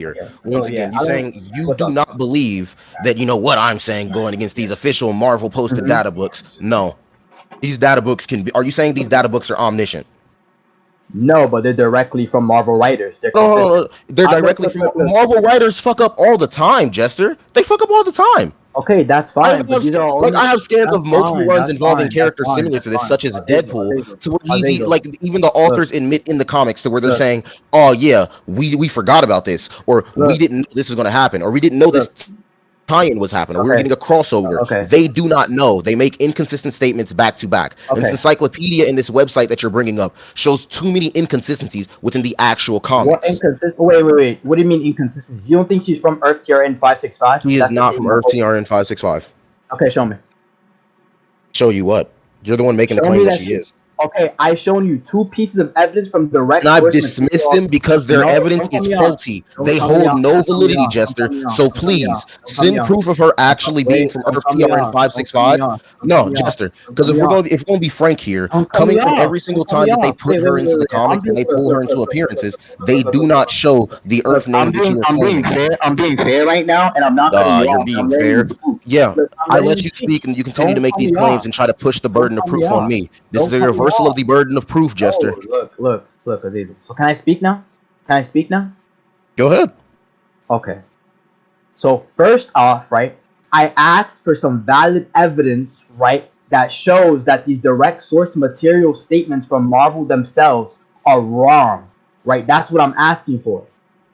here. Yeah. Once So yeah, again, you're I don't. saying you What's do up? not believe that you know what I'm saying going against these official Marvel posted Hmm. data books. No, these data books can be. Are you saying these data books are omniscient? No, but they're directly from Marvel writers. They're No, no, no, consistent. no. They're directly Look, from look, look. Marvel writers. Fuck up all the time, Jester. They fuck up all the time. Okay, that's I even fine. But have these are like only. I have scans That's of multiple fine. runs That's involving fine. That's characters fine. similar That's to this, fine. such as Azazel, Deadpool, Azazel, to where Azazel. like even the Look, authors admit in the comics to where they're look, saying, "Oh yeah, we forgot about this," or "We look, didn't know this was going to happen," or "We didn't know look. this tie-in was happening," or "We were Okay, getting a crossover." okay, They do not know. They make inconsistent statements back to back. And this okay. encyclopedia and this website that you're bringing up shows too many inconsistencies within the actual What comics. inconsistent? Wait, wait, wait. What do you mean inconsistent? You don't think she's from Earth TRN 565? He is That's the not same from one. Earth TRN 565. Okay, show me. Show you what? You're the one making the Show me claim that that she she. is. Okay, I shown you two pieces of evidence from And direct I've source dismissed material. them because their No, evidence don't cut is me off. faulty. Don't They cut me hold off. no Don't cut me validity, off. Don't Jester. cut me off. So Don't cut me please off. Don't cut me send off. proof of her actually being Wait, from don't Earth cut me TRN off. Don't cut me 565. off. Don't cut No, me off. Jester. Don't cut Because me off. if we're gonna be frank here, Don't cut coming me from off. every single Don't cut me time that they off. put her into the I'm comics and being they pull her into appearances, they look, do look, not show the look, Earth name that you are I'm being claiming. fair. I'm being fair right now, and I'm not cutting you You're off. I'm being letting you fair. speak. Yeah, Look, I'm I letting you let you speak. speak and you continue to Don't make cut these me claims off. and try to push the Don't burden of cut me proof on off. me. This is Don't a cut me reversal of off. the burden of proof, Jester. No, look, Azazel. So can I speak now? Can I speak now? Go ahead. Okay. So first off, right, I asked for some valid evidence, right, that shows that these direct source material statements from Marvel themselves are wrong, right? That's what I'm asking for,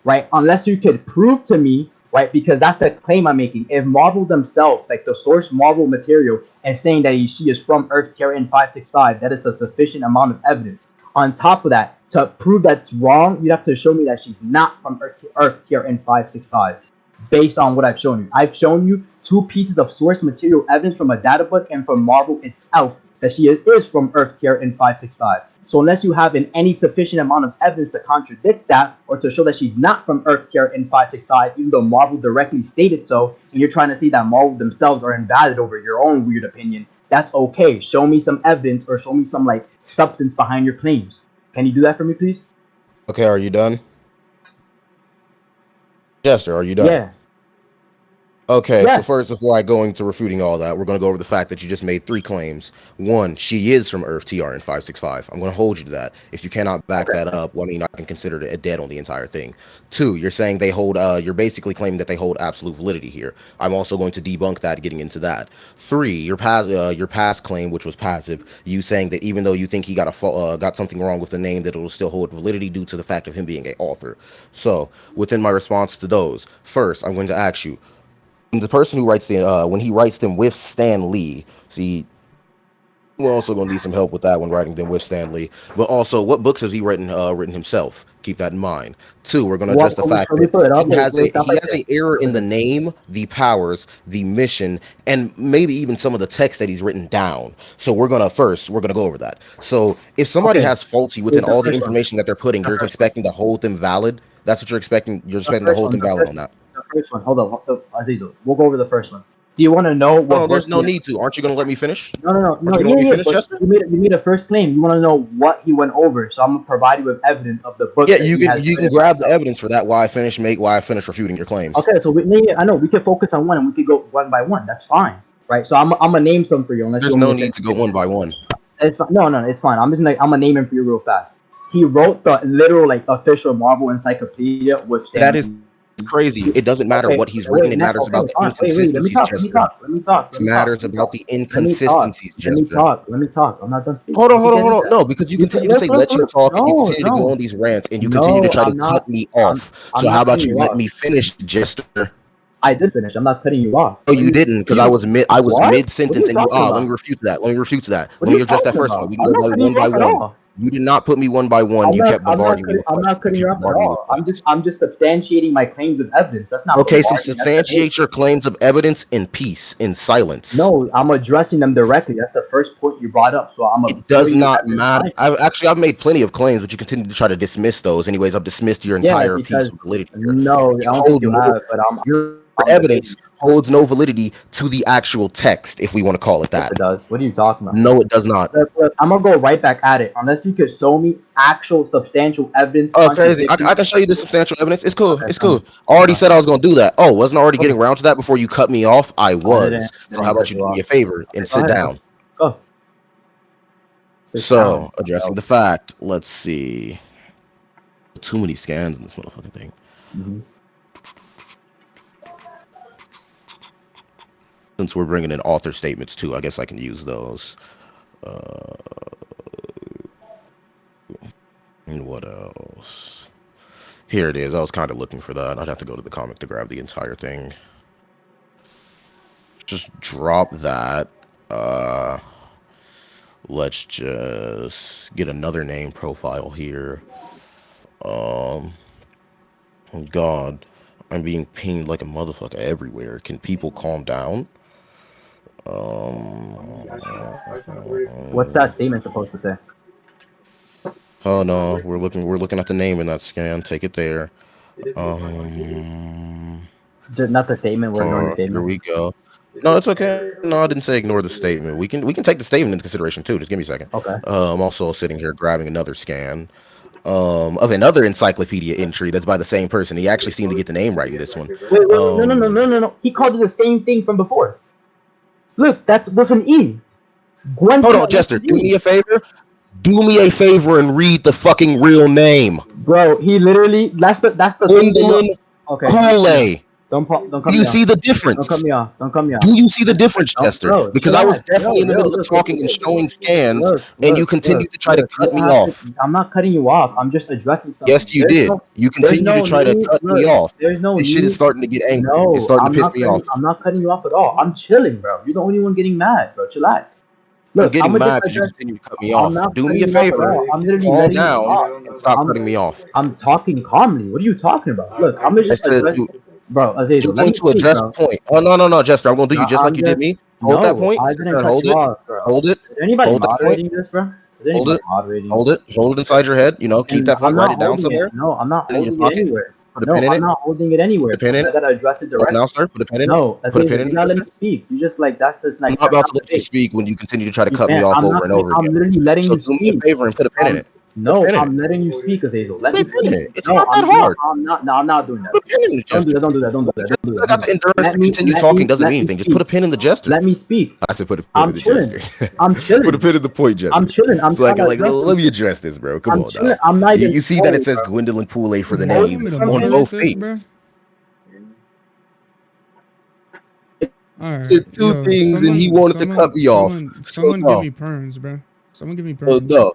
right? Unless you could prove to me, right, because that's the claim I'm making. If Marvel themselves, like the source Marvel material, is saying that she is from Earth Terra in 565, that is a sufficient amount of evidence. On top of that, to prove that's wrong, you have to show me that she's not from Earth Terra in 565 based on what I've shown you. I've shown you two pieces of source material evidence from a data book and from Marvel itself that she is from Earth Tier in 565. So unless you have any sufficient amount of evidence to contradict that or to show that she's not from Earth Tier in 565, even though Marvel directly stated so, and you're trying to say that Marvel themselves are invalid over your own weird opinion, that's okay. Show me some evidence or show me some like substance behind your claims. Can you do that for me, please? Okay, are you done? Jester, are you done? Yeah. Okay, so Yes. first, before I go into refuting all that, we're going to go over the fact that you just made three claims. One, she is from Earth TR in 565. I'm going to hold you to that. If you cannot back Okay. that up, well, I mean, I can consider it a dead on the entire thing. Two, you're saying they hold, you're basically claiming that they hold absolute validity here. I'm also going to debunk that, getting into that. Three, your past claim, which was passive, you saying that even though you think he got got something wrong with the name, that it'll still hold validity due to the fact of him being an author. So, within my response to those, first, I'm going to ask you, the person who writes when he writes them with Stan Lee, see, we're also going to need some help with that when writing them with Stan Lee. But also, what books has he written himself? Keep that in mind. Two, we're going to address What? the fact Can we that put it up? Wait, stop he right has there. a error in the name, the powers, the mission, and maybe even some of the text that he's written down. So we're gonna go over that. So if somebody Okay. has faulty within Wait, the all the first one. information that they're putting, The you're first one. expecting to hold them valid. That's what you're expecting. You're The expecting to first hold one. them valid on that. The first one. Hold on, Azizel. We'll go over the first one. Do you want to know No, what there's books no he? need to. Aren't you going to let me finish? No. Aren't you going to Yeah, let me yeah. finish, But Chester? you made a first claim. You want to know what he went over, so I'm gonna provide you with evidence of the books Yeah, that he has you can written by grab the himself. evidence for that while I finish refuting your claims. Okay, so I know we can focus on one and we can go one by one. That's fine, right? So I'm gonna name some for you unless you There's want me no to finish. need to go one by one. It's fine. No, it's fine. I'm gonna name him for you real fast. He wrote the literal like official Marvel encyclopedia with Stan That Lee. is crazy. It doesn't matter Okay, what he's wait, written. It next, matters okay, about the fine. Wait, let me inconsistencies, talk, let me Jester. talk, let me talk, It let me talk, matters let me about talk, the let me talk, inconsistencies, let me Jester. talk, let me talk. I'm not done speaking. We can get into Hold on. that. No, because you You can, continue to say let you look. talk and you No, continue to go no, on these rants and you continue to no, try to cut me off. I'm So how not about cutting you you let off. me finish, Jester? I did finish. I'm not cutting you off. No, you didn't, because I was What? mid What are sentence you and you talking let me about? refute that. Let me refute that. What Let are you me address that talking first one. about? We can I'm go not by cutting one you by off at one. all. You did not put me one by one. You kept bombarding me with I'm not questions. You cutting you kept off at bombarding me with all. questions. I'm just substantiating my claims of evidence. That's not Okay, so bombarding. That's the substantiate your claims of evidence in peace, in silence. No, I'm addressing them directly. That's the first point you brought up. So I'm It does giving you not evidence matter. nicely. I've made plenty of claims, but you continue to try to dismiss those. Anyways, I've dismissed your Yeah, entire piece because of validity here. no, I You don't think hold you more. have. But You're I'm evidence debating. holds no validity to the actual text, if we want to call it Yes, that. it does. What are you talking about? No, it does not. Look, I'm gonna go right back at it. Unless you could show me actual substantial evidence Oh, crazy. contradicting. I can show you the substantial evidence. It's cool. Okay, It's tell me. cool. I already Okay. said I was going to do that. Oh, wasn't I already Okay. getting around to that before you cut me off? I I didn't was. So how didn't about cut you you do me off. a favor Okay, and go sit ahead. Go. down? Go. Sit So, down. addressing the fact, let's see. Too many scans in this motherfucking thing. Mm-hmm. Since we're bringing in author statements too, I guess I can use those. Uh, and what else? Here it is. I was kind of looking for that. I'd have to go to the comic to grab the entire thing. Just drop that. Let's just get another name profile here. Oh God, I'm being pinged like a motherfucker everywhere. Can people calm down? What's that statement supposed to say? Oh no, we're looking at the name in that scan. Take it there. Um, Just not the statement. We're ignoring the here statement. we go. No, it's okay. No, I didn't say ignore the statement. We can take the statement into consideration too. Just give me a second. Okay. I'm also sitting here grabbing another scan of another encyclopedia entry that's by the same person. He actually seemed to get the name right in this one. Wait. No. He called it the same thing from before. Look, that's with an E. Hold on, Qwenpool with Jester. an Do me E. a favor. Do me a favor and read the fucking real name. Bro, he literally. That's the thing they know. Gwendolyn Okay, don't cut me off. Kool-Aid. Don't cut Do me you off. see the Don't cut difference? me off. Don't cut me off. Do you see the difference, Don't, Jester? bro, Because I was chillax. definitely in the middle of talking and showing scans, and you continued to try to cut What me happened? off. I'm not cutting you off. I'm just addressing something. Yes, you did. You There's continue to no try to need. cut me Look, off. there's no This shit is need. starting to get angry. It's No, starting to piss me off. I'm not cutting you off at all. I'm chilling, bro. You're the only one getting mad, bro. Chillax. I'm Look, I'm getting gonna just mad because you address. continue to cut me I'm off. not Do me cutting a you off at favor, all. I'm literally calm letting you down, talk. and stop I'm cutting me off. I'm talking calmly. What are you talking about? Look, I'm gonna I just said address. you, Bro, Azazel, you're let going me to speak, address the bro. point. Oh no, Jester, I'm going to do No, you just like I'm you did just me. Hold that no. point. I Sit there didn't and cut hold you it. off, bro. Hold it. Is anybody Hold that point. moderating this, bro? Is Hold anybody it. moderating Hold this? it. Hold it inside your head. Keep And that I'm point. Write not it down holding it. somewhere. No, I'm not Put it in your holding it pocket. anywhere. Put a No, pin in I'm it. not holding it Put anywhere. a pin in I it. gotta address it Hold it now, directly. sir. Put a pin in it. No, Put a Azazel, pin in you it, gotta let me Jester. speak. You just like that's just I'm like not that's about not to the let you thing. speak when you continue to try to You cut me can't. off I'm over not. and over I'm again. literally letting So you do me a speak. favor and put a pin in it. Put a No, pin in it. I'm letting you speak, Azazel. Let Put me a pin in speak. it. It's No, not that hard. I'm not. No, I'm not doing that. Put a pin in the Don't do Jester. that. Don't do that. Don't do that. Just Don't do because that. I got the endurance to continue talking doesn't mean Let me anything. Just put speak. a pin in the Jester. Let me speak. I said put a pin I'm in the chilling. Jester. I'm Put a chilling. pin in the point, I'm Jester. chilling. I'm So trying to address let me something. address this, bro. Come I'm on chilling. now. I'm not You, even you see that it trolling, says bro. Gwendolyn Poole for the Bro, you want name me to From on him, moderate both this, bro? things. Did Alright, two yo, things and he wanted to cut me off. So someone give no. me perms, bro. Someone give me So perms. no.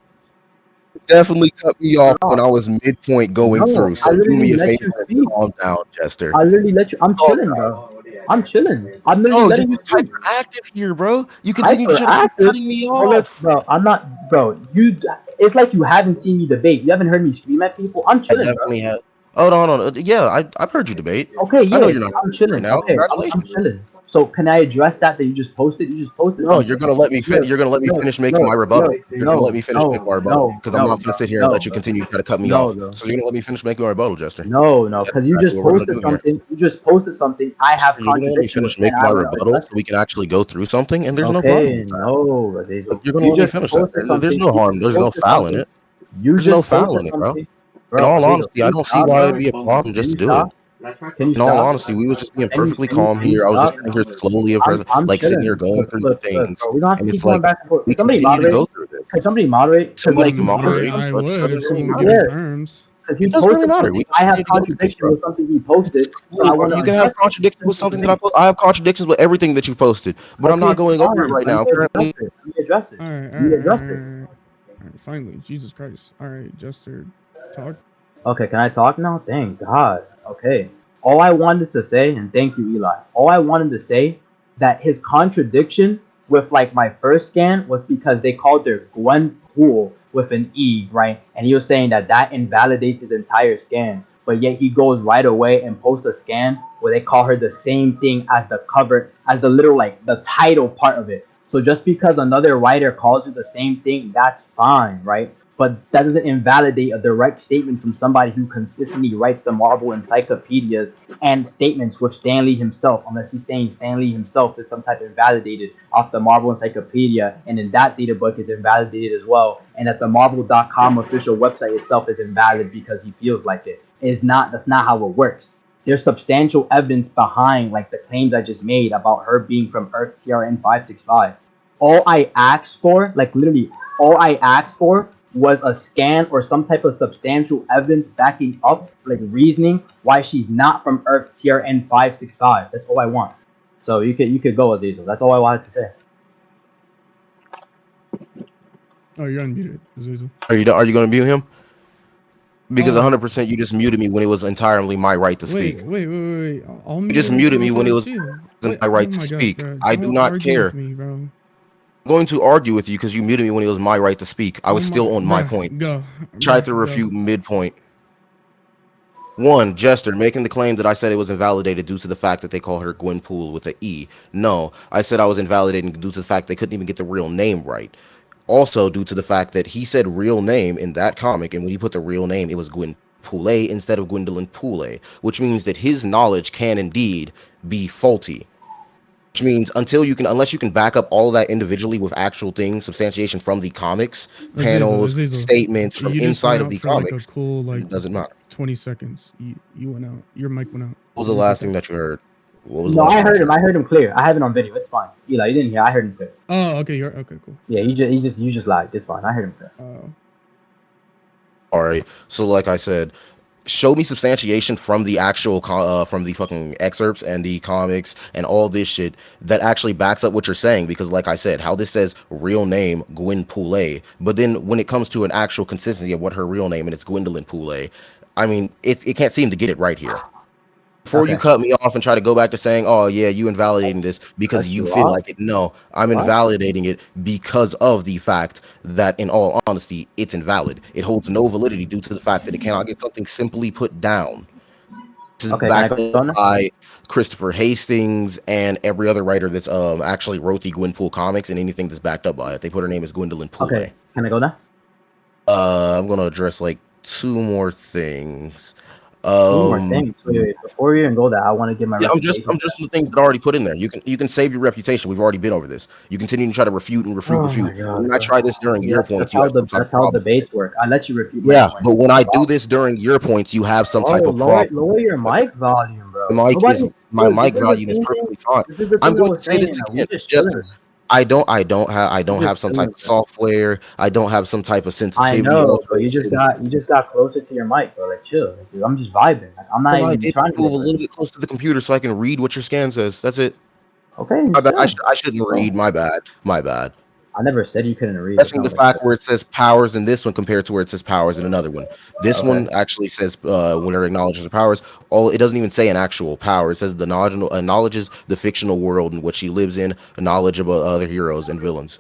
Definitely cut me off when off. I was midpoint going No, through. I So do literally me a let favor you and speak. calm down, Jester. I literally let you. I'm Calm chilling, down. bro. I'm chilling. I'm literally No, you're letting you speak. hyperactive here, bro. You continue to try to keep Hyperactive. cutting me Bro, look, off. bro. I'm not, bro. You. It's like you haven't seen me debate. You haven't heard me scream at people. I'm I chilling, bro. definitely have. Oh no. Yeah, I've heard you debate. Okay, I know yeah, you're not I'm right chilling. now. Okay, I'm Congratulations. chilling. So can I address that you just posted? You just posted No, you're something. gonna let me. Look, You're gonna let me look, finish making look, my rebuttal. look. You're gonna let me finish making my rebuttal because I'm not gonna Bro. sit here and let No, you bro. continue to try to cut me No, off. bro. So you're gonna let me finish making my rebuttal, Jester. No, That's because you exactly just what we're gonna posted do here. something. You just posted something. I have You're gonna let me contradiction with, finish and making I my want to rebuttal address so we can actually go through something, and it. there's no problem Okay, with that. no, Azazel. You're gonna You let me just finish that. posted There's something. no You harm. just There's no posted foul in something. it. You There's no just foul posted in it, bro. something. In Bro, all Azazel, honesty, can I you don't see stop, why it'd bro? be a problem Can just you to do it. stop? Can you In all stop? honesty, we was just being Can you perfectly calm can you here. I was just stop? sitting here slowly, I'm like sitting here chilling. going through the Look, things, bro. We don't have to and keep it's going like back and forth. we Can somebody continue to moderate? go through this. Can somebody moderate? Because Somebody like can he posted moderate. I something. It would doesn't if really someone would give matter. me Yeah, perms. because he It doesn't really posted matter. something. We I have continue to go through this, contradiction bro. with something he posted, so I Cool, bro. want to You can have address it. contradictions with Simple something that debate. I have contradictions with everything that you posted, but I'm Okay, not going over it fine. right Let me now. address Currently, it. Let me address it. Alright, Let me address it. alright. Finally, Jesus Christ. Alright, Jester, talk. Okay, can I talk now? Thank God. Okay. All I wanted to say, and thank you, Eli. All I wanted to say that his contradiction with like my first scan was because they called her Qwenpool with an E, right? And he was saying that that invalidates his entire scan. But yet he goes right away and posts a scan where they call her the same thing as the cover, as the literal like the title part of it. So just because another writer calls you the same thing, that's fine, right? but that doesn't invalidate a direct statement from somebody who consistently writes the Marvel encyclopedias and statements with Stan Lee himself, unless he's saying Stan Lee himself is some type invalidated off the Marvel encyclopedia, and in that data book is invalidated as well, and that the Marvel.com official website itself is invalid because he feels like it. It's not. That's not how it works. There's substantial evidence behind like the claims I just made about her being from Earth TRN 565. All I asked for, like literally, all I asked for was a scan or some type of substantial evidence backing up, like reasoning why she's not from Earth TRN 565. That's all I want. So you could go, Azazel. That's all I wanted to say. Oh, you're unmuted, Azazel. Are you going to mute him? Because Oh. 100% you just muted me when it was entirely my right to speak. Wait. I'll You just muted me when it was my right to speak. Bro. I do Don't not argue care. with me, bro. I'm going to argue with you because you muted me when it was my right to speak. I was still on my point. Go. Tried to refute midpoint. One, Jester, making the claim that I said it was invalidated due to the fact that they call her Qwenpool with an E. No, I said I was invalidating due to the fact they couldn't even get the real name right. Also, due to the fact that he said real name in that comic, and when he put the real name, it was Qwenpool instead of Gwendolyn Poole, which means that his knowledge can indeed be faulty. Which means unless you can back up all that individually with actual things, substantiation from the comics, panels, Azazel, statements from you just inside went of out the for comics, like a cool it doesn't matter. 20 seconds. You went out. Your mic went out. What was the last thing that you heard? What was the No, last I thing that heard you him. I heard him clear. I have it on video. It's fine. Eli, you didn't hear. I heard him clear. Oh, okay. You're okay. Cool. Yeah, you just lied. It's fine. I heard him clear. All right. So, like I said, show me substantiation from the actual from the fucking excerpts and the comics and all this shit that actually backs up what you're saying, because like I said, how this says real name Qwenpool, but then when it comes to an actual consistency of what her real name and it's Gwendolyn Poole, I mean it can't seem to get it right here. Before you cut me off and try to go back to saying, oh yeah, you invalidating this because you feel like it. No, I'm invalidating it because of the fact that, in all honesty, it's invalid. It holds no validity due to the fact that it cannot get something simply put down. This is backed up by Christopher Hastings and every other writer that's actually wrote the Qwenpool comics, and anything that's backed up by it. They put her name as Gwendolyn Poole. Okay, can I go now? I'm gonna address like two more things. Wait, before we even go there, I want to give my reputation. I'm just the things that are already put in there. You can save your reputation. We've already been over this. You continue to try to refute and refute. When I try this during your points, that's how debates work. I let you refute. Yeah, but when I do this during your points, you have some type of problem. Lower your mic volume, bro. My mic volume is perfectly fine. I'm going to say this again, Jester. I don't have some type of software. I don't have some type of sensitivity. I know, but you just got closer to your mic, bro. Like chill. Like, I'm just vibing. Like, I'm not even trying to move a little bit close to the computer so I can read what your scan says. That's it. Okay. My bad. I shouldn't read. My bad. I never said you couldn't read. That's the fact where it says powers in this one compared to where it says powers in another one. This one actually says when it acknowledges the powers, it doesn't even say an actual power. It says the knowledge acknowledges the fictional world in which she lives in, a knowledge about other heroes and villains.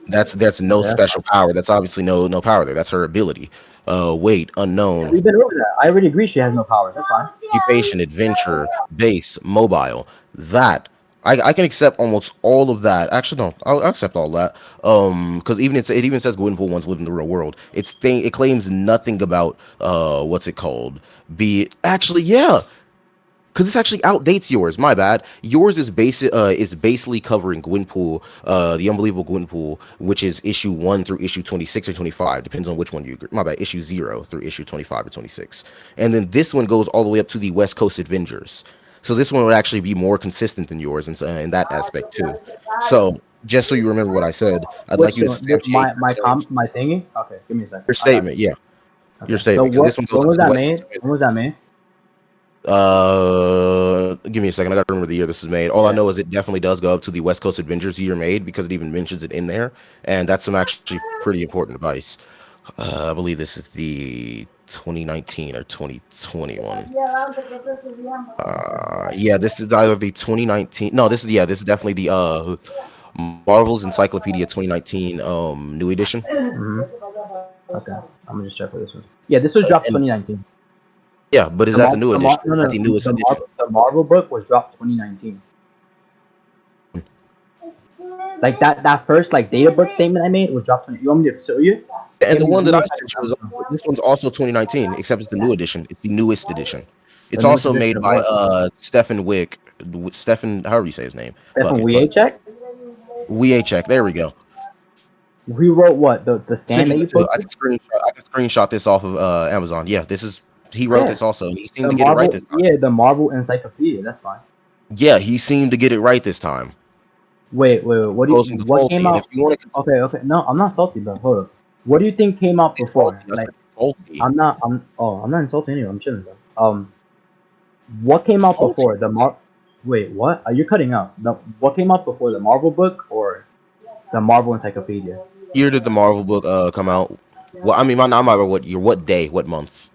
That's no special power. That's obviously no power there. That's her ability. Weight unknown. We've been over that. I already agree she has no powers. That's fine. Occupation, adventure, base, mobile. That I can accept almost all of that. Actually, no, I'll accept all that. Because it even says Qwenpool once lived in the real world. It claims nothing about what's it called? Yeah. Because this actually outdates yours. My bad. Yours is basically covering Qwenpool, the Unbelievable Qwenpool, which is issue 1 through issue 26 or 25, depends on which one you agree. My bad. Issue 0 through issue 25 or 26, and then this one goes all the way up to the West Coast Avengers. So this one would actually be more consistent than yours in that aspect too. So just so you remember what I said, I'd like you to substantiate my thingy. Okay, give me a second. Your statement, yeah. Okay. Your statement. So when was that made? When was that made? Give me a second. I gotta remember the year this was made. All I know is it definitely does go up to the West Coast Avengers year made, because it even mentions it in there, and that's some actually pretty important advice. I believe this is the 2019 or 2021. Yeah, this is either the 2019. No, this is definitely the Marvel's Encyclopedia 2019 new edition. Okay, I'm gonna just check for this one. Yeah, this was dropped 2019. Yeah, but is that the new edition? The newest edition. The Marvel book was dropped 2019. Like that first like data book statement I made was dropped on. You want me to show you? And Give the me. one Give that me I a sent you was second. also, this one's also 2019, except it's the new edition. It's the newest edition. The It's newest also edition made of by what? Stefan Wick, Stefan, however you say his name. Stefan Fuck it, fuck Wiacek? it. check. There we go. He wrote what? The Send scan you that that you too. posted? I can screenshot this off of Amazon. Yeah, this is he wrote Yeah. this also. And he seemed The to get it right Marvel, this time. yeah, the Marvel Encyclopedia. That's fine. Yeah, he seemed to get it right this time. Wait. Opposing the What came faulty. And if out? you want to, Okay. No, I'm not salty, bro. Hold up. What do you think came out it's before? faulty. I Like, said faulty. I'm not. I'm not insulting anyone. I'm chilling, bro. What came out Faulty. before the Mar? Wait, what? Are you cutting out? The what came out before the Marvel book or the Marvel Encyclopedia? Year did the Marvel book come out? Well, I mean, not my what year, what day, what month?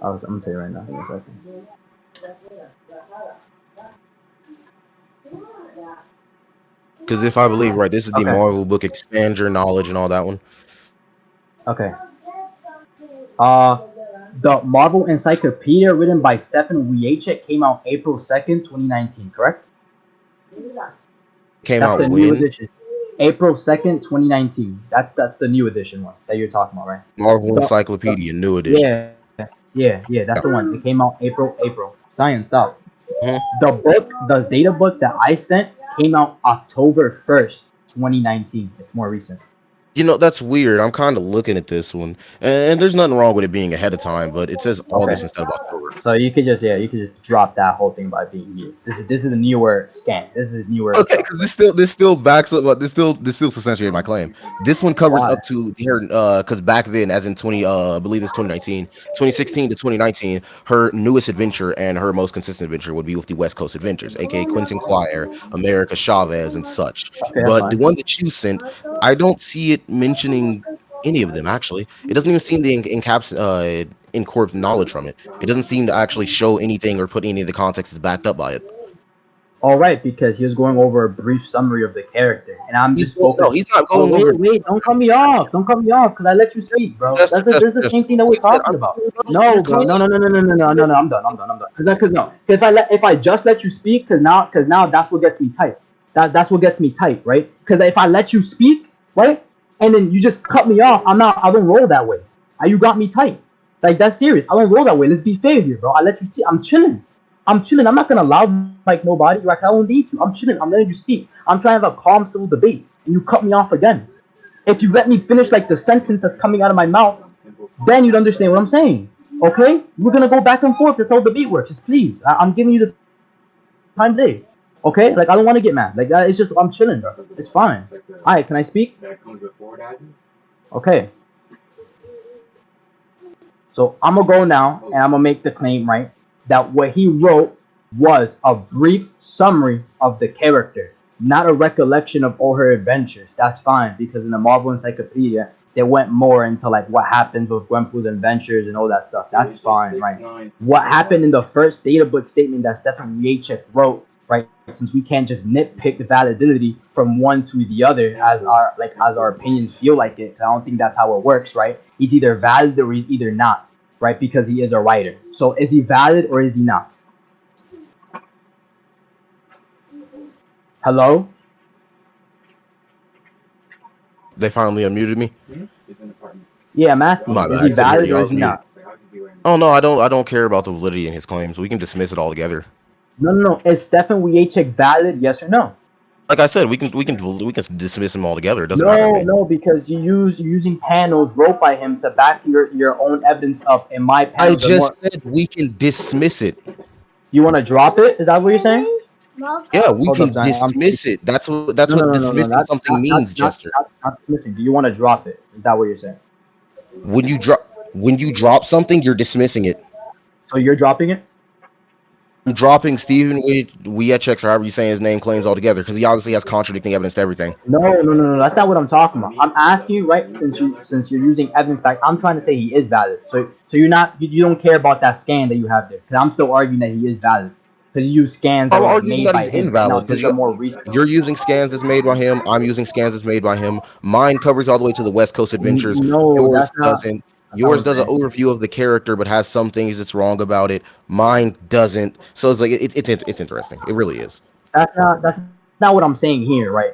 I'm gonna tell you right now. Give me a second. Because if I believe right, this is the Okay. Marvel book. Expand your knowledge and all that one. Okay. Uh, the Marvel Encyclopedia, written by Stefan Wiacek, came out April 2nd, 2019. Correct? Came That's out the new when edition. April 2nd, 2019. That's the new edition one that you're talking about, right? Marvel The Encyclopedia, new edition. yeah. That's the one. It came out April. Science, stop. Mhm. The data book that I sent came out October 1st, 2019. It's more recent. You know, that's weird. I'm kind of looking at this one, and there's nothing wrong with it being ahead of time, but it says Okay. August instead of October. So you could just drop that whole thing by being mute. This is a newer scan. This is newer Okay, stuff. because this still backs up. This still substantiates my claim. This one covers Why? up to here, because back then, as in 20, I believe it's 2019, 2016 to 2019, her newest adventure and her most consistent adventure would be with the West Coast Adventures, aka Quentin Quire, America Chavez, and such. Okay, that's But the fine. one that you sent, I don't see it mentioning any of them. Actually, it doesn't even seem to incorporate knowledge from it. It doesn't seem to actually show anything or put any of the context that's backed up by it. All right, because he was going over a brief summary of the character, and I'm He's just still, no, focused. he's not Oh going over. wait, don't cut me off. Don't cut me off, because I let you speak, bro. Jester, This Jester, is the Jester. same thing that we're You said talking I'm about. totally done with your No, bro. claim. No. I'm done. Because no. Because if I just let you speak, because now that's what gets me tight. That's what gets me tight, right? Because if I let you speak, right, and then you just cut me off, I'm not. I don't roll that way. You got me tight. Like that's serious. I don't roll that way. Let's be fair here, bro. I let you see. I'm chilling. I'm not gonna loud like nobody. Like I don't need to. I'm chilling. I'm letting you speak. I'm trying to have a calm, civil debate, and you cut me off again. If you let me finish like the sentence that's coming out of my mouth, then you'd understand what I'm saying. Okay? We're gonna go back and forth. That's how debate works. Just please. I'm giving you the time today. Okay? Like I don't want to get mad. Like that. It's just I'm chilling, bro. It's fine. All right. Can I speak? Okay. So I'm gonna go now, and I'm gonna make the claim right that what he wrote was a brief summary of the character, not a recollection of all her adventures. That's fine because in the Marvel Encyclopedia they went more into like what happens with Qwenpool's adventures and all that stuff. That's fine, right? What happened in the first data book statement that Stefan Wiacek wrote, right? Since we can't just nitpick the validity from one to the other as our opinions feel like it. I don't think that's how it works, right? He's either valid or he's either not, right? Because he is a writer. So is he valid or is he not? Hello? They finally unmuted me. Yeah, I'm asking My you. Is bad. I he couldn't hear valid you. or I is was he muted. not? Oh no, I don't care about the validity in his claims. We can dismiss it altogether. No. Is Stefan Wiacek valid? Yes or no? Like I said, we can dismiss him altogether. It doesn't matter to No, me. no, because you're using panels wrote by him to back your own evidence up, and my I panels are just more. said we can dismiss it. You want to drop it? Is that what you're saying? Yeah, we Hold up, can Zion. I'm dismiss speaking. it. That's what No. dismissing something means, Jester. Not dismissing. Do you want to drop it? Is that what you're saying? When you drop something, you're dismissing it. So you're dropping it? I'm dropping Stephen Wiecheks, or however you say his name, claims altogether because he obviously has contradicting evidence to everything. No. That's not what I'm talking about. I'm asking you, right? Since you're using evidence back, I'm trying to say he is valid. So you don't care about that scan that you have there because I'm still arguing that he is valid because you use scans that I'm were like arguing made that by he's him. Now invalid because these are more recent. you're using scans that's made by him. I'm using scans that's made by him. Mine covers all the way to the West Coast Adventures. No, Yours doesn't. that's not what Yours I'm does an saying. overview of the character, but has some things that's wrong about it. Mine doesn't. So it's like it's interesting. It really is. That's not what I'm saying here, right?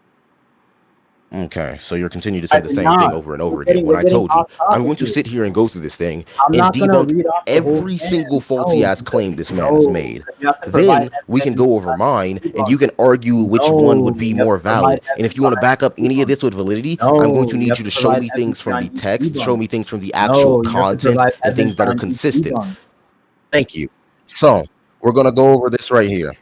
Okay, so you're continuing to say I the did same thing not. over and over again. When We're I getting told you, off I'm topic going to here. sit here and go through this thing I'm and not gonna debunk read off the whole every thing. single faulty No, ass claim this man has no, made. because you have to provide Then we can evidence go so over that I can mine and debunk you can it. argue which one would No, be you have more to provide valid. And if evidence you want to behind back up each any of debunk. this with validity, I'm going No, to you need have you to to show provide me things evidence from the behind each text, show debunk. me things from the actual No, you have to content provide and evidence things that are behind each consistent. debunk. Thank you. So, we're going to go over this right here.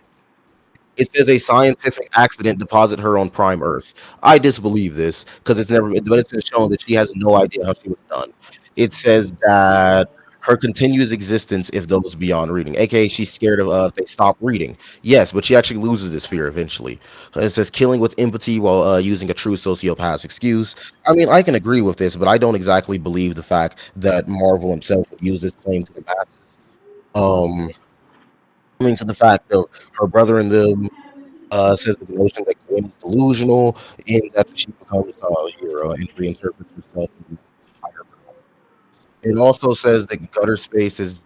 It says a scientific accident deposit her on prime Earth. I disbelieve this because but it's been shown that she has no idea how she was done. It says that her continuous existence if those beyond reading, aka she's scared of if they stop reading. Yes, but she actually loses this fear eventually. It says killing with empathy while using a true sociopath's excuse. I mean, I can agree with this, but I don't exactly believe the fact that Marvel himself would use this claim to the masses. Um, Coming to the fact of her brother in the says that the notion that Gwen is delusional and after she becomes a hero and reinterprets herself as fire. It also says that gutter space is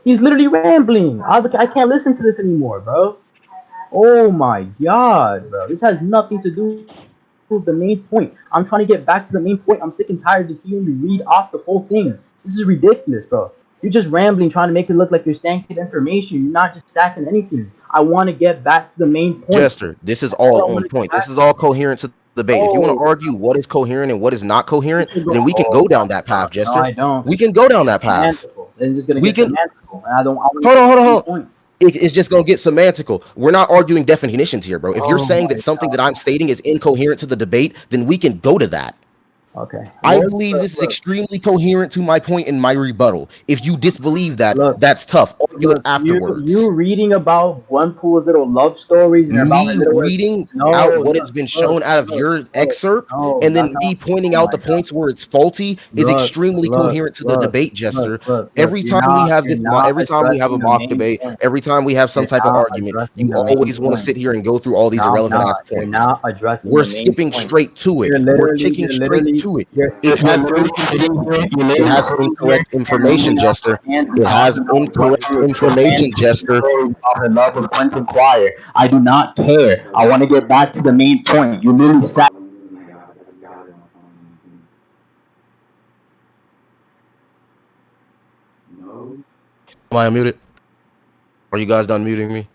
He's literally rambling. I can't listen to this anymore, bro. Oh my god, bro. This has nothing to do with the main point. I'm trying to get back to the main point. I'm sick and tired of just hearing you read off the full thing. This is ridiculous, bro. You're just rambling, trying to make it look like you're stacking information. You're not just stacking anything. I want to get back to the main point. Jester. This is That's all I all want on to get point. back This is to. all coherent to the debate. If you want to No, argue what is coherent and what is not we coherent, can go. then we can Oh go my down that god. path, No, Jester. I don't. We can go It's down just that path. semantical. It's just gonna We get can semantical, and I don't. I want to hold get on, to hold the on, main hold on. point. It's just gonna get semantical. We're not arguing definitions here, bro. If you're Oh saying my that something that god. I'm stating is incoherent to the debate, then we can go to that. Okay. I Look, believe look, this is look. extremely coherent to my point in my rebuttal. If you disbelieve that, Look, that's tough. Argue it look, you afterwards. reading about Qwenpool's little love stories and about her Me little reading out no, what has been shown out of your excerpt, no, and then that's not. me pointing Oh out my the god! points where it's faulty is Look, extremely look, coherent to the look, debate, Jester. look. Every You're time we not have a mock addressing the debate, main every point. time we have some type of You're not argument, you addressing the main always want to sit point. here and go through all these No, I'm irrelevant ass not. You're points. not addressing We're the main skipping point. straight to it. We're kicking straight to it. It You're has literally sitting here. You're it literally has sitting here incorrect and information, reading off the Jester. stands and It has talking about what incorrect she was information, romantic Jester. stories about her love with Quentin Choir. I do not care. I want to get back to the main point. You literally sat. Am I unmuted? Are you guys done muting me?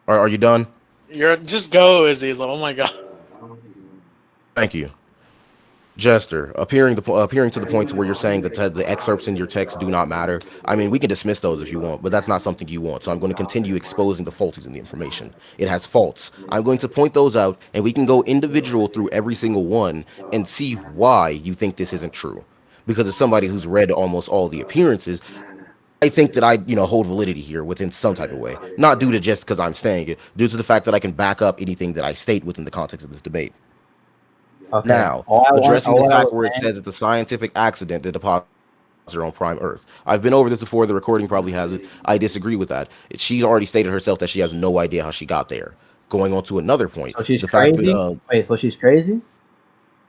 Are you done? You're just go, Azazel. Oh my god. Thank you. Jester, appearing to the point to where you're saying that the excerpts in your text do not matter. I mean, we can dismiss those if you want, but that's not something you want. So I'm going to continue exposing the faulties in the information. It has faults. I'm going to point those out, and we can go individual through every single one and see why you think this isn't true. Because as somebody who's read almost all the appearances, I think that I hold validity here within some type of way. Not due to just because I'm saying it, due to the fact that I can back up anything that I state within the context of this debate. Okay. Now, addressing the All I fact was where it saying. says it's a scientific accident that deposits her on prime Earth. I've been over this before. The recording probably has it. I disagree with that. She's already stated herself that she has no idea how she got there. Going on to another point, So she's the fact that crazy. Wait. So she's crazy.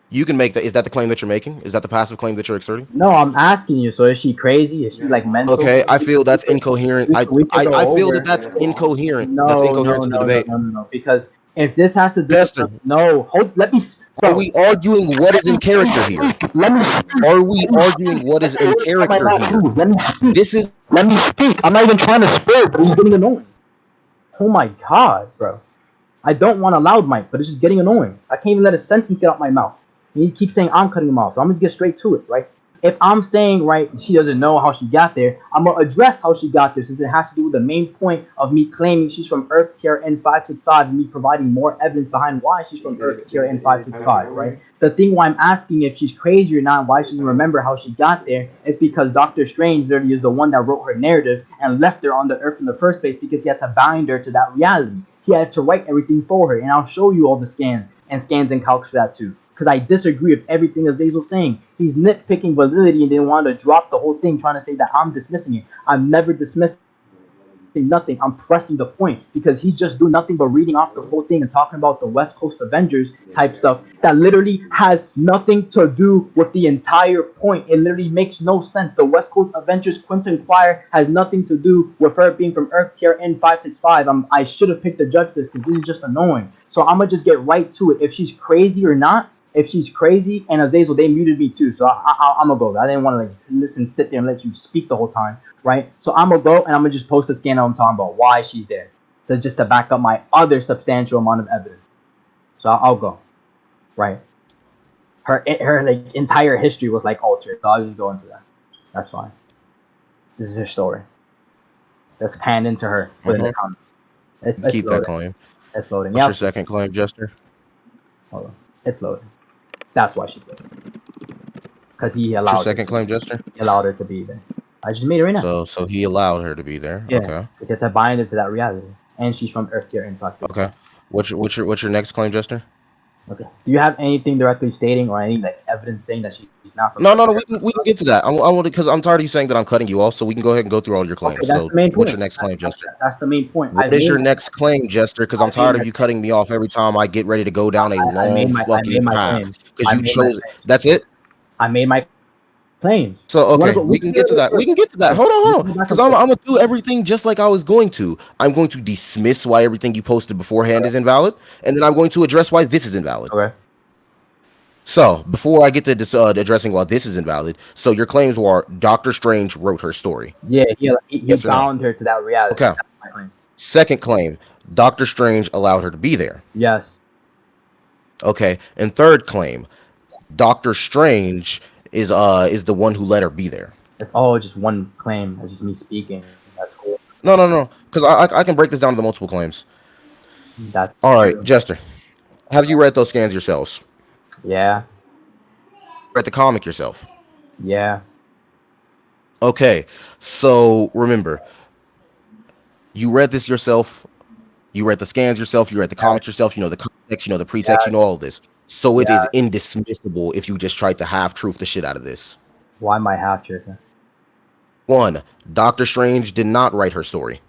you can make that. Is that the claim that you're making? Is that the passive claim that you're exerting? No, I'm asking you. So is she crazy? Is she like mental? Okay, I We feel could, we that's could, incoherent. we could go I feel over. that that's incoherent. That's No, incoherent no, to the no, no, debate. no, no, no. Because if this has to do with Jester, no, hold. Let me, are bro. we arguing what is in character here? Let me speak. Are we Let me arguing speak. what is Get the in words out my character mouth, here? please. Let me speak. This is Let me speak. I'm not even trying to spill, but he's getting annoying. Oh my god, bro. I don't want a loud mic, but it's just getting annoying. I can't even let a sentence get out my mouth. And he keeps saying I'm cutting him off. So I'm gonna get straight to it, right? If I'm saying right, she doesn't know how she got there, I'm gonna address how she got there since it has to do with the main point of me claiming she's from Earth tier N565 and me providing more evidence behind why she's from Earth tier N565, right? The thing why I'm asking if she's crazy or not, why she doesn't remember how she got there, is because Doctor Strange literally is the one that wrote her narrative and left her on the Earth in the first place because he had to bind her to that reality. He had to write everything for her, and I'll show you all the scans and calcs for that too. Because I disagree with everything Azazel's saying. He's nitpicking validity and then wanted to drop the whole thing, trying to say that I'm dismissing it. I'm never dismissing it. saying nothing. I'm pressing the point because he's just doing nothing but reading off the whole thing and talking about the West Coast Avengers type stuff that literally has nothing to do with the entire point. It literally makes no sense. The West Coast Avengers Quentin Quire has nothing to do with her being from Earth Tier N565. I should have picked the judge this because this is just annoying. So I'm gonna just get right to it. If she's crazy or not. If she's crazy, and Azazel, they muted me too, so I'm gonna go. I didn't want to like listen, sit there, and let you speak the whole time, right? So I'm gonna go, and I'm gonna just post a scan I'm talking about why she's there, just to back up my other substantial amount of evidence. So I'll go, right? Her like entire history was like altered, so I'll just go into that. That's fine. This is her story. Let's pan into her. Put in the comments. It's Keep loading. that claim. It's loading. What's your second claim, Jester? Hold on. It's loading. That's why she's there. Because he What's allowed your second claim, Jester? He allowed her to be there. I just made it right now. So he allowed her to be there. Yeah. Okay. It's to bind her to that reality. And she's from Earth Tier Impact. Okay. What's your next claim, Jester? Okay. Do you have anything directly stating or any like evidence saying that she's not from No. Earth Tier? We can get to that. I want because I'm tired of you saying that I'm cutting you off, so we can go ahead and go through all your claims. Okay, that's So the main what's point. your next claim, Jester? That's the main point. What is your next claim, Jester? Because I'm tired of you cutting me off every time I get ready to go down a long fucking path. Because you chose. That's it. I made my claim. So okay, we can get to that. We can get to that. Hold on. Because I'm gonna do everything just like I was going to. I'm going to dismiss why everything you posted beforehand is invalid, and then I'm going to address why this is invalid. Okay. So before I get to addressing why this is invalid, so your claims were Doctor Strange wrote her story. Yeah, he Yes or no? bound her to that reality. Okay. That's my claim. Second claim, Doctor Strange allowed her to be there. Yes. Okay. And third claim, Doctor Strange is the one who let her be there. It's all just one claim. It's just me speaking. That's cool. No. Because I can break this down to the multiple claims. That's All right, true. Jester, have you read those scans yourselves? Yeah. Read the comic yourself? Yeah. Okay. So remember, you read this yourself. You read the scans yourself. You read the comics yourself. You know the context. You know the pretext. You know all of this. So it is indismissible if you just tried to half-truth the shit out of this. Why am I half truthing? 1. Doctor Strange did not write her story.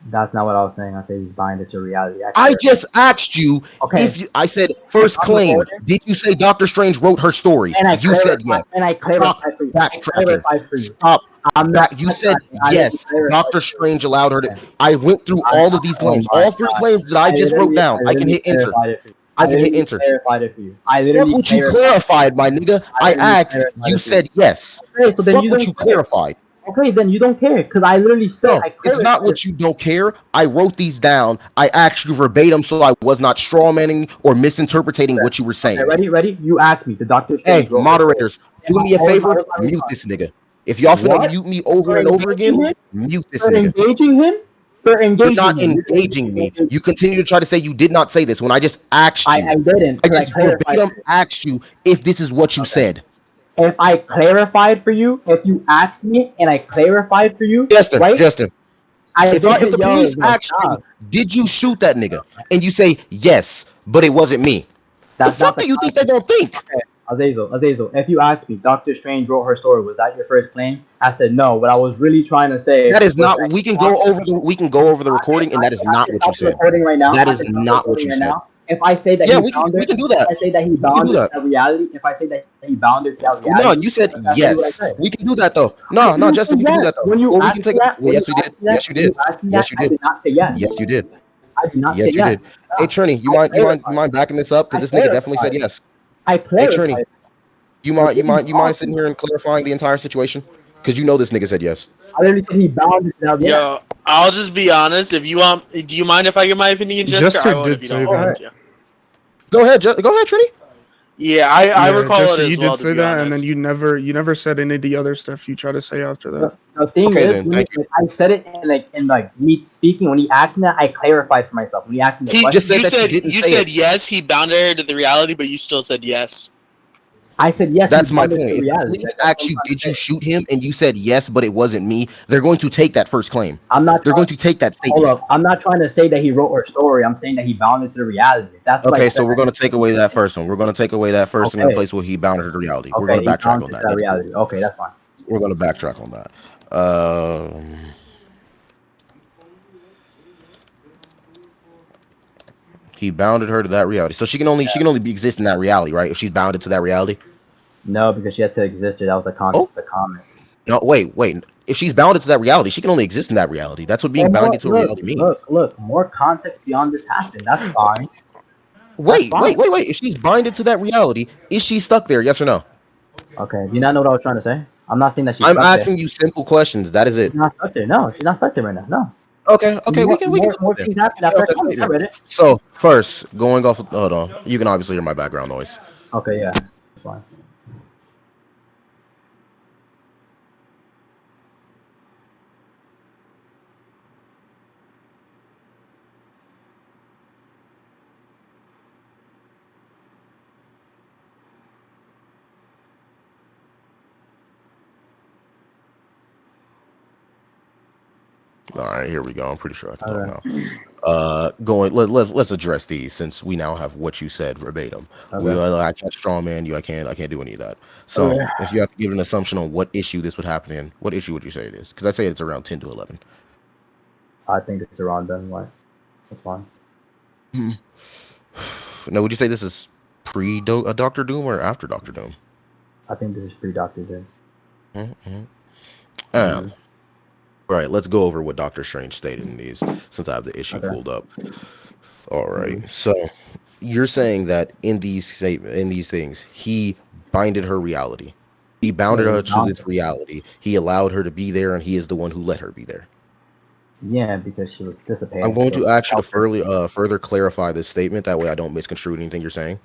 That's not what I was saying. I said he's binded to reality. I just asked you Okay. if you. I said first claim. Did you say Doctor Strange wrote her story? And You said yes. And I clarified for you. Backtracking. Stop. I'm not. You said I yes. didn't clarify. Doctor Strange allowed her to. I went through all of these claims. Oh my All 3 God. claims that I just wrote down. I can hit enter. I can hit enter. Clarified it for you. I Fuck literally what you clarified, my nigga. I asked. You said yes. Okay, so then Fuck you what don't you care. clarified. Okay, then you don't care because I literally said No, I clarified. it's not what you don't care. I wrote these down. I asked you verbatim, so I was not strawmanning or misinterpreting what you were saying. Okay, ready? You asked me. The Doctor Hey, Strange wrote moderators, do me a Hold on, favor. hold on. Mute this nigga. If y'all finna What? mute me over and over again, mute this For nigga. engaging him? For You're engaging not him. engaging me. You continue to try to say you did not say this when I just asked you. I didn't. I 'cause just clarified verbatim it. asked you if this is what you said. If I clarified for you, if you asked me and I clarified for you, Justin, right? Justin, if the Yo, police no, asked you, stop. did you shoot that nigga? And you say, yes, but it wasn't me. That's the not fuck do you think they're gonna think? Okay, Azazel, if you asked me, Doctor Strange wrote her story, was that your first claim? I said no. What I was really trying to say That is was not. that We can go over the recording, and that is not what you said. Recording right now. That I is can stop not what recording you right said. now. If I say that Yeah, he we bound can do her, that. if I say that he can bound do her that. to that reality, if I say that he bound her to that reality, No, you said that's yes. what I said. We can do that though. No, You Justin, we said can do yes. that though. When you Or we asked can take me it. that, when Yes, you we did. asked me that, Yes, you when did. asked me Yes, that, you I did. did not say yes. Yes, you did. I did not Yes, say you yes. did. Hey, Trini, you mind backing this up? Because this nigga definitely said yes. I Hey, clarified. Trini, you mind sitting here and clarifying the entire situation? Because you know this nigga said yes. I literally said he bound her to that reality. Yo, I'll just be honest. If you want, do you mind if I give my opinion, Jester? Jester I won't did if you say don't that. mind. Yeah. Go ahead, Trini. Yeah, I Yeah, recall Jester, it as you well. did To say be that, and then honest. you never said any of the other stuff you try to say after that. The thing Okay, is, then, when thank he, I said it in me speaking. When he asked me that, I clarified for myself. When he asked me the He question, just said you that you said didn't you say said it. yes. He bounded her to the reality, but you still said yes. I said yes. That's he my bound her point. to If the reality. police That's ask what you, I'm trying did to you say. shoot him? And you said yes, but it wasn't me, they're going to take that first claim. I'm not. They're going to take that Hold statement. up. I'm not trying to say that he wrote her story. I'm saying that he bound her to the reality. That's what I Okay, said. so we're going to take away that first one. We're going to take away that first and Okay. replace what he bounded her to reality. We're Okay, going to he backtrack bound on her that. to that That's cool. reality. Okay, that's fine. We're going to backtrack on that. He bounded her to that reality. So she can only exist in that reality, right? If she's bounded to that reality. No, because she had to exist. That was the Oh context of the comment. no, wait. If she's bounded to that reality, she can only exist in that reality. That's what Well, being bounded to a reality means. look. More context beyond this happened. That's fine. That's fine. Wait. If she's binded to that reality, is she stuck there? Yes or no? Okay. Do you not know what I was trying to say? I'm not saying that she's I'm stuck there. asking you simple questions. That is it. She's not stuck there. No, she's not stuck there right now. No. Okay, we can More go there. things happened Stay after off I that commented. I statement. read it. So first, going off. Hold on. You can obviously hear my background noise. Okay. Yeah. That's fine. All right, here we go. I'm pretty sure I can talk Okay. now. Let's address these since we now have what you said verbatim. Okay. I can't strawman you. I can't do any of that. So Okay. if you have to give an assumption on what issue this would happen in, what issue would you say it is? Because I say it's around 10 to 11. I think it's around then. Why? That's fine. Now, would you say this is pre Doctor Doom or after Doctor Doom? I think this is pre-Doctor Doom. Mm-hmm. Mm-hmm. Right, let's go over what Doctor Strange stated in these since I have the issue Okay. pulled up. All right, Mm-hmm. so you're saying that in these things, he binded her reality. He bounded Yeah. her to this reality. He allowed her to be there, and he is the one who let her be there. Yeah, because she was I'm dissipating. going So to ask you to help her. further clarify this statement. That way, I don't misconstrue anything you're saying.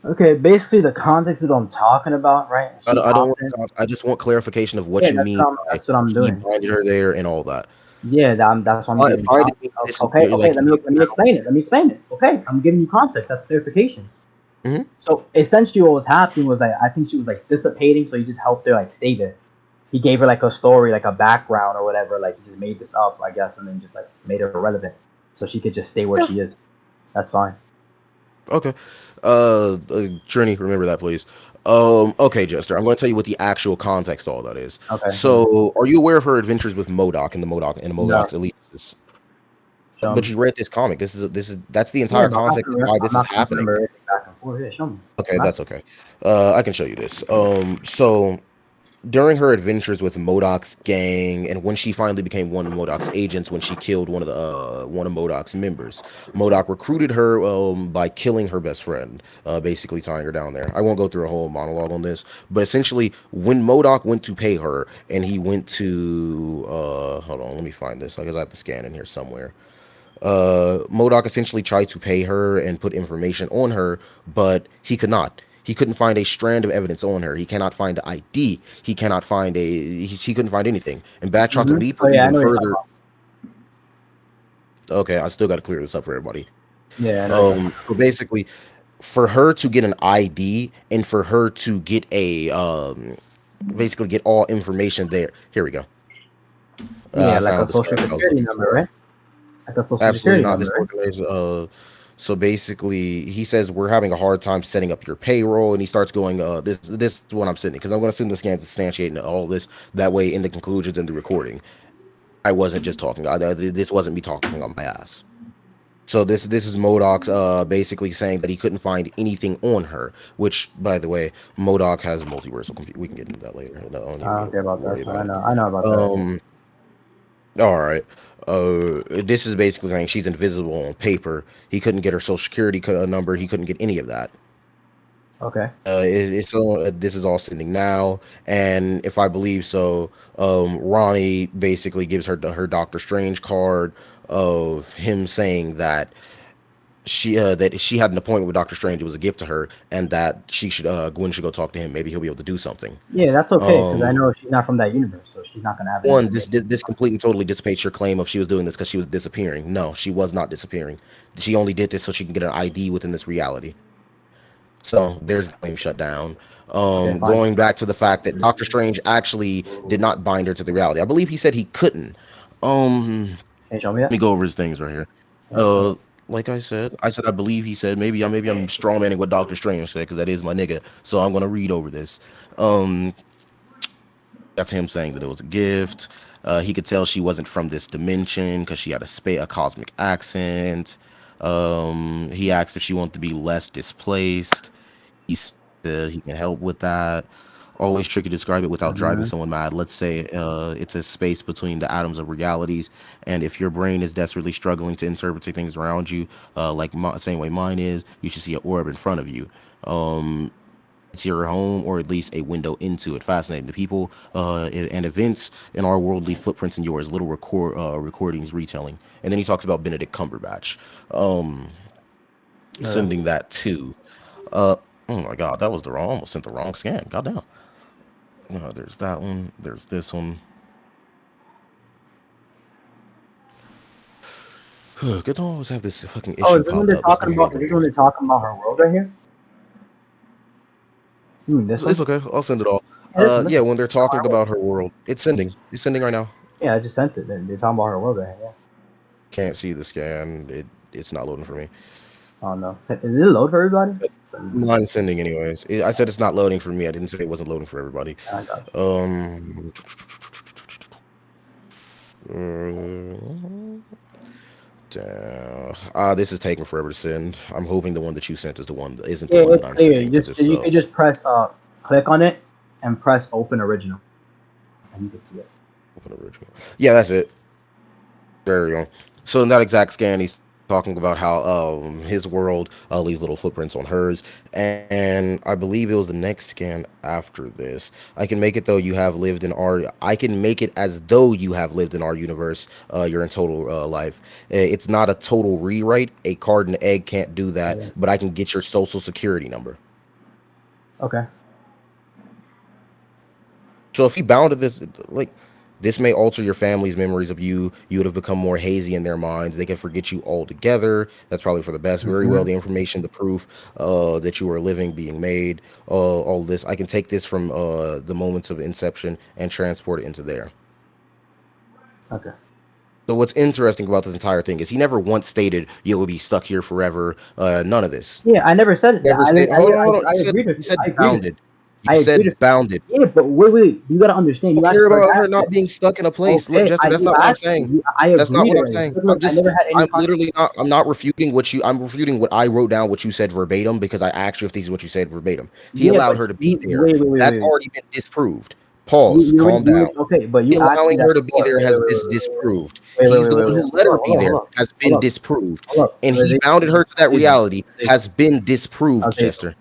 Okay, basically the context of what I'm talking about, right? She I don't want hopped in. to talk. I just want clarification of what Yeah, you mean by that's what I'm he doing. binded her there and all that. Yeah, that's what I'm giving you Binded context. means this is Okay, okay, like let me explain it. Let me explain it. Okay, I'm giving you context. That's clarification. Mhm. So essentially, what was happening was like I think she was like dissipating, so he just helped her like stay there. He gave her like a story, like a background or whatever. Like he just made this up, I guess, and then just like made her irrelevant, so she could just stay where Yeah. she is. That's fine. Okay. Trini, remember that, please. Okay, Jester, I'm going to tell you what the actual context of all that is. Okay, yeah. So, are you aware of her adventures with MODOK and the No, MODOK's allegiances? show But me. you read this comic. That's the Yeah, entire but I'm not context gonna of why I'm this is not gonna happening. remember everything back and forth. Yeah, show me. Okay, Right? that's okay. I can show you this. So during her adventures with MODOK's gang, and when she finally became one of MODOK's agents, when she killed one of MODOK's members, MODOK recruited her by killing her best friend, basically tying her down there. I won't go through a whole monologue on this, but essentially, when MODOK went to pay her, and he went to hold on, let me find this because I have to scan in here somewhere. MODOK essentially tried to pay her and put information on her, but he could not. He couldn't find a strand of evidence on her. He cannot find the ID. He cannot find he couldn't find anything. And backtrack to Mm-hmm. leap Oh yeah, I even know what you're talking further. about. Okay, I still got to clear this up for everybody. Yeah, I know what you're talking So basically, for her to get an ID and for her to get a basically get all information there. Here we go. Yeah, I like a found the social script I was security looking number, for. right? Like a social Absolutely security not. number, This right? organization. So basically, he says we're having a hard time setting up your payroll, and he starts going. This is what I'm sending because I'm going to send the scan to substantiate all this. That way, in the conclusions and the recording, I wasn't just talking. This wasn't me talking on my ass. So this is MODOK basically saying that he couldn't find anything on her. Which, by the way, MODOK has multiversal compute. We can get into that later. No, don't I even need don't to care about worry that. about it. I know about that. All right. This is basically saying she's invisible on paper. He couldn't get her social security number. He couldn't get any of that. Okay. It's all, this is all sending now, and if I believe so, Ronnie basically gives her her Doctor Strange card of him saying that she had an appointment with Doctor Strange. It was a gift to her, and that she should Gwen should go talk to him. Maybe he'll be able to do something. Yeah, that's okay because I Um, know she's not from that universe, so she's not gonna have any One, information. this completely totally dissipates your claim of she was doing this because she was disappearing. No, she was not disappearing. She only did this so she can get an ID within this reality. So there's the claim shut down. Okay, fine. Going back to the fact that Doctor Strange actually did not bind her to the reality. I believe he said he couldn't. Can you show me Let that? me go over his things right here. Yeah, show me. Like I said I believe he said maybe I'm strawmanning what Doctor Strange said because that is my nigga. So I'm gonna read over this. Um, That's him saying that it was a gift. He could tell she wasn't from this dimension because she had a cosmic accent. He asked if she wanted to be less displaced. He said he can help with that. Always tricky to describe it without driving Mhm. someone mad. Let's say it's a space between the atoms of realities, and if your brain is desperately struggling to interpret things around you, like same way mine is, you should see an orb in front of you. Um, it's your home, or at least a window into it. Fascinating. The people and events in our world leave footprints in yours. Little recordings retelling, and then he talks about Benedict Cumberbatch. Um, Okay. Sending that too. Uh, oh my God, that was the wrong. Almost sent the wrong scan. Goddamn. There's that one. There's this one. Good to always have this fucking Oh, issue is this when pop they're up. This talking thing here about? go Is this here. when they're talking about her world right here? You mean this It's one? okay. I'll send it all. Yeah, this Yeah, one. when they're Oh, talking about her world, it's sending. It's sending right now. yeah, I just sent it. They're talking about her world right here. Can't see the scan. It's not loading for me. Yeah. Oh no. Is it load for everybody? Mine's sending anyways. I said it's not loading for me. I didn't say it wasn't loading for everybody. I got you. Um. This is taking forever to send. I'm hoping the one that you sent is the one that isn't the Yeah, one that it's I'm clear. sending. Because if You so, can just press click on it and press open original, and you can see it. open original. Yeah, that's it. There we go. So in that exact scan, he's talking about how his world leaves little footprints on hers, and I believe it was the next scan after this. I can make it though you have lived in our. I can make it as though you have lived in our universe. Your in total life. It's not a total rewrite. A card and egg can't do that, Okay. but I can get your social security number. Okay. So if he bounded this, like, this may alter your family's memories of you. You would have become more hazy in their minds. They can forget you altogether. That's probably for the best. Very well. Mhm. The information, the proof that you are living, being made, all of this. I can take this from the moments of inception and transport it into there. Okay. So what's interesting about this entire thing is he never once stated you will be stuck here forever. None of this. Yeah, I never said that. Never stated. Hold on, hold on. I agreed with You you. said I agreed with bounded. You I agreed said with bounded. Yeah, but wait. You gotta understand. You Don't asked care for about her that. not being stuck in a place. Look, Okay, Jester, that's you not what I'm asked. saying. I That's not agreed what I'm already. saying. So look, I never had any I'm literally not, I'm not refuting what you, I'm refuting what I wrote down, what you said verbatim, because I asked you if this is what you said verbatim. He Yeah, allowed but her to be you there. That's wait. already been disproved. Pause. Calm down. Okay, but you asked me Allowing that her to be before. there has been disproved. He's the one Wait. who let her be there, Hold up. has Hold been up. disproved. Hold up. And he bounded her to that Azazel. reality, has been disproved, Azazel. Jester.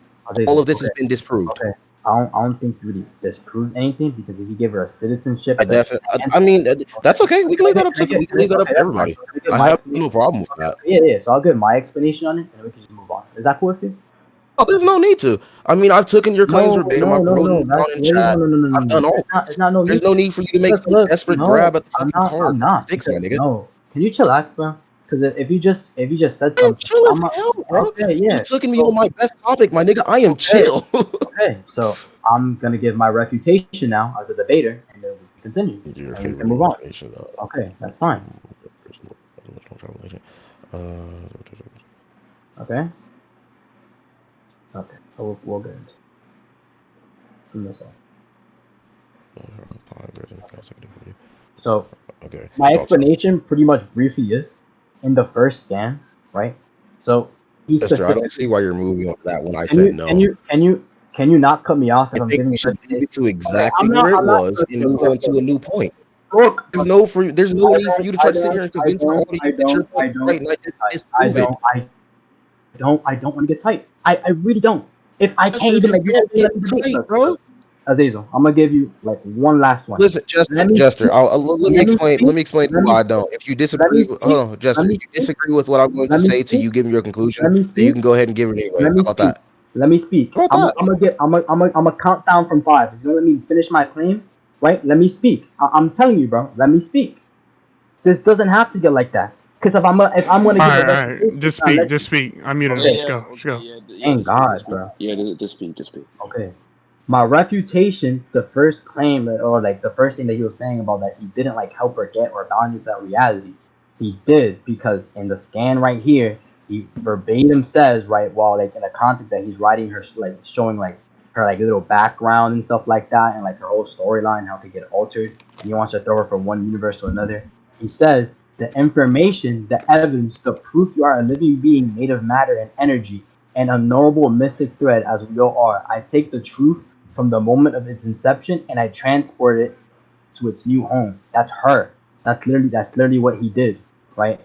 All Azazel. of this has Okay. been disproved. Okay. I don't think you really disproved anything because if you give her a citizenship I as a definitely. man, I mean, okay. that's okay. We can leave that up to. We can leave that up Okay, to that's fine. everybody. So let me give I my have no explanation. problem with Okay, that. yeah. So I'll give my explanation on it, and we can just move on. Is that cool with you? Oh, there's no need to. I mean, I've taken your claims verbatim. I've wrote them That's down in wait, chat. I've done all It's this. not no There's need no to. need for you to make some desperate No, grab at the fucking card. I'm For not six, my because nigga. no. Can you chillax, bro? Because if you just said I'm something, chill as I'm a, hell, bro. okay, You yeah. took me So on my best topic, my nigga. I am okay, chill. okay. So I'm gonna give my refutation now as a debater, and then we can continue, Your and we favorite can move on. invocation. Okay, that's fine. Uh, Okay, okay. So we'll get into it. Give me a second. So okay. my Thought so. explanation pretty much briefly is in the first scan, right? So he Esther, I specific. don't see why you're moving on to that when I said no. Can you not cut me off I if I'm think giving we a should leave presentation? it to Okay, exactly where it was and move on to a new point. Look, There's no need for you to try to sit here and convince the audience that your point is right and I didn't disprove it. I don't want to get tight. I really don't. If I can't Esther, even then like, you don't can't even get let me debate. tight, Look, bro. Azazel, I'm gonna give you like one last one. Listen, Let me speak. Jester. Let me Let me explain. speak. Let me explain Let me why I speak. don't. If you Let me disagree, speak. hold on, Jester. Let If me you speak. disagree with what I'm going to Let me say to speak. you, give me your conclusion. Let me Then you speak. can go ahead and give it anyways. Let How me about speak. that? Let me speak. How about that? I'm a count down from 5. If you don't let me finish my claim, right? Let me speak. I'm telling you, bro. Let me speak. This doesn't have to get like that. Because if I'm gonna give a All right. refutation, Just I'll speak. let Just you. speak. I muted Yeah, him. Okay. Just yeah, go. Just okay, go. yeah, Thank just God, speak. bro. Yeah, just speak, just speak. Okay. My refutation, the first claim or like the first thing that he was saying about that he didn't like help her get or bound into that reality, he did because in the scan right here, he verbatim says right while like in the context that he's writing her like showing like her like little background and stuff like that and like her whole storyline how it could get altered and he wants to throw her from one universe to another. He says The information, the evidence, the proof you are a living being made of matter and energy, and a noble mystic thread as we all are. I take the truth from the moment of its inception and I transport it to its new home. That's her. That's literally what he did, right?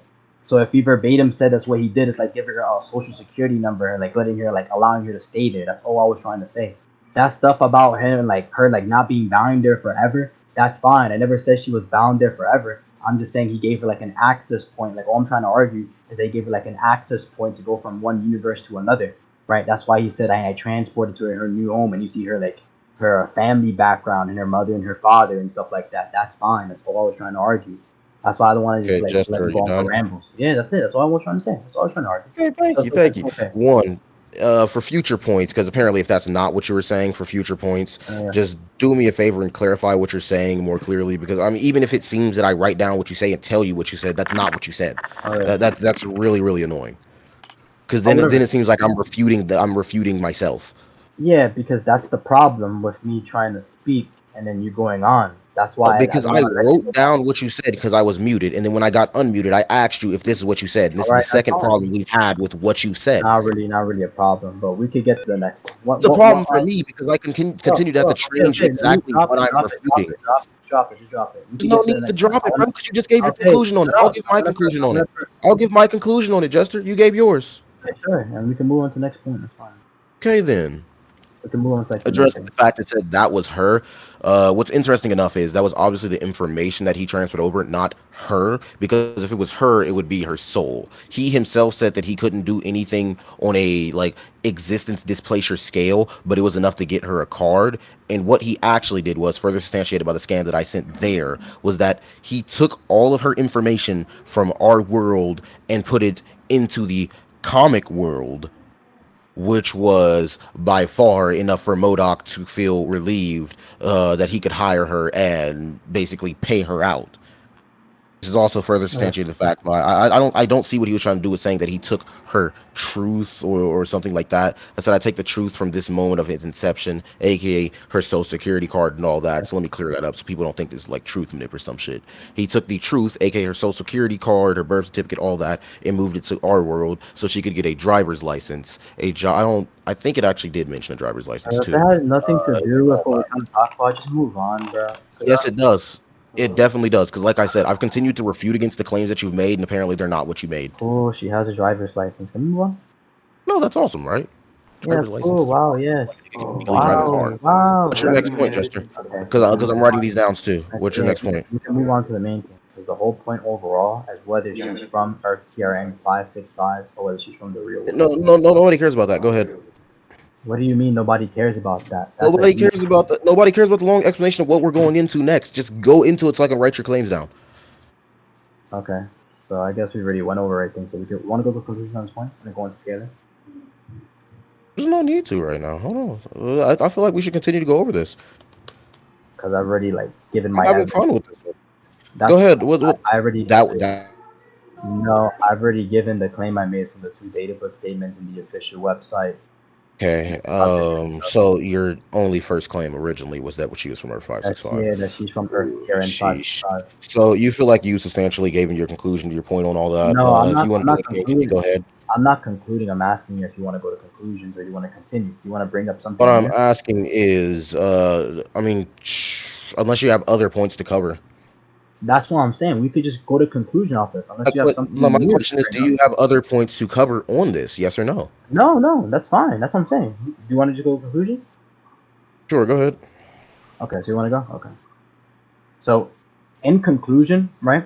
So if he verbatim said that's what he did, it's like giving her a social security number, like letting her, like allowing her to stay there. That's all I was trying to say. That stuff about him, like her, like not being bound there forever. That's fine. I never said she was bound there forever. I'm just saying he gave her like an access point. Like all I'm trying to argue is they gave her like an access point to go from one universe to another, right? That's why he said I transported to her new home, and you see her like her family background and her mother and her father and stuff like that. That's fine. That's all I was trying to argue. That's why I don't want to just Okay, like let Jester, are him go you on for done? rambles. Yeah, that's it. That's all I was trying to say. That's all I was trying to argue. Okay, thank you, That's okay. thank you. Okay. One, for future points, because apparently, if that's not what you were saying for future points, Yeah. just do me a favor and clarify what you're saying more clearly. Because I mean, even if it seems that I write down what you say and tell you what you said, that's not what you said. All right. That's really really annoying. Because Oh, then whatever. it seems like I'm refuting myself. Yeah, because that's the problem with me trying to speak and then you going on. That's No, why I because don't I want to let you wrote go on. down what you said because I was muted, and then when I got unmuted, I asked you if this is what you said, and this All is the right, that's second fine. problem we've had with what you said. Not really a problem. But we could get to the next one. It's a problem for me because I can Bro, continue to have bro, to change okay. No, you exactly drop what it, I'm drop it, drop refuting. it, drop it, drop it, just drop it. We There's could no get to the need to next one. drop I it, want bro, because you just gave your Okay, conclusion on it. shut I'll up. give my conclusion on it. I'll Okay, give my conclusion on it, Jester. You gave yours. sure, and we can move on to the next point. That's fine. Okay, then. We can move on to like the main Addressing thing. the fact that said that was her. What's interesting enough is that was obviously the information that he transferred over, not her. Because if it was her, it would be her soul. He himself said that he couldn't do anything on a like existence displacer scale, but it was enough to get her a card. And what he actually did was further substantiated by the scan that I sent there was that he took all of her information from our world and put it into the comic world, which was by far enough for Modoc to feel relieved that he could hire her and basically pay her out. This is also further Okay. substantiated the fact I don't see what he was trying to do with saying that he took her truth or something like that. I said I take the truth from this moment of its inception, aka her social security card and all that. So let me clear that up so people don't think this is like truth manip or some shit. He took the truth, aka her social security card, her birth certificate, all that, and moved it to our world so she could get a driver's license. I think it actually did mention a driver's license If it too. has nothing to do with All what we're that. trying to talk about, just move on, bro. Yes, it does. It definitely does. Because, like I said, I've continued to refute against the claims that you've made, and apparently they're not what you made. Cool. She has a driver's license. Can we move on? No, that's awesome, right? Yeah, Driver's license. cool. Wow. Yes. You can legally drive a car. Wow. Wow. What's your next point, Jester? Okay. Because I'm writing these down too. What's your Yeah, next point? we can move on to the main thing. Because the whole point overall is whether she's from Earth TRN 565 or whether she's from the real world. No, no, no. Nobody cares about that. Go ahead. What do you mean nobody cares about that? That's a Nobody huge. cares about the. Nobody cares about the long explanation of what we're going into next. Just go into it so I can write your claims down. Okay. So I guess we already went over everything. So we want to go to conclusion on this point and then go into scaling. There's no need to right now. Hold on. I feel like we should continue to go over this. Because I've already like given I'm my having evidence. fun with this one. That's Go ahead. What I already that no. I've already given the claim I made from the two data book statements in the official website. Okay. So your only first claim originally was that she was from Earth 565. That she's from Earth TRN Sheesh. 565. So you feel like you substantially gave your conclusion to your point on all that. No, I'm If not. you want I'm to go not ahead and go, can you concluding. go ahead? I'm not concluding. I'm asking you if you want to go to conclusions or you want to continue. Do you want to bring up What something I'm new? asking is, I mean, unless you have other points to cover. That's what I'm saying. We could just go to conclusion off this, unless you have My something new to question is, bring do up. you have other points to cover on this? Yes or no? No, that's fine. That's what I'm saying. Do you want to just go to conclusion? Sure, go ahead. Okay, so you want to go? Okay. So, in conclusion, right?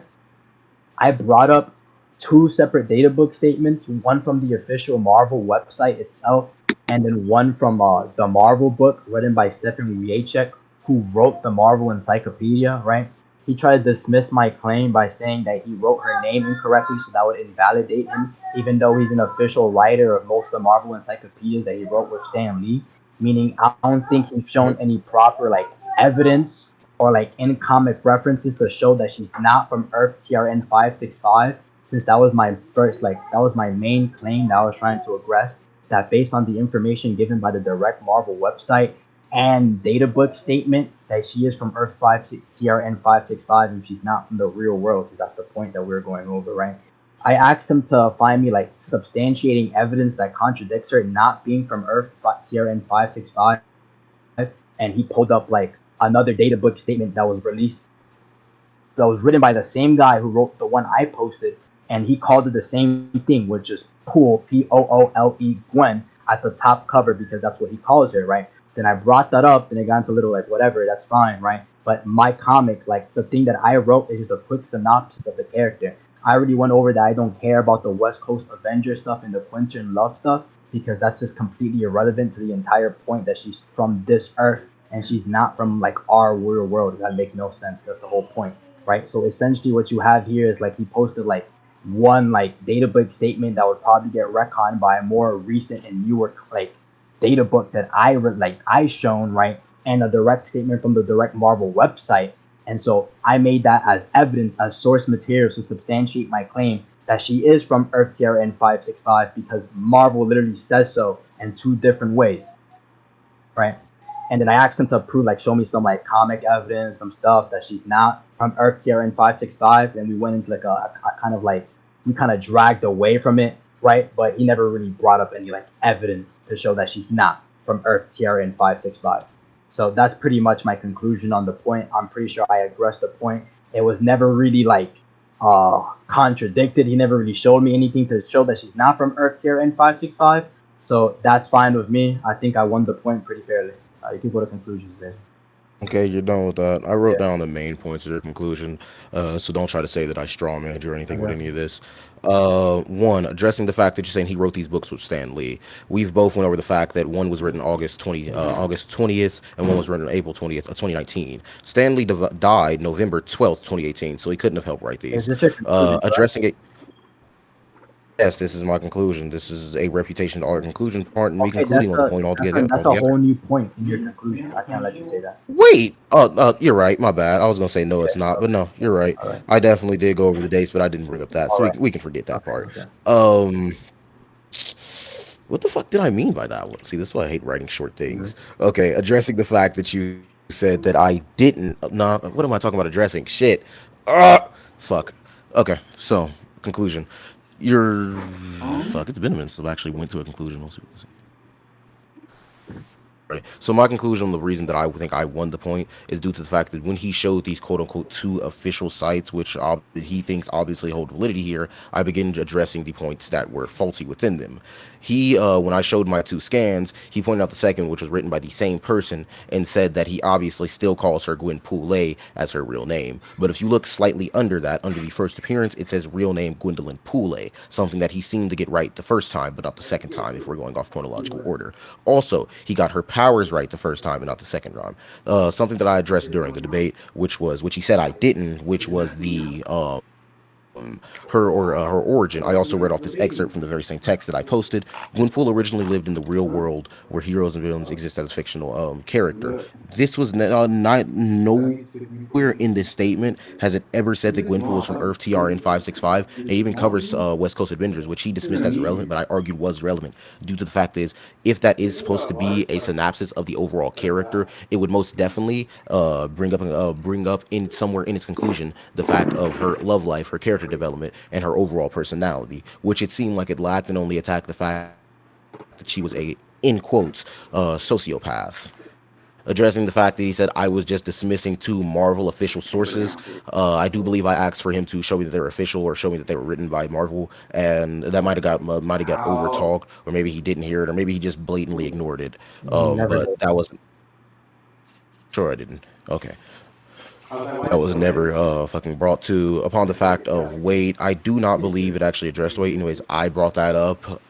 I brought up two separate data book statements, one from the official Marvel website itself, and then one from the Marvel book written by Stephen Wiacek, who wrote the Marvel Encyclopedia, right? He tried to dismiss my claim by saying that he wrote her name incorrectly, so that would invalidate him, even though he's an official writer of most of the Marvel encyclopedias that he wrote with Stan Lee. Meaning, I don't think he's shown any proper like evidence or like in comic references to show that she's not from Earth TRN 565. Since that was my first, like that was my main claim that I was trying to address. That based on the information given by the direct Marvel website, and data book statement that she is from Earth 5 TRN 565 and she's not from the real world. So that's the point that we're going over, right? I asked him to find me like substantiating evidence that contradicts her not being from Earth TRN 565, and he pulled up like another data book statement that was written by the same guy who wrote the one I posted, and he called it the same thing, which is Pool, Poole, Gwen, at the top cover because that's what he calls her, right? Then I brought that up, and it got into a little like whatever, that's fine, right? But my comic, like the thing that I wrote, is just a quick synopsis of the character. I already went over that I don't care about the West Coast Avenger stuff and the Quentin Love stuff because that's just completely irrelevant to the entire point that she's from this Earth and she's not from like our real world. That make no sense. That's the whole point, right? So essentially, what you have here is like he posted like one like data book statement that would probably get retconned by a more recent and newer like data book that I shown, right, and a direct statement from the direct Marvel website. And so I made that as evidence, as source material to substantiate my claim that she is from Earth TRN 565 because Marvel literally says so in two different ways, right? And then I asked him to prove, like, show me some like comic evidence, some stuff that she's not from Earth TRN 565. And we went into like a kind of like we kind of dragged away from it, right? But he never really brought up any like evidence to show that she's not from Earth TRN 565. So that's pretty much my conclusion on the point. I'm pretty sure I addressed the point. It was never really like contradicted. He never really showed me anything to show that she's not from Earth TRN 565. So that's fine with me. I think I won the point pretty fairly. You can go to conclusions there. Okay, you're done with that. I wrote Yeah, down the main points of your conclusion, so don't try to say that I strawmanned you or anything I with got any you. of this. One, addressing the fact that you're saying he wrote these books with Stan Lee. We've both went over the fact that one was written August 20th, and one was written April 20th, 2019. Stan Lee died November 12th, 2018, so he couldn't have helped write Is these. this your conclusion, correct? Addressing it, yes, this is my conclusion. This is a reputation to art conclusion part, and me Okay, concluding on the point that's a altogether. whole new point in your conclusion. I can't let you say that. Wait, you're right. My bad. I was gonna say no, it's Okay, not, but okay, no, you're right. all right, I definitely did go over the dates, but I didn't bring up that, all so right, we can forget that okay, part. okay. Um, what the fuck did I mean by that one? See, this is why I hate writing short Mhm. things. Okay, addressing the fact that you said that I didn't. Nah, what am I talking about addressing? Shit. Fuck. Okay, so conclusion. You're fuck. It's been a minute since I actually went to a conclusion. Let's see. Right. So my conclusion on the reason that I think I won the point is due to the fact that when he showed these quote unquote two official sites, which he thinks obviously hold validity here, I begin addressing the points that were faulty within them. When I showed my two scans, he pointed out the second, which was written by the same person, and said that he obviously still calls her Qwenpool as her real name. But if you look slightly under that, under the first appearance, it says real name Gwendolyn Poole, something that he seemed to get right the first time, but not the second time, if we're going off chronological order. Also, he got her powers right the first time and not the second time. Something that I addressed during the debate, which he said I didn't, which was the her origin. I also read off this excerpt from the very same text that I posted. Gwenpool originally lived in the real world where heroes and villains exist as a fictional character. This was not nowhere in this statement has it ever said that Gwenpool is from Earth TRN 565. It even covers West Coast Avengers, which he dismissed as irrelevant, but I argued was relevant due to the fact is if that is supposed to be a synopsis of the overall character, it would most definitely bring up in somewhere in its conclusion the fact of her love life, her character development, and her overall personality, which it seemed like it lacked and only attacked the fact that she was a in quotes sociopath. Addressing the fact that he said I was just dismissing two Marvel official sources. I do believe I asked for him to show me that they were official or show me that they were written by Marvel, and that might have got over talked, or maybe he didn't hear it, or maybe he just blatantly ignored it. Never But did. that was sure I didn't. Okay, that was never fucking brought to upon the fact of weight. I do not believe it actually addressed weight. Anyways, I brought that up.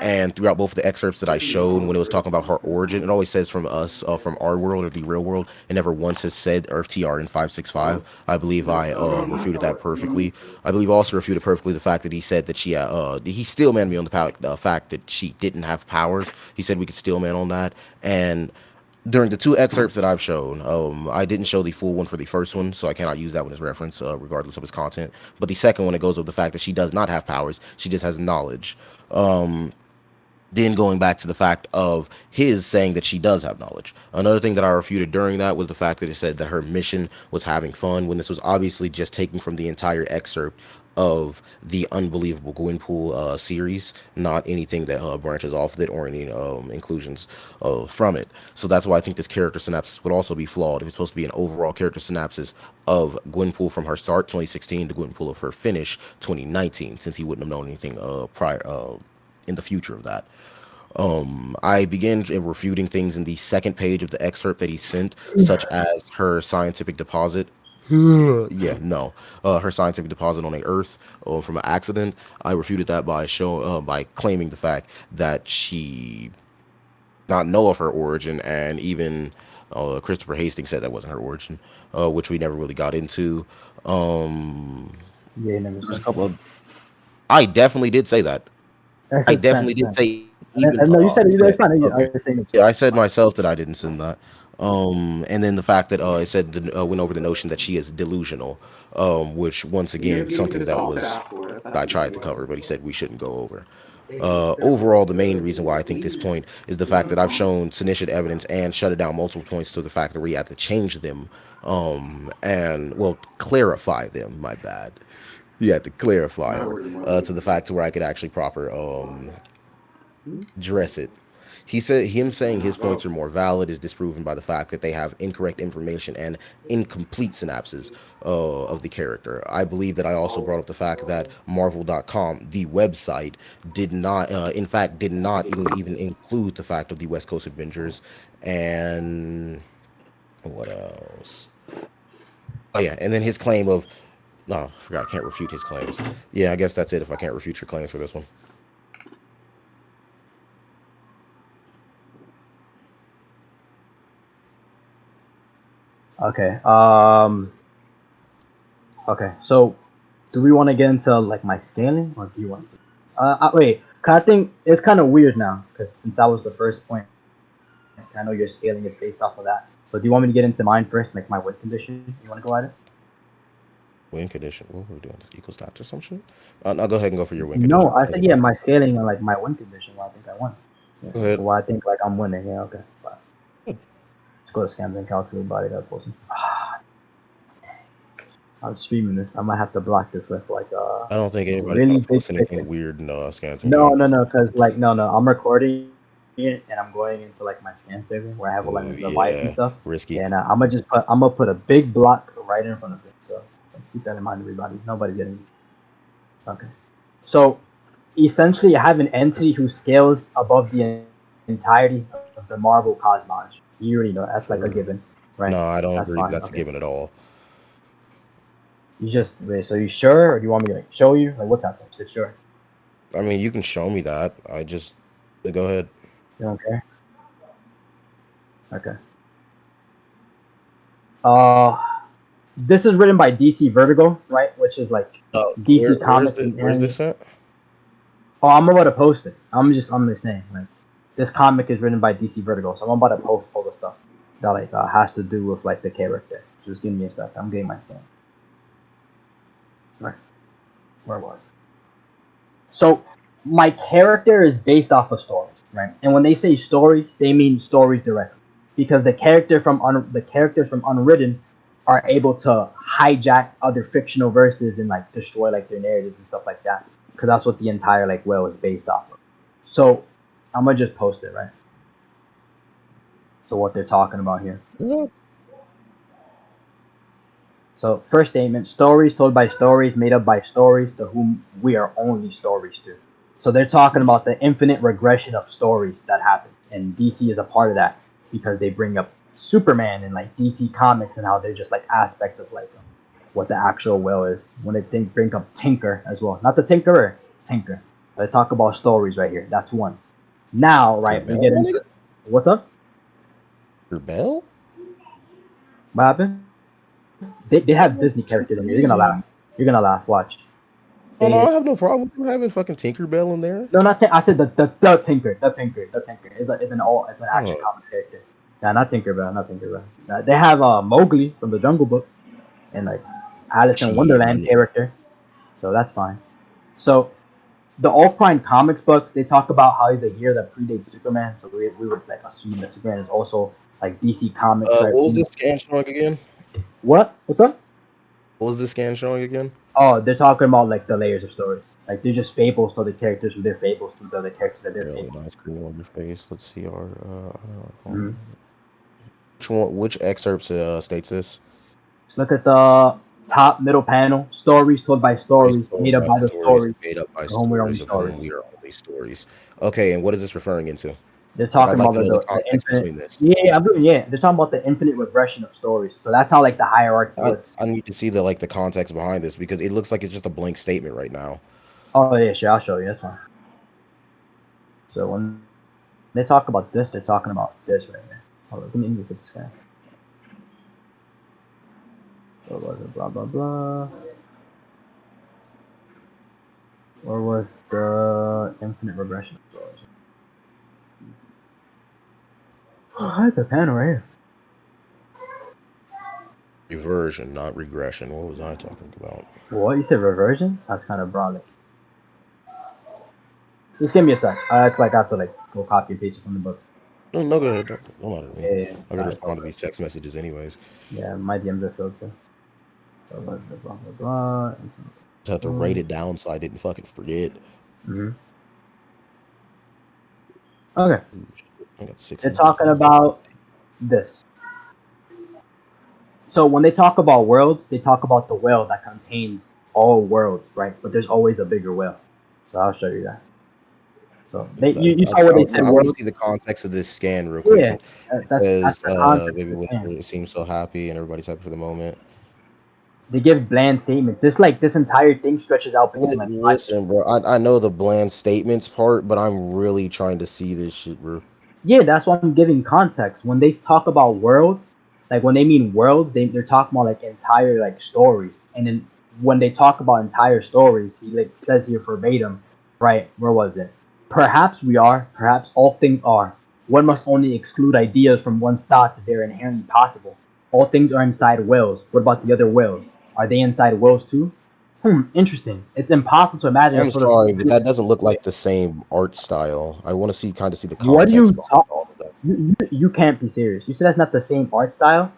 And throughout both the excerpts that I showed when it was talking about her origin, it always says from us, from our world or the real world. It never once has said Earth TR in 565. I believe I refuted that perfectly. I believe also refuted perfectly the fact that he said that he still manned me on the fact that she didn't have powers. He said we could still man on that. And during the two excerpts that I've shown, I didn't show the full one for the first one, so I cannot use that one as reference, regardless of its content. But the second one, it goes with the fact that she does not have powers; she just has knowledge. Um, Then going back to the fact of his saying that she does have knowledge. Another thing that I refuted during that was the fact that it said that her mission was having fun, when this was obviously just taken from the entire excerpt of the Unbelievable Qwenpool series, not anything that branches off of it or any inclusions from it. So that's why I think this character synopsis would also be flawed. If it's supposed to be an overall character synopsis of Qwenpool from her start, 2016, to Qwenpool of her finish, 2019, since he wouldn't have known anything prior in the future of that. I began refuting things in the second page of the excerpt that he sent, such as her scientific deposit. Yeah, no, her scientific deposit on a Earth from an accident. I refuted that by claiming the fact that she not know of her origin, and even Christopher Hastings said that wasn't her origin, which we never really got into. Um, Yeah, you never there's said. a couple of. I definitely did say that. That's I just definitely sense. did say even. No, you said it. Yeah, It's fine. I okay. was saying it. Yeah, I said myself that I didn't send that. And then the fact that it said went over the notion that she is delusional, which once again something that was I tried to cover, but he said we shouldn't go over. Overall, the main reason why I think this point is the fact that I've shown sufficient evidence and shut it down multiple points to the fact that we had to change them, and well, clarify them. My bad. You had to clarify them to the fact to where I could actually proper address it. He said him saying his points are more valid is disproven by the fact that they have incorrect information and incomplete synapses of the character. I believe that I also brought up the fact that Marvel.com, the website, did not, in fact, did not even include the fact of the West Coast Avengers, and what else? Oh yeah, and then his claim of no, I forgot I can't refute his claims. Yeah, I guess that's it if I can't refute your claims for this one. Okay. Okay. So, do we want to get into like my scaling, or do you want? Wait. 'Cause I think it's kind of weird now, because since that was the first point, I know your scaling is based off of that. So, do you want me to get into mine first, like my win condition? You want to go at it? Win condition. What were we doing? Equal stats or some shit? I'll go ahead and go for your win No, condition. I As said a yeah, back. my scaling and like my win condition. Why I think I won. Yeah. Go ahead. So why I think like I'm winning. Yeah. Okay. Fine. Good. Let's go to scams and calculate body that posting. I'm streaming this. I might have to block this with like I don't think anybody's really gonna big post anything chicken. weird in scans and No, games. no, no, because like no, I'm recording it and I'm going into like my scan server where I have all like Ooh, leviathan yeah, stuff, risky. and I'm gonna put a big block right in front of it. So keep that in mind, everybody. Nobody's getting okay. So essentially, I have an entity who scales above the entirety of the Marvel cosmos. You already know that's like a given, right? No, I don't That's agree that fine. that's a Okay. given at all. You just wait. So you sure, or do you want me to like show you? Like what's happening? Is it sure? I mean, you can show me that. I just go ahead. You don't care? Okay. Uh, this is written by DC Vertigo, right? Which is like DC Where is Comics this? and Where's anime. this at? Oh, I'm about to post it. I'm just saying, like, this comic is written by DC Vertigo, so I'm about to post all the stuff that like has to do with like the character. Just give me a sec. I'm getting my scan. Right, where was? So my character is based off of stories, right? And when they say stories, they mean stories directly, because the characters from Unwritten are able to hijack other fictional verses and like destroy like their narratives and stuff like that, because that's what the entire like well is based off of. So I'm gonna just post it, right? So what they're talking about here. What? So first statement: stories told by stories, made up by stories, to whom we are only stories to. So they're talking about the infinite regression of stories that happens, and DC is a part of that because they bring up Superman and like DC comics and how they're just like aspects of like what the actual will is. When they bring up Tinker as well, not the Tinkerer, Tinker. They talk about stories right here. That's one. Now, Your right, we bell, get my into nigga? what's up? Your bell? What happened? They have Disney For some characters in here. You're gonna laugh. reason. You're gonna laugh. Watch. Oh no, They I have no problem with having fucking Tinkerbell in there. No, not I said the Tinker, the Tinker is an action Oh, comics character. Nah, not Tinkerbell, not Tinkerbell. They have Mowgli from the Jungle Book and like Alice in gee, my Wonderland nigga. character, so that's fine. So the All-Prime comics books, they talk about how he's a hero that predates Superman, so we would like assume that Superman is also like DC comics, right? What was this scan showing again? What? What's up? What was this scan showing again? Oh, they're talking about like the layers of stories. Like they're just fables to the characters with their fables to the other characters that they're Really fables. nice green on your face. Let's see our. Mhm. Which one? Which excerpts states this? Look at the top middle panel. Stories told by stories, made up by the stories, Made up by of whom we're only stories of stories. whom we are only stories. Okay, and what is this referring into? They're Like, I'd talking like about to know the the context infinite. between this. Yeah, I'm doing. Yeah, they're talking about the infinite regression of stories. So that's how like the hierarchy works. I need to see the context behind this because it looks like it's just a blank statement right now. Oh yeah, sure. I'll show you. That's fine. So when they talk about this, they're talking about this right here. Hold on, let me look at this guy. So was it blah blah blah? Or was the infinite regression of stories? Oh, I like the panel right here. Reversion, not regression. What was I talking about? What you said reversion? That's kind of broad. Just give me a sec. I act like I have to like go copy and paste it from the book. No, no, go ahead. Don't matter to me. Yeah, I gotta alright, respond to these text messages anyways. yeah, my DMs are filled too. So blah blah blah blah. Just have to write it down so I didn't fucking forget. Mm-hmm. Okay, Ooh, shit. I got 6 they're minutes. talking about this. So when they talk about worlds, they talk about the whale that contains all worlds, right? But there's always a bigger whale. So I'll show you that. So they, you saw what they said. I want to World. see the context of this scan real quick. Yeah, It that's says, the context Baby of the scan. Whisper seems so happy and everybody's happy for the moment. They give bland statements. This entire thing stretches out between like 5 minutes. Listen, bro, I know the bland statements part, but I'm really trying to see this shit, bro. Yeah, that's why I'm giving context. When they talk about world, like when they mean worlds, they're talking about like entire like stories. And then when they talk about entire stories, he like says here verbatim, right? Where was it? Perhaps we are, perhaps all things are. One must only exclude ideas from one's thoughts if they are inherently possible. All things are inside whales. What about the other whales? Are they inside whales too? Interesting. It's impossible to imagine a I'm sort of. sorry, but that doesn't look like the same art style. I want to see kind of see the What do context you behind talk? all of that. You can't be serious. You said that's not the same art style.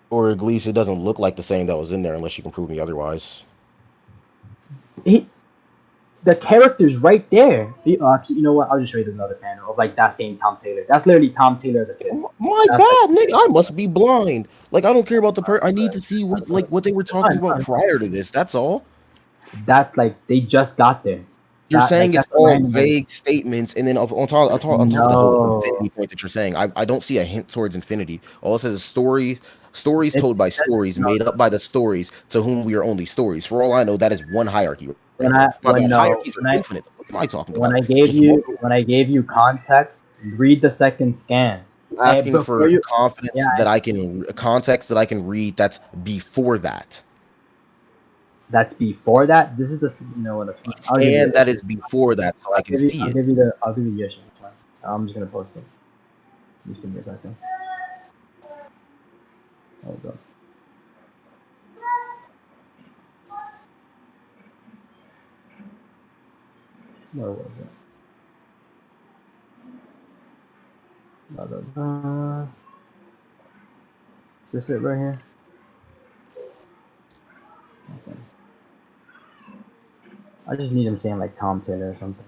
Or at least it doesn't look like the same that was in there, unless you can prove me otherwise. He, the character's right there. Actually, you know what? I'll just show you another panel of like that same Tom Taylor. That's literally Tom Taylor as a kid. My That's like bad, nigga. I must be blind. Like I don't care about the I need to see what they were talking fine, about fine. prior to this. That's all. That's like they just got there. You're saying it's That's all random. vague statements, and then on top of the whole No, infinity point that you're saying, I don't see a hint towards infinity. All it says is stories it told by says stories, no. made up by the stories, to whom we are only stories. For all I know, that is one hierarchy right When there. I My when bad. no Hierarchies are infinite. What am I talking when about? I gave Just one you when I gave you context, read the second scan. And asking before for you, confidence yeah, that I can context that I can read that's before that. that's before that. This is the you know what? That's The fine. I'll give you. scan that is before that so I can see I'll it. give you the I'll give you yes. It's fine. I'm just gonna post it. Just give me a second. Hold on. Where was it? Blah, blah, blah. Is this it right here? Okay. I just need him saying like Tom Taylor or something.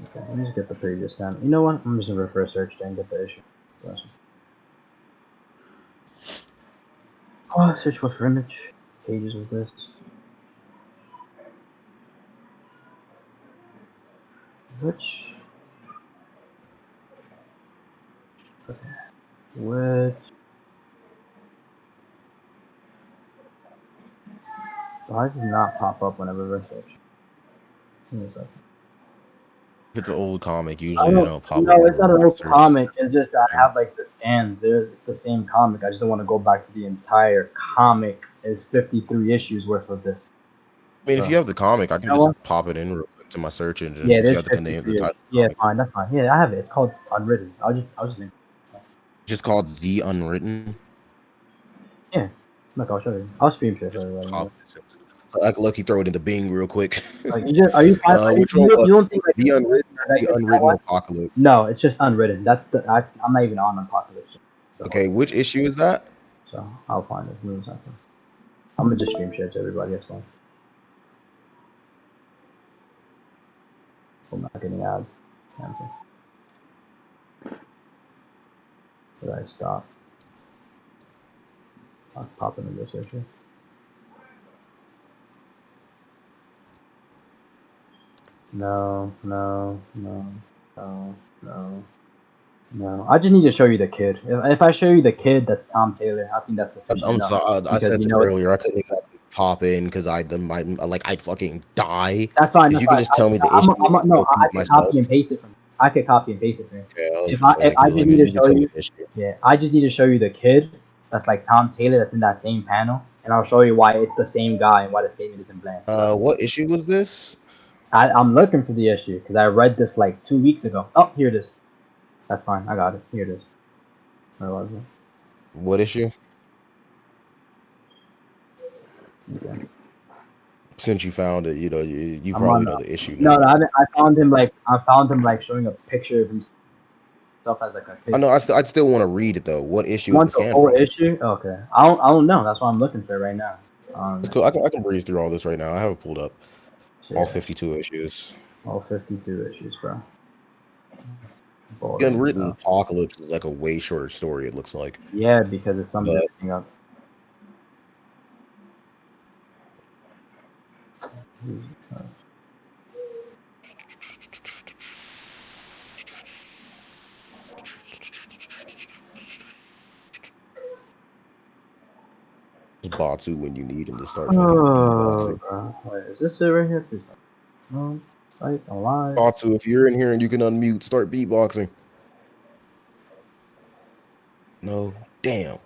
Okay, let me just get the previous down. You know what? I'm just gonna reverse search and get the issue. Oh, search for image. Pages of this. Which? Okay. Which? Why does it not pop up whenever I reverse search? Give me a second. If it's an old comic, I usually they don't. don't pop up No, in it's not an reverse old search. comic. It's just I have like the scans. It's the same comic. I just don't want to go back to the entire comic. It's 53 issues worth of this. I mean, if you So have the comic, I you can know just what? pop it in real quick to my search engine. Yeah, If you there's have the name, the 53 issues. title of the Yeah, comic, fine. That's fine. Yeah, I have it. It's called Unwritten. I'll just make. just called The Unwritten. Yeah. Look, I'll show you. I'll stream share for Just everybody. pop Anyway. this in. I can lucky throw it into Bing real quick. Like, are you fine? Which one? You don't think like The unwritten, that the that unwritten one? apocalypse. No, it's just unwritten. That's I'm not even on Apocalypse. Okay, which issue is that? So I'll find it. Give me a second. I'm gonna just stream share to everybody. That's fine. I'm not getting ads. Okay. Did I stop? I'll pop into this issue. No. I just need to show you the kid. If I show you the kid, that's Tom Taylor. I think that's sufficient I'm enough. sorry. I Because said you this know earlier. I couldn't exactly pop in because I'd fucking die. that's fine. If That's you can fine. just tell me the issue, I can No, go I peep can myself. copy and paste it from. I could copy and paste it from. Okay, I was If just saying, I 'cause, just like, need to you can show tell me you, the issue. yeah, I just need to show you the kid. That's like Tom Taylor. That's in that same panel, and I'll show you why it's the same guy and why the statement isn't blank. What issue was this? I'm looking for the issue because I read this like 2 weeks ago. Oh, here it is. That's fine. I got it. Here it is. Where was it? What issue? Okay. Since you found it, you I'm probably on. know the issue No, now. I found him like showing a picture of himself as like a I kid. know. I'd still want to read it though. What issue You is want the the scan whole from? issue? Okay. I don't know. That's what I'm looking for right now. It's cool. I can breeze through all this right now. I have it pulled up. All Shit. 52 issues. All 52 issues, bro. The Boring, unwritten bro. apocalypse is like a way shorter story. It looks like, Yeah, because it sums but everything up. Jesus Christ. it's Batu when you need him to start fucking Oh, beatboxing. bro. Wait, is this it right here? Please. No, site alive. Batu, if you're in here and you can unmute, start beatboxing. No, damn.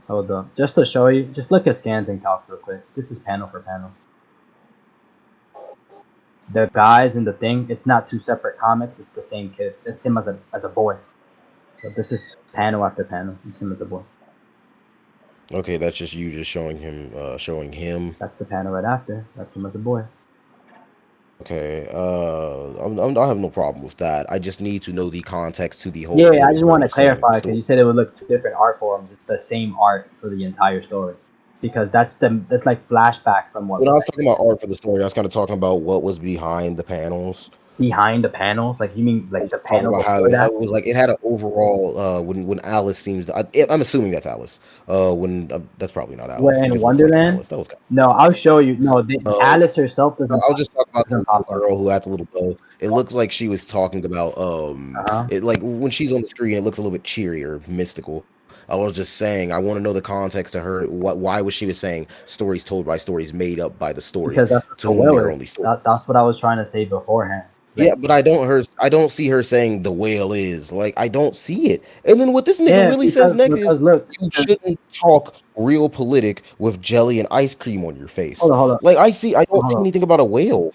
Hold up. Just to show you, just look at scans and calc real quick. This is panel for panel. The guys in the thing, it's not two separate comics. It's the same kid. It's him as a boy. So this is panel after panel. It's him as a boy. Okay, that's just you just showing him, showing him. That's the panel right after. That's him as a boy. Okay, I have no problem with that. I just need to know the context to the whole Yeah, I little just want to girl saying clarify because story. you said it would look two different art forms. It's the same art for the entire story, because that's like flashback somewhat, When I but was like talking about art for the story, I was kind of talking about what was behind the panels. behind the panels. Like you mean I'm like the just talking panel about how before it that, was like it had an overall when Alice seems to, I'm assuming that's Alice. When That's probably not where Alice. She in just looks like Wonderland? Alice. That was kind of No, I'll show you. No, uh, Alice herself I'll just talk about the doesn't little pop up. girl who had the little bow. It looks like she was talking about Uh-huh. it, like when she's on the screen, it looks a little bit cheerier, mystical. I was just saying I want to know the context to her. Why was she was saying stories told by stories made up by the stories Because that's what to the whom will they are is. only stories. That's what I was trying to say beforehand. Yeah, Like, but I don't see her saying the whale is like I don't see it. And then what this nigga yeah, really says next is because look, you because, shouldn't talk real politic with jelly and ice cream on your face. hold on. Like I don't see Hold on. anything about a whale.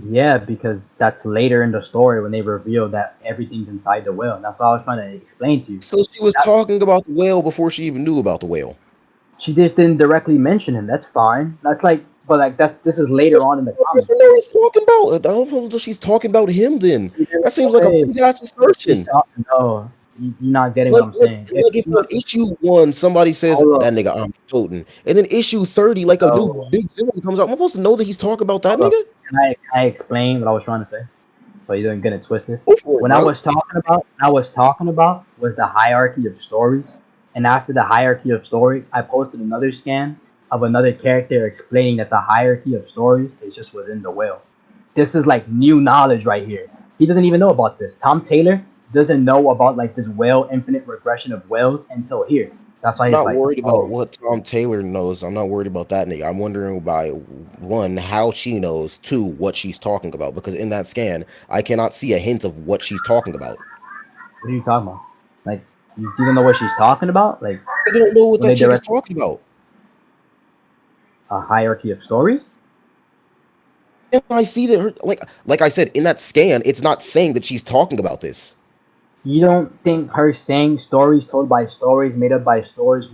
Yeah, because that's later in the story when they reveal that everything's inside the whale. That's what I was trying to explain to you. So she was That talking about the whale before she even knew about the whale. she just didn't directly mention him. That's fine. That's like, but like this is later on in the What comic. person know he's talking about? I don't know if she's talking about him then. She didn't That seems like a say big ass she's assertion. talking. No, you're not getting what I'm saying. Like if on issue 1 somebody says Hold up. that nigga omnipotent, and then issue 30 like a new No, big villain comes out, am I supposed to know that he's talking about that hold up. nigga? Can I explain what I was trying to say? So you didn't get it twisted. Go for it, bro. I was talking about was the hierarchy of stories, and after the hierarchy of stories, I posted another scan of another character explaining that the hierarchy of stories is just within the whale. This is like new knowledge right here. He doesn't even know about this. Tom Taylor doesn't know about like this whale infinite regression of whales until here. That's why I'm he's not like, worried about oh, what Tom Taylor knows. I'm not worried about that nigga. I'm wondering about one, how she knows, two, what she's talking about. Because in that scan, I cannot see a hint of what she's talking about. what are you talking about? Like, you don't know what she's talking about? Like, I don't know what when they that chick is direct talking about. a hierarchy of stories? And I see that her like I said, in that scan, it's not saying that she's talking about this. You don't think her saying stories told by stories, made up by stories,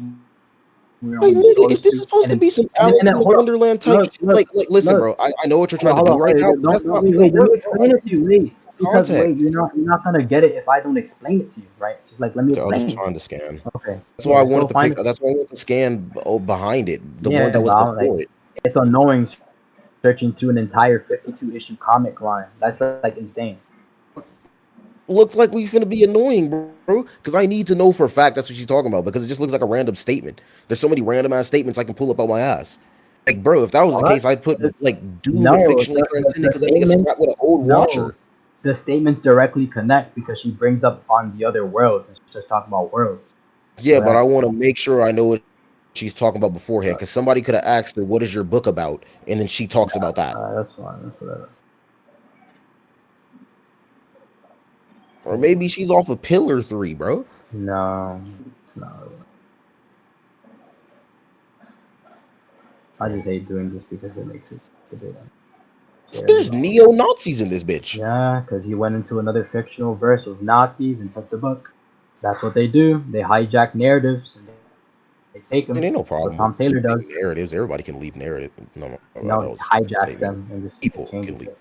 Like, only nigga, if those this is two, supposed to be some Alice and then in the hold up, Wonderland type look, shit, look, like, listen, look. bro, I know what you're trying Hold to on, do hold on. right now, but that's Don't not wait, gonna wait. Let work, me bro. I explain it to you. need Wait, some because wait, context. you're not gonna get it if I don't explain it to you, right? Just like let me Okay, I'll just explain. find the scan. Okay, That's why I yeah. So wanted to find pick. it. That's why I want the scan behind it, the one Yeah, that was but like before it. it's annoying searching through an entire 52 issue comic line. That's like insane. Looks like we finna be annoying, bro. Because I need to know for a fact that's what she's talking about. Because it just looks like a random statement. There's so many random ass statements I can pull up on my ass. Like, bro, if that was the What? case, I'd put like Doom and No, fictionally transcended the because that nigga statement. scrapped with an old No, watcher. the statements directly connect because she brings up on the other worlds and she's just talking about worlds. Yeah, So but I that want to make sure I know what she's talking about beforehand. Because somebody could have asked her, "What is your book about?" And then she talks about that. that's fine. That's whatever. Or maybe she's off of Pillar 3, bro. No, no. I just hate doing this because it makes it debate. There's neo-Nazis in this bitch. Yeah, because he went into another fictional verse with Nazis and took the book. That's what they do. They hijack narratives and they take And them. ain't no That's what problem Tom with Taylor leaving does. narratives. Everybody can leave narrative. No, No, that he was a stupid hijacks statement. them and just People changes can leave. it.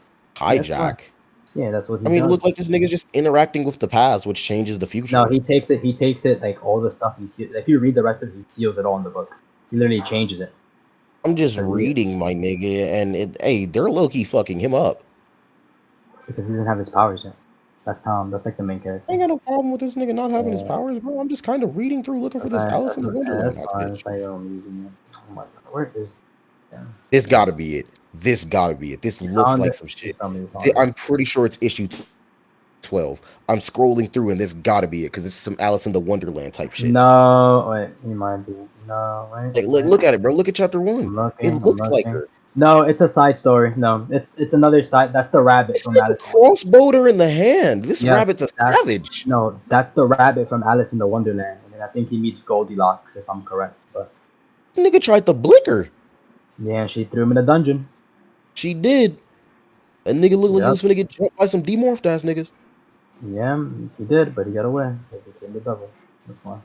Yeah, that's fine. Hijack. Yeah, that's what he I mean, it does. looked like this nigga's just interacting with the past, which changes the No, future. he takes it. He takes it like all the stuff he seals. If you read the rest of it, he seals it all in the book. He literally changes it. I'm just 'Cause reading, my nigga, and hey, they're low-key fucking him up. because he doesn't have his powers yet. That's Tom. That's like the main I character. ain't got no problem with this nigga not having his Yeah, powers, bro. I'm just kind of reading through, looking for that's this fine. Alice in the Wonderland That's ass fine. bitch. That's how you're using it. Oh my god, where is? Yeah. This gotta be it. This gotta be it. This You looks found like it. some Please shit. tell me you found it. I'm pretty sure it's issue 12. I'm scrolling through, and this gotta be it because it's some Alice in the Wonderland type shit. No, wait. He might be. No, wait. Like, Wait. look at it, bro. Look at chapter 1. I'm It looking. I'm looks like looking. her. No, it's a side story. No, it's another side. That's the rabbit This from nigga Alice in Wonderland. crossbowed her in the hand. This Yes, rabbit's a that's savage. no, that's the rabbit from Alice in the Wonderland, and then I think he meets Goldilocks if I'm correct. But Nigga tried to blick her. yeah, she threw him in a dungeon. She did. A nigga looked like he Yep. was finna get jumped by some demorphed ass niggas. Yeah, he did, but he got away. He became the devil. That's why.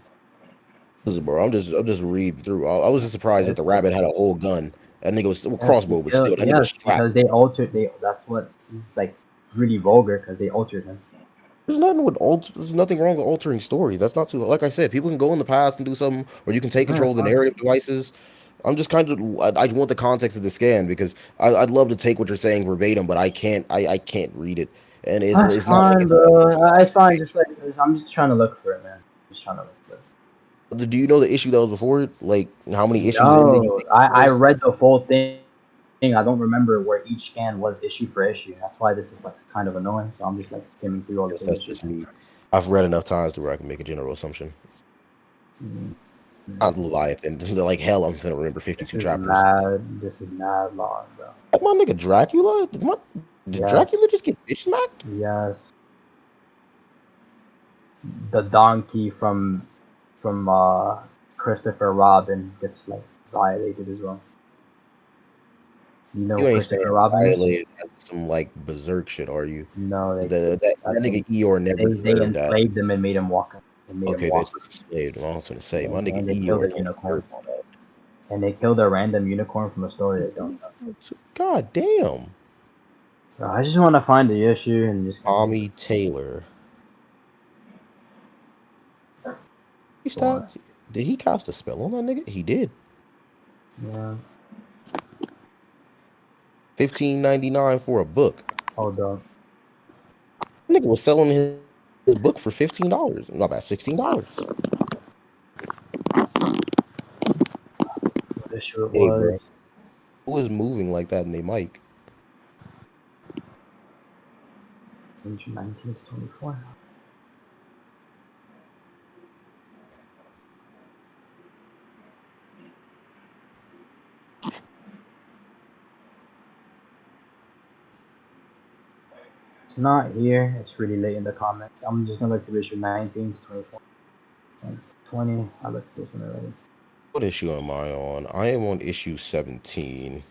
Listen, bro, I'm just reading through. I was just surprised that Yes, the rabbit had a whole gun. That nigga was well, yes, crossbow, but still, that nigga was yes, strapped. because they altered. That's what like really vulgar because they altered him. There's nothing wrong with altering stories. That's not too. Like I said, people can go in the past and do something, or you can take Yeah, control of the narrative devices. I'm just kind of. I want the context of the scan because I'd love to take what you're saying verbatim, but I can't. I can't read it, and that's it's not like fine, it's off the bro. slide. It's fine. Just like I'm just trying to look for it, man. Just trying to look for it. Do you know the issue that was before it? Like how many issues in did you No, think this I was? read the full thing. I don't remember where each scan was issue for issue. That's why this is like kind of annoying. So I'm just like skimming through all the Guess full that's issues. just me. I've read enough times to where I can make a general assumption. Mm, Not Leviathan. Like hell, I'm gonna remember 52 This is chapters. mad. This is mad long, bro. Like my nigga Dracula? Did Yes, Dracula just get bitch smacked? yes. The donkey from Christopher Robin gets like violated as well. You know You who ain't saying Christopher Robin is? violated as some like berserk shit, are you? No, I That nigga think Eeyore never they deserved that. enslaved him and made him walk. And made him Okay, they walk. just enslaved him. I was gonna say, my nigga And they killed Eeyore a don't unicorn. deserve all that. And they killed a random unicorn from a story I don't know. God damn. Bro, I just want to find the issue and just continue. Tommy Taylor. He Go stopped. Did he cast a spell on that nigga? He did. Yeah. 15.99 for a book. Hold up. Nigga was selling his book for $15. Not bad, $16. What issue it Hey, was? bro. Who is moving like that in they mic? 19 to 24. It's not here. It's really late in the comments. I'm just gonna look through issue 19 to 24. And 20. I looked at this one already. What issue am I on? I am on issue 17.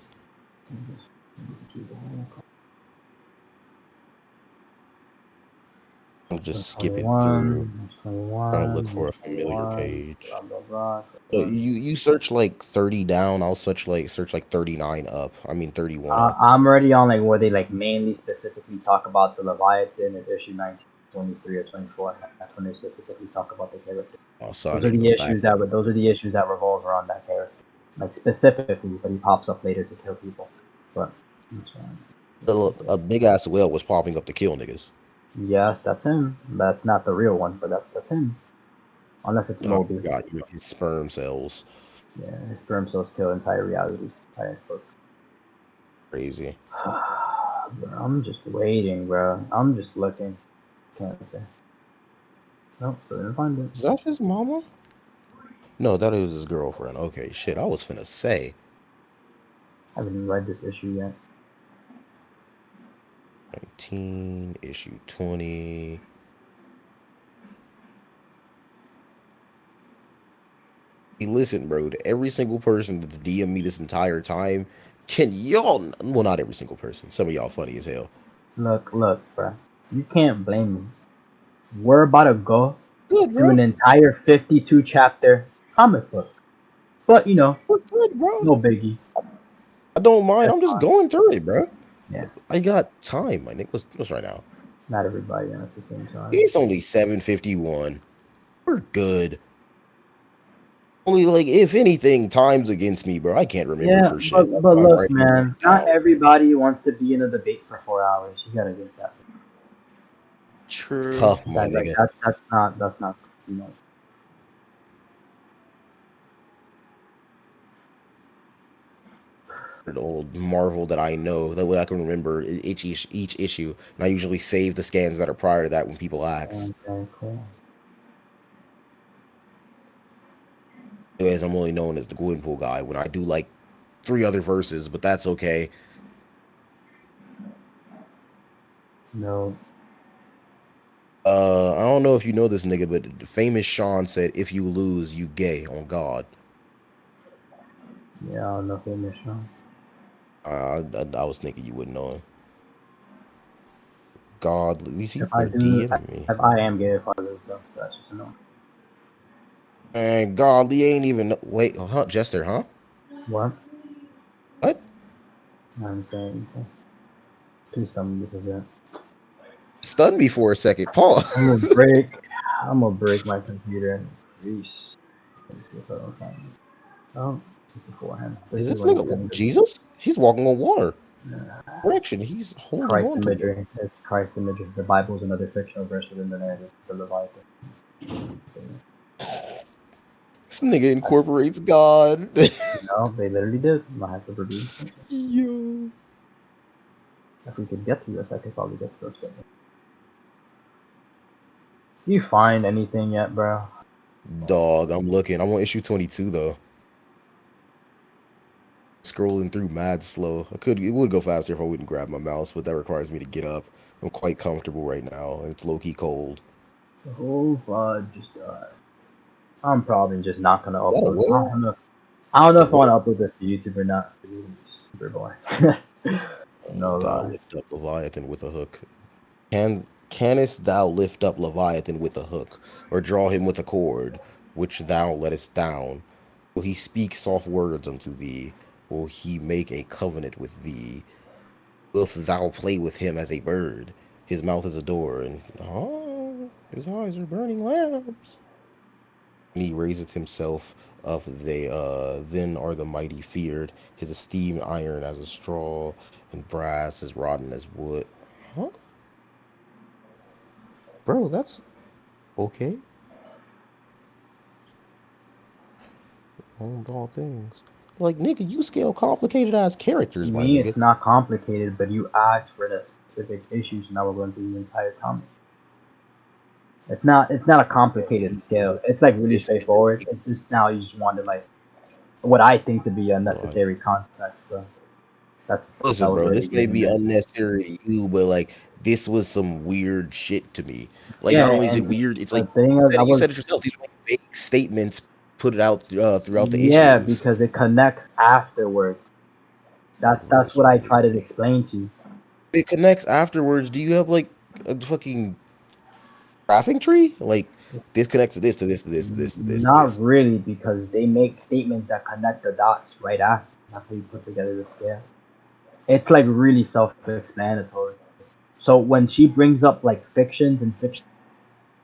I'm just skipping through, 21, trying to look 21, for a familiar 21, page. blah, blah, blah. So you search like 30 down. I'll search like 39 up. I mean 31 up. I'm already on like where they like mainly specifically talk about the Leviathan is issue 19, 23, or 24. That's when they specifically talk about the character. Oh, so I Those are need to the go back. issues that revolve around that character, like specifically. But he pops up later to kill people. But that's fine. A big ass whale was popping up to kill niggas. Yes, that's him. That's not the real one, but that's him. Unless it's Oh, I Moby. forgot, you know, his sperm cells. Yeah, his sperm cells kill entire reality. Entire book. Crazy. Bro, I'm just waiting, bro. I'm just looking. Can't say. Nope, still didn't find it. Is that his mama? No, that was his girlfriend. Okay, shit. I was finna say. I haven't even read this issue yet. 19, issue 20. Hey, listen, bro, to every single person that's DM me this entire time, can y'all, well, not every single person. Some of y'all funny as hell. Look, bro. You can't blame me. We're about to go Good, through bro. an entire 52 chapter comic book. But, you know, We're good, bro. no biggie. I don't mind. That's I'm just fine. going through it, bro. Yeah, I got time, my nigga. What's right now? not everybody at the same time. It's only 7:51. We're good. Only, like, if anything, time's against me, bro. I can't remember Yeah, for but, shit. That's but why I'm look, writing it man, not down. everybody wants to be in a debate for 4 hours. You gotta get that. True. Tough, my Like nigga. that's not, you know. The old Marvel that I know. That way I can remember each issue. And I usually save the scans that are prior to that when people ask. Okay, cool. Anyways, I'm only known as the Qwenpool guy when I do like 3 other verses, but that's okay. No, I don't know if you know this nigga, but the famous Sean said, "If you lose, you gay." On God, yeah, nothing mission. I was thinking you wouldn't know him. God, at least you If I were do, DMing me. if I am gay, if I lose, though, that's just a no. And God, Lee ain't even wait, huh? Jester, huh? What? What? I'm saying, okay. Please tell me this is it. Stunned me for a second. Paul. I'm gonna break. I'm gonna break my computer and grease. Let me see if I don't find it. Oh, beforehand. This Is is this when he's nigga getting Jesus? He's walking on water. the Correction, he's holding Christ on to it. imagery. It's Christ imagery. The Bible is another fictional verse within the narrative. The Leviathan. This nigga incorporates God. No, they literally did. I have to produce. Yo. If we could get to this, I could probably get to those statements. Do you find anything yet, bro? Dog, I'm looking. I'm on issue 22 though. Scrolling through mad slow. It would go faster if I wouldn't grab my mouse, but that requires me to get up. I'm quite comfortable right now, and it's low-key cold. The whole VOD just I'm probably just not gonna Is that a upload. whale? I don't It's know a if I want whale. to upload this to YouTube or not. It's super boring. No Thou lie. lift up Leviathan with a hook. Canst thou lift up Leviathan with a hook, or draw him with a cord, which thou lettest down? Will he speak soft words unto thee? Will he make a covenant with thee? Wilt thou play with him as a bird? His mouth is a door, and his eyes are burning lamps. And he raiseth himself up, then are the mighty feared. His esteem iron as a straw, and brass as rotten as wood. Huh? Bro, that's okay. Owned all things. Like, nigga, you scale complicated ass To characters, my me, nigga. it's not complicated, but you asked for the specific issues. Now we're going through the entire comic. It's not. It's not a complicated scale. It's like really This straightforward. It's just now you just wanted like what I think to be like, unnecessary context. So that listen, was bro, already this may given be there. unnecessary to you, but like, this was some weird shit to me. Like, Yeah, not only is it and weird, it's the like thing is, I you was said it yourself. These are like fake statements put it out throughout the yeah issues. because it connects afterwards. Like, That's rules what I within try to explain to you. it connects afterwards. Do you have like a fucking graphing tree? Like this connects to this to this to this to this to this to Not this. really, because they make statements that connect the dots right after you put together the scale. It's like really self-explanatory. So when she brings up like fictions and fictions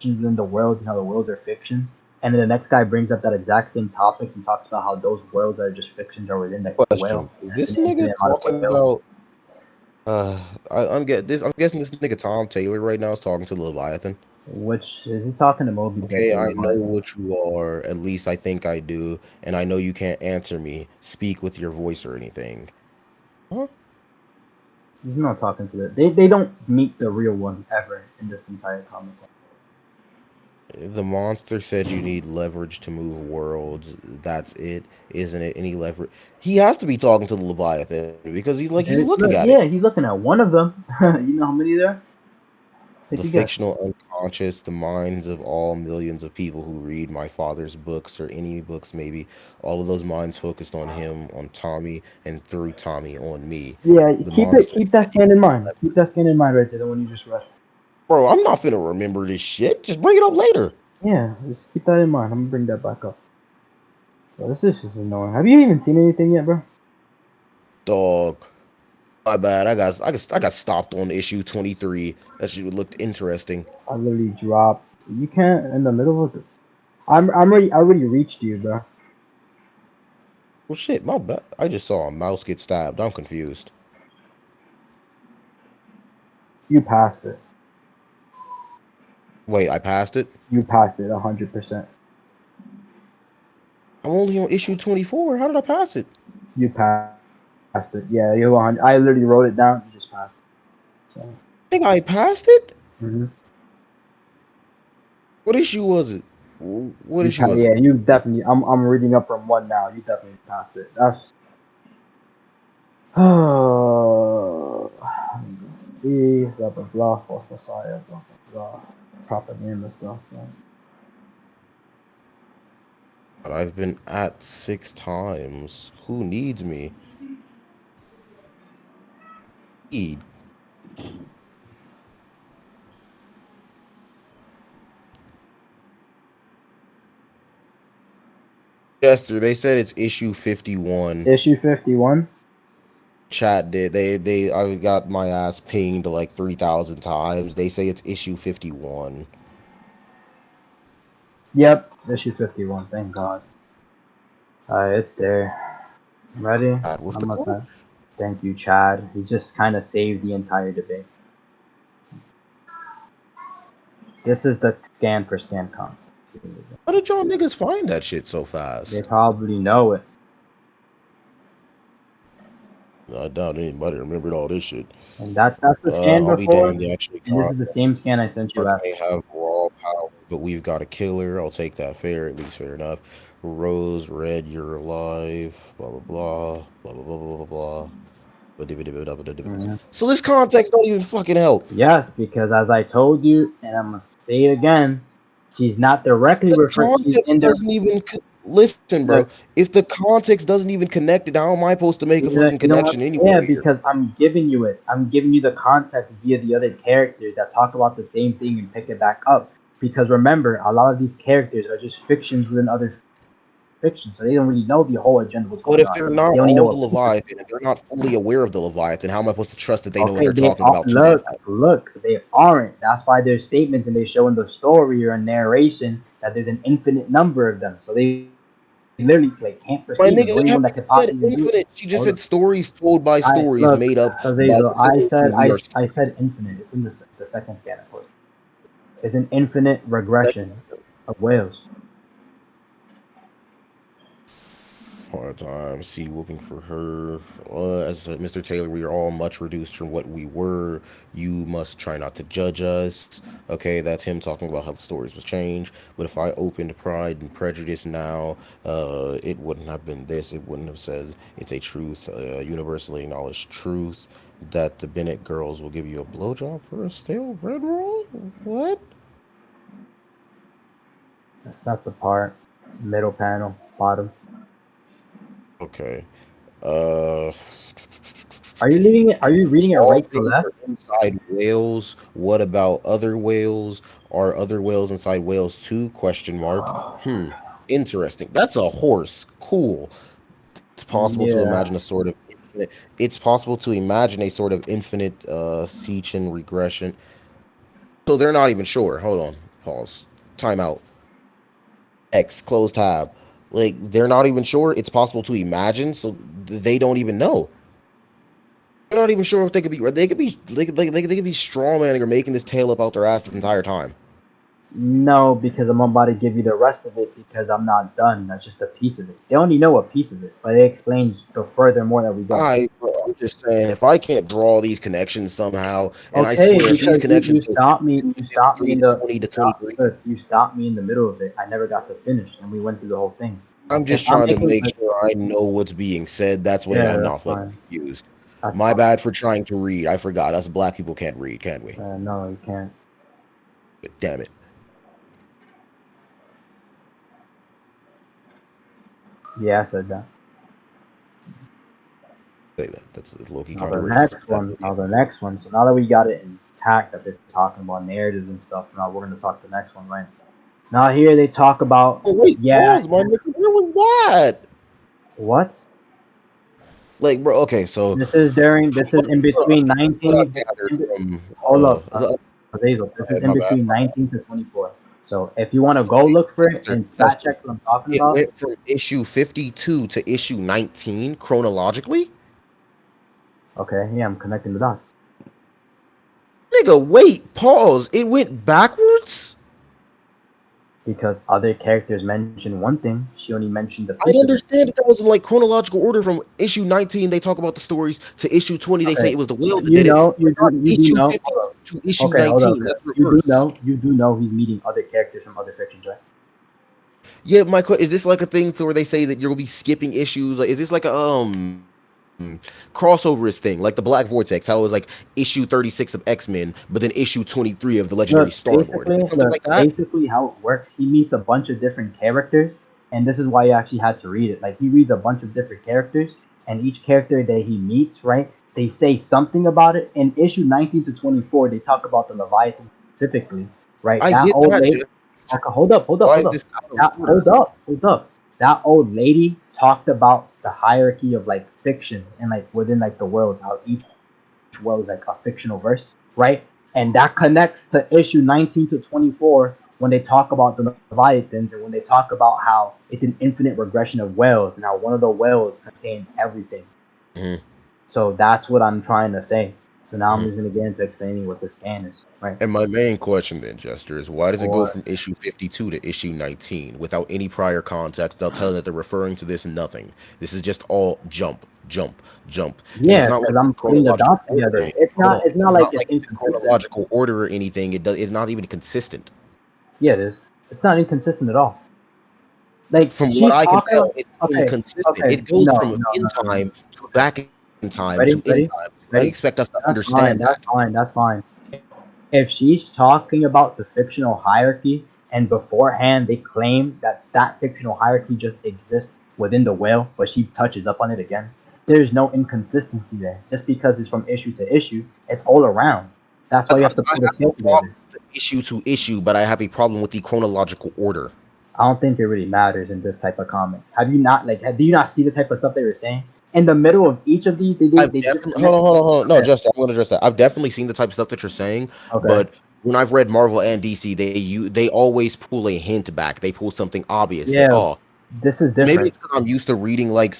in the world and how the worlds are fictions, and then the next guy brings up that exact same topic and talks about how those worlds are just fictions or within the Question: whale, this an nigga infinite amount of talking whales. about? I'm guessing this nigga Tom Taylor right now is talking to the Leviathan. Which is he talking to Moby Dick Okay, or I know Leviathan? what you are. At least I think I do, and I know you can't answer me. Speak with your voice or anything. Huh? He's not talking to it. They don't meet the real one ever in this entire comic. The monster said you need leverage to move worlds. That's it, isn't it? Any leverage? He has to be talking to the Leviathan because he's looking Look, at it. yeah, he's looking at one of them. You know how many there? Take The a guess. fictional unconscious, the minds of all millions of people who read my father's books or any books, maybe all of those minds focused on him, on Tommy, and through Tommy on me. Yeah, The monster keep that said you scan in need mind. leverage. Keep that scan in mind right there, the one you just read. Bro, I'm not finna remember this shit. Just bring it up later. Yeah, just keep that in mind. I'm gonna bring that back up. Bro, this is just annoying. Have you even seen anything yet, bro? Dog. My bad. I got stopped on issue 23. That shit looked interesting. I literally dropped. You can't in the middle of it. I already reached you, bro. Well, shit, my bad. I just saw a mouse get stabbed. I'm confused. You passed it. Wait, I passed it? You passed it 100%. I'm only on issue 24. How did I pass it? You passed it. Yeah, you 100. I literally wrote it down. You just passed it. So, I think I passed it? hmm What issue was it? What issue was it? Yeah, you definitely. I'm reading up from one now. You definitely passed it. That's. Blah blah blah. False messiah. Blah blah blah. Propaganda stuff. Man. But I've been at 6 times. Who needs me? Need. Jester, they said it's issue 51. Issue 51. Chat did. I got my ass pinged like 3,000 times. They say it's issue 51. Yep. Issue 51. Thank God. It's there. Ready? Chat with the I'm cloak. gonna thank you, Chad. He just kind of saved the entire debate. This is the scan for scan count. How did y'all niggas find that shit so They fast? probably know it. I doubt anybody remembered all this shit. And that's the scan I'll be before. damned. They actually And this is the same scan I sent you Mark after. may have raw power, but we've got a killer. I'll take that fair, at least fair enough. Rose, red, you're alive. Blah blah blah. Blah blah blah blah blah blah. Mhm. So this context don't even fucking help. Yes, because as I told you, and I'm gonna say it again, she's not directly The referring. She's context in there. doesn't even listen, bro. Look, If the context doesn't even connect it, how am I supposed to make a fucking you know what? connection Yeah, anywhere here? because I'm giving you it. I'm giving you the context via the other characters that talk about the same thing and pick it back up. Because remember, a lot of these characters are just fictions within other fictions, so they don't really know the whole agenda, what's But going if on. they're not They only know on a the piece of it. Leviathan and they're not fully aware of the Leviathan, how am I supposed to trust that they know what Okay, they're talking about to me? look, they aren't. That's why there's statements and they show in the story or in narration that there's an infinite number of them. So they literally like can't My perceive them. nigga, The only they one haven't that even could said possibly do it. infinite. She just Hold said on. stories told by I stories look, made up by Azazel, the figures who we are. I said infinite. It's in the second scan, of course. It's an infinite regression of whales. Hard time. See, whooping for her. As Mr. Taylor, we are all much reduced from what we were. You must try not to judge us. Okay, that's him talking about how the stories was changed. But if I opened Pride and Prejudice now, it wouldn't have been this. It wouldn't have said it's a truth, universally acknowledged truth that the Bennett girls will give you a blowjob for a stale bread roll. What? That's not the part. Middle panel, bottom. Okay. Uh, Are you reading it? Are you reading it All right to things left? are inside whales. What about other whales? Are other whales inside whales too? Question mark. Interesting. That's a horse. Cool. It's possible to Yeah. imagine a sort of infinite. It's possible to imagine a sort of infinite Sechin regression. So they're not even sure. Hold on. Pause. Time out. X close tab. Like they're not even sure. It's possible to imagine. So they don't even know. They're not even sure if they could be. They could be. They could be straw manning or making this tail up out their ass this entire time. No, because I'm about to give you the rest of it because I'm not done. That's just a piece of it. They only know a piece of it, but it explains the furthermore that we go. I'm just saying, if I can't draw these connections somehow, and I Okay, swear, if these because connections you go stopped me. 52 You to stopped me 53 in to the. 20 to Stop, 23, look, you stopped me in the middle of it. I never got to finish, and we went through the whole thing. I'm If just I'm trying to making, make like, sure I know what's being said. That's way yeah, I'm that's not like fine. confused. That's My fine. bad for trying to read. I forgot. Us black people can't read, can we? No, you can't. But damn it. Yeah, I said that. Say that. That's low-key Now kind of the racist. next That's one. yeah. Now the next one. So now that we got it intact, that they're talking about narratives and stuff. Now we're gonna talk the next one, right? Now here they talk about, Oh wait, yeah, pause, my nigga. Where was that? what? Like, bro. Okay, so This is during. from This is in between what 19. I gathered from Hold up, Azazel. This is in my bad. between 19 to 24. So if you want to go look for it Jester, and fact Jester. check what I'm talking It about, went from issue 52 to issue 19 chronologically? okay, yeah, I'm connecting the dots Nigga, wait, pause. It went backwards? because other characters mentioned one thing. She only mentioned a I piece of it. understand that was in like chronological order from issue 19, they talk about the stories, to issue 20, they say Okay, it was the whale that you did it. know, But not you do issue know. 50 Hold up. to issue Okay, hold up. 19. That's reverse. You do know he's meeting other characters from other fictions, right? Yeah, my is this like a thing to where they say that you'll be skipping issues? Like, is this like a crossoverist thing, like the Black Vortex? How it was like issue 36 of X-Men, but then issue 23 of the Legendary Star Lord. Is it something like that? Basically how it works, he meets a bunch of different characters, and this is why you actually had to read it. Like he reads a bunch of different characters, and each character that he meets, right, they say something about it. In issue 19 to 24, they talk about the Leviathan specifically, right? I That get old that. lady. Okay, hold up, hold up, Why hold is up. this out of That, order? hold up. That old lady talked about the hierarchy of like fiction and like within like the world, how each well as like a fictional verse, right? And that connects to issue 19 to 24 when they talk about the Leviathans and when they talk about how it's an infinite regression of whales and how one of the whales contains everything. Mhm, So that's what I'm trying to say. So now I'm mhm. just gonna get into explaining what the scan is, right? And my main question then, Jester, is why does it go Or from issue 52 to issue 19 without any prior context? They'll tell you that they're referring to this nothing. This is just all jump, jump, jump. And it's yeah, not like because I'm putting the chronological dots order. together. It's Hold not. on. It's not It's like not it's like it's in inconsistent. chronological order or anything. It's not even consistent. Yeah, it is. It's not inconsistent at all. Like From what she's I can talking. tell, it's Okay, inconsistent. okay. It goes No, from no, in no, no. time to back in time to Ready, in ready, time. So I ready. expect us to That's fine. understand That's that. fine. That's fine. If she's talking about the fictional hierarchy, and beforehand they claim that that fictional hierarchy just exists within the whale, but she touches up on it again, there's no inconsistency there. Just because it's from issue to issue, it's all around. That's why you have to I put a have no scale problem together. with the issue to issue, but I have a problem with the chronological order. I don't think it really matters in this type of comic. Have you not do you not see the type of stuff they were saying? In the middle of each of these, I've they definitely hold disconnect. on, hold on, hold on. No, Okay, just I'm gonna address that. I've definitely seen the type of stuff that you're saying, okay. but when I've read Marvel and DC, they always pull a hint back. They pull something obvious that Yeah, oh, this is maybe different. it's because I'm used to reading like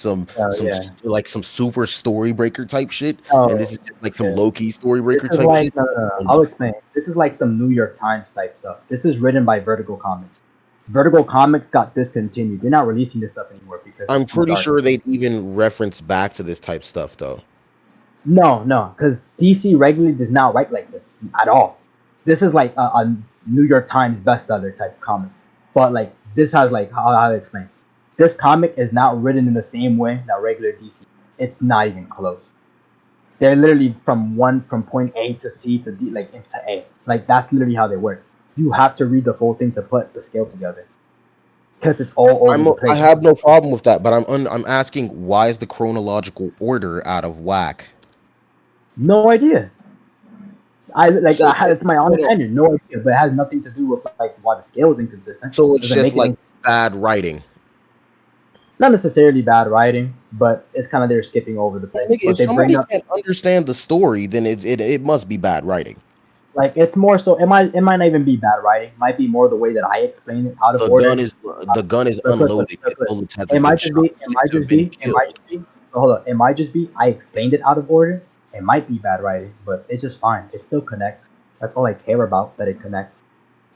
Yeah. like some super story breaker type shit, and Oh, this is just like some yeah. low key story This breaker is type like shit. no. Oh, I'll no. explain. This is like some New York Times type stuff. This is written by Vertigo Comics. Vertigo Comics got discontinued. They're not releasing this stuff anymore because I'm it's too pretty dark. sure they'd even reference back to this type stuff though. No, because DC regularly does not write like this at all. This is like a New York Times bestseller type comic, but like this has like how to explain. This comic is not written in the same way that regular DC. It's not even close. They're literally from point A to C to D, like into A. Like that's literally how they work. You have to read the full thing to put the scale together because it's all over the I place. have no problem with that, but I'm asking why is the chronological order out of whack? No idea. So It's my honest opinion. No idea, but it has nothing to do with like why the scale is inconsistent. it's Doesn't just make it like bad writing. not necessarily bad writing, but it's kind of they're skipping over the Well, place. nigga, But if they bring somebody up can't understand the story, then it must be bad writing. like it's more so. It might not even be bad writing. It might be more the way that I explain it out of order. The gun is Look, unloaded look, and look. bullets It hasn't been might just be. shot. It might Six have just been be. It might killed. just be. So hold up. It might just be. I explained it out of order. It might be bad writing, but it's just fine. It still connects. That's all I care about. That it connects.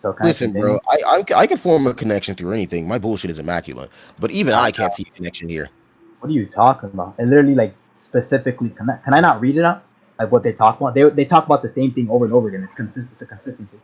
So can I Listen, bro, continue? I can form a connection through anything. My bullshit is immaculate, but even I can't see a connection here. What are you talking about? It literally like specifically connect. Can I not read it out? Like what they talk about? They talk about the same thing over and over again. It's a consistency.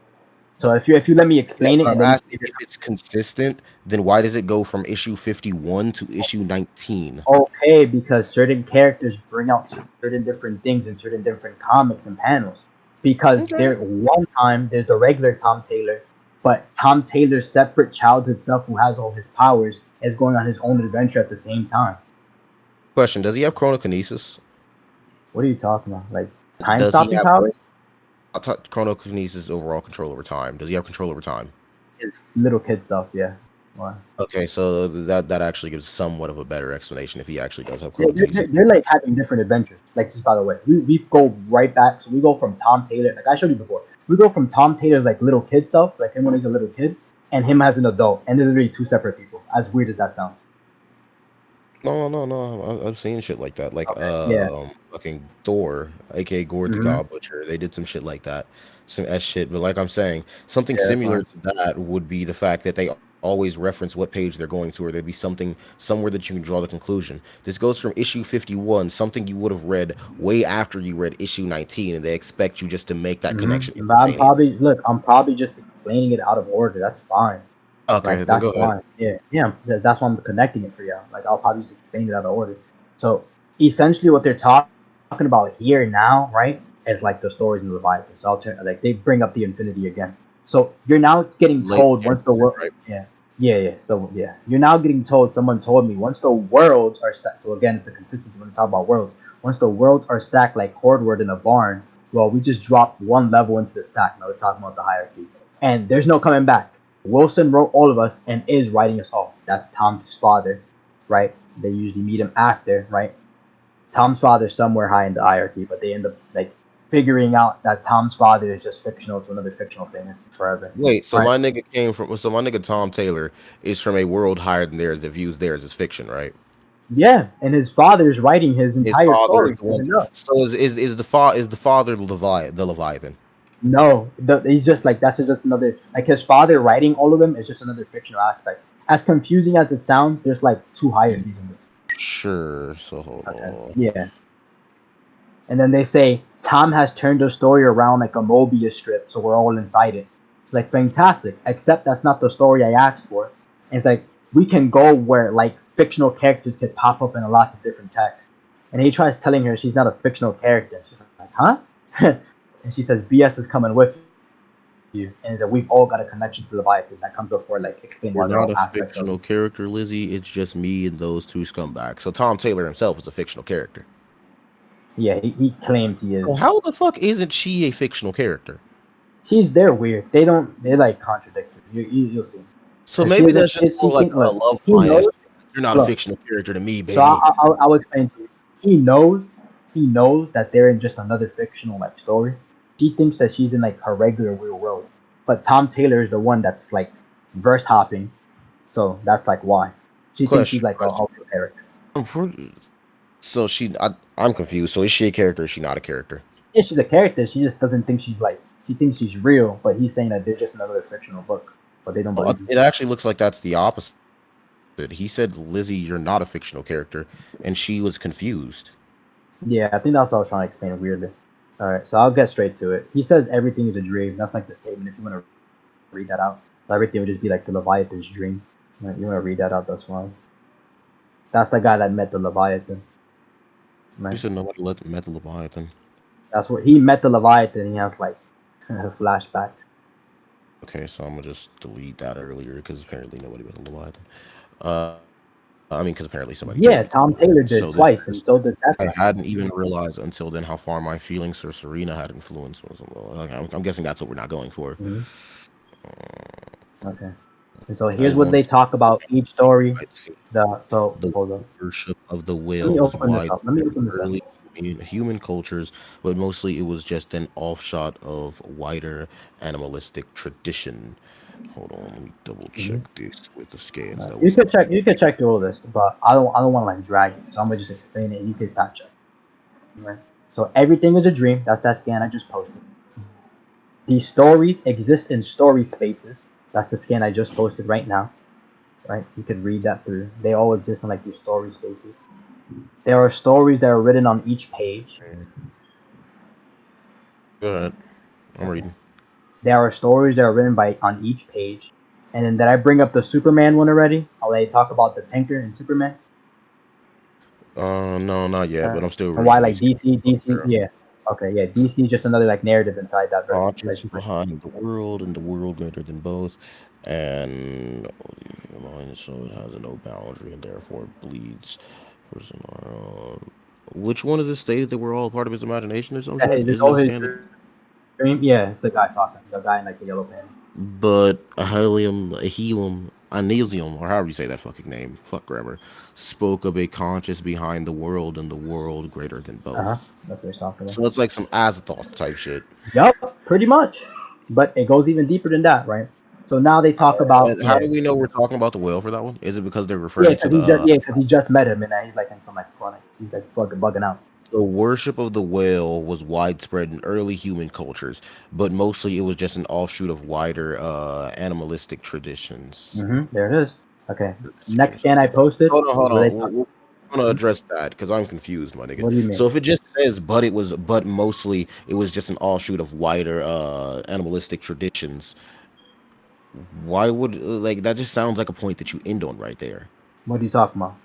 So if you let me Yeah, explain it but and I'm then asking if it's consistent. Then why does it go from issue 51 to issue 19? okay, because certain characters bring out certain different things in certain different comics and panels. Because Okay. there one time there's the regular Tom Taylor, but Tom Taylor's separate childhood self who has all his powers is going on his own adventure at the same time. Question: does he have chronokinesis? What are you talking about? Like time Does he stopping have powers? chronokinesis overall control over time? Does he have control over time? His little kid self, yeah. Why? Okay, so that actually gives somewhat of a better explanation if he actually does have They're, chronokinesis. they're like having different adventures. Like just by the way, we go right back. So we go from Tom Taylor, like I showed you before. We go from Tom Taylor's like little kid self, like him when he's a little kid, and him as an adult, and they're literally two separate people. As weird as that sounds. No. I've seen shit like that. Like Okay. Yeah. fucking Thor, aka Gord the Mm-hmm. God Butcher. They did some shit like that, some S shit. But like I'm saying, something Yeah, that's similar fine. to that would be the fact that they always reference what page they're going to, or there'd be something somewhere that you can draw the conclusion. This goes from issue 51, something you would have read way after you read issue 19, and they expect you just to make that connection Mm-hmm. But instantaneously. I'm probably just explaining it out of order. That's fine. Okay, Like then that's go ahead. fine. Yeah, yeah. That's why I'm connecting it for you. Like I'll probably just explain it out of order. So essentially, what they're talking about here now, right, is like the stories in the Leviathan. So like they bring up the infinity again. So you're now getting told once the Leviathan, world, right? yeah, yeah. So yeah, you're now getting told. Someone told me once the worlds are stacked. So again, it's a consistency when we talk about worlds. Once the worlds are stacked like cordwood in a barn, well, we just dropped one level into the stack. Now we're talking about the hierarchy, and there's no coming back. Wilson wrote all of us and is writing us all. That's Tom's father, right? They usually meet him after, right? Tom's father's somewhere high in the hierarchy, but they end up like figuring out that Tom's father is just fictional to another fictional thing forever. Wait, so Right? my nigga Tom Taylor is from a world higher than theirs that views theirs as fiction, right? Yeah, and his father is writing his His entire father is story. the one. No, So is the father the Leviathan? no, he's just like that's just another like his father writing all of them is just another fictional aspect. As confusing as it sounds, there's like two hierarchies in this. Sure. So hold Okay. on. Yeah. And then they say Tom has turned the story around like a Mobius strip, so we're all inside it. Like fantastic, except that's not the story I asked for. And it's like we can go where like fictional characters could pop up in a lot of different texts. And he tries telling her she's not a fictional character. She's like, huh? And she says BS is coming with you, and that we've all got a connection to the Leviathan. That comes before like explaining why they're all You're aspects not a of. fictional character, Lizzie. It's just me and those two scumbags. So Tom Taylor himself is a fictional character. Yeah, he claims he So is. how the fuck isn't she a fictional character? They're weird. They're like contradictory. You'll see. So Because she maybe isn't. that's just She more like can't a look. love He bias. knows. You're not a Look. fictional character to me, So baby. I'll explain to you. He knows. He knows that they're in just another fictional like story. She thinks that she's in like her regular real world, but Tom Taylor is the one that's like verse hopping. So that's like why she thinks she's like a Question. real character. So I'm confused. So is she a character? Or is she not a character? Yeah, she's a character. She just doesn't think she's like. She thinks she's real, but he's saying that they're just another fictional book, but they don't believe him. It actually looks like that's the opposite. He said, "Lizzie, you're not a fictional character," and she was confused. Yeah, I think that's what I was trying to explain weirdly. All right, so I'll get straight to it. He says everything is a dream. That's like the statement. If you want to read that out, so everything would just be like the Leviathan's dream. Right, you want to read that out? That's fine. That's the guy that met the Leviathan. You Right. said nobody met the Leviathan. That's what he met the Leviathan. He has like flashbacks. Okay, so I'm gonna just delete that earlier because apparently nobody met the Leviathan. Uh, I mean, because apparently somebody Yeah, did. Tom Taylor did So this twice, and so did that I guy. hadn't even realized until then how far my feelings for Serena had influenced. I'm guessing that's what we're not going for. Hmm. Okay. And so I here's what they want talk about each story. I'd see So the hold on. worship of the Let me whale was open this up. Let me widespread in open this up. early human cultures, but mostly it was just an offshot of wider animalistic tradition. Hold on, let me double check Hmm. this with the scans that we You saw. could check. You could check through all this, but I don't want to like drag it. So I'm gonna just explain it, and you could fact check. Right. So everything is a dream. That's that scan I just posted. These stories exist in story spaces. That's the scan I just posted right now. Right. You could read that through. They all exist in like these story spaces. There are stories that are written on each page. Go ahead, I'm Okay. reading. There are stories that are written by on each page. And then did I bring up the Superman one already? How they talk about the Tinker and Superman? No, not yet, but I'm still And why reading like these. DC, yeah. Okay, yeah, DC is just another like narrative inside that verse. Like, Conscious behind the world and the world greater than both, and the mind so it has no boundary and therefore bleeds. Person, which one of this stated that we're all part of his imagination or some shit? it's Isn't all this a his standard? dream. Yeah, it's the guy talking. The guy in like the yellow pants. But a helium, Anesium, or however you say that fucking name, fuck grammar, spoke of a conscious behind the world and the world greater than Uh-huh. both. That's what he's talking about. So it's like some Azathoth type shit. Yup, pretty much. But it goes even deeper than that, right? So now they talk about, And how yeah. do we know we're talking about the whale for that one? Is it because they're Yeah, referring to because the he just met him and now he's like in some like chronic. He's like bugging out. the worship of the whale was widespread in early human cultures, but mostly it was just an offshoot of wider animalistic traditions. There it is. Okay. Next scan I posted Hold is where on. they talk. I'm gonna address that because I'm confused, my nigga. What do you mean? So if it just says, but mostly it was just an offshoot of wider animalistic traditions. Why would like that? Just sounds like a point that you end on right there. What are you talking about?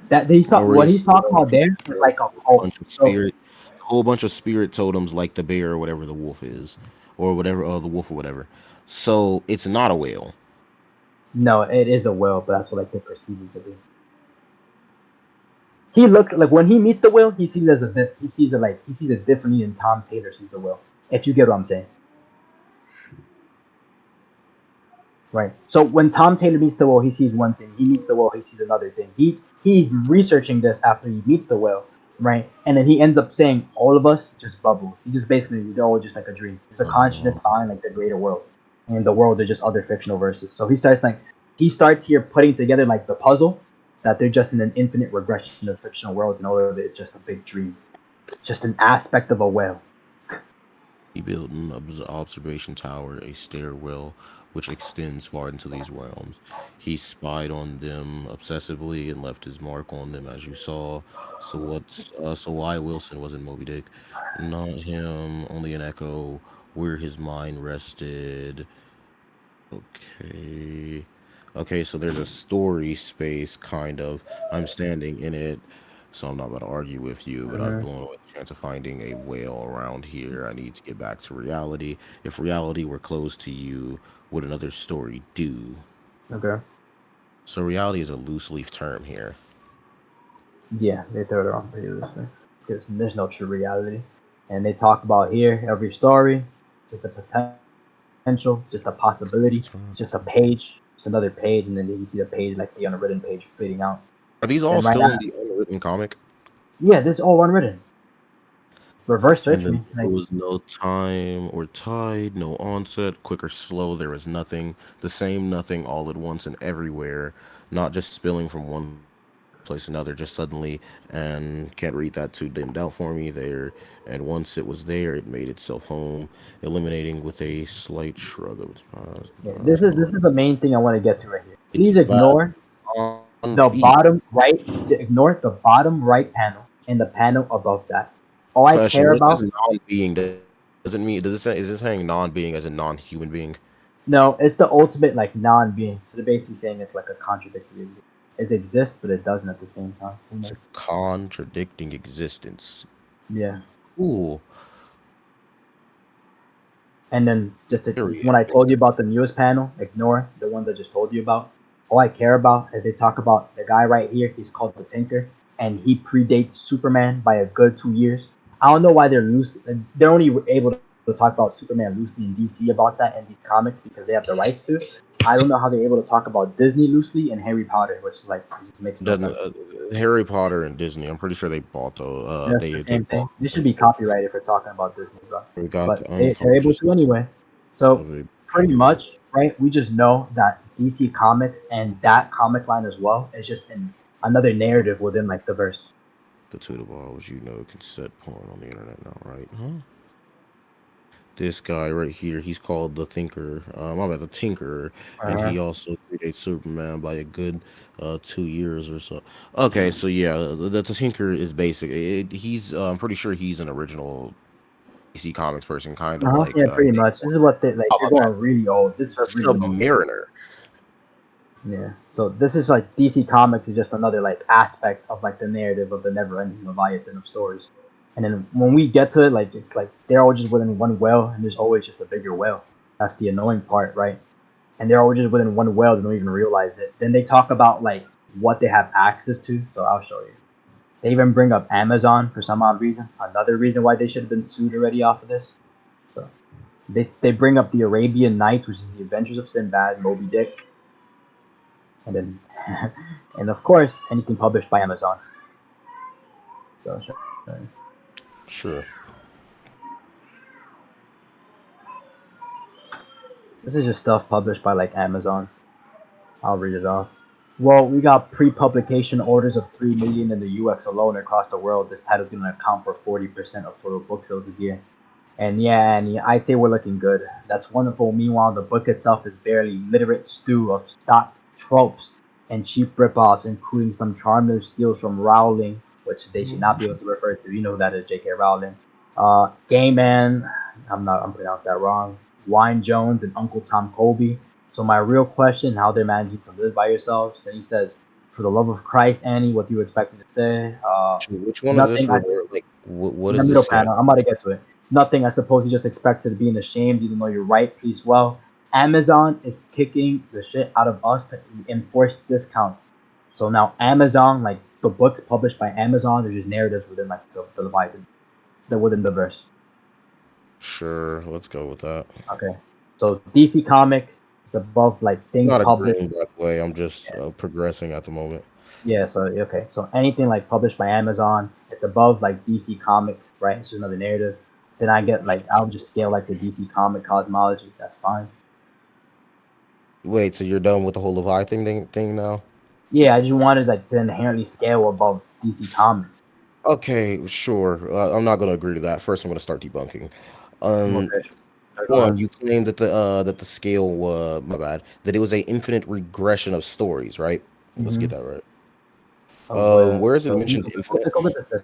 That he's talk. Or What is he's talking about there is like a cult. bunch of So spirit, a whole bunch of spirit totems like the bear or whatever the wolf is, or whatever, the wolf or whatever. So it's not a whale. no, it is a whale, but that's what like they perceive it to be. He looks like when he meets the whale, he sees it as he sees it like he sees it differently than Tom Taylor sees the whale. If you get what I'm saying, right? So when Tom Taylor meets the whale, he sees one thing. He meets the whale, he sees another thing. He's researching this after he meets the whale, right? And then he ends up saying all of us just bubbles. He just basically we're all just like a dream. It's a consciousness behind like the greater world, and the world are just other fictional verses. So he starts here putting together like the puzzle that they're just in an infinite regression of fictional worlds, and all of it is just a big dream, just an aspect of a whale. He built an observation tower, a stairwell, which extends far into these realms. He spied on them obsessively and left his mark on them, as you saw. So why Wilson wasn't Moby Dick? Not him, only an echo where his mind rested. Okay. Okay, so there's a story space, kind of. I'm standing in it, so I'm not about to argue with you, but I've Hmm. blown away the chance of finding a whale around here. I need to get back to reality. If reality were closed to you, would another story do? Okay. So reality is a loose leaf term here. Yeah, they throw it around pretty loosely because there's no true reality. And they talk about here every story, just a potential, just a possibility. It's just a page, just another page, and then you see the page like the unwritten page fading out. Are these all Then right still now, in the unwritten comic? yeah, this is all unwritten. Reverse And search then me, there like was no time or tide, no onset, quick or slow, there was nothing. The same nothing all at once and everywhere, not just spilling from one place to another, just suddenly, and can't read that too dimmed out for me there. And once it was there, it made itself home, eliminating with a slight shrug of its yeah, past this is the main thing I want to get to right here. its Please vast ignore on the beat. bottom right. Ignore the bottom right panel and the panel above that. All I Question: care When it about. says non-being, does it mean? Does it say? Is it saying non-being as a non-human being? No, it's the ultimate like non-being. So they're basically saying it's like a contradictory. It exists, but it doesn't at the same time. Who It's knows? a contradicting existence. Yeah. Cool. And then just Period. when I told you about the newest panel, ignore the one that just told you about. All I care about is they talk about the guy right here. He's called the Tinker, and he predates Superman by a good 2 years. I don't know why they're loose. They're only able to talk about Superman loosely in DC about that in these comics because they have the rights to. I don't know how they're able to talk about Disney loosely and Harry Potter, which is like it just makes no Doesn't sense. Harry Potter and Disney? I'm pretty sure they bought though. That's the They same thing. bought. They should be copyrighted for talking about Disney, bro. We got But the they're able unpublished to anyway. So of a pretty much, right? We just know that DC Comics and that comic line as well is just another narrative within like the verse. the to the balls. You know, can set porn on the internet now, right? Huh? This guy right here, he's called the Thinker. I'm at the Tinker, and Uh-huh. he also predates Superman by a good 2 years or so. Okay, so yeah, the Tinker is basic. He's I'm pretty sure he's an original DC Comics person, kind of Uh-huh. like Yeah, pretty much. This is what they like. oh They're my bad, going really old. This is really old. Submariner. Yeah. So this is like DC Comics is just another like aspect of like the narrative of the never-ending leviathan of stories. And then when we get to it, like it's like they're all just within one well, and there's always just a bigger well. That's the annoying part, right? And they're all just within one well. They don't even realize it. Then they talk about like what they have access to. So I'll show you. They even bring up Amazon for some odd reason. Another reason why they should have been sued already off of this. So they bring up the Arabian Nights, which is the Adventures of Sinbad, Moby Dick, and then and of course anything published by Amazon. So Sure. this is just stuff published by like Amazon. I'll read it off. Well, we got pre-publication orders of 3 million in the U.S. alone across the world. This title's going to account for 40% of total book sales this year. And yeah, I'd say we're looking good. That's wonderful. Meanwhile, the book itself is barely literate stew of stock tropes and cheap ripoffs, including some charmless steals from Rowling, which they should not be able to refer to. You know who that is, J.K. Rowling. Gay Man, I'm pronouncing that wrong. Wine Jones and Uncle Tom Colby. So my real question, how they're managing to live by yourselves. Then he says, "For the love of Christ, Annie, what do you expect me to say?" Which one is this? Nothing. Like, what In the is middle this guy? panel. I'm about to get to it. Nothing. I suppose you just expected being ashamed, even though you're right. Please, well, Amazon is kicking the shit out of us to enforce discounts. So now Amazon, like the books published by Amazon, there's just narratives within like the Leviathan, they're within the verse. Sure, let's go with that. Okay. So DC Comics, it's above like things Not published. agreeing, by the way. I'm just progressing at the moment. Yeah. So okay. So anything like published by Amazon, it's above like DC Comics, right? It's just another narrative. Then I get like I'll just scale like the DC comic cosmology. That's fine. Wait, so you're done with the whole Leviathan thing now? Yeah, I just wanted like to inherently scale above DC Comics. Okay, sure. I'm not going to agree to that. First, I'm going to start debunking. Um, Okay, sure, go one, ahead. you claimed that the scale my bad, that it was a infinite regression of stories, right? Let's get Mm-hmm. that right. Of where? Where is it So mentioned go infinite? take a look at this.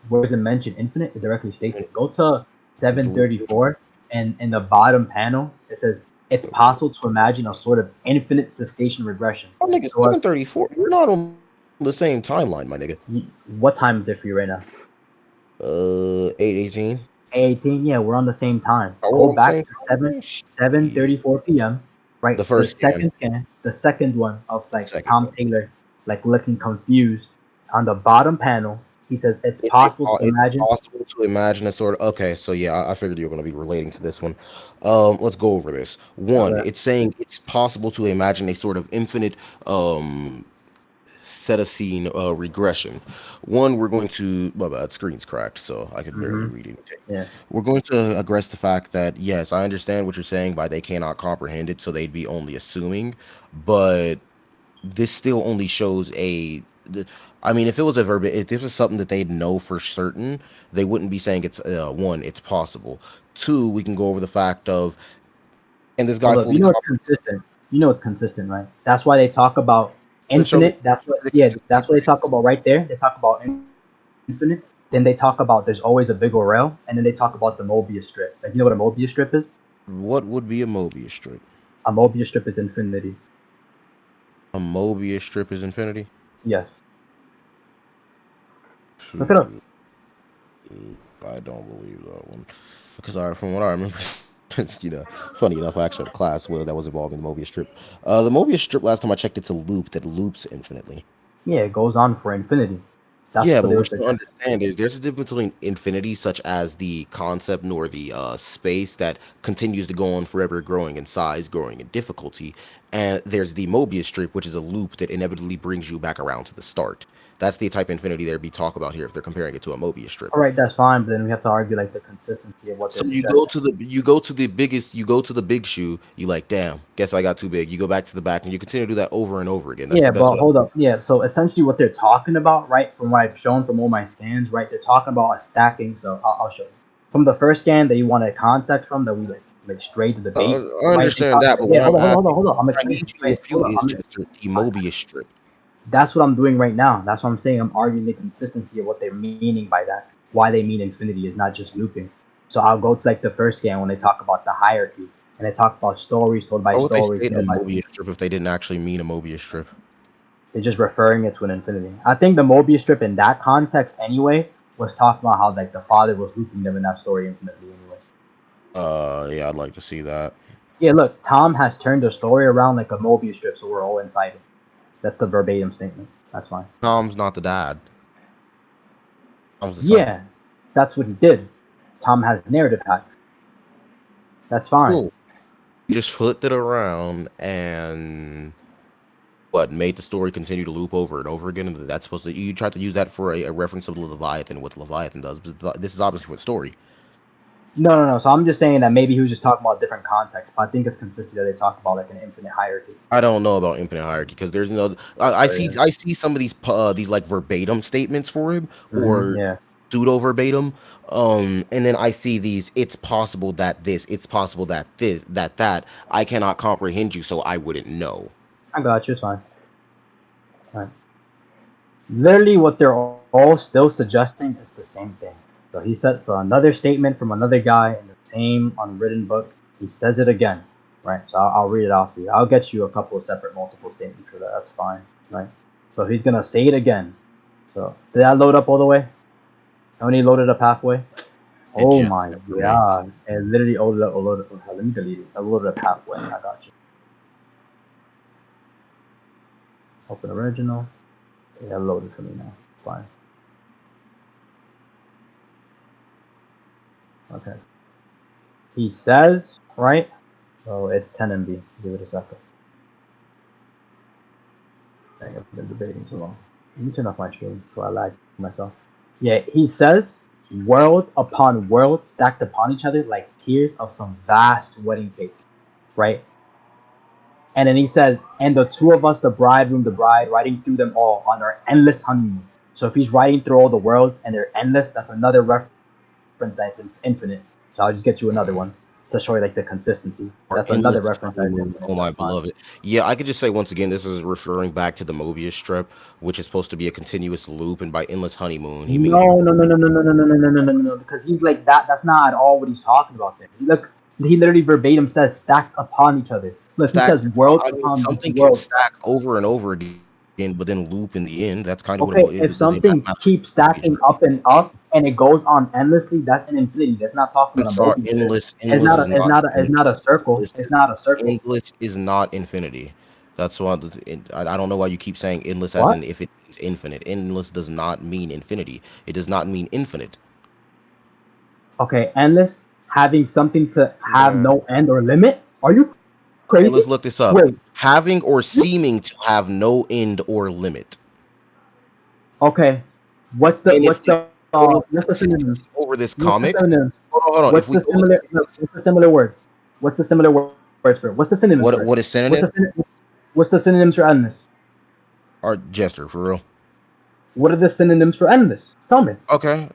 Where is it mentioned infinite? It directly states it. Go to Which 734, and in the bottom panel it says it's possible to imagine a sort of infinite cessation regression. my nigga, So 734. We're not on the same timeline, my nigga. what time is it for you right now? 8:18. 18. Yeah, we're on the same time. Are we Go on the back same to 7 timeline? Shit. 7:34 p.m. The Right, the first scan, second scan, the second one of like second Tom one. Taylor, like looking confused. On the bottom panel, he says it's It's possible to it's imagine. possible to imagine a sort of okay. So yeah, I figured you were going to be relating to this one. Let's go over this. One, Okay. it's saying it's possible to imagine a sort of infinite um set a scene regression. One, we're going to my bad, screen's cracked, so I could barely Mm-hmm. read anything. Yeah. We're going to address the fact that yes, I understand what you're saying by they cannot comprehend it, so they'd be only assuming, but this still only shows I mean, if it was a verb, if this was something that they'd know for certain, they wouldn't be saying it's one, it's possible. Two, we can go over the fact of, and this guy Hold up. You fully know it's consistent. You know it's consistent, right? That's why they talk about show me infinite. That's what. the Yeah. consistency, That's what they talk about right there. They talk about infinite. Then they talk about there's always a big rail, and then they talk about the Mobius strip. Like you know what a Mobius strip is? what would be a Mobius strip? A Mobius strip is infinity. A Mobius strip is infinity. Yes. Look it up. Hmm, I don't believe that one because from what I remember. It's, funny enough, I actually had a class where that was involved in the Mobius strip. The Mobius strip, last time I checked, it's a loop that loops infinitely. Yeah, it goes on for infinity. That's Yeah, what but they were what you don't suggesting. understand is there's a difference between infinity, such as the concept, nor the space that continues to go on forever, growing in size, growing in difficulty, and there's the Mobius strip, which is a loop that inevitably brings you back around to the start. That's the type of infinity there'd be talk about here if they're comparing it to a Mobius strip. All right, that's fine, but then we have to argue like the consistency of what So they're suggesting. you go to the big shoe, you like, damn, guess I got too big. You go back to the back and you continue to do that over and over again. That's Yeah, the best but way. hold up. Yeah, so essentially what they're talking about, right, from what I've shown from all my scans, right, they're talking about a stacking. So I'll show you. From the first scan that you wanted context from, that we like straight to debate, I right? They understand talk, that, but what yeah, I'm asking, hold on. I'm what I explaining. need you to Wait, hold refute on. is just the Mobius strip. That's what I'm doing right now. That's what I'm saying. I'm arguing the consistency of what they're meaning by that. Why they mean infinity is not just looping. So I'll go to like the first scan when they talk about the hierarchy and they talk about stories told by Why would they stories state a told by. Mobius strip if they didn't actually mean a Mobius strip? They're just referring it to an infinity. I think the Mobius strip in that context anyway was talking about how like the father was looping them in that story infinitely anyway. Yeah, I'd like to see that. Yeah, look, Tom has turned the story around like a Mobius strip, so we're all inside it. That's the verbatim statement. That's fine. Tom's not the dad. Tom's the son. Yeah, that's what he did. Tom has narrative hacks. That's fine. Cool. You just flipped it around and what made the story continue to loop over and over again. And that's supposed to you tried to use that for a reference of the Leviathan, what the Leviathan does. But this is obviously for the story. No. So I'm just saying that maybe he was just talking about a different context. But I think it's consistent that they talk about like an infinite hierarchy. I don't know about infinite hierarchy because there's no. Oh, yeah. I see some of these like verbatim statements for him or Yeah. pseudo verbatim. And then I see these. It's possible that this. It's possible that this. That. I cannot comprehend you, so I wouldn't know. I got you. It's fine. All right. Literally, what they're all still suggesting is the same thing. So he said, so another statement from another guy in the same unwritten book. He says it again, right? So I'll read it off to you. I'll get you a couple of separate multiple statements for that. That's fine, right? So he's gonna say it again. So did that load up all the way? Only loaded up halfway. It Oh just my for me. god! It literally loaded up. Let me delete it. I loaded up halfway. I got you. Open original. Yeah, loaded for me now. Fine. Okay. He says, right? So it's 10 MB. Give it a second. Dang, I've been debating too long. Let me turn off my stream before I lag myself. Yeah, he says, world upon world stacked upon each other like tiers of some vast wedding cake, right? And then he says, and the two of us, the bridegroom, the bride, riding through them all on our endless honeymoon. So if he's riding through all the worlds and they're endless, that's another reference that it's infinite. So I'll just get you another one to show you like the consistency. Or That's another endless reference that it's honeymoon. infinite. Oh my That's fine. beloved. Yeah, I could just say once again, this is referring back to the Mobius strip, which is supposed to be a continuous loop, and by endless honeymoon, he means No, because he's like that. That's not at all what he's talking about there. Look, he literally verbatim says stacked upon each other. Look, he stack. says world I mean, upon something can world. stack over and over again, but then loop in the end. That's kind of what Okay, if the something mathematical keeps Mobius stacking strip. up and up and it goes on endlessly, that's an infinity. That's not talking I'm about a sorry, Mobius strip. endless. Endless is not It's infinity. not a circle. It's not a circle. Endless is not infinity. That's why I don't know why you keep saying endless as in What? if it means infinite. Endless does not mean infinity. It does not mean infinite. Okay, endless, having something to have Yeah. no end or limit. Are you Okay, crazy? let's look this up. Wait, Having or you seeming to have no end or limit. okay? And if we go for What's the synonym? consistency over this What's the comic, synonym? hold on. If What's we the go similar? No, what's the similar words? What's the similar words for it? What's the synonyms for it? what is What's synonym the what's the synonyms for endless? or Jester for real? What are the synonyms for endless? Tell me. Okay.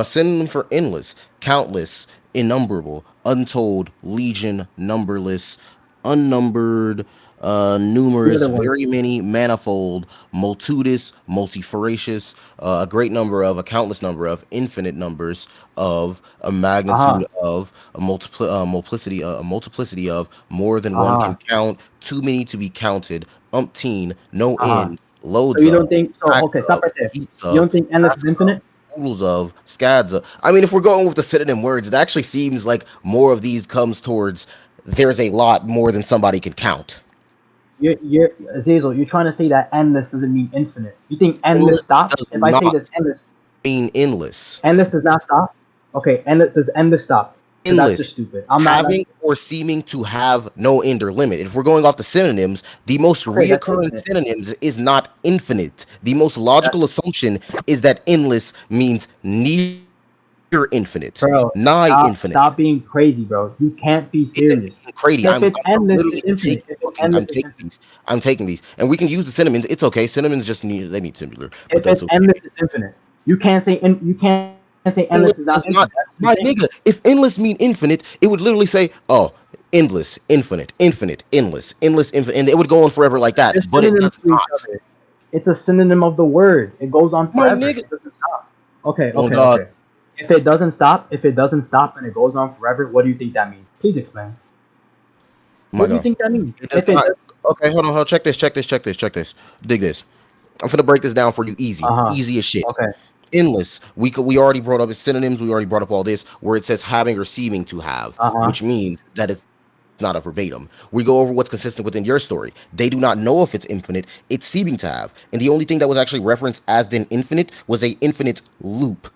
Synonym for endless, countless, innumerable, untold, legion, numberless, unnumbered, The numerous, other one. very many, manifold, multitudinous, multiferacious, a great number of, a countless number of, infinite numbers of, a magnitude Uh of, a multiplicity of, more than huh. one Uh can huh. count, too many to be counted, umpteen, no Uh huh. end, So loads you of, don't think so? stacks Okay, stop of, right there. heaps You of, don't think endless is mass of, infinite? oodles of, scads of. I mean, if we're going with the synonym words, it actually seems like more of these comes towards there's a lot more than somebody can count. You're Azazel, you're trying to say that endless doesn't mean infinite. You think endless Endless stops? does If I say not this endless, mean endless. endless does not stop. Okay, endless does endless stop? Because that's just Endless, stupid. I'm not. having or seeming to have no end or limit. If we're going off the synonyms, the most Okay, that's reoccurring infinite. synonyms is not infinite. The most logical That's assumption is that endless means near infinite, bro. nigh infinite. Stop being crazy, bro. You can't be It's serious. crazy. If it's I'm endless, literally it's infinite. taking If it's I'm endless, it's taking infinite. these. I'm taking these, and we can use the synonyms. It's okay. Synonyms just need they need singular, but If that's it's okay. endless, it's infinite. You can't say you can't say endless Endless is does not not, infinite. That's my insane. nigga. If endless mean infinite, it would literally say, oh, endless, infinite, infinite, endless, endless, infinite, and it would go on forever like They're that. But it synonyms does to each not, other. It's a synonym of the word. It goes on my forever. nigga. It doesn't stop. Okay, Oh okay, God, okay. If it doesn't stop and it goes on forever, what do you think that means? Please explain. my What do you God, think that means? it does If it not. does, Okay, hold on, hold on. Check this, check this, check this, check this. Dig this. I'm gonna break this down for you, easy, uh-huh. easy as shit. Okay. Endless. We already brought up its synonyms. We already brought up all this where it says having or seeming to have, Uh-huh. which means that it's not a verbatim. We go over what's consistent within your story. They do not know if it's infinite. It's seeming to have, and the only thing that was actually referenced as an infinite was a infinite loop,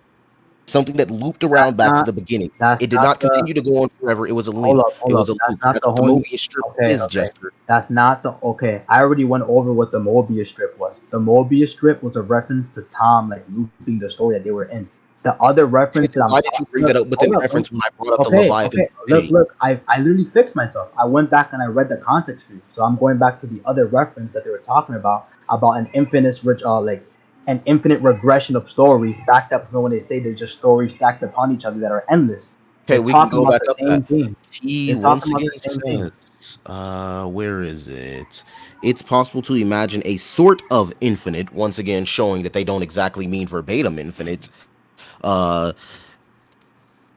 something that looped That's around back to not the beginning. that's It did not not the continue to go on forever. It was a hold loop. up, It hold was up. a That's loop. not That's the what the Holy Mobius strip okay, is, okay. Jester. That's not the okay. I already went over what the Mobius strip was. The Mobius strip was a reference to Tom like looping the story that they were in. The other Okay, reference then that I'm why did you talking bring look, that up within hold up, hold reference when I brought up the okay, Leviathan okay. Look, divinity? look, I literally fixed myself. I went back and I read the context for you. So I'm going back to the other reference that they were talking about an infinite like an infinite regression of stories backed up when they say they're just stories stacked upon each other that are endless. Okay, They're we can talking go about back the up that. same thing. He They're once talking about again the same thing. says, where is it? It's possible to imagine a sort of infinite, once again showing that they don't exactly mean verbatim infinite, uh,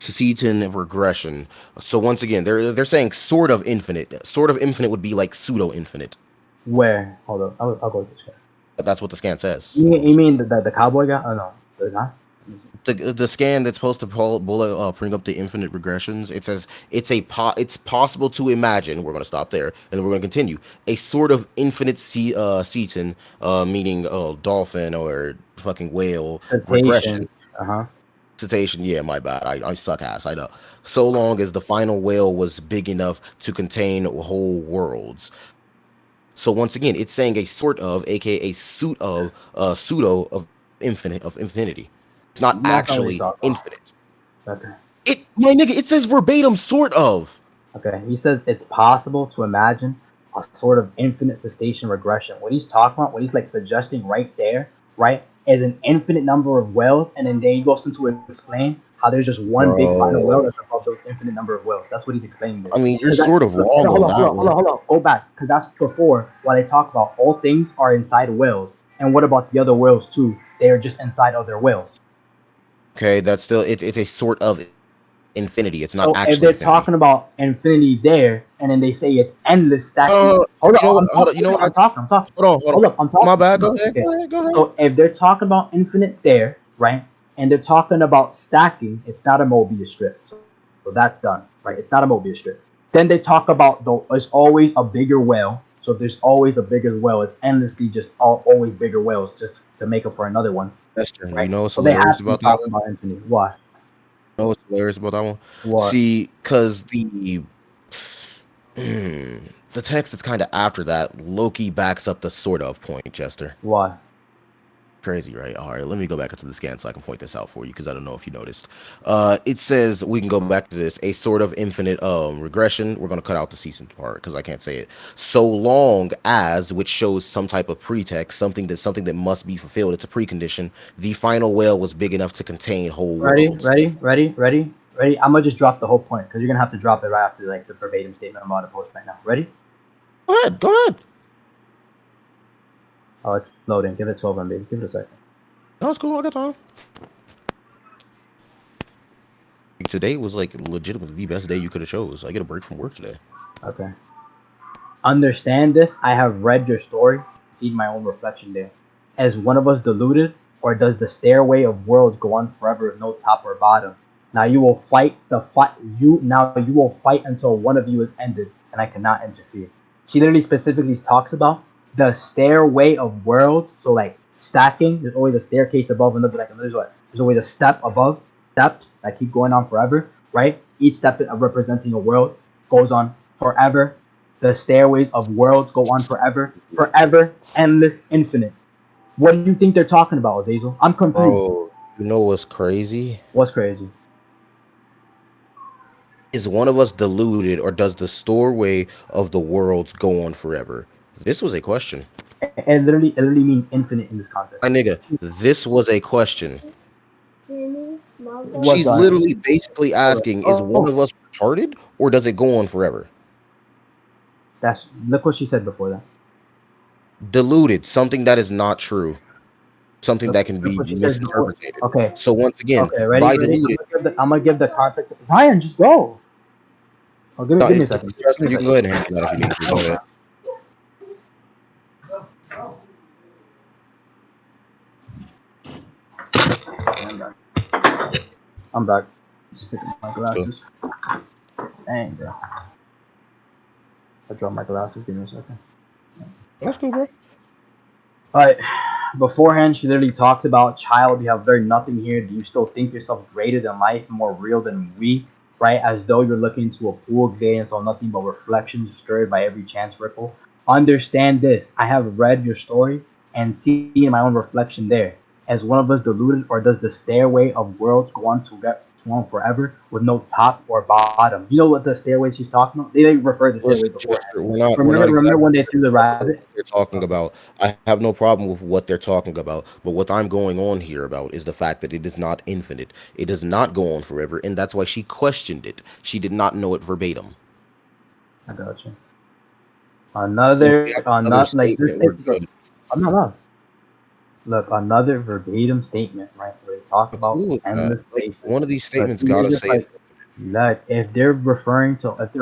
Secetan regression. So once again, they're saying sort of infinite. Sort of infinite would be like pseudo infinite. Where? Hold up. I'll go with this guy. That's what the scan says. You mean the cowboy guy? Oh no, the guy. The scan that's supposed to bring up the infinite regressions. It says it's possible to imagine. We're gonna stop there, and then we're gonna continue a sort of infinite Cetan, meaning dolphin or fucking whale regression. Cetacean. Uh huh. Cetacean, yeah, my bad. I suck ass. I know. So long as the final whale was big enough to contain whole worlds. So once again, it's saying a sort of, aka a suit of, pseudo of infinity. It's not That's not what he's actually talking about. infinite. Okay. It, my nigga, it says verbatim, sort of. Okay. He says it's possible to imagine a sort of infinite cetacean regression. What he's talking about, what he's like suggesting right there, right, is an infinite number of whales, and then he goes into explain how there's just one big final whale Bro, that's above those infinite number of whales. That's what he's explaining there. I mean, you're Because that, sort of hold wrong on, on hold on, hold that on, hold on, one. hold on. Go back, because that's before while they talk about all things are inside whales, and what about the other whales too? They are just inside other whales. Okay, that's still it's a sort of infinity. It's not So if actually they're infinity. talking about infinity there, and then they say it's endless stacking, hold You know on, what? I'm Hold on. talking, You know what? I'm talking, I'm talking. Hold on. Hold up, I'm My talking. bad. Hold Go up. ahead. Okay. Go ahead. Go ahead. So if they're talking about infinite there, right, and they're talking about stacking, it's not a Mobius strip. So that's done, right? It's not a Mobius strip. Then they talk about there's always a bigger whale. So if there's always a bigger whale, it's endlessly just always bigger whales just to make up for another one, Jester, you right? know what's So they hilarious have to be about that talking one? about infinity. Why? You know what's hilarious about that one? What? See, because the text that's kind of after that, Loki backs up the sort of point, Chester. Why? Crazy, right? All right, let me go back into the scan so I can point this out for you because I don't know if you noticed. It says we can go back to this a sort of infinite regression. We're gonna cut out the season part because I can't say it. So long as, which shows some type of pretext, something that must be fulfilled. It's a precondition. The final whale was big enough to contain whole Ready, worlds. ready, ready, ready, ready. I'm gonna just drop the whole point because you're gonna have to drop it right after like the verbatim statement I'm about to post right now. Ready? Go ahead, go ahead. Oh, it's loading. Give it 12 MB. Give it a second. No, it's cool. I got time. Today was like legitimately the best day you could have chose. I get a break from work today. Okay. Understand this. I have read your story, seen my own reflection there. As one of us deluded, or does the stairway of worlds go on forever with no top or bottom? Now you will fight the fight. You will fight until one of you is ended, and I cannot interfere. She literally specifically talks about the stairway of worlds. So like stacking, there's always a staircase above another. Like there's always a step above steps that keep going on forever, right? Each step representing a world goes on forever. The stairways of worlds go on forever, forever, endless, infinite. What do you think they're talking about, Azazel? I'm confused. Bro, you know what's crazy? What's crazy? Is one of us deluded, or does the story of the worlds go on forever? This was a question. It literally means infinite in this context. My nigga, this was a question. What She's does? literally basically asking, is one Oh, of us retarded, or does it go on forever? that's look what she said before that. Deluded, something that is not true, something that can Look be what she says before. misinterpreted. Okay, So once again, okay, ready, by ready. deluded, I'm gonna give the context. Zion, just go. Oh, no, give me a second. Give me a you can second. go ahead and handle that if you need to. Go ahead. I'm back. I'm back. Just picking my So glasses. Dang, bro. I dropped my glasses. Give me a second. that's cool, bro. Alright, beforehand, she literally talks about, child, you have very nothing here. Do you still think yourself greater than life, more real than we? Right? As though you're looking into a pool of day and saw nothing but reflections stirred by every chance ripple. Understand this. I have read your story and seen my own reflection there. As one of us deluded, or does the stairway of worlds go on to get to on forever with no top or bottom? You know what the stairway she's talking about? They refer to the stairway Listen, beforehand. Jester, we're not Remember exactly when they threw the what rabbit? they're talking about. I have no problem with what they're talking about, but what I'm going on here about is the fact that it is not infinite. It does not go on forever, and that's why she questioned it. She did not know it verbatim. I got you. And if we have another Not like this. statement, we're Look, good. I'm not wrong. Look, another verbatim statement, right? Where they talk I'm about cool with that. endless Like, spaces. one of these But statements it's gotta just say it. like, if they're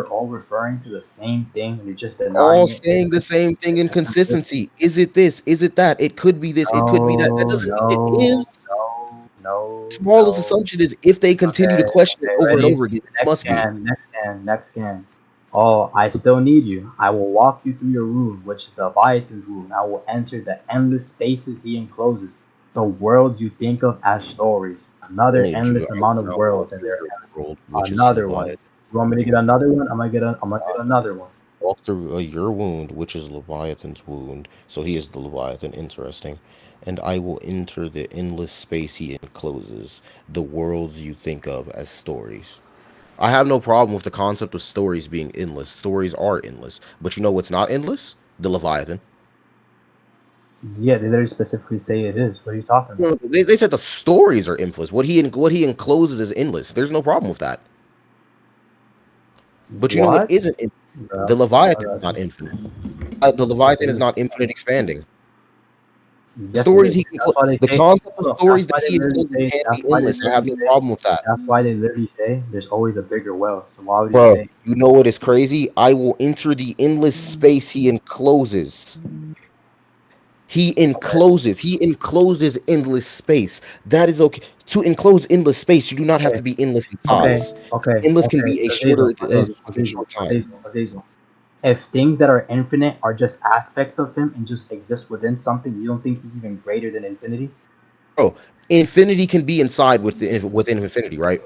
all referring to the same thing, they're just All denying it. saying the same thing in consistency. Is it this? Is it that? It could be this. It could be that. That No, doesn't mean it no, is. no, no, Smallest no. assumption is if they continue to Okay, question it okay, over and ready? over again, it Next must be. scan, next scan, next scan. Oh, I still need you. I will walk you through your room, which is the Leviathan's room. I will enter the endless spaces he encloses, the worlds you think of as stories. I Another need you. endless I amount will of now walk worlds, and through there your world, which is another one. Leviathan. You want me to get another one? I'm gonna get another one. Walk through your wound, which is Leviathan's wound. So he is the Leviathan. Interesting. And I will enter the endless space he encloses, the worlds you think of as stories. I have no problem with the concept of stories being endless. Stories are endless. But you know what's not endless? The Leviathan. Yeah, they very specifically say it is. What are you talking about? No, they said the stories are endless. What he encloses is endless. There's no problem with that. But you know what What? isn't infinite? The Bro, I Leviathan is got not you. infinite. The Yes, it Leviathan is is. not infinite expanding. Yes, it Stories is. he can That's why they the say. concept of Look, that's stories that why they he literally encloses say. can't That's be why they endless. I have literally no say. problem with that. That's why they literally say there's always a bigger well. So why would you Bro, say? you know what is crazy? I will enter the endless space he encloses. Okay, He encloses endless space. That is okay. To enclose endless space, you do not have okay, to be endless in okay, size. okay, Endless can okay. be a Azazel, shorter, Azazel, fucking Azazel, short time. Azazel, Azazel. If things that are infinite are just aspects of him and just exist within something, you don't think he's even greater than infinity? Bro, infinity can be inside within infinity, right?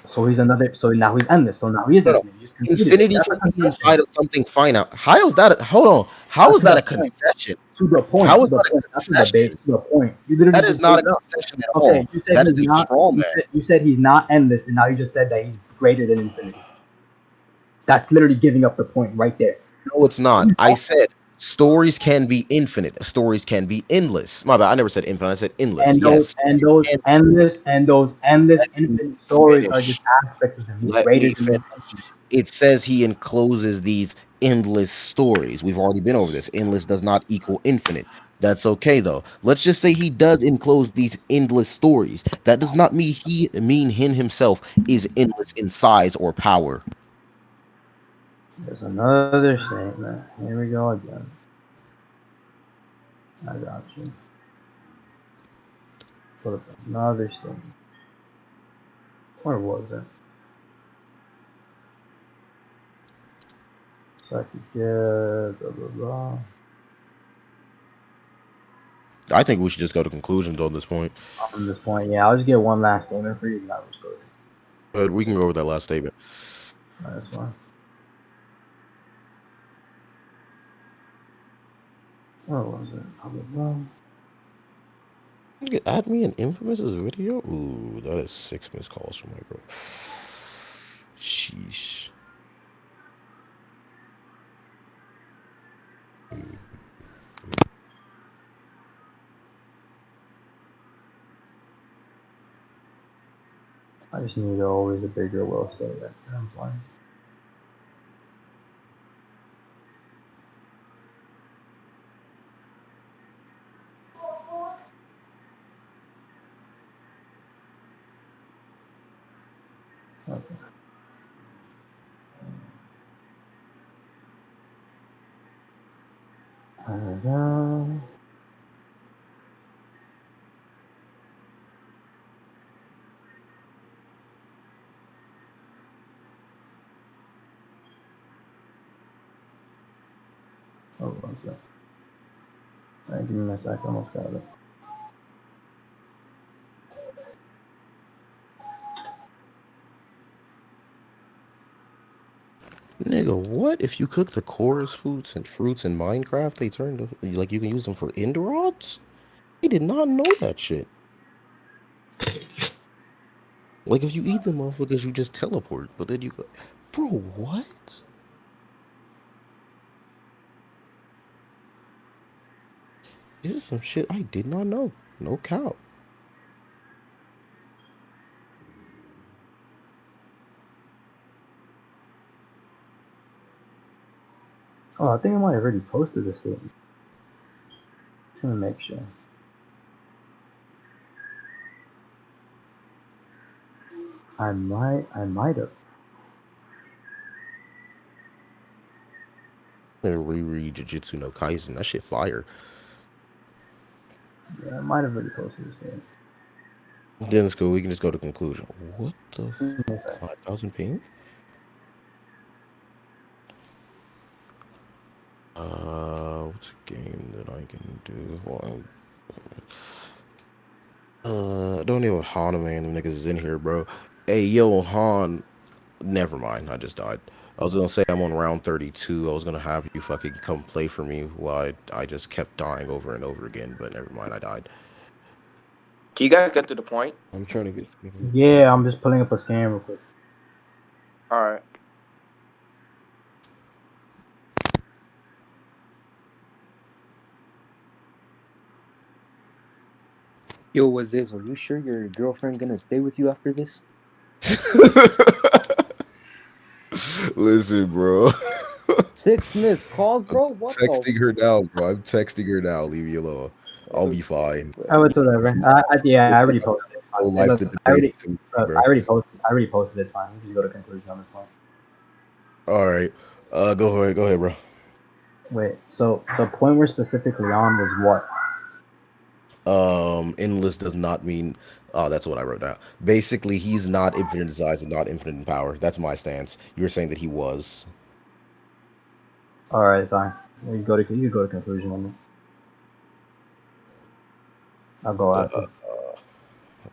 So he's another. So now he's endless. So now he is No, no. infinite. You just conceded it. Infinity That's a can be inside concession. of something finite. How is that? Hold on. How is To that the a point. concession? To the point. How To is the that a point. That's a debate. concession? To the point. You literally That is just made not a it up. concession at Okay, all. you said That he's is a not. straw man. You said he's not endless, and now you just said that he's greater than infinity. That's literally giving up the point right there. No, it's What are not. you I talking about? said stories can be infinite. Stories can be endless. My bad. I never said infinite. I said endless. And those Yes, and stories those can. endless and those endless Let me infinite stories are just finish. aspects of him. He's Let greater me than those finish. infinite. It says he encloses these endless stories. We've already been over this. Endless does not equal infinite. That's okay though. Let's just say he does enclose these endless stories. That does not mean him himself is endless in size or power. There's another statement. Here we go again. I got you. pull up another statement. Where was it? So I could get blah blah blah. I think we should just go to conclusions on this point. From this point, yeah, I'll just get one last statement for you, and I'll just go. But we can go over that last statement. That's fine. Where was it? Blah blah blah. You can add me in Infamous's video. Ooh, that is 6 missed calls from my girl. Sheesh. I just need always a bigger will statement. I'm fine. Okay. There we go. Oh, one sec. Alright, give me a sec. I almost got it. Nigga, what? If you cook the chorus fruits in Minecraft, they turn to, like, you can use them for end rods? I did not know that shit. Like, if you eat them motherfuckers, you just teleport, but then you go, bro, what? This is some shit I did not know. No cow. Oh, I think I might have already posted this statement. Just gonna make sure. I might have. Better reread Jujutsu no Kaisen. That shit fire. Yeah, I might have already posted this statement. Then it's cool. We can just go to conclusion. What the Give me a sec. 5,000 ping? What's a game that I can do? Well, don't even Han man, them niggas is in here, bro. Hey, yo, Han. Never mind. I just died. I was gonna say I'm on round 32. I was gonna have you fucking come play for me while I just kept dying over and over again, but never mind. I died. Can you guys get to the point? I'm trying to get. Yeah, I'm just pulling up a scan real quick. All right. Yo, Azazel, you sure your girlfriend gonna stay with you after this? Listen, bro. 6 missed calls, bro? What the Texting her now, bro. I'm texting her now. Leave me alone. I'll be fine. Oh, it's whatever. Yeah, I already posted it. No Hey, life look, to debating community, bro. I already posted. I already posted it. Fine. We just go to conclusion on this point. All right. Go ahead. Go ahead, bro. Wait. So the point we're specifically on was what? Endless does not mean. Oh, that's what I wrote down. Basically, he's not infinite in size and not infinite in power. That's my stance. You were saying that he was. All right, fine. You go to conclusion on it. I'll go Uh, after.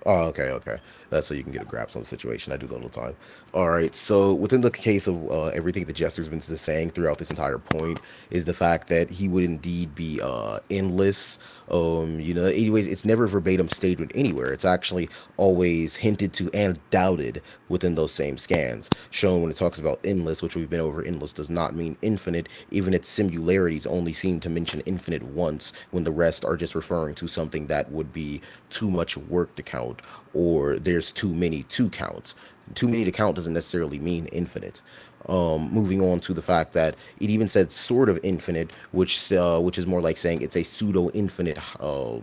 Oh, okay. That's so you can get a grasp on the situation. I do that all the time. All right. So within the case of everything that Jester's been saying throughout this entire point is the fact that he would indeed be endless. Anyways, it's never verbatim stated anywhere. It's actually always hinted to and doubted within those same scans. Shown when it talks about endless, which we've been over, endless does not mean infinite. Even its singularities only seem to mention infinite once, when the rest are just referring to something that would be too much work to count, or there's too many to count. Too many to count doesn't necessarily mean infinite. Moving on to the fact that it even said sort of infinite, which is more like saying it's a pseudo infinite,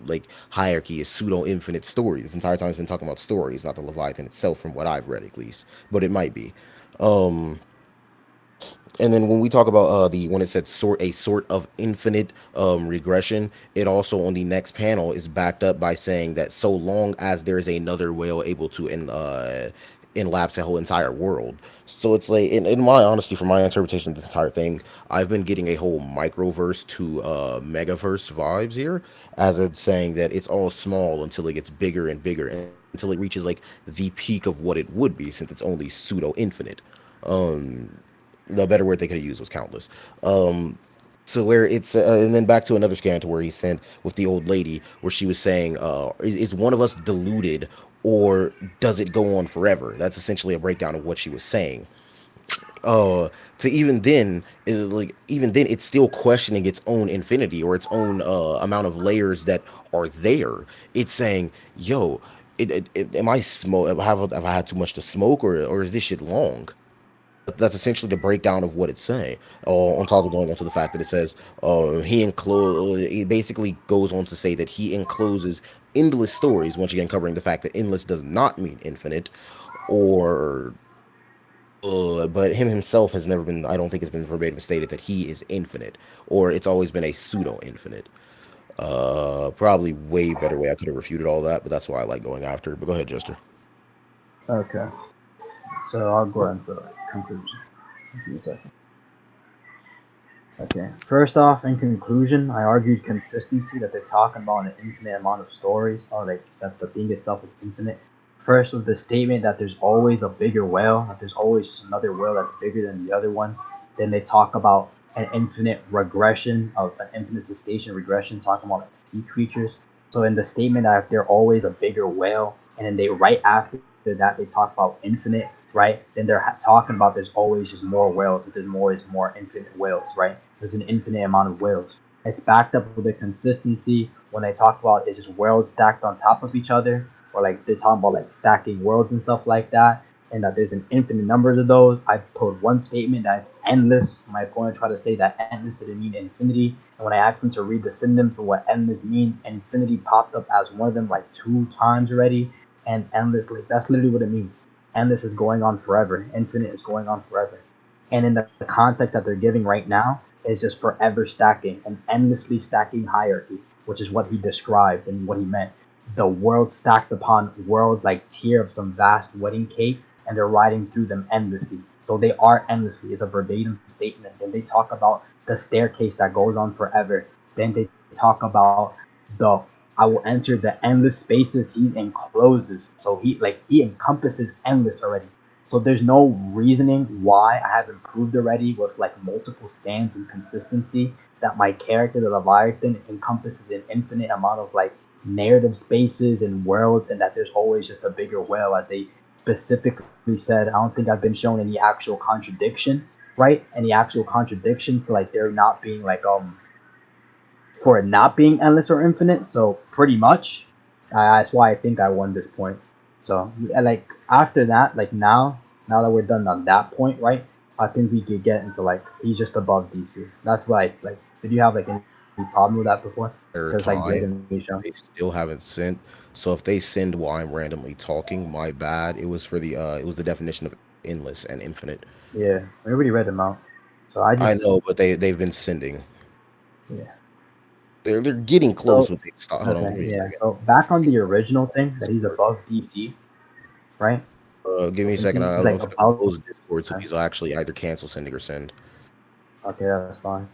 like hierarchy, is pseudo infinite story. This entire time it's been talking about stories, not the Leviathan itself, from what I've read at least, but it might be. And then when we talk about the when it said sort of infinite regression, it also on the next panel is backed up by saying that so long as there is another whale able to elapse the whole entire world. So it's like in my honesty, from my interpretation of this entire thing, I've been getting a whole microverse to megaverse vibes here, as it's saying that it's all small until it gets bigger and bigger until it reaches like the peak of what it would be, since it's only pseudo infinite. The better word they could have used was countless. So where it's and then back to another scan to where he sent with the old lady, where she was saying, is one of us deluded, or does it go on forever? That's essentially a breakdown of what she was saying. To even then, even then, it's still questioning its own infinity, or its own amount of layers that are there. It's saying, yo, am I smoke? Have I had too much to smoke, or is this shit long? That's essentially the breakdown of what it's saying. On top of going on to the fact that it says it basically goes on to say that he encloses endless stories. Once again, covering the fact that endless does not mean infinite, or but him himself has never been. I don't think it's been verbatim stated that he is infinite, or it's always been a pseudo infinite. Probably way better way I could have refuted all that, but that's why I like going after it. But go ahead, Jester. Okay, so I'll go into conclusion. Give me a second. Okay. First off, in conclusion, I argued consistency that they're talking about an infinite amount of stories, or like that the thing itself is infinite. First, with the statement that there's always a bigger whale, that there's always just another whale that's bigger than the other one. Then they talk about an infinite regression of an infinite cetacean regression, talking about like sea creatures. So in the statement that they're always a bigger whale, and then they right after that they talk about infinite, right? Then they're talking about there's always just more whales, that there's always more infinite whales, right? There's an infinite amount of whales. It's backed up with the consistency when they talk about it's just worlds stacked on top of each other, or like they're talking about like stacking worlds and stuff like that, and that there's an infinite numbers of those. I put one statement that's endless. My opponent tried to say that endless didn't mean infinity, and when I asked him to read the synonyms for what endless means, infinity popped up as one of them like 2 times already, and endless, like that's literally what it means. Endless is going on forever. Infinite is going on forever. And in the context that they're giving right now, is just forever stacking, an endlessly stacking hierarchy, which is what he described and what he meant. The world stacked upon worlds like tier of some vast wedding cake, and they're riding through them endlessly. So they are endlessly. It's a verbatim statement. Then they talk about the staircase that goes on forever. Then they talk about the I will enter the endless spaces he encloses. So he encompasses endless already. So there's no reasoning why I haven't proved already with like multiple scans and consistency that my character, the Leviathan, encompasses an infinite amount of like narrative spaces and worlds, and that there's always just a bigger whale, as they specifically said. I don't think I've been shown any actual contradiction, right? Any actual contradiction to like there not being like for it not being endless or infinite. So pretty much, that's why I think I won this point. So like after that, like now that we're done on that point, right? I think we could get into like he's just above DC. That's why like did you have like any problem with that before? Because like you Time didn't really show. they still haven't sent. So if they send while I'm randomly talking, my bad. It was the definition of endless and infinite. Yeah, we already read them out. So I I just know, but they've been sending. yeah. They're getting close So with the stop. Hold on, okay, give me a yeah. second. So back on the original thing that he's above DC, right? Give me a Since second. he's I'm like finna above. close Discord so Okay, these will actually either cancel sending or send. okay, that's fine.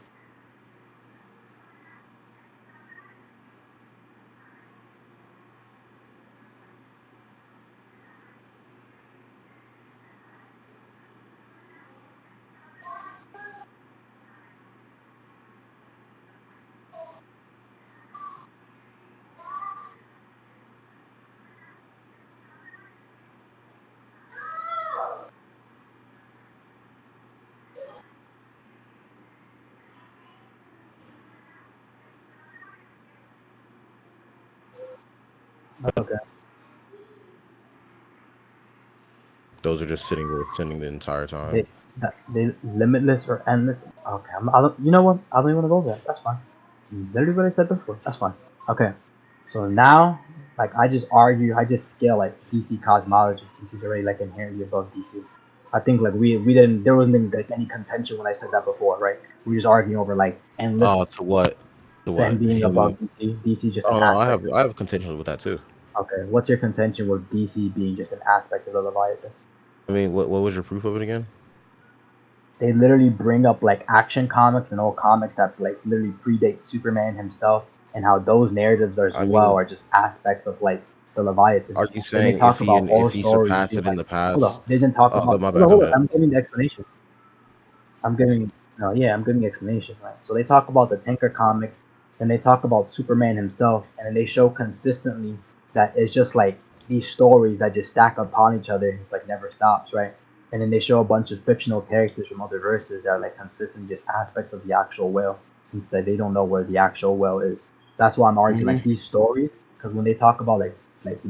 Okay. Those are just sitting there sending the entire time. They they limitless or endless. Okay, I don't, you know what? I don't even want to go there. That's fine. Literally what I said before. That's fine. Okay, so now like I just argue, I just scale like DC cosmology since he's already like inherently above DC. I think like we didn't there wasn't like any contention when I said that before, right? We were just arguing over like endless To what? To to him what? being Him? above DC. DC just an Oh no, aspect. I have contention with that too. Okay, what's your contention with DC being just an aspect of the Leviathan? I mean, what was your proof of it again? They literally bring up like action comics and old comics that like literally predate Superman himself, and how those narratives as I well mean, are just aspects of like the Leviathan. are you Then they saying talk about if horror he stories surpassed being it in like, the hold past? up, they didn't talk Oh, about. my Hold bad. on, Go hold up, ahead. I'm giving the explanation. I'm giving no, yeah, I'm giving the explanation, right? So they talk about the Tinker comics, and they talk about Superman himself, and then they show consistently that it's just like these stories that just stack upon each other and it's like never stops, right? And then they show a bunch of fictional characters from other verses that are like consistent just aspects of the actual whale. Instead, they don't know where the actual whale is. That's why I'm arguing Hmm. like these stories, because when they talk about like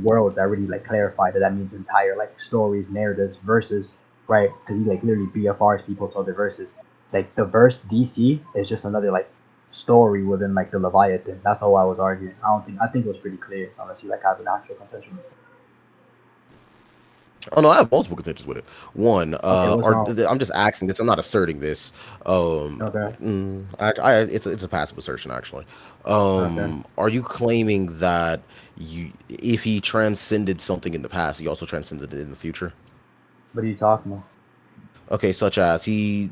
worlds, I already like clarify that that means entire like stories, narratives, verses, right? Because he like literally BFRs people to other verses. Like the verse DC is just another like story within like the Leviathan. That's how I was arguing. I think it was pretty clear unless you like have an actual contention. Oh no, I have multiple contentions with it. One, Okay, what's wrong? I'm just asking this. I'm not asserting this. Okay, It's a passive assertion actually. okay. Are you claiming that if he transcended something in the past, he also transcended it in the future? What are you talking about? Okay, such as he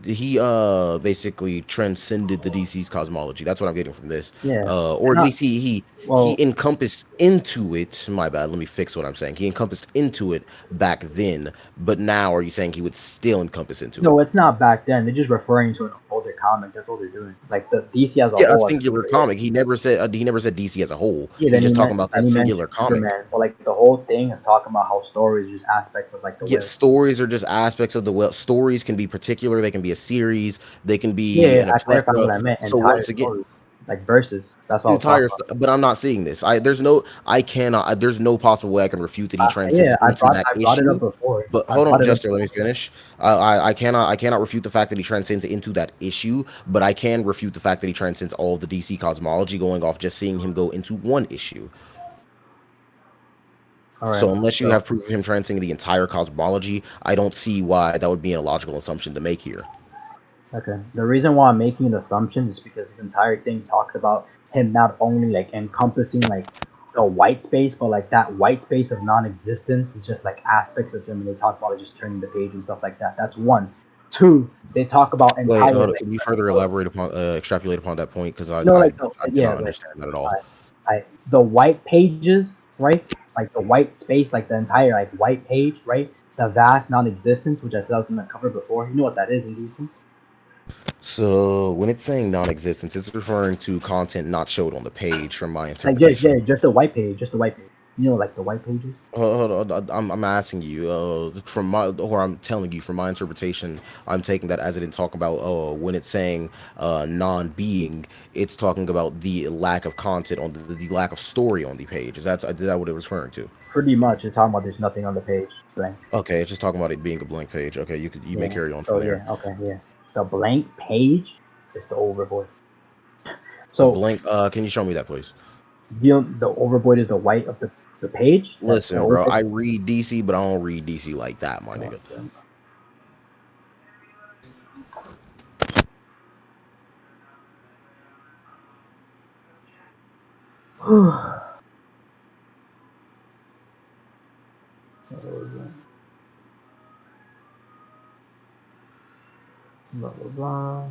basically transcended the DC's cosmology. That's what I'm getting from this. Yeah, Or at not least he well. encompassed into it. My bad. Let me fix what I'm saying. He encompassed into it back then, but now are you saying he would still encompass into it? No, it's not back then. They're just referring to an older comic. That's all they're doing. Like the DC as a Yeah, a whole as a singular superhero. comic. He never said DC as a whole. Yeah, He's just talking about then that he singular mentioned comic. Superman, but like the whole thing is talking about how stories are just aspects of like the Yet whale. stories are just aspects of the well. Stories can be particular. They can be a series. They can be Yeah, in a I clarified plethora. what I meant. So Entire once again, stories, like verses. That's what I was talking entire about. but I'm not seeing this. There's no possible way I can refute that he transcends Yeah, into that I brought it up issue. before. But I hold on, brought it up Jester, let me before. finish. I cannot refute the fact that he transcends into that issue, but I can refute the fact that he transcends all of the DC cosmology, going off just seeing him go into one issue. All right. So unless you So have proof of him transcending the entire cosmology, I don't see why that would be an illogical assumption to make here. okay, the reason why I'm making an assumption is because this entire thing talks about him not only like encompassing like the white space, but like that white space of non-existence is just like aspects of him, and they talk about it just turning the page and stuff like that. That's one. Two, they talk about Wait, entire hold on. like Can you further hold up. elaborate upon, extrapolate upon that point? Because No, like the I yeah, cannot like understand that at all. the white pages, right? Like the white space, like the entire like white page, right? The vast non-existence, which I said I was gonna cover before. You know what that is in DC? So when it's saying non-existence, it's referring to content not showed on the page, from my Like just interpretation. yeah, just the white page, just the white page. You know, like the white pages. I'm asking you, from my, or I'm telling you from my interpretation, I'm taking that as it didn't talk about, when it's saying non-being, it's talking about the lack of content on the lack of story on the page. Is that what it was referring to? Pretty much, it's talking about there's nothing on the page, blank. Okay, it's just talking about it being a blank page. Okay, you may Yeah. carry on from So there. yeah, okay, yeah. The blank page is the overboard. A So blank. Can you show me that, please? the overboard is the white of the page. That's the Listen, bro, overboard. I read DC, but I don't read DC like that, my nigga. Okay. Blah blah blah.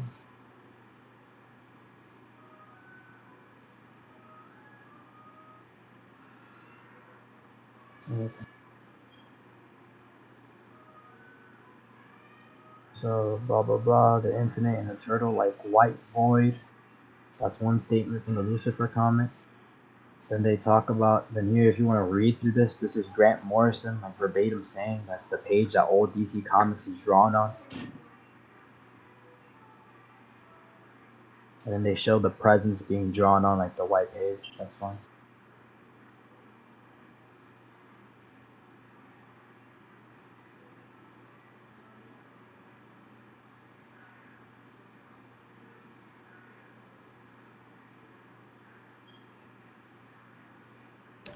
Okay. So blah blah blah. The infinite and the turtle like white void. That's one statement from the Lucifer comic. Then they talk about then here if you want to read through this is Grant Morrison like verbatim saying that's the page that old DC Comics is drawn on. And then they show the presence being drawn on like the white page. That's fine.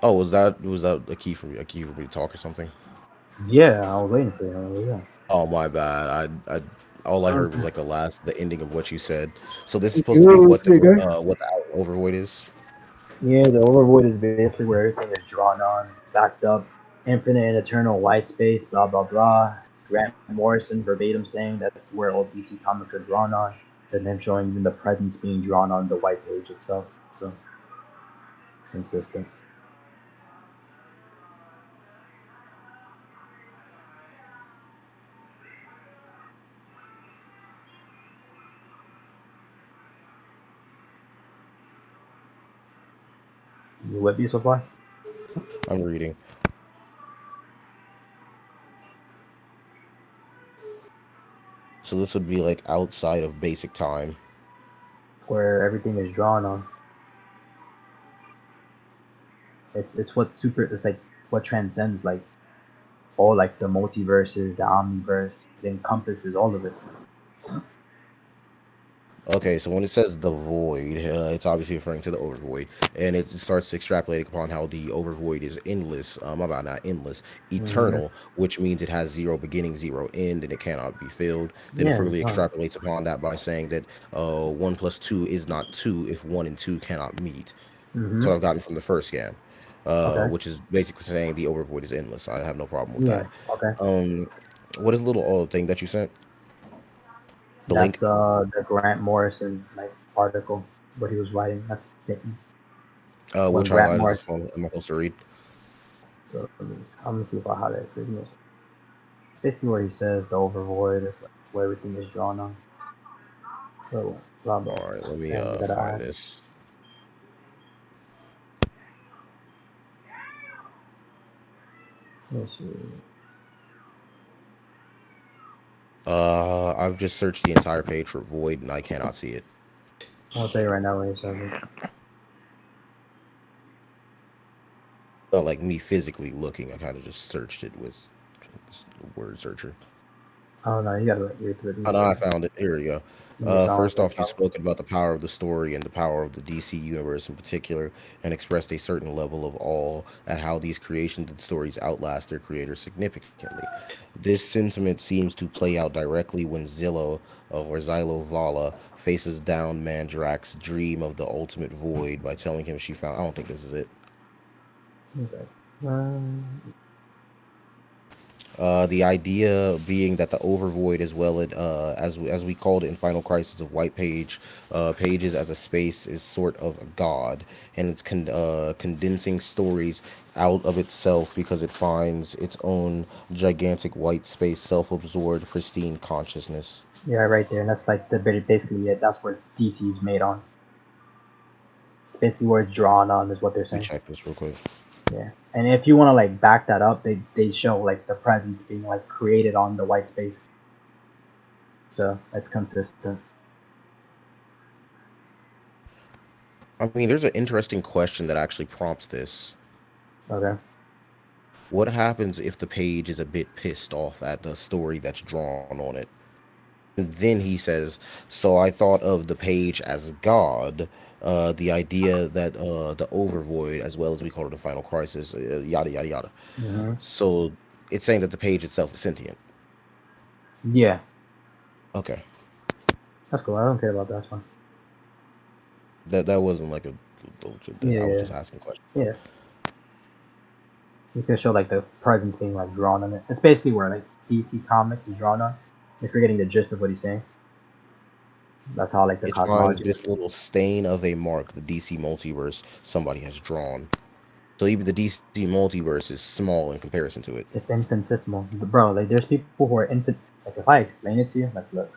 Oh, was that a key for me to talk or something? Yeah, I was waiting for you. Yeah. Oh my bad. I all I heard was Okay. like the ending of what you said. So this is supposed to be You what the figure. overvoid is. Yeah, the overvoid is basically where everything is drawn on, backed up, infinite and eternal white space, blah blah blah. Grant Morrison verbatim saying that's where all DC comics are drawn on. Then him showing even the presence being drawn on the white page itself. So consistent. You with me so far? I'm reading. So this would be like outside of basic time. Where everything is drawn on. It's what super. It's like what transcends like all like the multiverses, the omniverse. It encompasses all of it. Okay, so when it says the void, it's obviously referring to the overvoid, and it starts extrapolating upon how the overvoid is endless. About not endless, Hmm. eternal, which means it has zero beginning, zero end, and it cannot be filled. Then it Yeah, further it's fine. extrapolates upon that by saying that 1 plus 2 is not 2 if 1 and 2 cannot meet. That's Hmm. what I've gotten from the first scan, Okay. which is basically saying the overvoid is endless. I have no problem with Yeah. that. Okay. Um, what is the little thing that you sent? The link? That's the Grant Morrison like article what he was writing. That's statement. When Which Grant highlight is this Morrison. one? Am I supposed to read? So I'm gonna see if I have it. It's basically where he says the overvoid is like where everything is drawn on. So blah blah. All right, let me And you gotta find ask. this. Let's see. I've just searched the entire page for void and I cannot see it. I'll tell you right now where he says it. Not like me physically looking. I kind of just searched it with a word searcher. Oh no, you gotta read through it. Oh, no, I found it. Here we go. You found First it. off, you spoke about the power of the story and the power of the DC universe in particular, and expressed a certain level of awe at how these creations and stories outlast their creators significantly. This sentiment seems to play out directly when Zillow or Xylo Vala faces down Mandrak's dream of the ultimate void by telling him she found. I don't think this is it. Okay. Um, The idea being that the overvoid, as well as we called it in Final Crisis of White Page, pages as a space is sort of a god, and it's condensing stories out of itself because it finds its own gigantic white space, self-absorbed, pristine consciousness. yeah, right there. And that's like the basically it. That's where DC is made on. Basically, where it's drawn on is what they're Let me saying. check this real quick. Yeah. And if you want to like back that up, they show like the presence being like created on the white space. So that's consistent. I mean, there's an interesting question that actually prompts this. Okay. What happens if the page is a bit pissed off at the story that's drawn on it? And then he says, "So I thought of the page as God, the idea that the overvoid, as well as we call it the final crisis, yada yada yada." Hmm. So it's saying that the page itself is sentient. Yeah. Okay, That's cool. I don't care about that one. that wasn't like a. I was Yeah. just asking a question. Yeah. You can show like the presence being like drawn on it. It's basically where like DC Comics is drawn on. If you're getting the gist of what he's saying, that's how like the It finds cosmology. this little stain of a mark, the DC multiverse somebody has drawn. So even the DC multiverse is small in comparison to it. It's infinitesimal, bro. Like there's people who are infant. Like if I explain it to you, like look,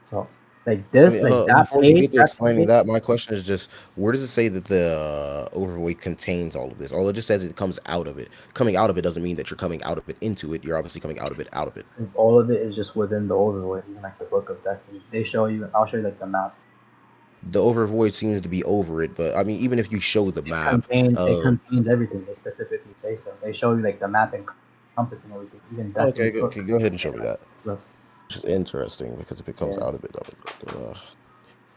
so like I this, mean, like that before you page, get to that explaining page. that, my question is just, where does it say that the overweight contains all of this? All it just says it comes out of it. Coming out of it doesn't mean that you're coming out of it into it. You're obviously coming out of it out of it. All of it is just within the overlord, even like the book of destiny. They show you. I'll show you like the map. The overvoid seems to be over it, but I mean, even if you show the map, It contains everything. They specifically say so. They show you like the map encompassing everything, even okay, Destiny's book. okay, go ahead and show me that. Look, Which is interesting because if it comes yeah, out of it,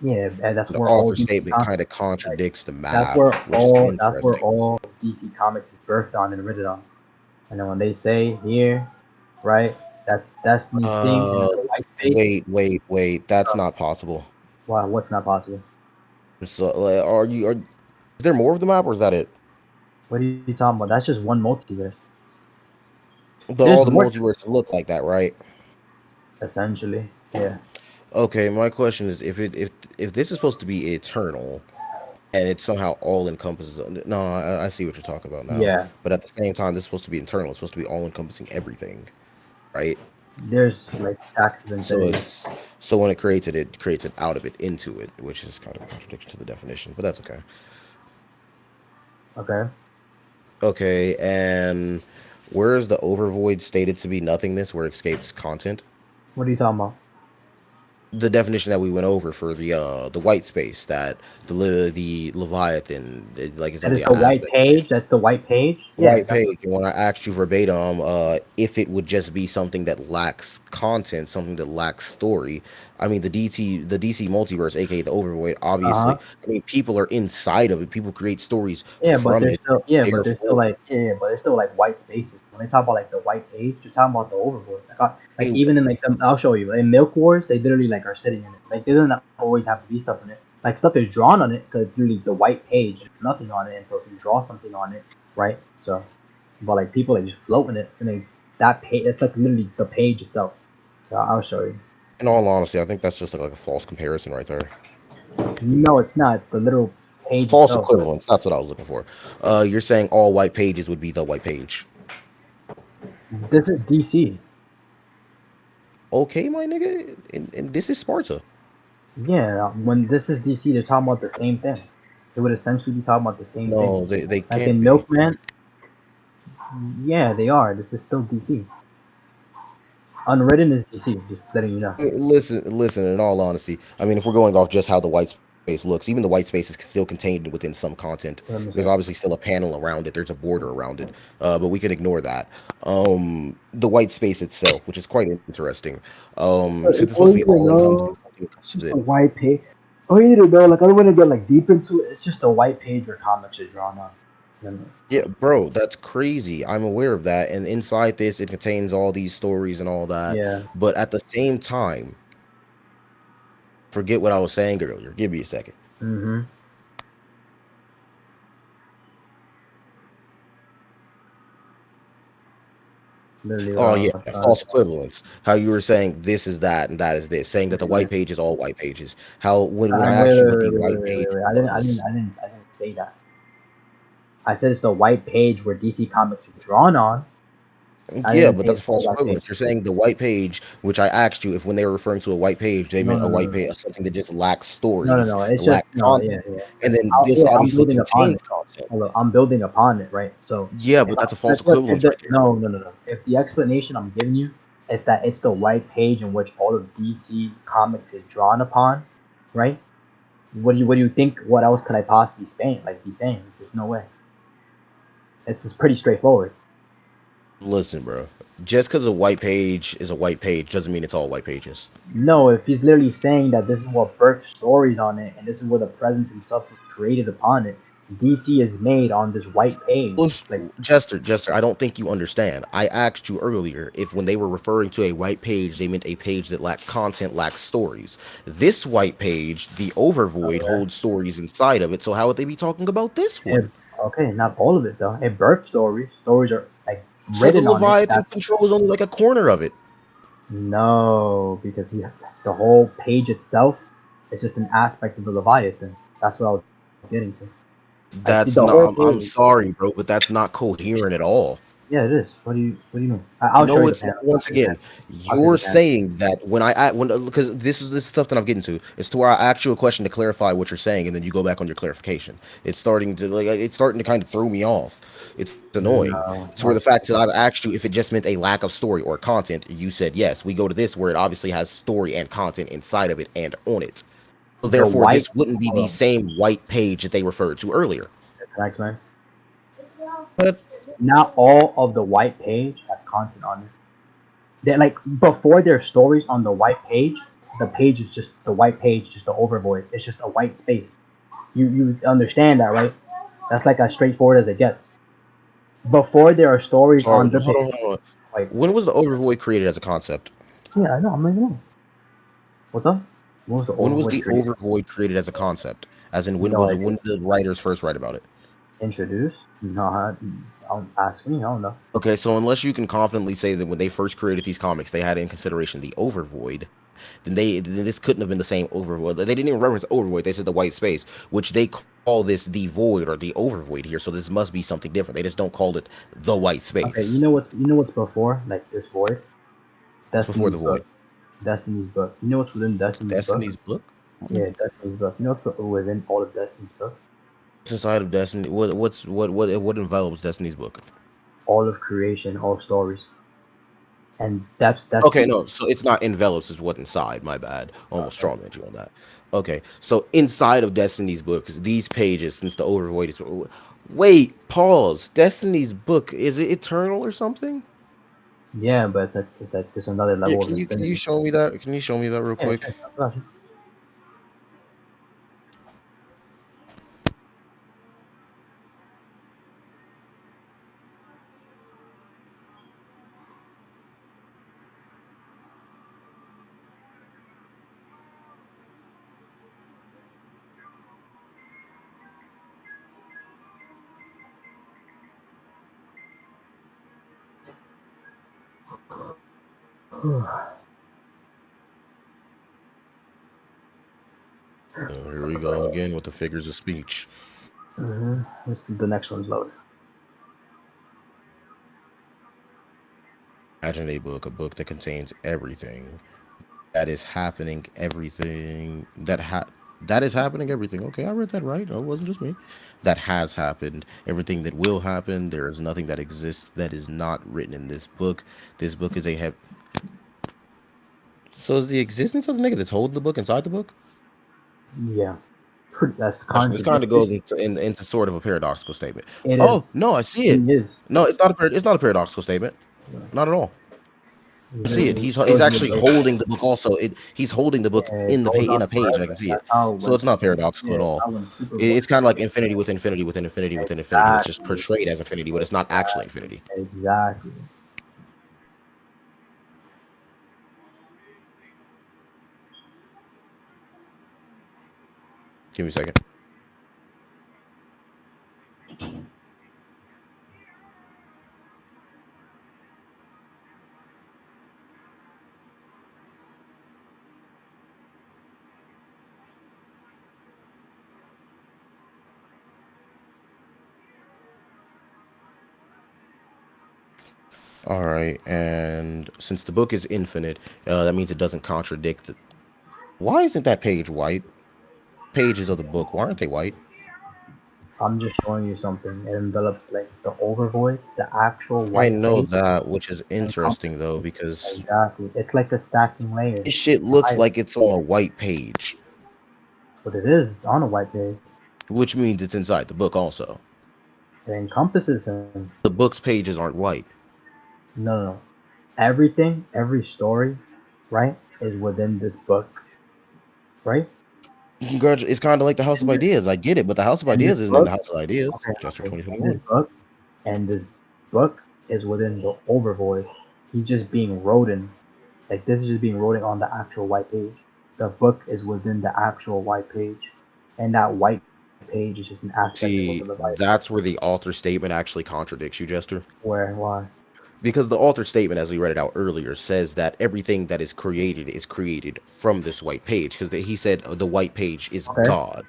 yeah, and that's the where all author DC statement comics. kind of Like, contradicts the map, which is that's where interesting. all DC comics is birthed on and written on. And then when they say here, right? That's me seeing in the white space. Wait. That's not possible. Wow, what's not possible? So, is there more of the map, or is that it? What are you talking about? That's just one multiverse. But There's all the more, multiverses look like that, right? essentially. Yeah. Okay, my question is, if this is supposed to be eternal, and it somehow all encompasses. No, I see what you're talking about now. Yeah. But at the same time, this is supposed to be internal. It's supposed to be all encompassing everything, right? There's like stacks of So infinity. when it creates it out of it into it, which is kind of a contradiction to the definition, but that's okay. Okay. Okay, and where is the overvoid stated to be nothingness, where escapes content? What are you talking about? The definition that we went over for the white space, that the leviathan, like it's That is only an the white aspect. page. That's the white page. Yeah. White page. And when I asked you verbatim, if it would just be something that lacks content, something that lacks story. I mean, the DC multiverse, aka the Overvoid. Uh huh. Obviously, I mean, people are inside of it. People create stories Yeah, but from there's it. still yeah, but there's still Therefore, like but there's still like white spaces. When they talk about like the white page, you're talking about the overboard. I Like mean, even in like I'll show you. In Milk Wars, they literally like are sitting in it. Like they doesn't always have to be stuff in it. Like stuff is drawn on it because literally the white page, there's nothing on it, and so if you draw something on it, right? So, but like people like just float in it, and they that page, it's like literally the page itself. So I'll show you. in all honesty, I think that's just like a false comparison right there. No, it's not. It's the literal page False itself. equivalence. That's what I was looking for. You're saying all white pages would be the white page. This is DC. Okay, my nigga, and this is Sparta. Yeah, when this is DC, they're talking about the same thing. They would essentially be talking about the same thing. No, they Like can't in be. Milkman, yeah, they are. This is still DC. Unwritten is DC, just letting you know. Listen. In all honesty, I mean, if we're going off just how the white space looks, even the white space is still contained within some content. Let me There's see. obviously still a panel around it. There's a border around it, but we can ignore that. The white space itself, which is quite interesting, since it's All supposed to you be need to all know, encompassing, something it's encompasses just a it. white page. All you need to know, like I don't want to get like deep into it. It's just a white page where comics are drawn on. Yeah, bro, that's crazy. I'm aware of that, and inside this, it contains all these stories and all that. Yeah. But at the same time, forget what I was saying earlier. Give me a second. Mm-hmm. Literally what Oh I yeah, was false equivalence. How you were saying this is that and that is this, saying that the yeah. white page is all white pages. How when I Wait, asked wait, you wait, what the wait, wait, white wait, wait, page wait. was, I didn't say that. I said it's the white page where DC Comics are drawn on. I yeah, didn't but say that's it's a all false white equivalence. page. You're saying the white page, which I asked you if when they were referring to a white page, they No, meant no, a no, white no, page, something that just lacks no, no, stories, no. It's just lack no, yeah, content, yeah. and then this Yeah, I'm obviously building upon contains it. content. Hold up, I'm building upon it, right? So Yeah, if but I, that's a false look, equivalence right there. no, no, no, no. If the explanation I'm giving you is that it's the white page in which all of DC Comics is drawn upon, right? What do you think? What else could I possibly be saying? There's no way. It's just pretty straightforward. Listen, bro. Just because a white page is a white page doesn't mean it's all white pages. No, if he's literally saying that this is what birth stories on it, and this is where the presence himself is created upon it, DC is made on this white page. Like, Jester, I don't think you understand. I asked you earlier if when they were referring to a white page, they meant a page that lacked content, lacked stories. This white page, the overvoid, okay, holds stories inside of it, so how would they be talking about this it, one? okay, not all of it though. It birth stories. Stories are like So the written on it. Leviathan That controls only like a corner of it. no, because the whole page itself is just an aspect of the Leviathan. That's what I was getting to. Like That's the not. whole I'm page. sorry, bro, but that's not coherent at all. Yeah, it is. What do you mean? I'll show No, you the it's not. panel. Once again, I'll show you you're the panel. saying that when because this is this stuff that I'm getting to. It's to where I ask you a question to clarify what you're saying, and then you go back on your clarification. It's starting to kind of throw me off. It's annoying. No, It's where the fact that I've asked you if it just meant a lack of story or content, you said yes. We go to this where it obviously has story and content inside of it and on it. So the therefore, white. this wouldn't be Hold the on. same white page that they referred to earlier. Can I explain? But Not all of the white page has content on it. They like before their stories on the white page. The page is just the white page, just the overvoid. It's just a white space. You understand that, right? That's like as straightforward as it gets. Before there are stories sorry, on the hold page. on, hold on. Like, When was the overvoid created as a concept? yeah, I know. I'm not even know. What's up? When was the When was overvoid the created? overvoid created as a concept? As in, No idea. when did the writers first write about it? Introduced? No, don't ask me. I don't know. Okay, so unless you can confidently say that when they first created these comics, they had in consideration the overvoid, then this couldn't have been the same overvoid. They didn't even reference overvoid. They said the white space, which they call this the void or the overvoid here. So this must be something different. They just don't call it the white Okay, space. you know what's before like this void? It's before the Destiny's void. book. Destiny's book. You know what's within Destiny's book? Destiny's book. Yeah, Destiny's book. You know what's within all of Destiny's book? What's inside of Destiny? What envelops Destiny's book? All of creation, all stories, and that's Okay, no, so it's not envelops, is what inside. My bad. Almost okay. strong you on that. Okay, so inside of Destiny's book, these pages, since the overvoid is. Wait, pause. Destiny's book, is it eternal or something? Yeah, but it's like there's another Yeah, level of can you infinity. show me that? Can you show me that real Yeah, quick? sure. I got you. Here we go again with the figures of speech. The next one's loaded. Imagine a book that contains everything that is happening, everything that is happening, everything. Okay, I read that right. Oh, it wasn't just me. That has happened, everything that will happen. There is nothing that exists that is not written in this book. This book is a So is the existence of the nigga that's holding the book inside the book? Yeah, that's This kind of goes contradictory. into sort of a paradoxical statement. It is. Oh no, I see it. It is. No, it's not a paradoxical statement. Not at all. I see it. It He's shows you actually the holding the book. Also, he's holding the book yeah, it in goes in on a page. I forever. can see it. That's how So it's not paradoxical yeah, at all. how when Superboy It's kind of like infinity with infinity within infinity within infinity. It's just exactly portrayed as infinity, but it's not actually exactly infinity. exactly. Give me a second. All right, and since the book is infinite, that means it doesn't contradict. Why isn't that page white? Pages of the book, why aren't they white? I'm just showing you something. It envelops like the overvoid, the actual I white know page, that, which is interesting though, encompasses because exactly. It's like the stacking layers. this shit The looks height. like it's on a white page, But it is. It's on a white page. which means it's inside the book also. It encompasses him. The book's pages aren't white. No, no, no. Everything, every story, right, is within this book, right? It's kind of like the House of And this, Ideas. I get it, but the House of and this Ideas isn't in the book, House of Ideas. okay, Jester okay. And this 2021. book, and this book is within the overvoid. He's just being wrote in. Like this is just being wrote in on the actual white page. The book is within the actual white page, and that white page is just an aspect of See, the Leviathan. that's where the author statement actually contradicts you, Jester. Where why? Because the author statement, as we read it out earlier, says that everything that is created from this white page. Because he said the white page is Okay, God,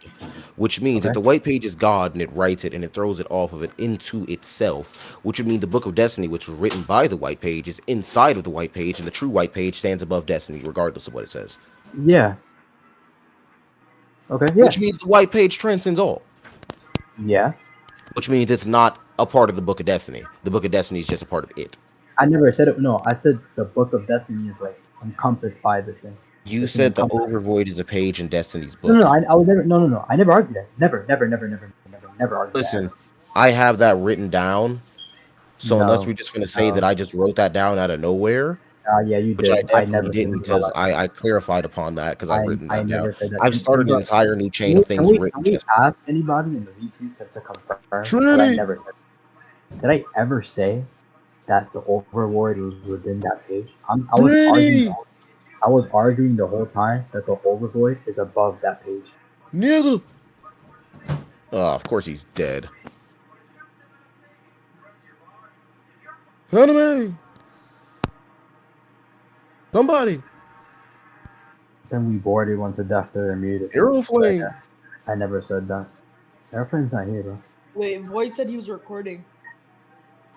which means if okay, the white page is God and it writes it and it throws it off of it into itself, which would mean the Book of Destiny, which was written by the white page, is inside of the white page, and the true white page stands above Destiny, regardless of what it says. yeah, okay, yeah, Which means the white page transcends all. yeah. Which means it's not a part of the Book of Destiny. The Book of Destiny is just a part of it. I never said it. No, I said the book of destiny is like encompassed by this thing. You It's an said the encompass. Overvoid is a page in Destiny's No, no, book. no. I would never. No, no, no. I never argued that. Never, never, never, never, never, never argued that Listen, ever. I have that written down. So unless we're No, just gonna say that no. I just wrote that down out of nowhere, Yeah, you which I did. I definitely never said didn't, anything about because that. I clarified upon that because I've written I that down. never said that. I've started an Anybody, entire new chain of things can written. we Just ask anybody in the VC to confirm that I Trinity. never said? Did I ever say that the overvoid was within that page. I Granny, was arguing the whole time that the overvoid is above that page. nigga. Oh, of course he's dead. Anime. Somebody. Then we bored everyone to death to immediately. Arrow flame. I never said that. Airplane's not here, bro. Wait, Void said he was recording.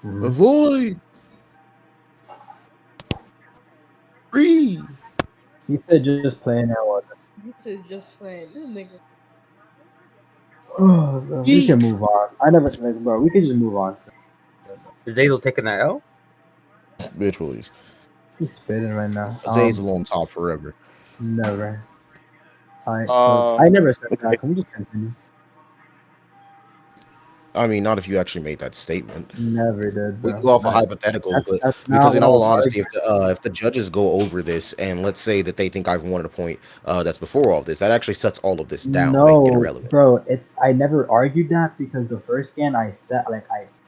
Mhm. Avoid. Free. He said just playing that one. He said just playing. This nigga. Oh, bro, we can move on. I never, like, bro. We can just move on. Is Azazel taking that L? Bitch, please. He's spitting right now. Azazel on top forever. Never. I never said that. Can we just continue? I mean, not if you actually made that statement. Never did, We bro. go off a hypothetical, but because in all honesty, if the judges go over this and let's say that they think I've wanted a point that's before all this, that actually sets all of this down, making it irrelevant. Bro, I never argued that because the first scan I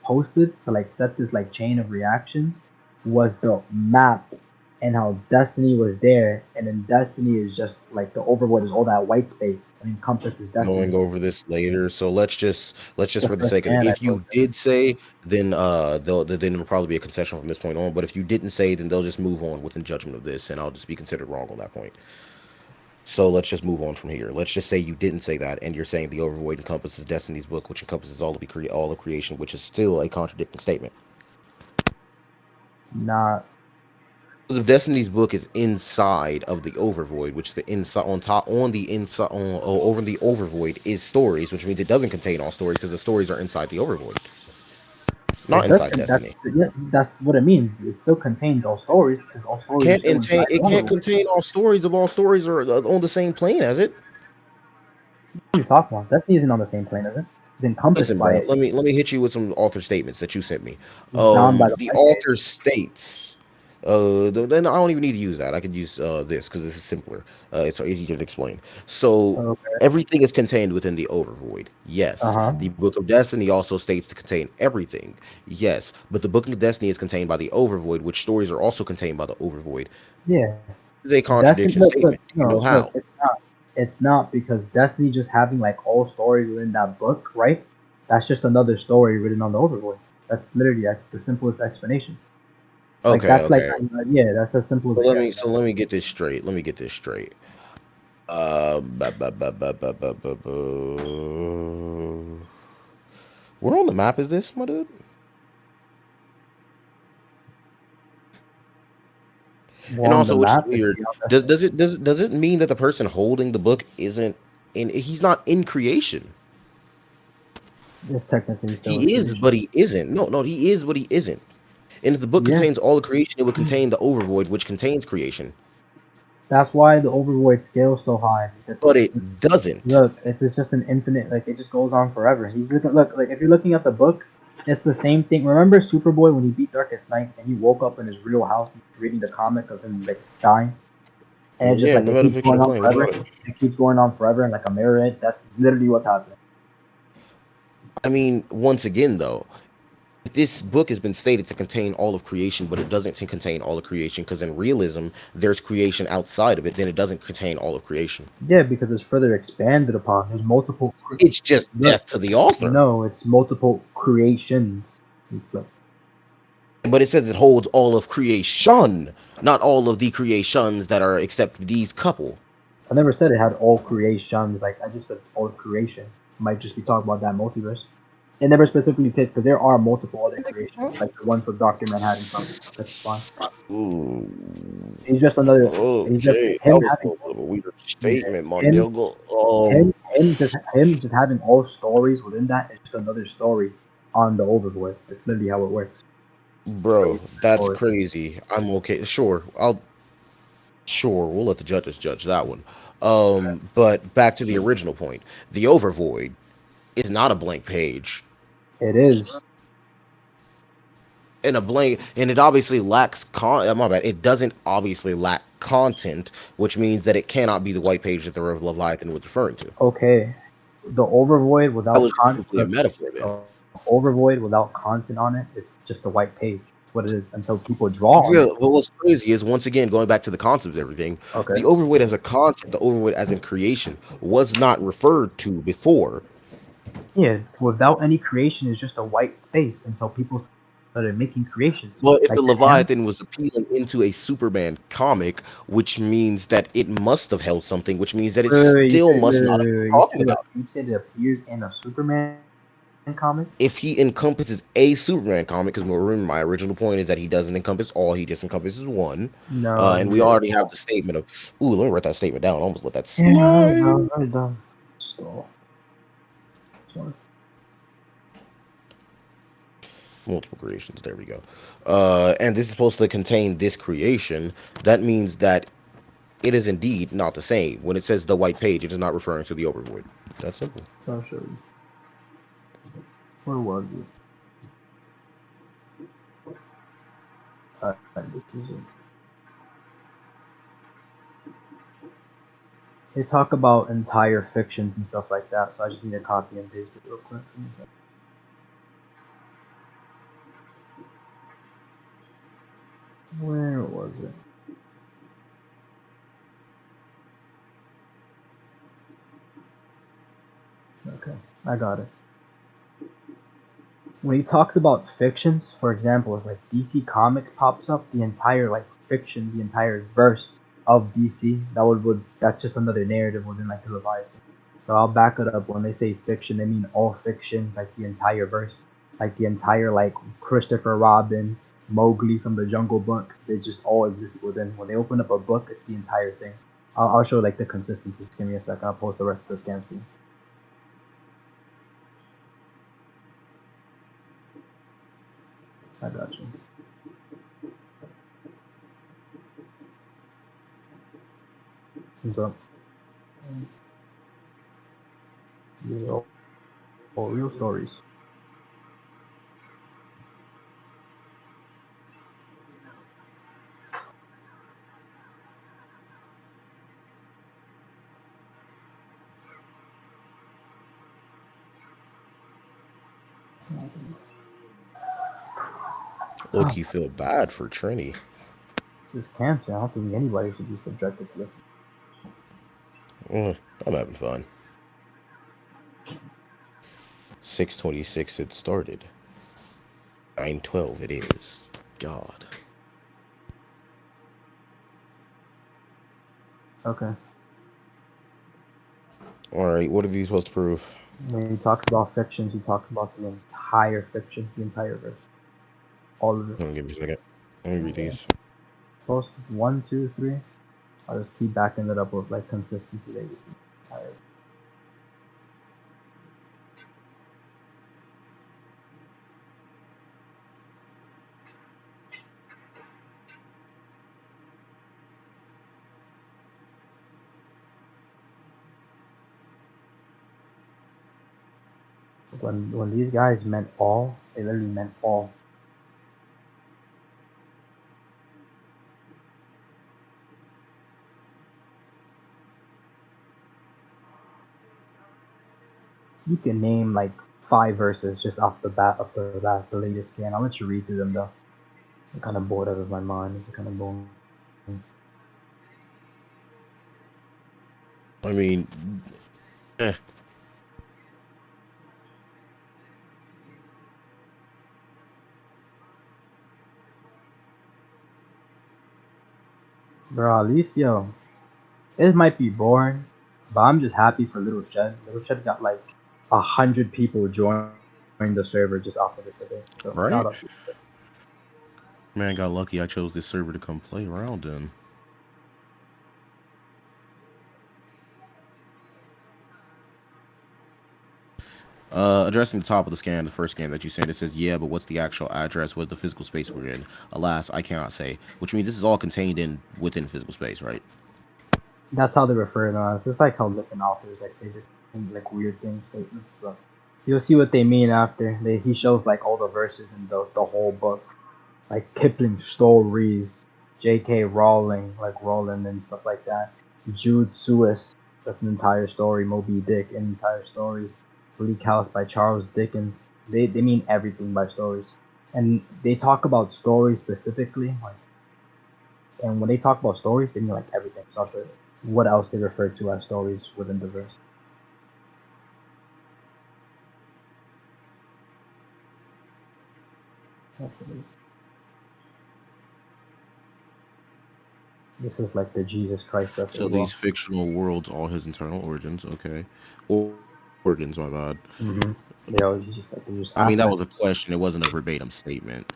posted to like set this like chain of reactions was the map and how Destiny was there, and then Destiny is just like the overworld is all that white space and encompasses Destiny. Going over this later, so let's just for the sake of it, if you did say, then then it'll probably be a concession from this point on. But if you didn't say, then they'll just move on within judgment of this, and I'll just be considered wrong on that point. So let's just move on from here. Let's just say you didn't say that, and you're saying the overvoid encompasses Destiny's book, which encompasses all of creation, which is still a contradicting statement. Not. Because if Destiny's book is inside of the overvoid, which the inside on top on the inside on over the overvoid is stories, which means it doesn't contain all stories because the stories are inside the overvoid, not inside Destiny. That's what it means. It still contains all stories because all stories can't contain all stories if all stories are on the same plane as it. What are you talking about? Destiny isn't on the same plane, is it? It's encompassed by it. Let me hit you with some author statements that you sent me. The author states. Then I don't even need to use that. I could use this because this is simpler. It's easier to explain. So everything is contained within the overvoid. Yes. The Book of Destiny also states to contain everything. Yes. But the Book of Destiny is contained by the overvoid, which stories are also contained by the overvoid. Yeah. This is a contradiction statement. You know how? It's not because Destiny just having like all stories within that book, right? That's just another story written on the overvoid. That's literally the simplest explanation. Okay, that's that's as simple as let me get this straight. Where on the map is this, my dude? And also, which is weird, does it mean that the person holding the book isn't in? He's not in creation. It's technically so. He is, but he isn't. No, he is, but he isn't. And if the book contains all the creation, it would contain the overvoid, which contains creation. That's why the overvoid scale is so high. But it doesn't. Look, it's just an infinite. Like it just goes on forever. He's looking. Look, like if you're looking at the book, it's the same thing. Remember Superboy when he beat Darkest Night and he woke up in his real house reading the comic of him like dying, and it just it keeps going on forever. It keeps going on forever and like a mirror. That's literally what's happening. I mean, once again, though, this book has been stated to contain all of creation, but it doesn't contain all of creation because in realism, there's creation outside of it. Then it doesn't contain all of creation. Yeah, because it's further expanded upon. There's multiple. It's just death to the author. No, it's multiple creations. But it says it holds all of creation, not all of the creations that are except these couple. I never said it had all creations. Like I just said all of creation. Might just be talking about that multiverse. It never specifically takes because there are multiple other creations, like the ones with Dr. Manhattan. That's fine. Ooh. He's just another. Okay, he's just that was a little bit of a weird statement, my nigga. Him just having all stories within that is just another story on the overboard. That's literally how it works. Bro, that's crazy. I'm okay. Sure, we'll let the judges judge that one. But back to the original point. The overvoid is not a blank page. It is. And it obviously lacks it doesn't obviously lack content, which means that it cannot be the white page that the Leviathan was referring to. Okay. The overvoid without content. A metaphor then. Overvoid without content on it, it's just a white page. what it is until people draw on Yeah, it. but what's crazy is once again going back to the concept of everything, Okay. the overweight as a concept, the overweight as in creation, was not referred to before. Yeah, without any creation is just a white space until people started making creations. Well, if the Like to him, Leviathan was appealing into a Superman comic, which means that it must have held something, which means that it still must not have been You talking said about. you said it appears in a Superman comic? If he encompasses a Superman comic, because remember my original point is that he doesn't encompass all, he just encompasses one. No, And we already have the statement of, ooh, let me write that statement down. I almost let that yeah, slide. write it down. So, Multiple creations. There we go. And this is supposed to contain this creation. That means that it is indeed not the same. When it says the white page, it is not referring to the overwood. That's simple. I'll show you. Where was it? This is it. They talk about entire fictions and stuff like that, so I just need to copy and paste it real quick. Where was it? Okay, I got it. When he talks about fictions, for example, if like DC Comics pops up, the entire like fiction, the entire verse of DC, that's just another narrative within like the Leviathan. So I'll back it up. When they say fiction, they mean all fiction, like the entire verse, like the entire like Christopher Robin, Mowgli from the Jungle Book. They just all exist within. When they open up a book, it's the entire thing. I'll show like the consistency. Just give me a second. I'll post the rest of the scan screen. I got you. What's up? Real, real stories. Look, you feel bad for Trini. This is cancer. I don't think anybody should be subjected to this. I'm having fun. 6:26 it started. 9:12 it is. God. Okay. Alright, what are these supposed to prove? When he talks about fictions, he talks about the entire fiction, the entire verse. All of it. Give me a second. Let me read these. Post 1, 2, 3. I'll just keep backing it up with like consistency that you see. Entire. When these guys meant all, they literally meant all. You can name like 5 verses just off the bat, the latest scan. I'll let you read through them though. I'm kind of bored out of my mind. It's kind of boring. I mean, eh. Bro, at least yo, it might be boring, but I'm just happy for Little Shed. Little Shed got like 100 people join the server just off of it today. So shout Right? out to Little Shed. Man, got lucky I chose this server to come play around in. Addressing the top of the scan, the first scan that you sent, it says, yeah, but what's the actual address? What the physical space we're in? Alas, I cannot say. Which means this is all contained within physical space, right? That's how they refer to us. It's like how different authors like say different like weird things, statements. So you'll see what they mean after. He shows like all the verses in the whole book, like Kipling stories, J.K. Rowling, like Rowling and stuff like that. Jude Suis, that's an entire story. Moby Dick, an entire story. Bleak House by Charles Dickens. They mean everything by stories. and they talk about stories specifically, like, and when they talk about stories, they mean like everything. So I'll show you what else they refer to as stories within the verse. Actually, this is like the Jesus Christ stuff So as well. these fictional worlds, all his internal origins. Okay, organs. My bad. Mm-hmm. They always just like they just I mean, that was aspect. a question. It wasn't a verbatim statement.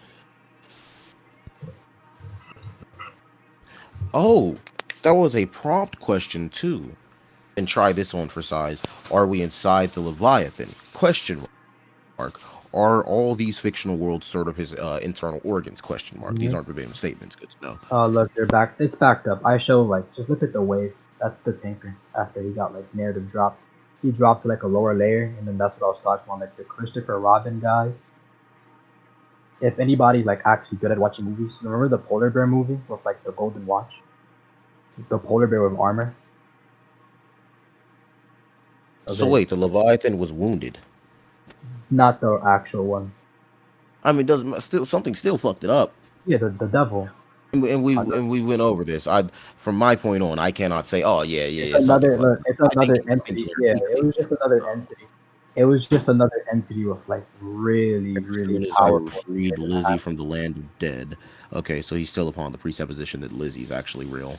Oh, that was a prompt question too. And try this one for size. Are we inside the Leviathan? Question mark. Are all these fictional worlds sort of his internal organs? Question mark. These Mm-hmm. aren't verbatim statements. Good to know. Look, they're back. It's backed up. I show like just look at the wave. That's the tanker. After he got like narrative dropped, he dropped to like a lower layer, and then that's what I was talking about, like the Christopher Robin guy. If anybody's like actually good at watching movies, remember the polar bear movie with like the golden watch, the polar bear with armor. So Okay, wait, the Leviathan was wounded. not the actual one. I mean, doesn't still something still fucked it up. Yeah, the devil. And we went over this. I from my point on, I cannot say, oh yeah, yeah, It's yeah, something another fucked look. it up. It's I think another it's entity. singular Yeah, it entity. was just another entity. It was just another entity with like really, As really soon as I powerful freed shit in Lizzie hand. from the land of dead. Okay, so he's still upon the presupposition that Lizzie's actually real.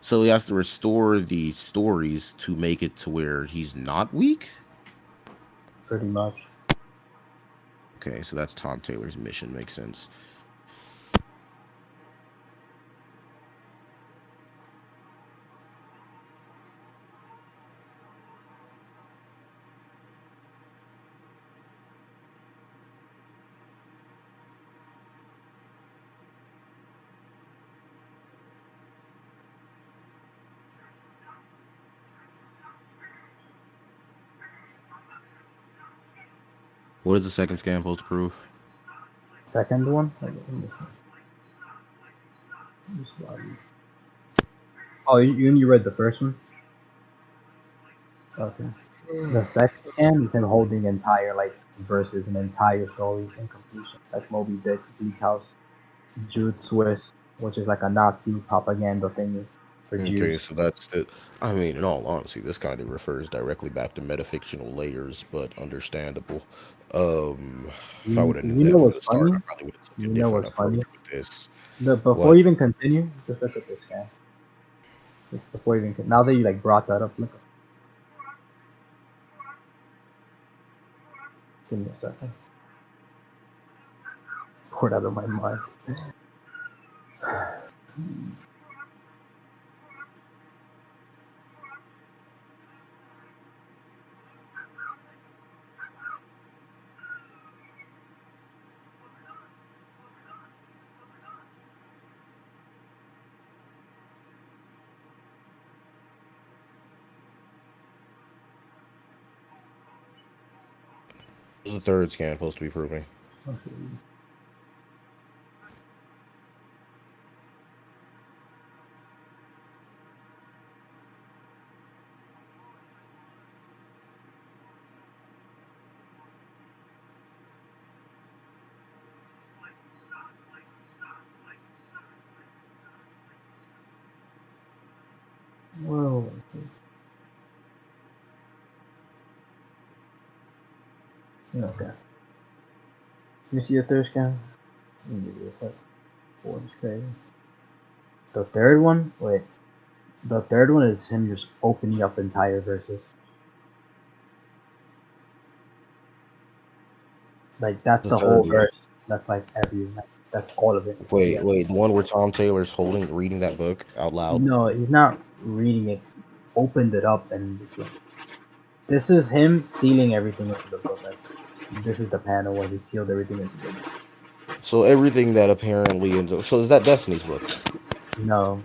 So he has to restore the stories to make it to where he's not weak. Pretty much. Okay, so that's Tom Taylor's mission. Makes sense. What is the second scan supposed to prove? Second one. Oh, you only read the first one. Okay. The second scan is him holding entire like verses and entire stories in completion, like Moby Dick, Bleak House, Jude Swiss, which is like a Nazi propaganda thingy for Okay, Jews. so that's the. I mean, in all honesty, this kind of refers directly back to metafictional layers, but understandable. If I would have knew You know that from what's the start, I funny? probably would have took a You know different what's funny? approach with this. Before What? you even continue, just look at this scan. Just before you even now that you like brought that up, look. Give me a second. Pour it out of my mind. What's the third scan supposed to be proving? Okay. Whoa. Okay. You see a third scan? Let me give you a sec. Four is crazy. The third one, wait. The third one is him just opening up entire verses. Like that's The the third whole one. verse. That's like like, that's all of it. Wait, Yeah. wait, the one where Tom Taylor's reading that book out loud. No, he's not reading it. Opened it up and it's like, this is him sealing everything into the book. Like, this is the panel where he sealed everything into the book. So everything that apparently, so is that Destiny's book? No,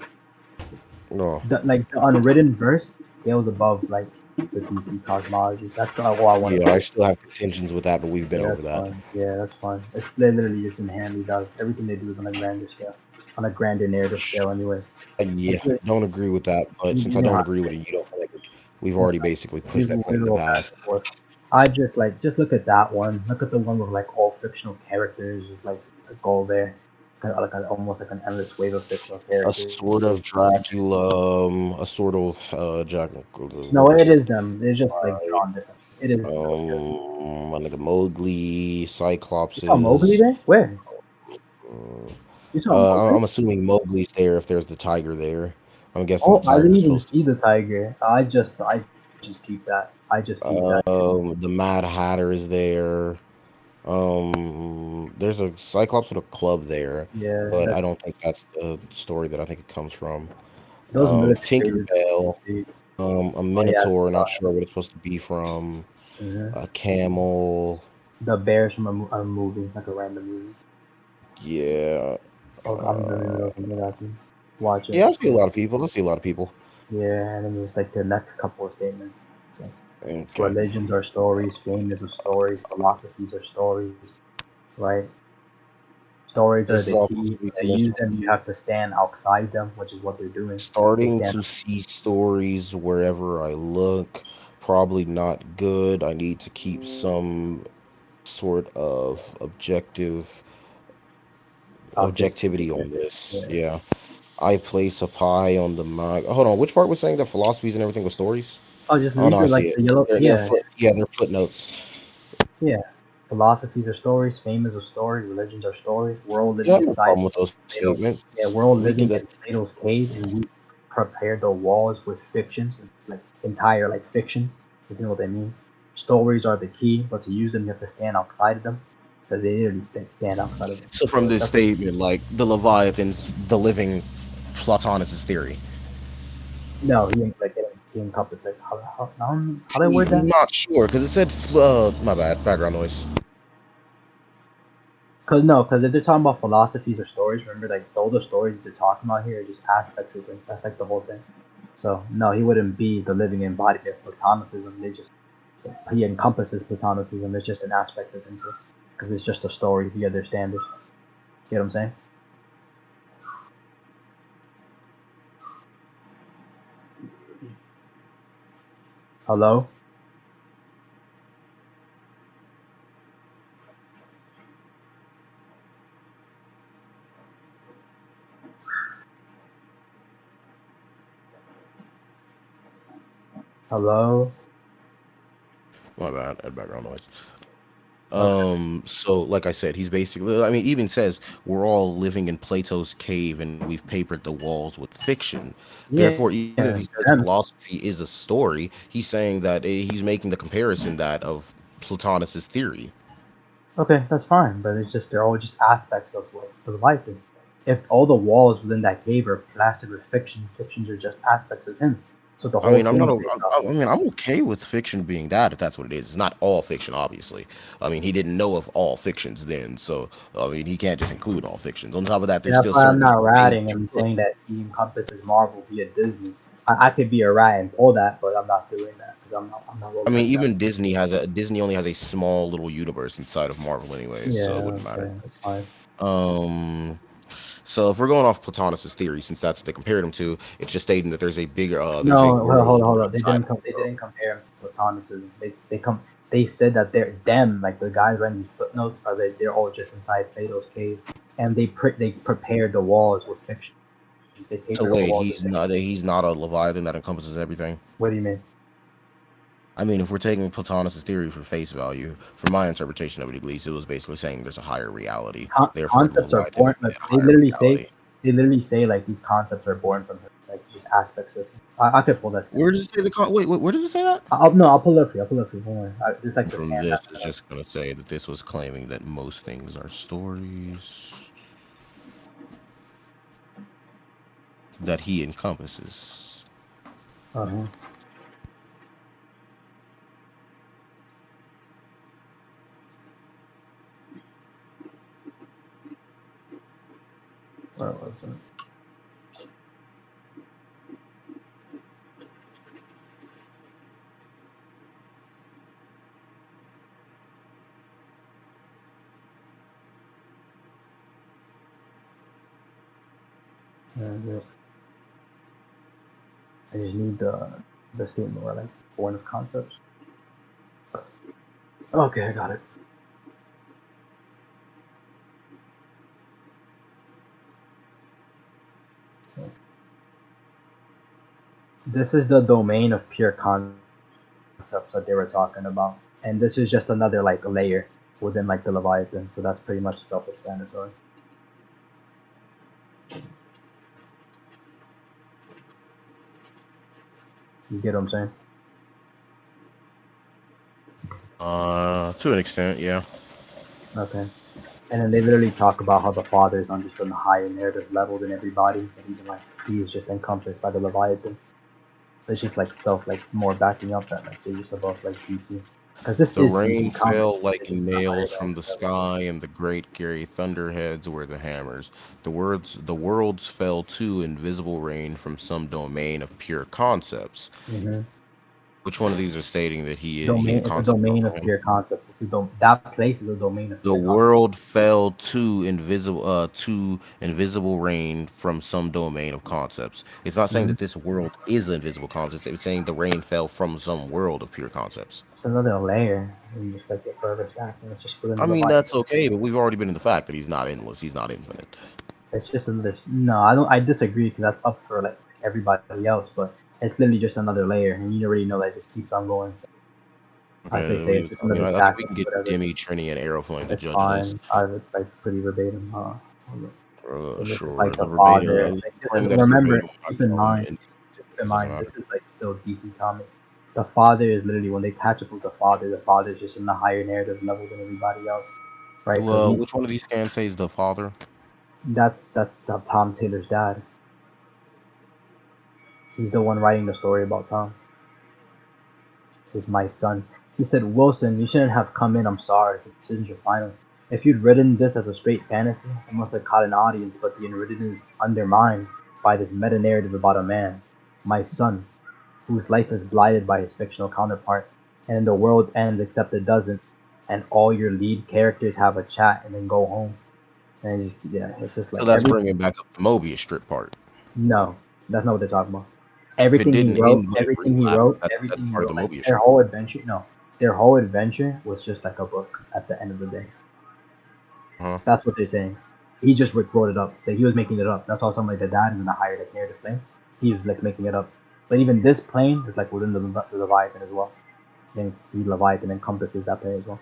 No. the unwritten verse scales above like the DC cosmology. That's not what I want to Yeah, I believe. still have contentions with that, but we've been Yeah, over that's that. fine. Yeah, that's fine. It's literally just in hand. He does everything they do is on a grander scale. on a grander narrative scale, anyway. Yeah, Like, you- don't agree with that. But since I know, don't agree with it, you don't feel like we've already basically pushed that we point in the go back past. and forth. I just look at that one. Look at the one with like all fictional characters. Just like a goal there, almost like an endless wave of fictional A characters. sort of Dracula, a sort of Jack. No, it is them. It's just like drawn different. It is. My nigga Mowgli, You saw Mowgli Cyclopses. there? Where? Uh, You saw Mowgli? I'm assuming Mowgli's there if there's the tiger there. I'm guessing the Oh, I didn't tiger's even supposed to. see the tiger. I just peeped that. I just peeped that. The Mad Hatter is there. There's a Cyclops with a club there, Yeah, but I that's don't think that's the story that I think it comes from. those military. Tinkerbell, a Oh yeah, Minotaur, not sure what it's supposed to be from. mhm. A camel, The bears from a movie, like a random movie. yeah. Oh, I'm in the middle of something I can watch it. Yeah, I see a lot of people. I see a lot of people. Yeah, and then there's like the next couple of statements. Like, Okay. religions are stories, fame is a story, philosophies are stories, right? Stories are This is the all supposed key. to be To from this use one. them, you have to stand outside them, which is what they're doing. They Starting stand. to see stories wherever I look. Probably not good. I need to keep some sort of objectivity Objectivity. on this. Yeah. Yeah. I place a pie on the mag. Hold on, which part was saying that philosophies and everything was stories? Oh, just Oh no, read I the see like it. the yellow. Yeah, Yeah, they're footnotes. yeah. Philosophies are stories. Fame is a story. Religions are stories. We're all Yeah, living no inside problem with those Plato. statements. Yeah, we're all We can living get in Plato's cave, and we prepare the walls with fictions, like entire like fictions. If you know what I mean. Stories are the key, but to use them, you have to stand outside of them. Because they literally stand outside of them. so from So this that's statement, like the Leviathan's the living Plotinus' theory. no, he ain't like he encompassed like how do I word that? Not sure because it said my bad, background noise. Cause no, because if they're talking about philosophies or stories, remember like all the stories they're talking about here are just aspects of it. That's like the whole thing. So no, he wouldn't be the living embodiment of Platonicism. He encompasses Platonicism. It's just an aspect of him too, because it's just a story if you understand it. You know what I'm saying? Hello. Hello. My bad, I had background noise. Okay. So like I said, he's basically, I mean, even says we're all living in Plato's cave and we've papered the walls with fiction. Yeah. Therefore, even if he says Them. philosophy is a story, he's saying that he's making the comparison that of Plotinus's theory. Okay, that's fine, but it's just they're all just aspects of what the life is. If all the walls within that cave are plastered with fiction, fictions are just aspects of him. So the I whole mean, thing is based off. I mean, I'm okay with fiction being that if that's what it is. It's not all fiction, obviously. I mean, he didn't know of all fictions then, so I mean, he can't just include all fictions. On top of that, And there's that's still why I'm certain not things ratting that and you're. saying that he encompasses Marvel via Disney. I could be a rat and pull that, but I'm not doing that because I'm not I rolling mean, like that. even Disney only has a small little universe inside of Marvel, anyways, so it Yeah, wouldn't matter. okay, that's fine. Um, so if we're going off Plotinus's theory, since that's what they compared him to, it's just stating that there's a No, world hold on. outside of They the world. didn't compare him to Platonicism. They said that they're them like the guys writing these footnotes are they're all just inside Plato's cave, and they prepared the walls with fiction. They So papered the wait, walls with fiction. he's not a Leviathan that encompasses everything. What do you mean? I mean, if we're taking Plotinus's theory for face value, from my interpretation of it at least, it was basically saying there's a higher reality. Therefore, the Concepts are Leviathan born. would be Like a higher reality. they literally say like these concepts are born from him, like just aspects of. I could pull that. Where does it say wait, where does it say that? I'll pull it up for you. I'll pull it up for you. Don't worry. Just like the From scan this, it's that. just gonna say that this was claiming that most things are stories that he encompasses. Uh-huh. Where was it? I just need the statement where like born of concepts. Okay, I got it. This is the domain of pure concepts that they were talking about, and this is just another like layer within like the Leviathan. So that's pretty much self-explanatory. You get what I'm saying? To an extent, yeah. Okay. And then they literally talk about how the father is on just on a higher narrative level than everybody, and even like he is just encompassed by the Leviathan. It's just like self, like more backing up that like they're just above like DC. Because this The is rain DC comics. fell like It's just a higher nails from the level. sky, and the great scary thunderheads were the hammers. The worlds fell too, invisible rain from some domain of pure concepts. Mm-hmm. Which one of these are stating that he Domain. It's a concepts domain over of him? pure concepts. That place is a domain of The pure concepts. world fell to invisible rain from some domain of concepts. It's not saying Mm-hmm. that this world is invisible concepts. It's saying the rain fell from some world of pure concepts. It's another layer, and just like the further stack, and it's just within I the mean, Leviathan. that's okay, but we've already been in the fact that he's not endless. He's not infinite. It's just another. No, I don't. I disagree because that's up for like everybody else, but it's literally just another layer, and you already know that it just keeps on going. So as they Okay, say, it's just I mean, another I think stack we of can get whatever. Demi, Trini, and Aeroflame to It's judge this. fine. I was like pretty verbatim. So this is Sure, like the the verbatim. father. Like, this is, Claim that it's remember, verbatim. I'm not keep in showing mind, it, and keep in it doesn't mind, matter. this is like still DC Comics. The father is literally when they catch up with the father is just in the higher narrative level than everybody else, right? Because Well, which one of these scans says the father? that's Tom Taylor's dad. He's the one writing the story about Tom. Is my son. He said, Wilson, you shouldn't have come in. I'm sorry. The decisions are final. If you'd written this as a straight fantasy, it must have caught an audience, but the unwritten is undermined by this meta narrative about a man, my son, whose life is blighted by his fictional counterpart, and the world ends except it doesn't, and all your lead characters have a chat and then go home. And yeah, it's just So like that's every bringing back up the Mobius strip part. no, that's not what they're talking about. If it didn't end with a relapse, that's Everything he part of wrote, the like Mobius their strip. whole adventure. No, their whole adventure was just like a book at the end of the day. Huh? That's what they're saying. He just wrote it up. Like he was making it up. That's all. Something like the dad is in a higher like narrative plane. He was like making it up. But even this plane is like within the Leviathan as well. And the Leviathan encompasses that plane as well.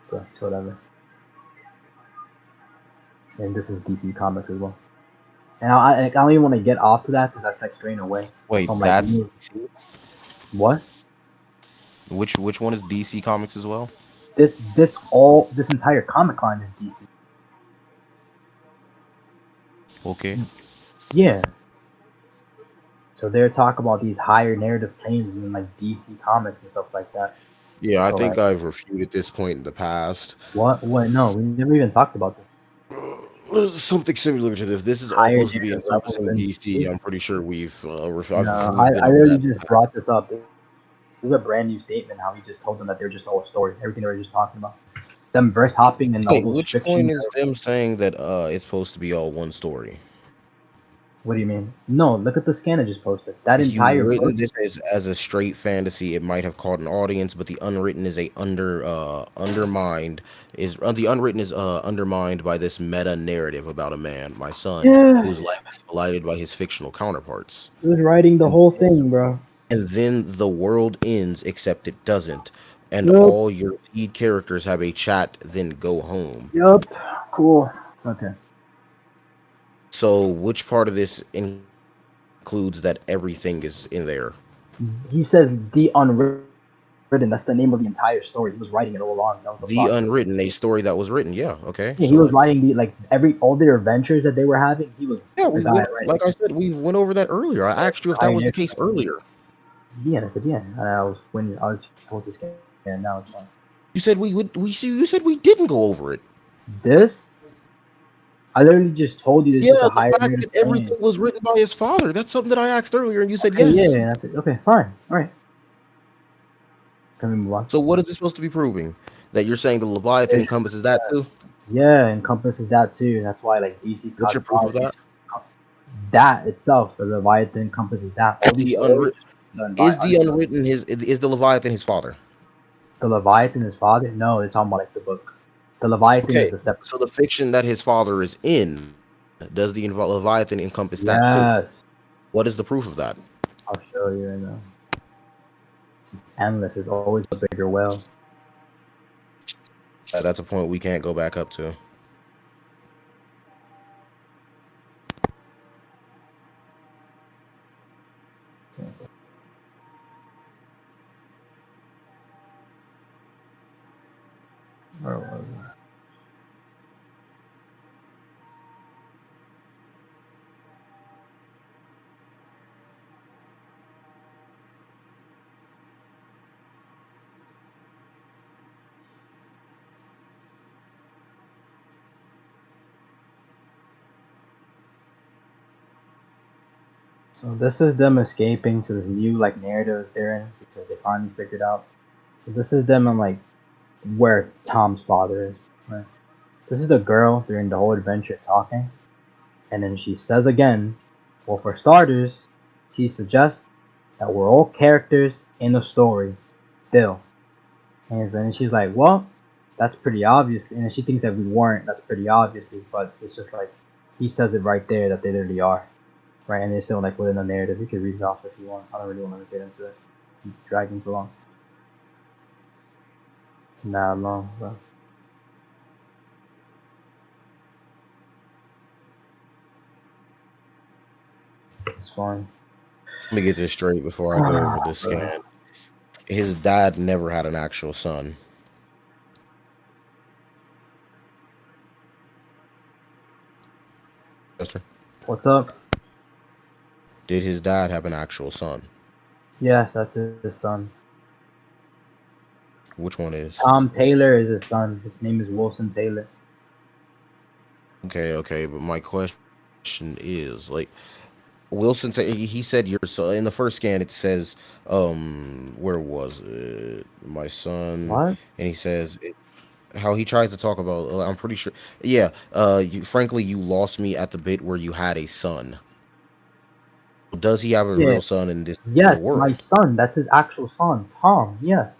So whatever. And this is DC Comics as well. And I don't even want to get off to that because that's like straying away Wait, from like that's me. DC? What? Which one is DC Comics as well? This entire comic line is DC. Okay. Yeah. So they're talking about these higher narrative planes and like DC comics and stuff like that. Yeah, I So think like I've refuted this point in the past. what? What? No, we never even talked about this. Something similar to this. This is all Higher supposed to be narrative level encompassing within DC. DC. I'm pretty sure No, we've been I over literally that. just brought this up. This is a brand new statement. How he just told them that they're just all a story. Everything they were just talking about. Them verse hopping and all Wait, those which point fiction. is them saying that it's supposed to be all one story? What do you mean? No, look at the scan I just posted. That If you've entire book. written this as a straight fantasy, it might have caught an audience, but the unwritten is undermined is the unwritten is undermined by this meta narrative about a man, my son, Yeah, whose life is blighted by his fictional counterparts. he was writing the And whole thing, bro. then the world ends, except it doesn't, and Yup. all your lead characters have a chat, then go home. Yup. Cool. Okay. So, which part of this includes that everything is in there? He says the unwritten. That's the name of the entire story. He was writing it all along. That was the The plot. unwritten, a story that was written. Yeah, okay. Yeah, he So was what? writing the like all their adventures that they were having. He was Yeah, the we guy went. writing. Like I said, we went over that earlier. I asked you if that was the Pioneer. case earlier. Yeah, and I said yeah. And I was when I was told this game, and now it's fine. You said we would. We see. You said we didn't go over it. This I literally just told you this Yeah, is a the higher fact narrative that plane. everything was written by his father. That's something that I asked earlier, and you said Okay, yeah, yes. and I said okay, fine, all right. Can we move on? So what is it supposed to be proving? That you're saying the Leviathan It's, encompasses that too? yeah, encompasses that too. That's why like DC's What's caught your an proof of audience. that? that itself, the Leviathan encompasses that. All these The stories unwritten done by is the Leviathan his father? the Leviathan is father. No, they're talking about like the book. The Leviathan Okay, is a separate. so the fiction that his father is in, does the Leviathan encompass that too? Yes, What is the proof of that? I'll show you right now. It's endless. It's always a bigger whale. That's a point we can't go back up to. Where was it? So this is them escaping to this new like narrative they're in because they finally figured out. So this is them and like where Tom's father is. Right? This is the girl during the whole adventure talking, and then she says again, well, for starters, she suggests that we're all characters in a story still. And then she's like, well, that's pretty obvious. And then she thinks that we weren't. That's pretty obviously, but it's just like he says it right there that they literally are. Right, and they're still like within the narrative. You can read it off if you want. I don't really want to get into it. It's dragging too long. Nah, long, bro. It's fine. Let me get this straight before I go over this Bro. scan. His dad never had an actual son. Jester, What's up? did his dad have an actual son? Yes, that's his son. Which one is? Tom Taylor is his son. His name is Wilson Taylor. Okay, but my question is like Wilson said he said your son in the first scan it says where was it? My son, What? and he says how he tries to talk about I'm pretty sure frankly you lost me at the bit where you had a son. Does he have a Yeah. real son in this Yes, real my world? son. That's his actual son. Tom. Yes.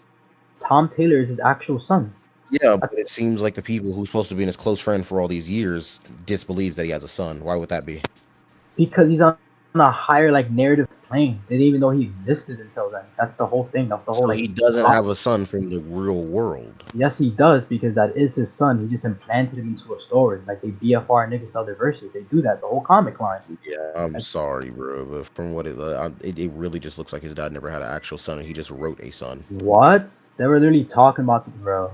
Tom Taylor is his actual son. Yeah, but That's it seems like the people who's supposed to be his close friend for all these years disbelieves that he has a son. Why would that be? because he's on a higher like narrative plane. They didn't even know he existed until then. That's the whole thing. That's the whole So like he doesn't plot. have a son from the real world. Yes, he does because that is his son. He just implanted him into a story. Like they BFR niggas to other verses. They do that. The whole comic line. Yeah, I'm Like, sorry, bro, but from what it really just looks like his dad never had an actual son, and he just wrote a son. what? They were literally talking about the bro.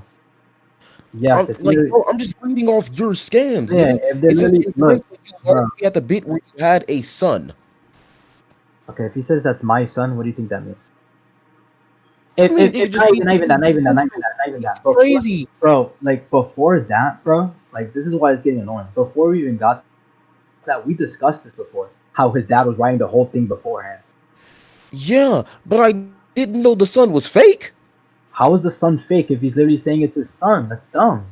Yes, I'm if like, you bro, I'm just reading off your scans, yeah, nigga. if they It says, literally and look, frankly, you bro. lost me at the bit where you had a son. Okay, if he says that's my son, what do you think that means? I mean, it could If just be not even it's that. Before, crazy. bro, like before that, bro, like this is why it's getting annoying. Before we even got that, we discussed this before. How his dad was writing the whole thing beforehand. Yeah, but I didn't know the son was fake. How is the son fake if he's literally saying it's his son? That's dumb.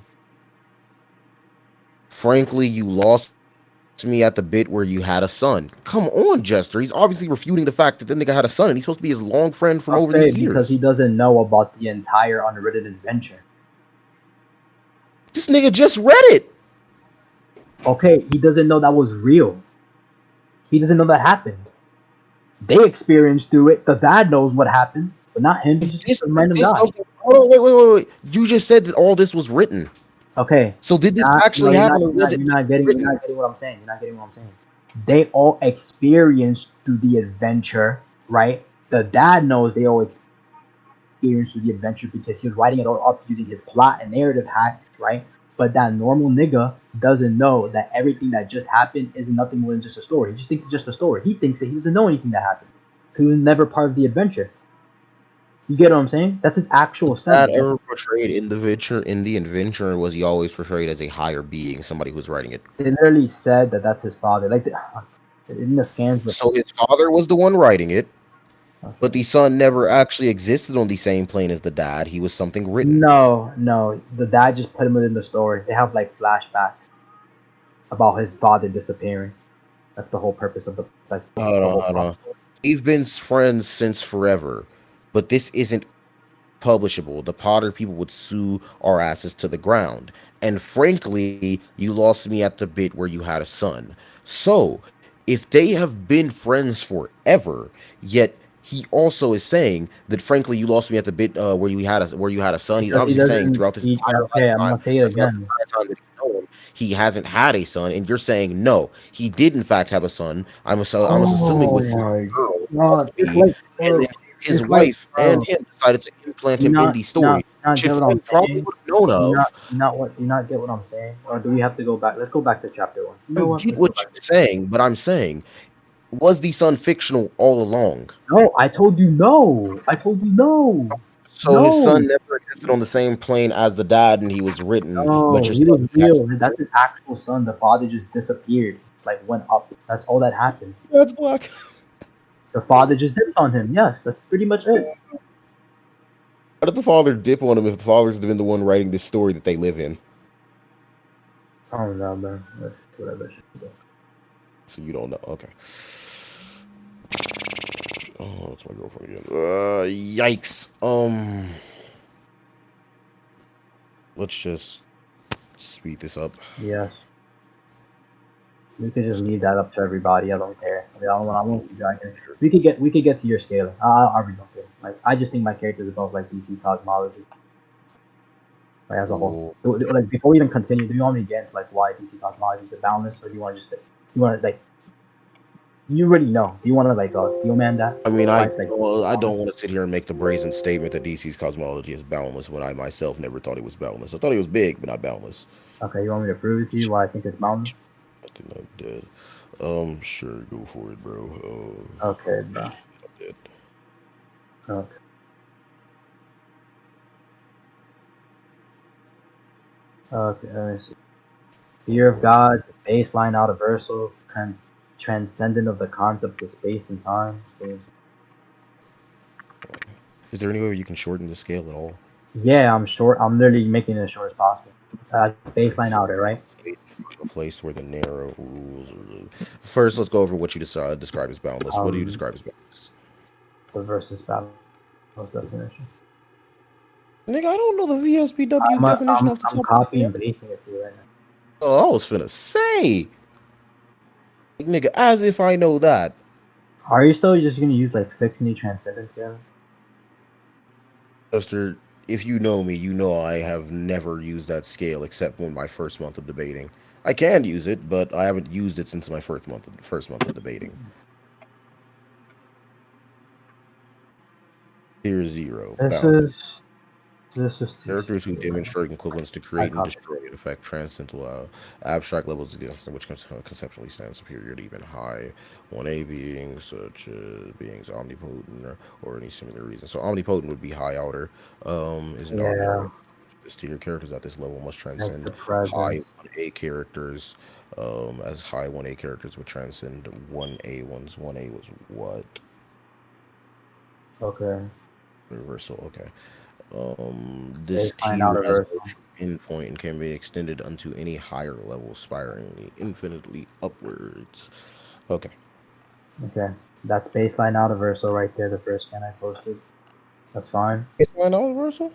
Frankly, you lost me at the bit where you had a son. Come on, Jester. He's obviously refuting the fact that the nigga had a son, and he's supposed to be his long friend from over Okay, these because he years. doesn't know about the entire unwritten adventure. This nigga just read it. Okay, he doesn't know that was real. He doesn't know that happened. They experienced through it. The dad knows what happened, but not him. He's Is just this some is random this guy. something? Hold on, wait. You just said that all this was written. Okay. So did this No, actually happen, or was it you're written? not getting what I'm saying. You're not getting what I'm saying. They all experienced through the adventure, right? The dad knows they all experienced through the adventure because he was writing it all up using his plot and narrative hacks, right? But that normal nigga doesn't know that everything that just happened isn't nothing more than just a story. He just thinks it's just a story. He thinks that he doesn't know anything that happened. He was never part of the adventure. You get what I'm saying? That's his actual That son. ever portrayed in the adventure, or was he always portrayed as a higher being, somebody who's writing it? They literally said that that's his father. Like in the scans, but So his father was the one writing it, but okay. the son never actually existed on the same plane as the dad. He was something written. No. The dad just put him within the story. They have like flashbacks about his father disappearing. That's the whole purpose of the like the Hold on, whole hold on. plot. We've been friends since forever, but this isn't publishable. The Potter people would sue our asses to the ground. And frankly, you lost me at the bit where you had a son. So, if they have been friends forever, yet he also is saying that frankly you lost me at the bit where you had a son. He's Because he obviously saying doesn't. throughout this He, entire okay, I'm lifetime, gonna say it throughout this again. entire time that he's known him, he hasn't had a son, and you're saying no, he did in fact have a son. I'm assuming Oh with some my girl, it god! must be, and then his wife and him decided to implant Do you him in not, the do you not, story, do you not which get his what I'm friend probably saying? would have known Do you not, of. do you not get what I'm saying? Or do we have to go back? Let's go back to chapter 1. You I know what? get Let's go what back you're to chapter. saying, but I'm saying, was the son fictional all along? No, I told you no. I told you no. So his No. son never existed on the same plane as the dad, and he was written, but No, you're he saying was he real. actually That's his actual son. The father just disappeared. It's like went up. That's all that happened. that's black. The father just dipped on him. Yes, that's pretty much it. How did the father dip on him if the father's been the one writing this story that they live in? I don't know, man. That's whatever. So you don't know. Okay. Oh, that's my girlfriend again. Yikes. Let's just speed this up. Yes. We could just leave that up to everybody. I don't care. I mean, I won't keep dragging it. We could get to your scaling. I really don't care. Like, I just think my character is above like DC cosmology, like as a whole. Cool. Like before we even continue, do you want me to get into like why DC cosmology is boundless, or do you want to just you want to like you already know? Do you want to like steel man that? I mean, Why it's like I don't want to sit here and make the brazen statement that DC's cosmology is boundless when I myself never thought it was boundless. I thought it was big, but not boundless. okay? You want me to prove it to you why I think it's boundless? I think I'm dead. Sure, go for it, bro. Okay, bro. I'm dead. Okay. Okay. Let me see. Fear of God, baseline universal, transcendent of the concept of space and time. Is there any way you can shorten the scale at all? Yeah, I'm short. I'm literally making it as short as possible. Baseline outer, right? A place where the narrow rules are. First, let's go over what you describe as boundless. What do you Um, describe as boundless? the versus battle definition. Nigga, I don't know the VSBW definition off the I'm top of my copying head. and pasting it for you right now. Oh, I was finna say, like, nigga, as if I know that. Are you still just gonna use like fictionally transcendent scale? Jester, if you know me, you know I have never used that scale except in my first month of debating. I can use it, but I haven't used it since my first month of debating. Tier 0, This boundless. is Characters who right now. demonstrate equivalence to I create and copy. destroy and affect transcendental abstract levels against which conceptually stand superior to even high 1A beings, such as beings omnipotent or any similar reason. So omnipotent would be high outer. Isn't Yeah, omnipotent. This tier characters at this level must like the transcend high presence. 1A characters, as high 1A characters would transcend 1A ones. 1A was what? Okay. Reversal, okay. This Baseline tier outer has verse. no true endpoint and can be extended unto any higher level, spiraling infinitely upwards. Okay. Okay. That's baseline outer verse right there, the first scan I posted. That's fine. Baseline universal?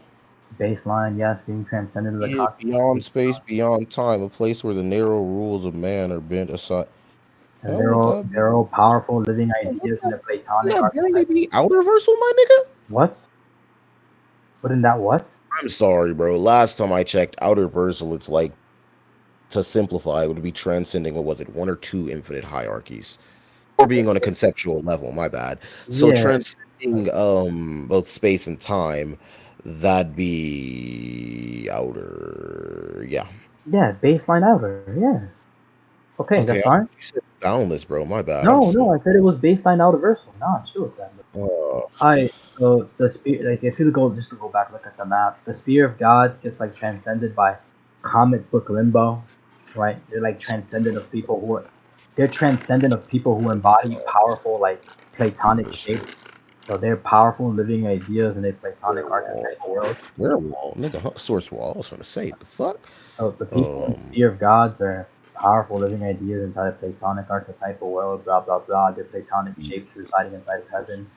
Baseline, yes, being transcended to the Yeah, concept of beyond space space, beyond time, a place where the narrow rules of man are bent aside. and How would that be? they're all powerful living ideas in the Wouldn't Platonic that barely archetype. be outerversal, my nigga? What? Wouldn't that what? I'm sorry, bro. Last time I checked, outerversal, it's like, to simplify, it would be transcending, what was it, one or two infinite hierarchies. Or being on a conceptual level, my bad. So Yeah, transcending both space and time, that'd be outer. Yeah. yeah, baseline outer, yeah. Okay, Okay, that's fine. you said boundless, bro. My bad. I'm No, no, slow. I said it was baseline outerversal. Nah, chill with that. Uh, Alright, so the spear, like if you go just to go back look at the map, the spear of gods gets like transcended by comic book limbo, right? They're like transcendent of people who are, they're transcendent of people who embody powerful like platonic shapes. So they're powerful living ideas in a platonic square wall. archetypal world. Square wall. Nigga, source wall. I was gonna say, the fuck? So the people in Um, spear of gods are powerful living ideas inside a Platonic archetypal world, blah blah blah. They're Platonic shapes residing inside of heaven,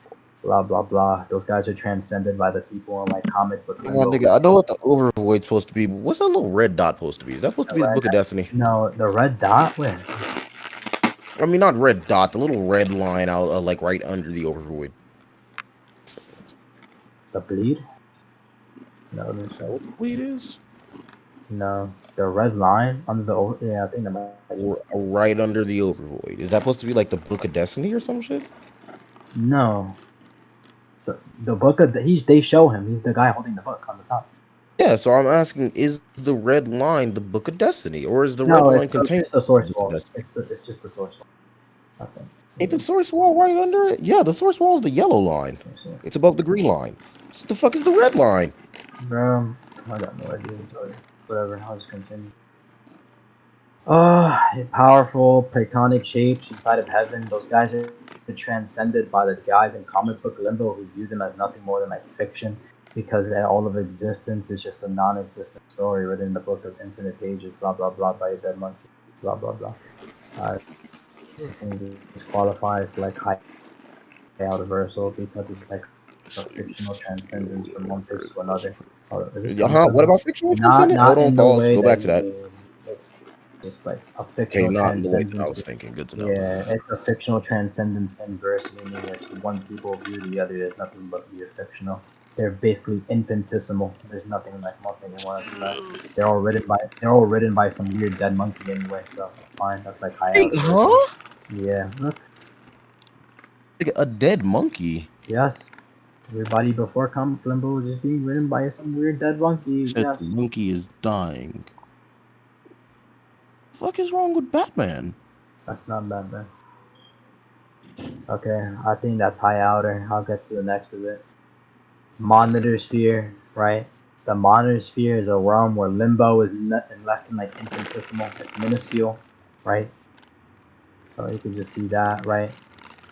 blah blah blah. Those guys are transcended by the people in like comic book Oh, limbo. nigga, I know what the overvoid's supposed to be, but what's that little red dot supposed to be? Is that supposed to be the Book of Destiny? No, the red dot. Where? I mean, not red dot, the little red line out, like right under the overvoid. The bleed? No, Is that what the bleed is? no. The red line under the over. Yeah, I think that might be. Right under the overvoid. Is that supposed to be like the Book of Destiny or some shit? No. The book of they show him. He's the guy holding the book on the top. Yeah, so I'm asking, is the red line the Book of Destiny, or is the red No, line it's contained? just the source the Book of wall. Destiny? It's just the source wall. Okay. Ain't the source wall right under it? Yeah, the source wall is the yellow line. It's above the green line. What the fuck is the red line? I got no idea. Sorry. Whatever. I'll just continue. Powerful Platonic shapes inside of heaven. Those guys are transcended by the guys in comic book limbo who view them as nothing more than like fiction, because all of existence is just a non-existent story written in the book of infinite pages. Blah blah blah by a dead monkey. Blah blah blah. This qualifies like high universal because it's like a fictional transcendence from one place to another. What about fictional Not transcendent? Hold on, in the pause. way Go back to that. it's like a Okay, fictional not in the way that I transcendence. was thinking. Good to know. Yeah, it's a fictional transcendence inverse, meaning it's one people view the other as nothing but view fictional. They're basically infinitesimal. There's nothing like nothing in one of them. They're all written by some weird dead monkey anyway, so that's fine. That's like high Wait, out. huh? Yeah. Look. Like a dead monkey. Yes. Everybody before comic limbo was just being written by some weird dead monkey. Said Yes. the monkey is dying. The fuck is wrong with Batman? That's not bad, man. Okay, I think that's high outer. I'll get to the next of it. Monitor sphere, right? The monitor sphere is a realm where limbo is less than like infinitesimal. It's minuscule, right? So you can just see that, right?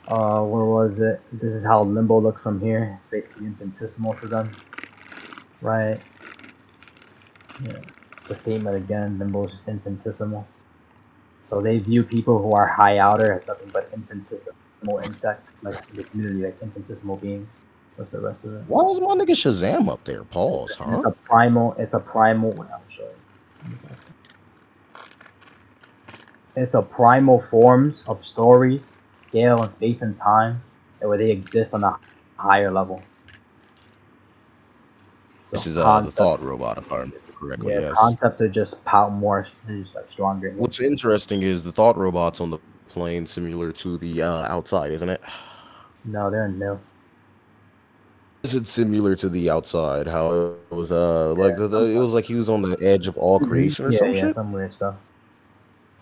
Where was it? This is how limbo looks from here. It's basically infinitesimal for them, right? Yeah. The statement again, limbo is just infinitesimal. So they view people who are high outer as nothing but infinitesimal insects, like in the community, like infinitesimal beings. What's the rest of it? Why is my nigga Shazam up there? Pause, And huh? it's a primal. Wait, I'll show you. It's a primal forms of stories, scale, and space and time, where they exist on a higher level. This is the concepts, thought robot, if I remember correctly. yeah, Yes. concepts are just more, just like stronger. What's interesting is the thought robots on the plane similar to the outside, isn't it? No, they're nil. Is it similar to the outside? How it was like it was like he was on the edge of all creation or some shit. Some weird stuff.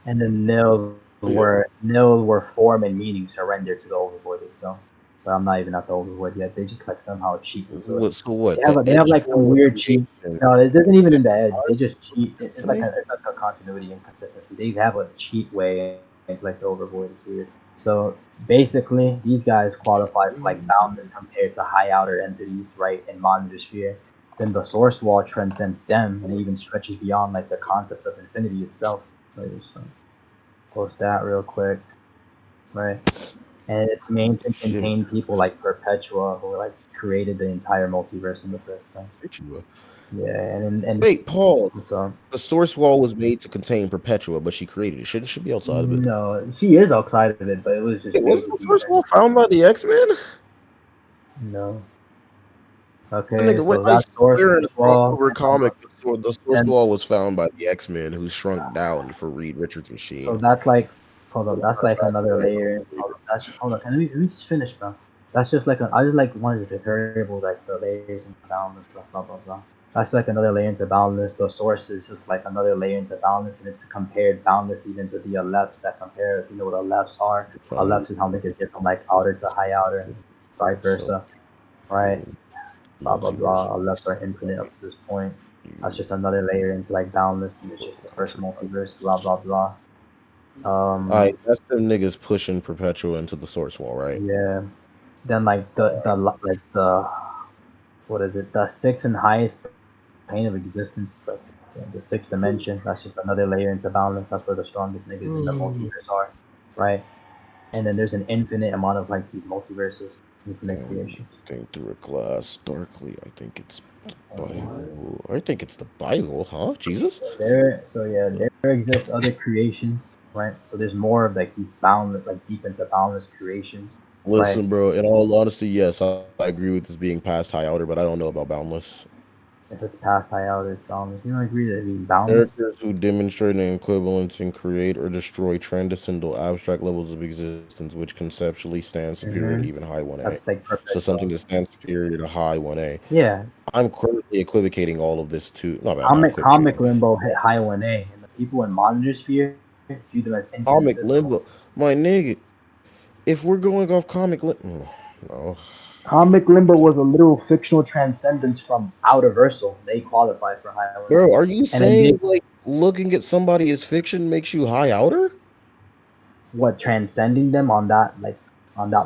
And then nils were form and meaning surrendered to the overvoid itself. But I'm not even at the overvoid yet. They just like somehow cheat into it. So what? They have like some weird cheat. No, it isn't even in the edge. They just cheat. It's like a continuity inconsistency. They have a cheat way, like the overvoid is weird. So basically, these guys qualify for like boundless compared to high outer entities, right, in monitor sphere. Then the source wall transcends them and even stretches beyond like the concepts of infinity itself. So post that real quick, right? And it's meant to contain people like Perpetua, who like created the entire multiverse in the first place. Yeah, and wait, Paul. So the source wall was made to contain Perpetua, but she created it. Shouldn't she be outside of it? No, she is outside of it, but it was just. Wasn't the first wall found by the X-Men? No. Okay, Nigga, so that source wall. Comic, the source wall was found by the X-Men, who shrunk down for Reed Richards' machine. So that's like, hold on, that's like another layer. Hold on, let me just finish, bro. That's just like I just like wanted to variable like the layers and boundless, blah blah blah. That's like another layer into boundless. The source is just like another layer into boundless, and it's compared boundless even to the alephs that compare. You know what alephs are? Alephs is how they get from like outer to high outer, and vice versa, right? Blah blah blah. Alephs are infinite up to this point. That's just another layer into like boundless, and it's just the first multiverse. Blah blah blah. Alright, that's them niggas pushing Perpetua into the source wall, right? Yeah. Then like the what is it? The sixth and highest plane of existence, like Yeah, the sixth dimension. That's just another layer into balance. That's where the strongest niggas in the multiverse are, right? And then there's an infinite amount of like these multiverses, infinite creation. Think through a glass darkly. I think it's the Bible. I think it's the Bible, huh? Jesus? There exist other creations, right? So there's more of like these boundless, like deep into boundless creations, right? Listen, bro, in all honesty, yes, I agree with this being past high outer, but I don't know about boundless. If it's past high out, it's boundless. You don't agree that it being boundless? Characters who demonstrate an equivalence and create or destroy transcendental abstract levels of existence, which conceptually stand superior to Mm-hmm. even high 1A. That's like So something perpetual. that stands superior to high 1A. Yeah, I'm currently equivocating all of this too. Not comic equivocating. limbo hit high 1A, and the people in Monitor Sphere view them as Comic infinitesimal. limbo. My nigga, if we're going off no. Comic limbo was a literal fictional transcendence from Outerversal. They qualified for high 1A, Bro, are you and then saying like looking at somebody as fiction makes you high outer? what transcending them on that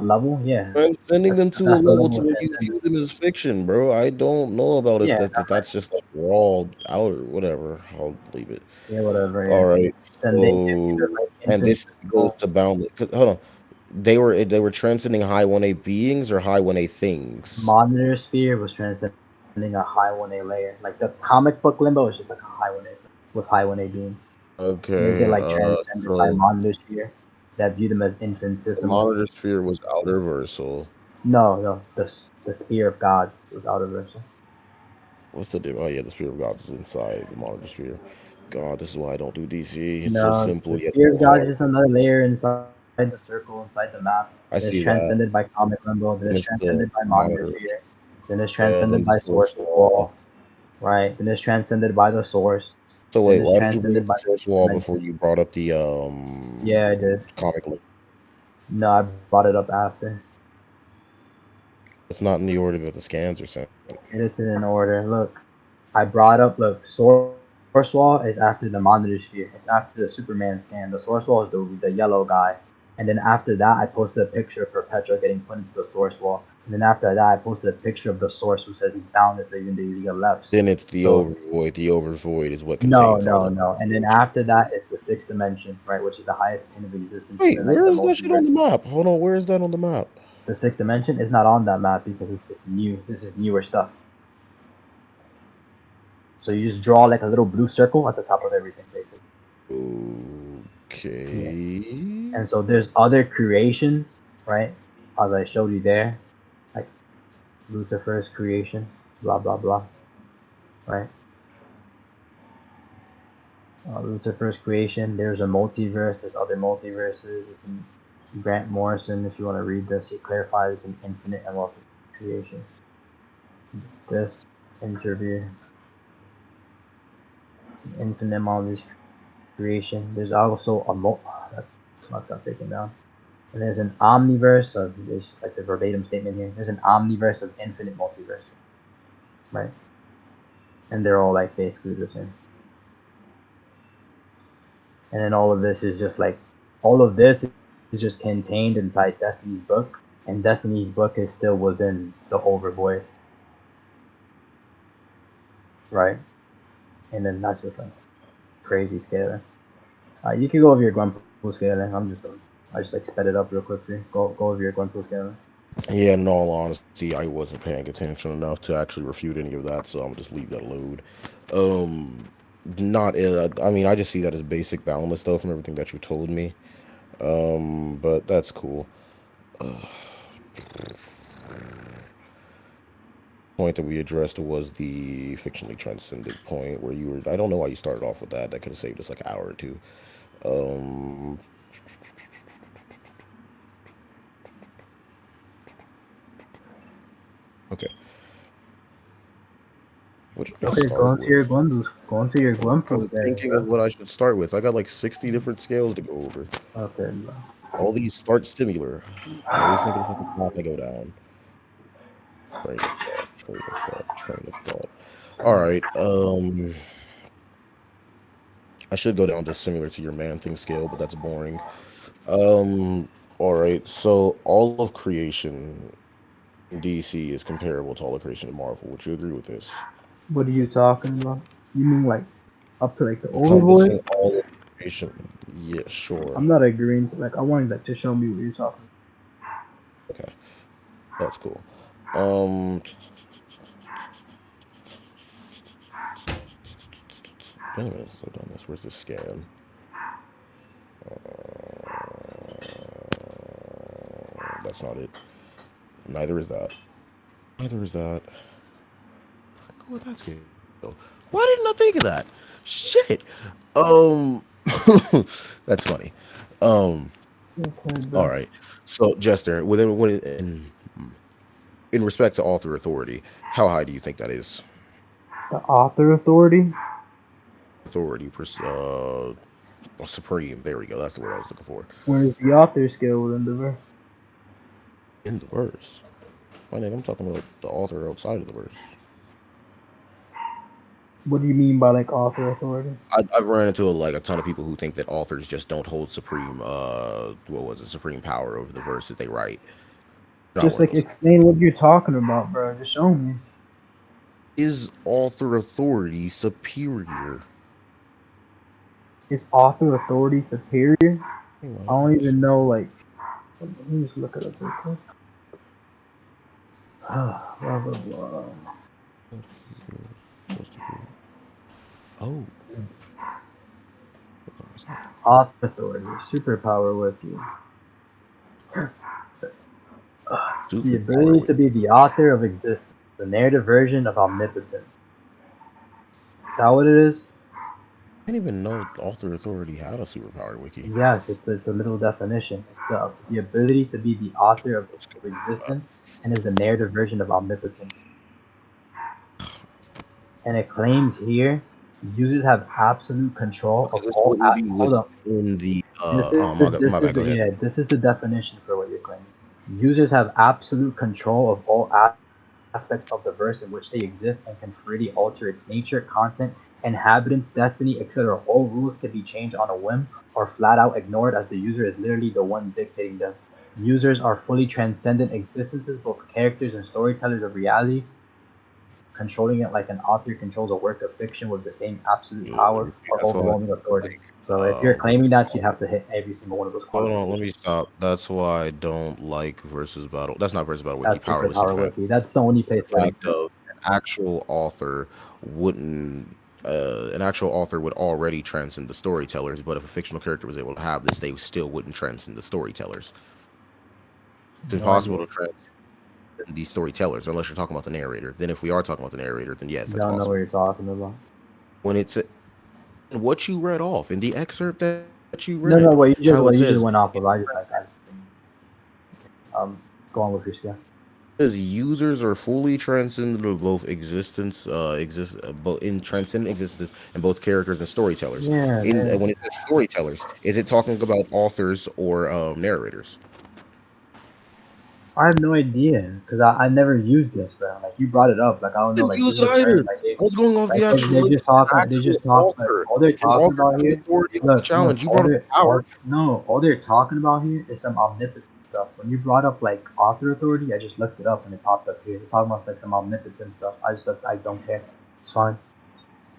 level? Yeah, Sending them to a that's the level level to of where you transcendence. view them as fiction, bro. I don't know about it. Yeah, That's just like raw outer, whatever. I'll leave it. yeah, whatever. All Yeah. right. Then they give you the So, like and this goes infinitesimal to boundless. Hold on. They were transcending high 1A beings or high 1A things. Monitor Sphere was transcending a high 1A layer. Like the comic book limbo is just like a high 1A with high 1A beings. And they get Okay. like transcended by So Monitor Sphere that view them as the infinitesimal. monitor sphere was outerversal. No, the Spear of Gods was Outerversal. What's the difference? Oh yeah, the spirit of God is inside the monitor sphere. God, this is why I don't do DC. It's so No, simple the yet Spear so of Gods is hard. just another layer inside the circle, inside the map. I Then it's see that. transcended by Comic Limbo. Then And it's it's the transcended by Monitor monitor. Sphere. Then it's Yeah, then transcended the by source Source wall. Wall. Right. Then it's transcended by the Source. So Then wait, it's why did you bring transcended up the by the source Sixth wall before Dimension. you brought up the Yeah, I did. comic link? No, I brought it up after. It's not in the order that the scans are sent. It is in order. Look, I brought up. Look, Source Wall is after the Monitor Sphere. It's after the Superman scan. The Source Wall is the yellow guy. And then after that, I posted a picture of Perpetua getting put into the Source Wall. And then after that, I posted a picture of the Source who says he's bound if even the League of Lefts. Then it's the So overvoid. The overvoid is what no, contains all no, this no. And then information. after that, it's the Sixth Dimension, right, which is the highest plane of existence Wait, within like where the is that shit on multiverse. the map? Hold on, where is that on the map? The Sixth Dimension is not on that map because it's new. This is newer stuff. So you just draw like a little blue circle at the top of everything, basically. Yeah. Okay. And so there's other creations, right? As I showed you there, like Lucifer's creation, blah blah blah, right? Lucifer's creation. There's a multiverse. There's other multiverses. You can Grant Morrison, if you want to read this, he clarifies an infinite and wealth of creation. This interview, infinite amount of this creation. There's also that's not got taken down. And there's an omniverse of this, like the verbatim statement here. There's an omniverse of infinite multiverse, right? And they're all like basically the same. And then all of this is just like all of this is just contained inside Destiny's book, and Destiny's book is still within the overvoid, right? And then that's just like crazy scaling. You can go over your Gwenpool scaling. I just like sped it up real quickly. Go over your Gwenpool scaling. Yeah, in all honesty, I wasn't paying attention enough to actually refute any of that, so I'm gonna just leave that alone. Um, not, I mean, I just see that as basic boundless though from everything that you told me. But that's cool. Point that we addressed was the fictionally transcended point where you were. I don't know why you started off with that. That could have saved us like an hour or two. Um, okay. What should I Okay, start with? go into your Gwenpool I'm scaling, thinking of bro. what I should start with. I got like 60 different scales to go over. Okay, bro. All these start similar. I always think of the fucking path I go down. Train of thought, train of thought, train of thought. All right. I should go down just similar to your man thing scale, but that's boring. Um, all right. So all of creation in DC is comparable to all of creation in Marvel. Would you agree with this? What are you talking about? You mean like Up to like the encompassing overboard. all information. Yeah, sure. I'm not agreeing to like. I wanted like to show me what you're talking. Okay, that's cool. Um, wait a minute, slow down this. Where's the scan? That's not it. Neither is that. Neither is that. Go with that scale. Why didn't I think of that? Shit. Um, that's funny. Um, Okay, all bro. right. So Jester, in respect to author authority, how high do you think that is? The author authority. Authority, supreme. There we go. That's the word I was looking for. Where's the author skill within the verse? In the verse. My nigga, I'm talking about the author outside of the verse. What do you mean by like author authority? I've run into like a ton of people who think that authors just don't hold supreme, supreme power over the verse that they write. Not Just one of like those. explain what you're talking about, bro. Just show me. Is author authority superior? Is author authority superior? Anyway, I don't even know. Like, let me just look it up real quick. Blah blah blah. supposed to be. Oh, Author authority, superpower with you. The superpower. ability to be the author of existence, the narrative version of omnipotence. Is that what it is? I didn't even know author authority had a superpower wiki. Yes, it's a little definition. It's the ability to be the author of Let's go. existence and is the narrative version of omnipotence. And it claims here users have absolute control of This all. wouldn't be Hold up. within the. This My is bad. Go the ahead. yeah. This is the definition for what you're claiming. Users have absolute control of all aspects of the verse in which they exist and can freely alter its nature, content, inhabitants, destiny, etc. All rules can be changed on a whim or flat out ignored as the user is literally the one dictating them. Users are fully transcendent existences, both characters and storytellers of reality, controlling it like an author controls a work of fiction with the same absolute power or That's why. overwhelming authority. So if you're claiming that, you'd have to hit every single one of those Hold on, let qualifications. me stop. That's why I don't like versus battle. That's not versus battle wiki. That's Powerless to superpower defend. wiki. That's the only place The where it fact exists. of wouldn't an actual author would already transcend the storytellers, but if a fictional character was able to have this, they still wouldn't transcend the storytellers. It's No impossible idea. to transcend these storytellers unless you're talking about the narrator. Then if we are talking about the narrator, then yes, that's Don't know what possible. you're talking about. When it's what you read off in the excerpt that you No, no, read, how what it you just says went off of. Go on with your skill. says users are fully transcendent of both both in transcendent existence and both characters and storytellers. Yeah, In man. when it says storytellers, is it talking about authors or narrators? I have no idea because I never used this, bro. Like you brought it up, like I don't know, Didn't like this use is it a term, either. I was going off like the they're just talking, they actual just talk, like author all they're and talking author about being here. authority of the Look, challenge. You all brought up they're the power. all no, all they're talking about here is some omnipotent stuff. When you brought up like author authority, I just looked it up and it popped up here. They're talking about like some omnipotent stuff. I don't care. It's fine.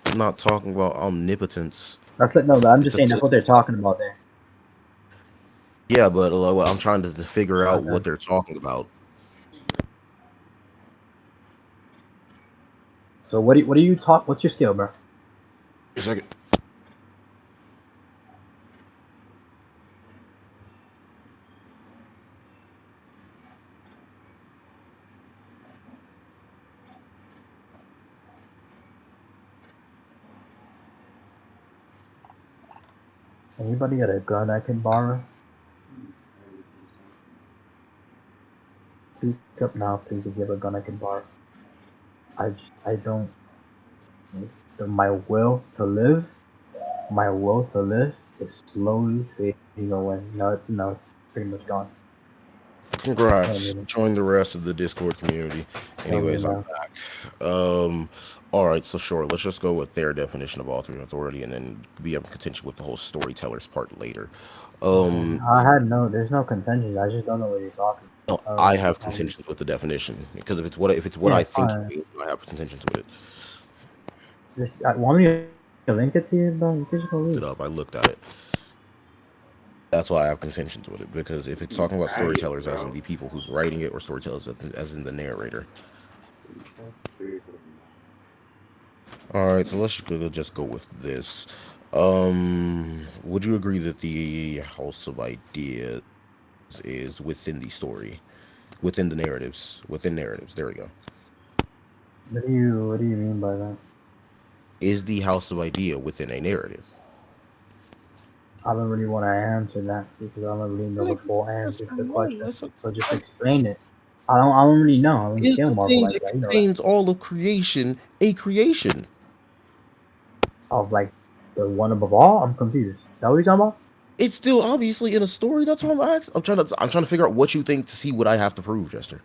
I'm not talking about omnipotence. That's like no, but I'm It's just a saying that's what they're talking about there. yeah, but well, I'm trying to figure out Okay. what they're talking about. So what do you talk? What's your skill, bro? A second. Anybody got a gun I can borrow? Speak up now, please. If you have a gun I can borrow. I don't. My will to live, my will to live is slowly fading away. No, it's pretty much gone. Don't Congrats. need it. Join the rest of the Discord community. Don't need it Anyways, I'm now. back. All right, so sure, let's just go with their definition of authority and then be up in contention with the whole storytellers part later. Um, There's no contention. I just don't know what you're talking no, about. I have contentions with the definition because if it's what I Yeah, think it fine. means, I have contentions with it. Want me to Can I link it to you, bro? You can just go Looked read. it up. I looked at it. That's why I have contentions with it, because if it's talking about storytellers as in the people who's writing it, or storytellers as in the narrator. All right, so let's just go with this. Would you agree that the House of Ideas is within the story, within the narratives, within narratives? There we go. What do you mean by that? Is the House of Idea within a narrative? I don't really want to answer that because I don't really know the full answer to the question. So just explain it. I don't really know. I don't Is scale the Marvel thing like that that. You know that. contains all of creation a creation? Of like the one above all. I'm confused. Is that what you're talking about? It's still obviously in a story. That's what I'm asking. I'm trying to figure out what you think to see what I have to prove, Jester.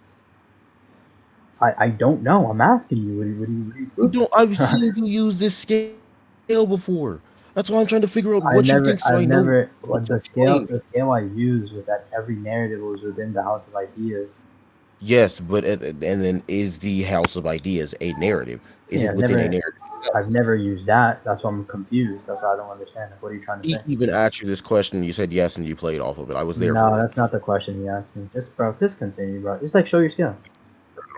I don't know. I'm asking you. What do you You prove? don't. I've seen you use this scale before. That's why I'm trying to figure out what you think, so I I've know never. what What to explain. the scale I used was that every narrative was within the House of Ideas. Yes, but and then is the House of Ideas a narrative? Is Yeah, it within a narrative I've itself? never used that. That's why I'm confused. That's why I don't understand. Like, what are you trying to He say? even asked you this question. You said yes, and you played off of it. I was there No, for it. that's not the question you asked me. Just bro, just continue, bro. Just like show your skill.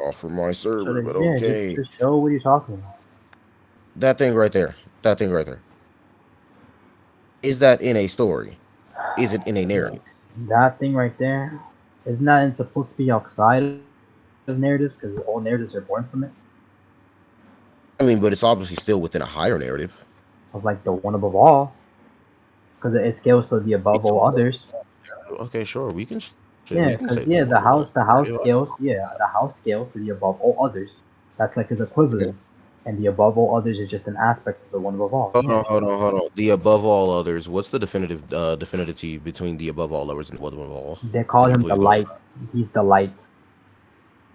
Off from my So server, like, but yeah, okay. just show what you're talking about. That thing right there. That thing right there. Is that in a story? Is it in a narrative? That thing right there, isn't that supposed to be outside of narratives? Because all narratives are born from it. I mean, but it's obviously still within a higher narrative. Of like the one above all, because it scales to the above It's all all others. okay. Sure, Yeah, we can because say yeah, that all you want. the house Yeah, scales. Yeah, the house scales to the above all others. That's like his equivalence, and the above all others is just an aspect of the one above all. Yeah. hold on. The above all others. What's the definitivity between the above all others and the one above all? They call Can you him the please go over light. that? He's the light.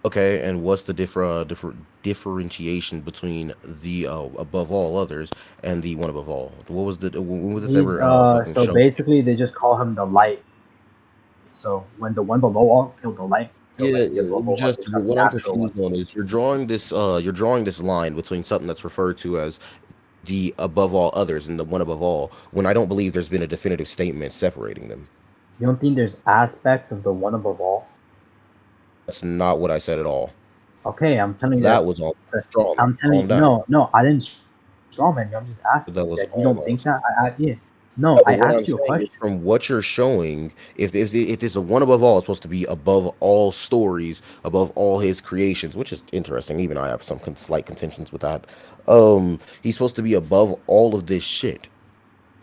Okay, and what's the differentiation between the above all others and the one above all? What was the when was this He's ever fucking so shown? basically they just call him the light. So when the one below all killed the light, so Yeah, like the above all just others got what the I'm actual one. confused on is you're drawing this line between something that's referred to as the above all others and the one above all, when I don't believe there's been a definitive statement separating them. You don't think there's aspects of the one above all? That's not what I said at all. Okay, I'm telling you That was all straw man. I'm telling you, Calm down. no, I didn't strawman you. I'm just asking That you was that you don't think almost. that. Yeah. No, No, but I what I'm asked you a saying is, question. from what you're showing, if it's a one above all, it's supposed to be above all stories, above all his creations, which is interesting. Even I have some slight contentions with that. He's supposed to be above all of this shit.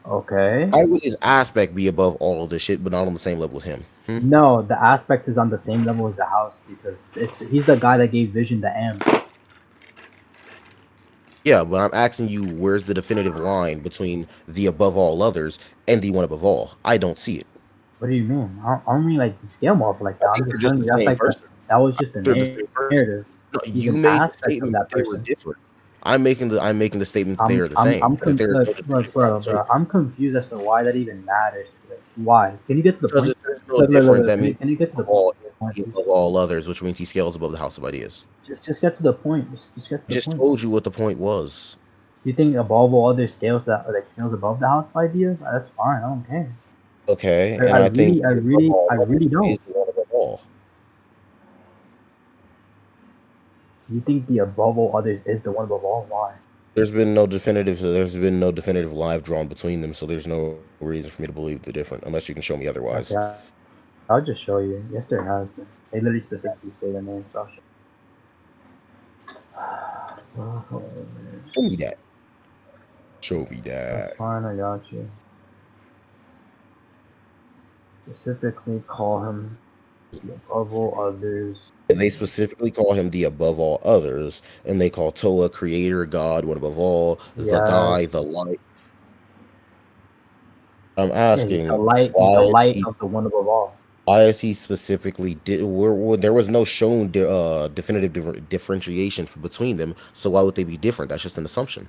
Okay. Why would his aspect be above all of this shit, but not on the same level as him? Hmm? No, the aspect is on the same level as the house because he's the guy that gave Vision the M. Yeah, but I'm asking you, where's the definitive line between the above all others and the one above all? I don't see it. What do you mean? I don't really like scale them off like I that. I'm think just they're just telling the you that's same like person. that was just a They're the same person. narrative. No, He's you an made the aspect of statement that that they were person. different. I'm making the statement that they are the same. That there is no definitive line between Bro, them. I'm confused as to why that even matters. Like, why? Can you get to the Because point? if there's no different, that means Can you get to the above all point, is please? above all others, which means he scales above the House of Ideas. Just get to the point. Just get to I the just point. told you what the point was. You think above all other scales that are like scales above the house ideas? That's fine. I don't care. Okay, and I think the above I all really others is don't. the one above all. You think the above all others is the one above all? Why? There's been no definitive live drawn between them, so there's no reason for me to believe they're different, unless you can show me Okay, otherwise. I'll just show you. Yes, there has been. They literally specifically say the name, so I'll show you. Show me that. Show me That's that. fine, I got you. Specifically call him the above all others. They specifically call him the above all others, and they call Toa creator, God, one above all, the Yes. guy, the light. I'm Yeah, he's the asking, light. He's why the is light he of the one above all. why is he specifically there was no shown definitive differentiation between them, so why would they be different? That's just an assumption.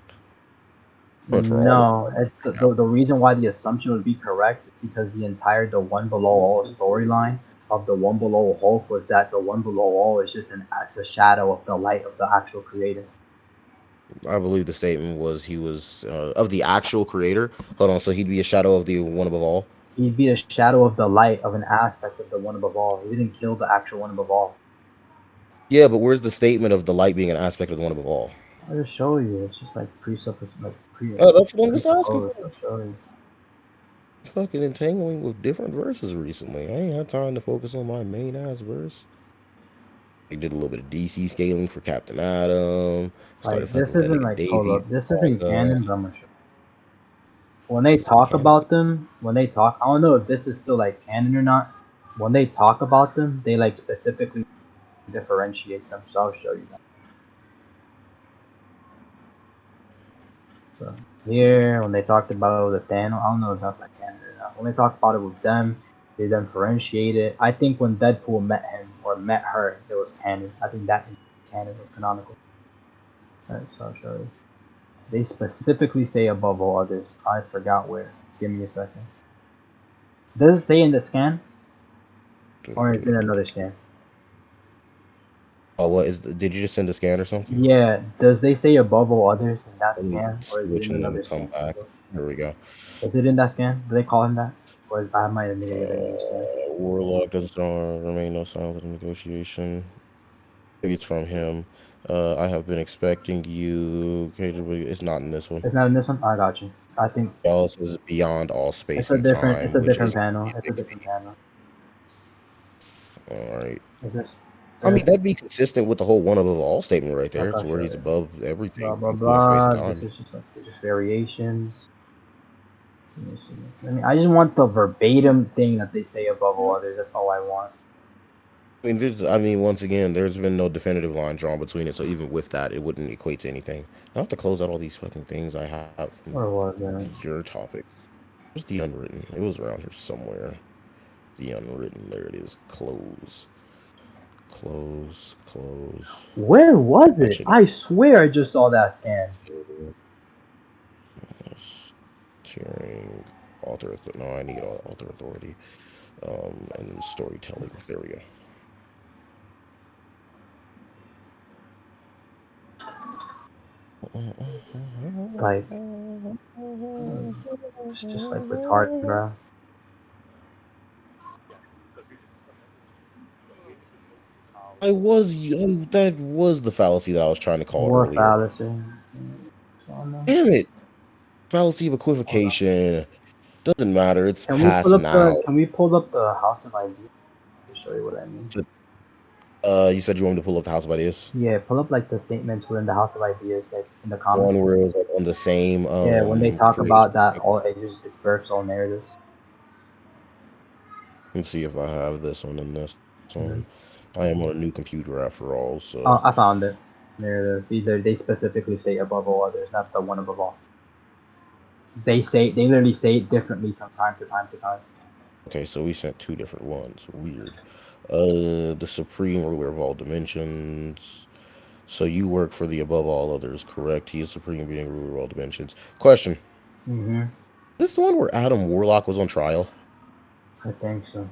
For all of No, it's the reason why the assumption would be correct is because the entire the one below all storyline of the one below Hulk was that the one below all is just it's a shadow of the light of the actual creator. I believe the statement was he was of the actual creator. Hold on, so he'd be a shadow of the one above all. He'd be a shadow of the light of an aspect of the one above all. He didn't kill the actual one above all. Yeah, but where's the statement of the light being an aspect of the one above all? I'll just show you. It's just like Oh, that's what I'm just asking presupposed. for. I'll show you. Fucking entangling with different verses recently. I ain't had time to focus on my main ass verse. He did a little bit of DC scaling for Captain Atom. Started Like fucking this with that isn't nigga like hold Davey up. This for isn't manga. canon, but I'm gonna show you. When they It's in talk canon. about them, I don't know if this is still like canon or not. When they talk about them, they like specifically differentiate them. So I'll show you that. So here, when they talked about the Thanos, I don't know if that's like canon or not. When they talked about it with them, they differentiate it. I think when Deadpool met him or met her, it was canon. I think that canon was canonical. Alright, so I'll show you. They specifically say above all others. I forgot where. Give me a second. Does it say in the scan? Or is it another scan? Oh, what is? Did you just send a scan or something? Yeah, does they say above all others in that Let me scan? Or is it switch in and then another come scan? back. Here we go. Is it in that scan? Do they call him that? Or I might have made it a new scan. Warlock doesn't remain no silent in negotiation. Maybe it's from him. I have been expecting you. Okay, it's not in this one. It's not in this one? I got you. I think Else is beyond all space and it's time, a which different is panel. It's a different panel. all right. Is this I mean, that'd be consistent with the whole one above all statement right there. like It's I'll where show he's you. above everything, Blah blah including space and blah. This time. is just like just variations. Let me see. I just want the verbatim thing that they say above all others. That's all I want. I mean, once again, there's been no definitive line drawn between it, so even with that, it wouldn't equate to anything. I have to close out all these fucking things I have from Or was it? your topic. Where's the unwritten? It was around here somewhere. The unwritten. There it is. Close. Close. Close. Where was That it? should I swear I just saw that scan. Tearing. Alter. No, I need alter authority. And then storytelling. There we go. Like, it's just like retarded, bro. That was the fallacy that I was trying to call What earlier. fallacy? Oh, no. Damn it! Fallacy of Hold on. equivocation. Doesn't matter. It's past now. Can we pull up the House of Ideas to show you what I mean? You said you wanted to pull up the House of Ideas. Yeah, pull up like the statements within the House of Ideas, like in the comments. One where it was like on the same Yeah, when they talk creation. about that, all it's verse all narratives. Let's see if I have this one and this Mm-hmm. one. I am on a new computer after all, Oh, so I found it. Narrative. They specifically say above all others, not the one above all. They literally say it differently from time to time to time. okay. So we sent two different ones. Weird. The supreme ruler of all dimensions. So you work for the above all others, correct? He is supreme being ruler of all dimensions. Question: Mm-hmm. Is this the one where Adam Warlock was on trial? I think so.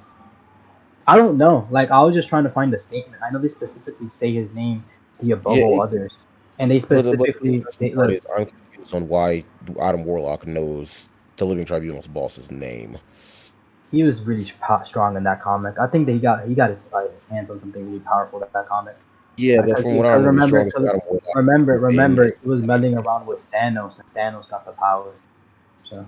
I don't know. Like I was just trying to find the statement. I know they specifically say his name, the above Yeah, all others, and they but the specifically interesting they part look. is I'm confused on why Adam Warlock knows the Living Tribunal's boss's name. He was really strong in that comic. I think that he got his hands on something really powerful that comic. Yeah, but Because from what I remember, the strongest Adam Warlock ever been remember, is. it was meddling around with Thanos, and Thanos got the power. So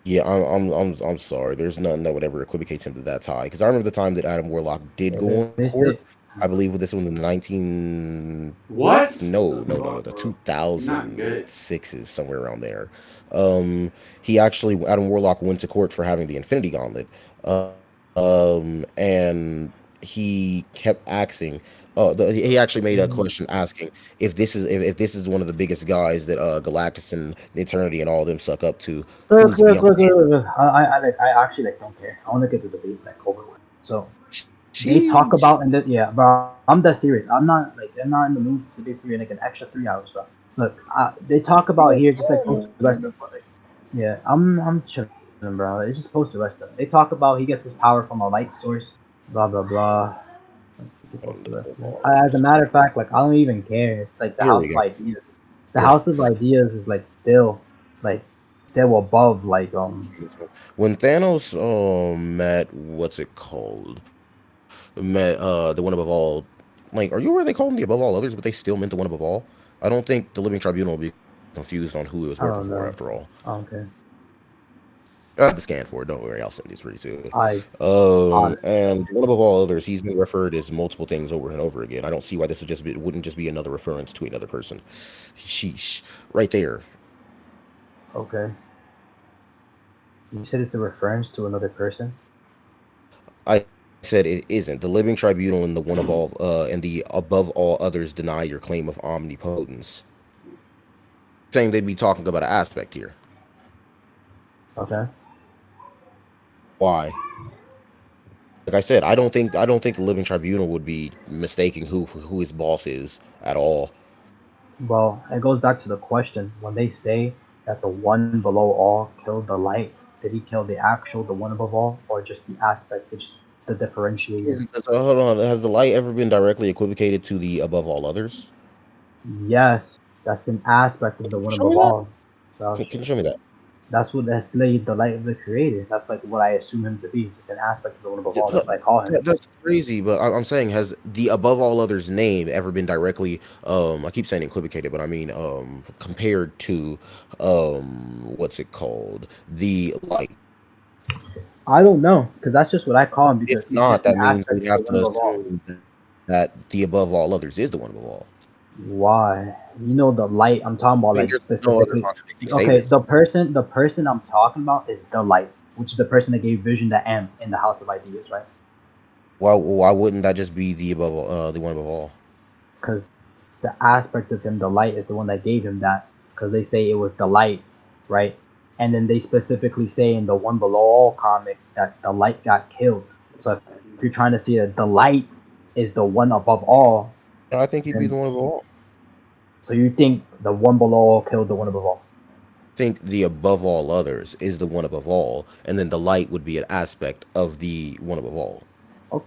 Yeah, I'm sorry. There's nothing that would ever equivocate him to that tie. Because I remember the time that Adam Warlock did yeah, go on they court. say I believe this one in the 19 What? no the Bro. You're not good. 2006 somewhere around there. He actually Adam Warlock went to court for having the Infinity Gauntlet. And he kept asking. He actually made a question asking if this is one of the biggest guys that Galactus and Eternity and all of them suck up to, look, who's look, beyond look, him? look, look. I actually like don't care. I want to get the debate like over with. So they talk Sheesh. about bro. I'm that serious. I'm not in the mood to debate for you in like an extra 3 hours, bro. Look, they talk about here just like post the rest of them. Like, yeah, I'm chilling, bro. It's just post the rest of them. They talk about he gets his power from a light source, blah blah blah. Like, post the rest of it. As a matter of fact, like I don't even care. It's like the Here House we of go. Ideas. The House of Ideas is like still above When Thanos met what's it called? Met the one above all. Like, are you aware they called him the above all others, but they still meant the one above all? I don't think the Living Tribunal will be confused on who he was I working don't for know. after all. Okay. I have to scan for it. Don't worry, I'll send these pretty soon. I And one above all others, he's been referred as multiple things over and over again. I don't see why this wouldn't just be another reference to another person. Sheesh, right there. Okay. You said it's a reference to another person? I said it isn't. The Living Tribunal and the one above and the above all others deny your claim of omnipotence. Saying they'd be talking about an aspect here. Okay. Why? Like I said, I don't think the Living Tribunal would be mistaking who his boss is at all. Well, it goes back to the question. When they say that the one below all killed the light, did he kill the one above all, or just the aspect, which is the differentiator? So hold on, has the light ever been directly equivocated to the above all others? Yes, that's an aspect of the one Show me above that. all. So Can you show me that? that's what that's the light of the creator. That's like what I assume him to be, just an aspect of the one above Yeah, all. That's what I call him. that's crazy, but I'm saying, has the above all others name ever been directly I keep saying equivocated, but I mean compared to what's it called? The light. I don't know, because that's just what I call him If because he's not, just an that means aspect we'd of the have one to above all. assume that the above all others is the one above all. Why? You know the light I'm talking I about, mean, like there's no other specifically. contradicting Okay, statements. the person I'm talking about is the light, which is the person that gave vision to M in the House of Ideas, right? Why wouldn't that just be the above the one above all? Because the aspect of him, the light, is the one that gave him that. Because they say it was the light, right? And then they specifically say in the One Below All comic that the light got killed. So if you're trying to see that the light is the one above all, I think he'd be then the one above all. so you think the one below all killed the one above all? Think the above all others is the one above all, and then the light would be an aspect of the one above all. Oh,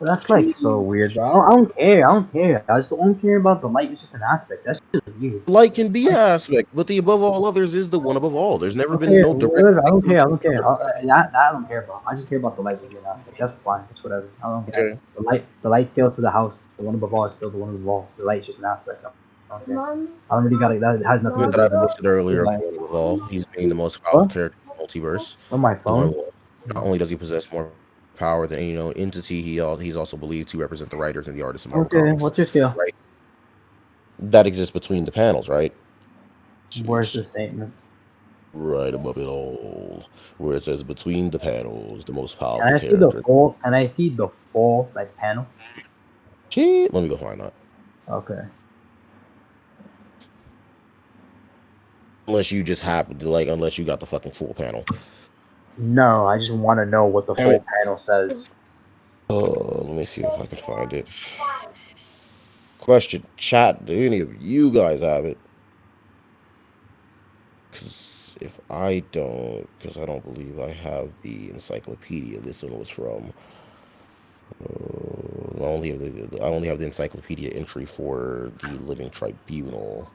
that's like so weird, bro. I don't care. I don't care. I just don't care about the light. It's just an aspect. That's just weird. Light can be an aspect, but the above all others is the one above all. There's never been Okay, no direct whatever. I don't statement care. I of don't care. otherwise. That I don't care about. I just care about the light being an aspect. That's fine. It's whatever. I don't care. Okay. The light scale to the house. The one above all is still the one above all. The light's just an aspect. I don't care. I don't really got it. That has nothing to That do I with the posted earlier of light. the one above all. He's being the most powerful What? character in the multiverse. On my The one phone? above all. Not only does he possess more power than any known entity, he's also believed to represent the writers and the artists of Marvel Okay. Comics. What's your scale? Right? That exists between the panels, right? Where's Jeez. the statement? Right above it all, where it says between the panels, the most Can powerful I see the character. full? Can I see the full like panel? Gee, let me go find that. Okay. Unless you just happen to unless you got the fucking full panel. No, I just want to know what the Damn full it. panel says. Let me see if I can find it. Question, chat. Do any of you guys have it? Because if I don't, because I don't believe I have the encyclopedia this one was from. I only have the encyclopedia entry for the Living Tribunal.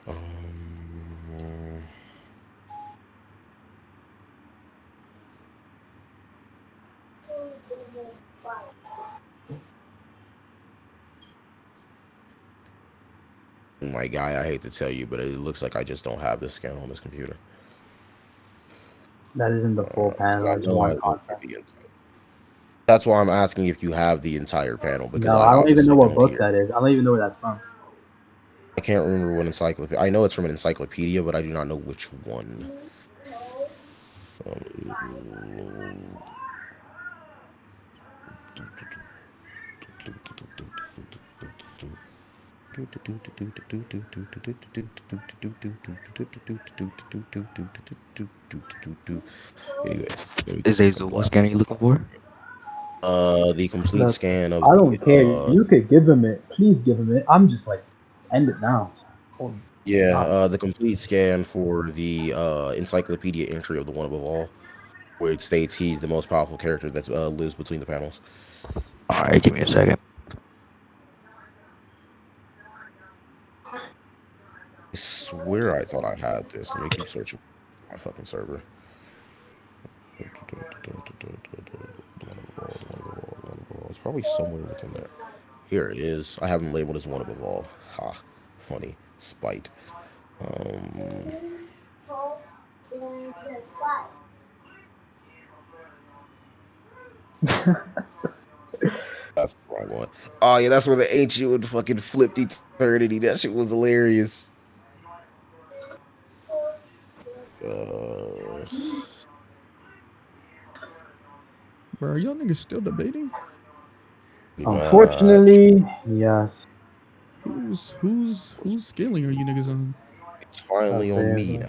Um, my guy, I hate to tell you, but it looks like I just don't have this scan on this computer. That isn't the full 'Cause panel. I I just know I want went content. through the That's why I'm asking if you have the entire panel because No, I I don't even know obviously what don't book here. that is. I don't even know where that's from. I can't remember what encyclopedia. I know it's from an encyclopedia, but I do not know which one. Anyways, let me Azazel, find what that. scan are you looking for? The complete Look, scan of I the don't care. You could give him it. Please give him it. I'm just like, end it now. Yeah, the complete scan for the encyclopedia entry of the one above all, where it states he's the most powerful character that lives between the panels. All right, give me a second. I swear I thought I had this. Let me keep searching my fucking server. It's probably somewhere within there. Here it is. I have him labeled as one above all. Ha. Funny. Spite. Um, that's the wrong one. Oh yeah, that's where the ancient would fucking flipped eternity. That shit was hilarious. Uh, Bro, are y'all niggas still debating? pretty much. Unfortunately, yes. Who's scaling are you niggas on? It's finally on me Azazel. now.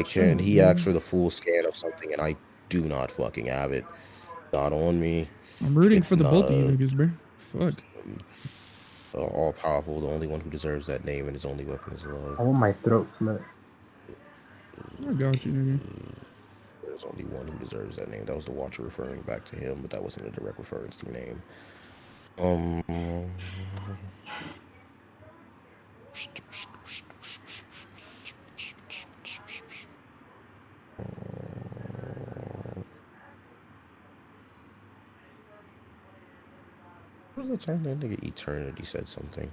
Can Shit, he ask man. for the full scan of something and I do not fucking have it? Not on me. I'm rooting It's for the both of you not niggas, bro. Fuck. all powerful. The only one who deserves that name and his only weapon is love. I want my throat slit. I got you, nigga. There's only one who deserves that name. That was the Watcher referring back to him, but that wasn't a direct reference to a name. Um, what was the time that nigga Eternity said something?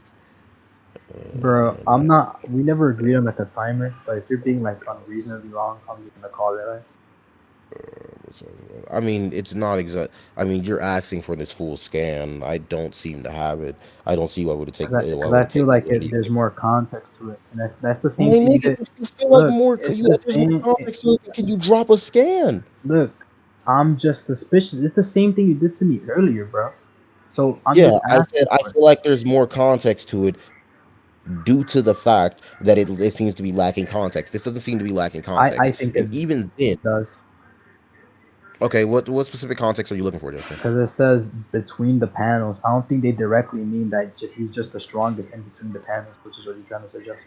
Bro, I'm Not. not. We never agreed on like a timer, but if you're being like unreasonably long, I'm just gonna call it right. I mean, it's not exact. I mean, you're asking for this full scan. I don't seem to have it. I don't see why would it take. Why Because would I it feel take like validity? there's more context to it, and that's the My same thing you nigga, did. if you feel like Look, more, it's you the there's more same. context to it. Can you drop a scan? Look, I'm just suspicious. It's the same thing you did to me earlier, bro. So I'm Yeah, just I said asking I for it. feel like there's more context to it due to the fact that it seems to be lacking context. This doesn't seem to be lacking I context, think and it even then, does okay, what specific context are you looking for, Justin? because it says between the panels. I don't think they directly mean that he's just the strongest in between the panels, which is what you're trying to suggest.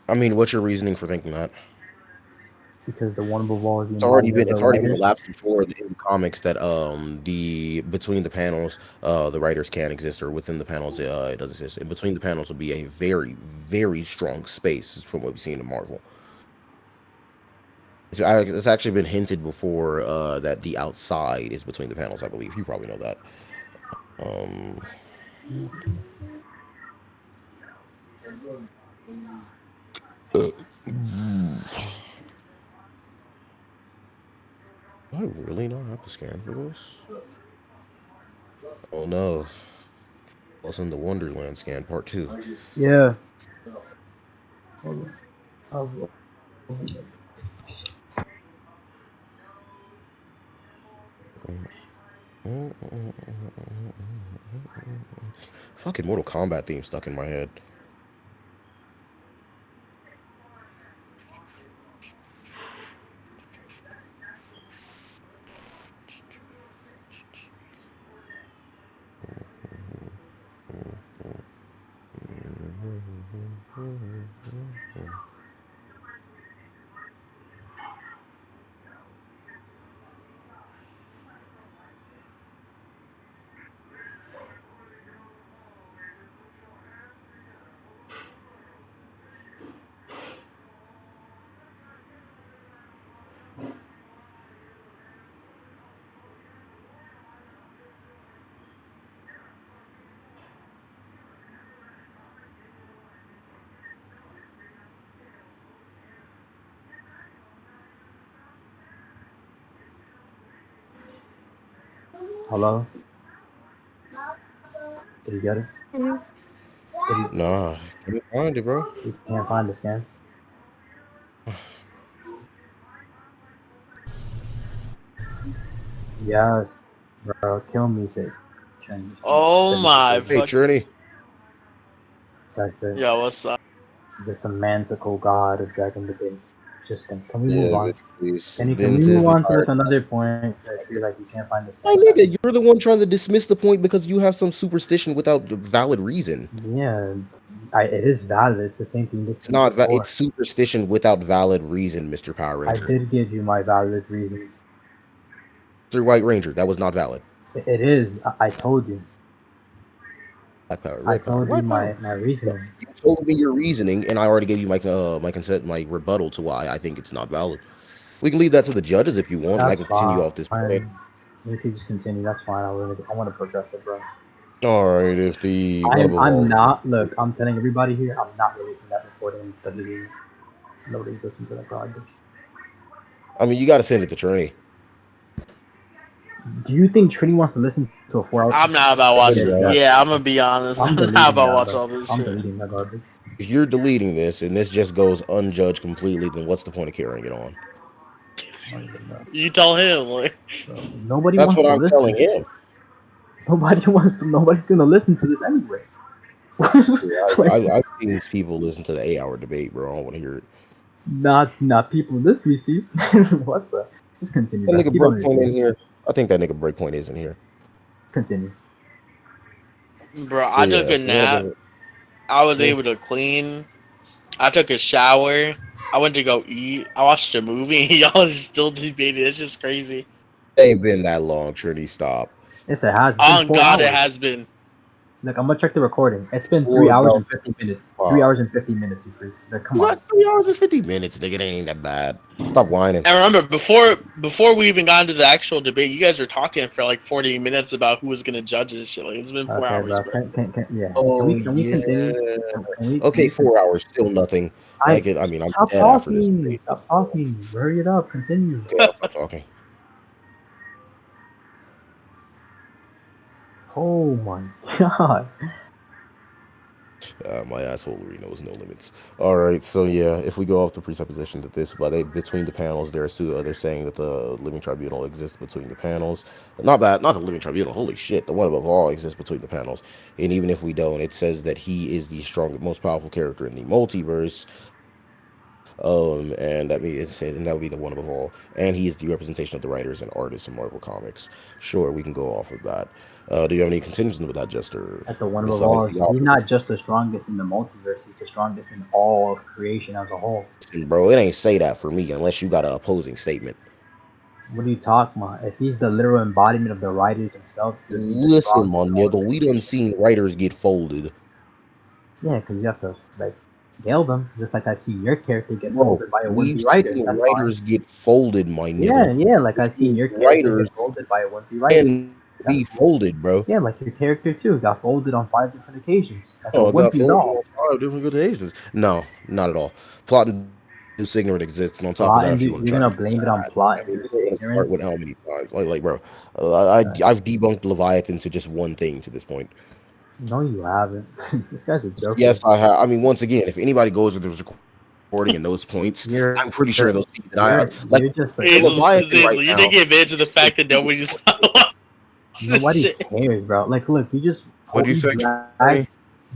I mean, what's your reasoning for thinking that? Because the one above all is the embodiment of the It's already been writer. elapsed before in the comics that the between the panels the writers can exist, or within the panels it does exist. In between the panels will be a very strong space from what we've seen in Marvel. It's actually been hinted before that the outside is between the panels. I believe you probably know that. Um, do I really not have to scan for this? Oh no! It's in the Wonderland scan part 2. Yeah. Fucking Mortal Kombat theme stuck in my head. Hello. Did you get it? Nah, can't find it, bro. You can't find the scan. Yes, bro. Kill me, say. Oh my Hey, fuck. Trinity. That's it. Yeah, what's up? The semantical god of Dragon Debate. Just think. Can we move on? Please. Can we Vince move is on to not. like another point that you're like you can't find this? My nigga, you're the one trying to dismiss the point because you have some superstition without valid reason. Yeah, it is valid. It's the same thing It's not. before. It's superstition without valid reason, Mr. Power I Ranger. did give you my valid reason. Mr. White Ranger, that was not valid. It is. I told you. Black Power, I Red Power, told you White Power. my reasoning. You told me your reasoning, and I already gave you my consent, my rebuttal to why I think it's not valid. We can leave that to the judges if you want, and I That's can continue off this point. fine. We could just continue. That's fine. I want to progress it, bro. All right, if the one above I'm all not. Look, I'm telling everybody here. I'm not releasing that recording. Deleting. Nobody's listening to that garbage. I mean, you got to send it to Trey. Do you think Trini wants to listen to a 4 hour? I'm not about watching. Yeah, I'm gonna be honest. I'm deleting not about that, watching bro. all this I'm shit. deleting that garbage. If you're deleting this and this just goes unjudged completely, then what's the point of carrying it on? You tell him. Like, Nobody That's wants what to I'm listen. telling him. Nobody's gonna listen to this anyway. I've seen these people listen to the 8-hour debate, bro. I don't want to hear it. Not people in this PC. What the? Just continue. That Bro. nigga Keep on Breakpoint in here. I think that nigga Breakpoint is in here. Continue. bro, I took a nap. I was able to clean. I took a shower. I went to go eat. I watched a movie. And y'all are still debating. It's just crazy. It ain't been that long, Trinity. Stop. Yes, it has. On God, it has been. Look, I'm gonna check the recording. It's been 3 hours and 50 minutes. 3 hours and 50 minutes, you freak. Like, come It's on. like 3 hours and 50 minutes, nigga. It ain't that bad. Stop whining. And remember, before we even got into the actual debate, you guys were talking for like 40 minutes about who was gonna judge and shit. Like, it's been 4 hours, bro. Yeah. Oh, Can we continue? Okay, 4 hours, still nothing. I'm Stop dead after this talking. debate. Stop talking. Hurry it up. Continue. Okay, I'll stop talking. Oh my god. My assholery knows no limits. All right, so yeah, if we go off the presupposition that between the panels, they're saying that the living tribunal exists between the panels. Not the living tribunal. Holy shit, the one above all exists between the panels. And even if we don't, it says that he is the strongest, most powerful character in the multiverse. And that means and that would be the one above all. And he is the representation of the writers and artists in Marvel Comics. Sure, we can go off of that. Do you have any contention with that, Jester? At the one above all, he's not just the strongest in the multiverse, he's the strongest in all of creation as a whole. Listen, bro, it ain't say that for me unless you got an opposing statement. What are you talking about? If he's the literal embodiment of the writers themselves, listen, my nigga, we done seen writers get folded. Yeah, because you have to like scale them, just like I've seen your character get folded by a one-piece writer. We've seen writers get folded, my nigga. Yeah, like I've seen your character get folded by a one-piece writer. And be folded, bro. Yeah, like your character too got folded on 5 different occasions. That's got folded on 5 different occasions. No, not at all. Plot induced ignorance exists, and on top of that, if you want to you're gonna blame it on plot induced ignorance. With how many times? Like, bro, I've debunked Leviathan to just one thing to this point. No, you haven't. This guy's a joke. Yes, I have. I mean, once again, if anybody goes with this recording and those points, I'm pretty sure they'll see that I have. Like, Azazel, you didn't get advantage of the fact that nobody's Nobody cares, bro. Like, look, you just what'd you say?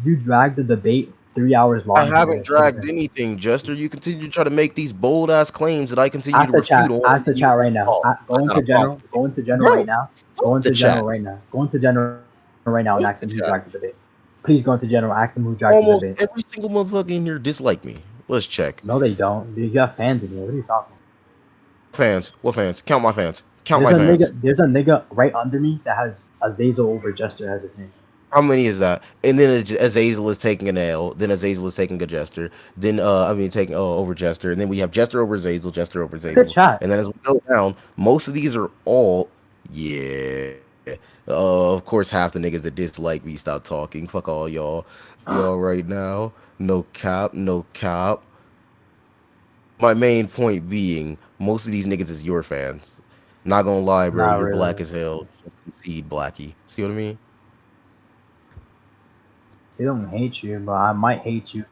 You dragged the debate 3 hours long. I haven't dragged anything, Jester. You continue to try to make these bold ass claims that I continue to refute on. Ask the chat right now. Go into general. Go into general right now. Go into general right now. Go into general right now and ask them who dragged the debate. Please go into general. Ask them who dragged the debate. Every single motherfucker in here dislike me. Let's check. No, they don't. You got fans in here. What are you talking? Fans? What fans? Count my fans. Count my fans. There's a nigga right under me that has Azazel over Jester as his name. How many is that? And then Azazel is taking an L. Then Azazel is taking a Jester. Then taking over Jester. And then we have Jester over Azazel. Jester over Azazel. And then as we go down, most of these are all of course, half the niggas that dislike me stop talking. Fuck all y'all. Y'all right now. No cap. No cap. My main point being, most of these niggas is your fans. Not gonna lie, bro. You're really black as hell. Just concede, Blackie. See what I mean? They don't hate you, but I might hate you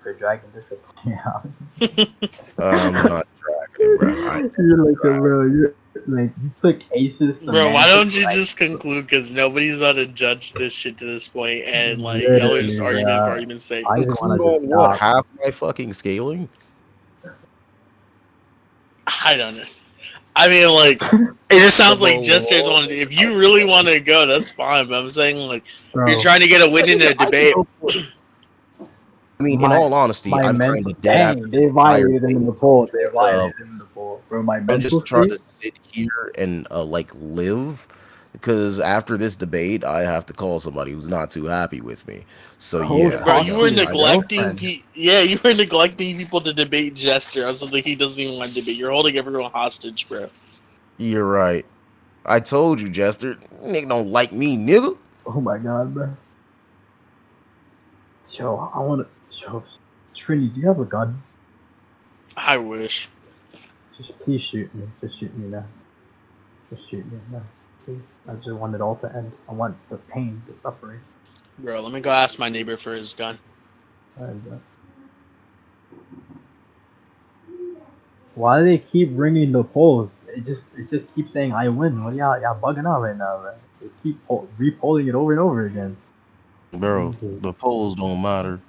for dragging this up to your house. I'm not dragging, bro. You're like, bro, you're like, you took aces. Bro, why don't you just conclude? Because nobody's not to judge this shit to this point, and like, y'all are just arguing for argument's sake. Include on what? Half my fucking scaling? I don't know. I mean, like, it just sounds like Jester's on. If you really want to go, that's fine. But I'm saying, like, you're Bro, trying to get a win in a I can debate. go for it. I mean, in my all honesty, my I'm trying to mental dead after dang, this they entire violated him in thing the from the poll. They point of violated him in the poll. Bro, my I'm mental just trying state. to sit here and like live because after this debate, I have to call somebody who's not too happy with me. So Go yeah, Bro, talk you to were your neglecting girlfriend. Yeah, you were neglecting people to debate Jester on something he doesn't even want to debate. You're holding everyone hostage, bro. you're right. I told you, Jester. Nigga don't like me, nigga. Oh my god, bro. Yo, I wanna. Yo, Trini, do you have a gun? I wish. Just please shoot me. Just shoot me now. Just shoot me now. Please. I just want it all to end. I want the pain, the suffering. Bro, let me go ask my neighbor for his gun. And, why do they keep ringing the polls? It just keeps saying I win. What y'all bugging out right now, man? They keep re-polling it over and over again. Bro, the polls don't matter.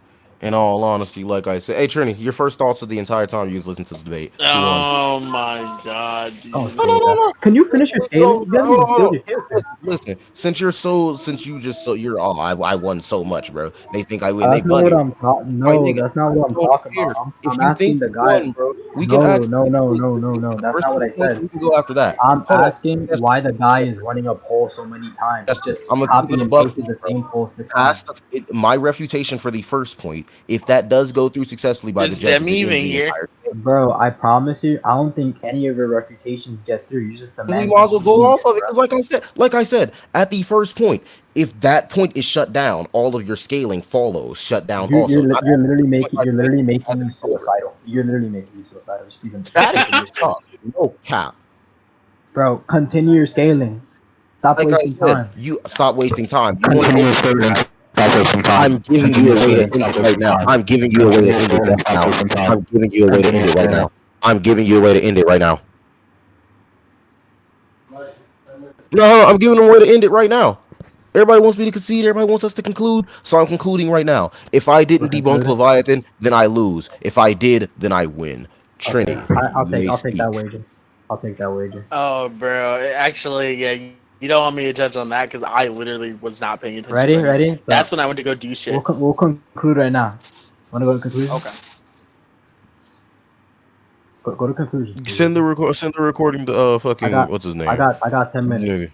In all honesty, like I said, hey Trini, your first thoughts of the entire time you was listening to this debate. Who won? Oh my god, Don't dude. No, say no, no, that. no. Can you finish your scaling? No, You haven't hold even on, hold scaled on. your character. Listen, since you just so you're oh I won so much, bro. They think I win. They That's not what bugging. I'm talking. My No, nigga, that's not I what I'm don't talking about. care. If I'm you think asking the you guy. won, bro, we can No, ask. no, no, Listen, no, if no, you no. get the That's first not what couple I points, said. we can go after that. I'm Hold on, asking Jester, why the guy is Jester, running a poll so many times. He Jester. just I'm gonna keep copy it a and buck with pasted you, the bro. same poll 6 times. Past my refutation for the first point, if that does go through successfully by the Is judges, Demi it ends even the here? entire thing. Bro, I promise you, I don't think any of your reputations get through. You're just We might as well semantically go off genius, of it bro. because, like I said, at the first point, if that point is shut down, all of your scaling follows shut down. Also, not You're at literally the point making by point, as me in order. suicidal. You're literally making me suicidal. Just even That is continue scaling. tough. No cap. Bro, continue your scaling. Stop Like I wasting said, time. you stop wasting time. You want to Continue end it scaling. right? Stop wasting I'm time. giving you Continue a way to scaling. end Stop it right wasting now. time. I'm giving you a way to Continue end it scaling. right Stop now. wasting time. I'm giving you a way to end Continue it right scaling. now. I'm giving you a way to end it right now. No, I'm giving them a way to end it right now. Everybody wants me to concede. Everybody wants us to conclude. So I'm concluding right now. If I We're didn't debunk concluding. Leviathan, then I lose. If I did, then I win. Okay, Trini, you may I'll take that speak. wager. I'll take that wager. Oh, bro. Actually, yeah, you don't want me to judge on that because I literally was not paying attention Ready? for any. Ready? So That's when I went to go do shit. we'll conclude right now. Wanna go to conclusion? Okay. Go to conclusion, please. Send the recording to fucking what's his name? I got 10 minutes. Nigga.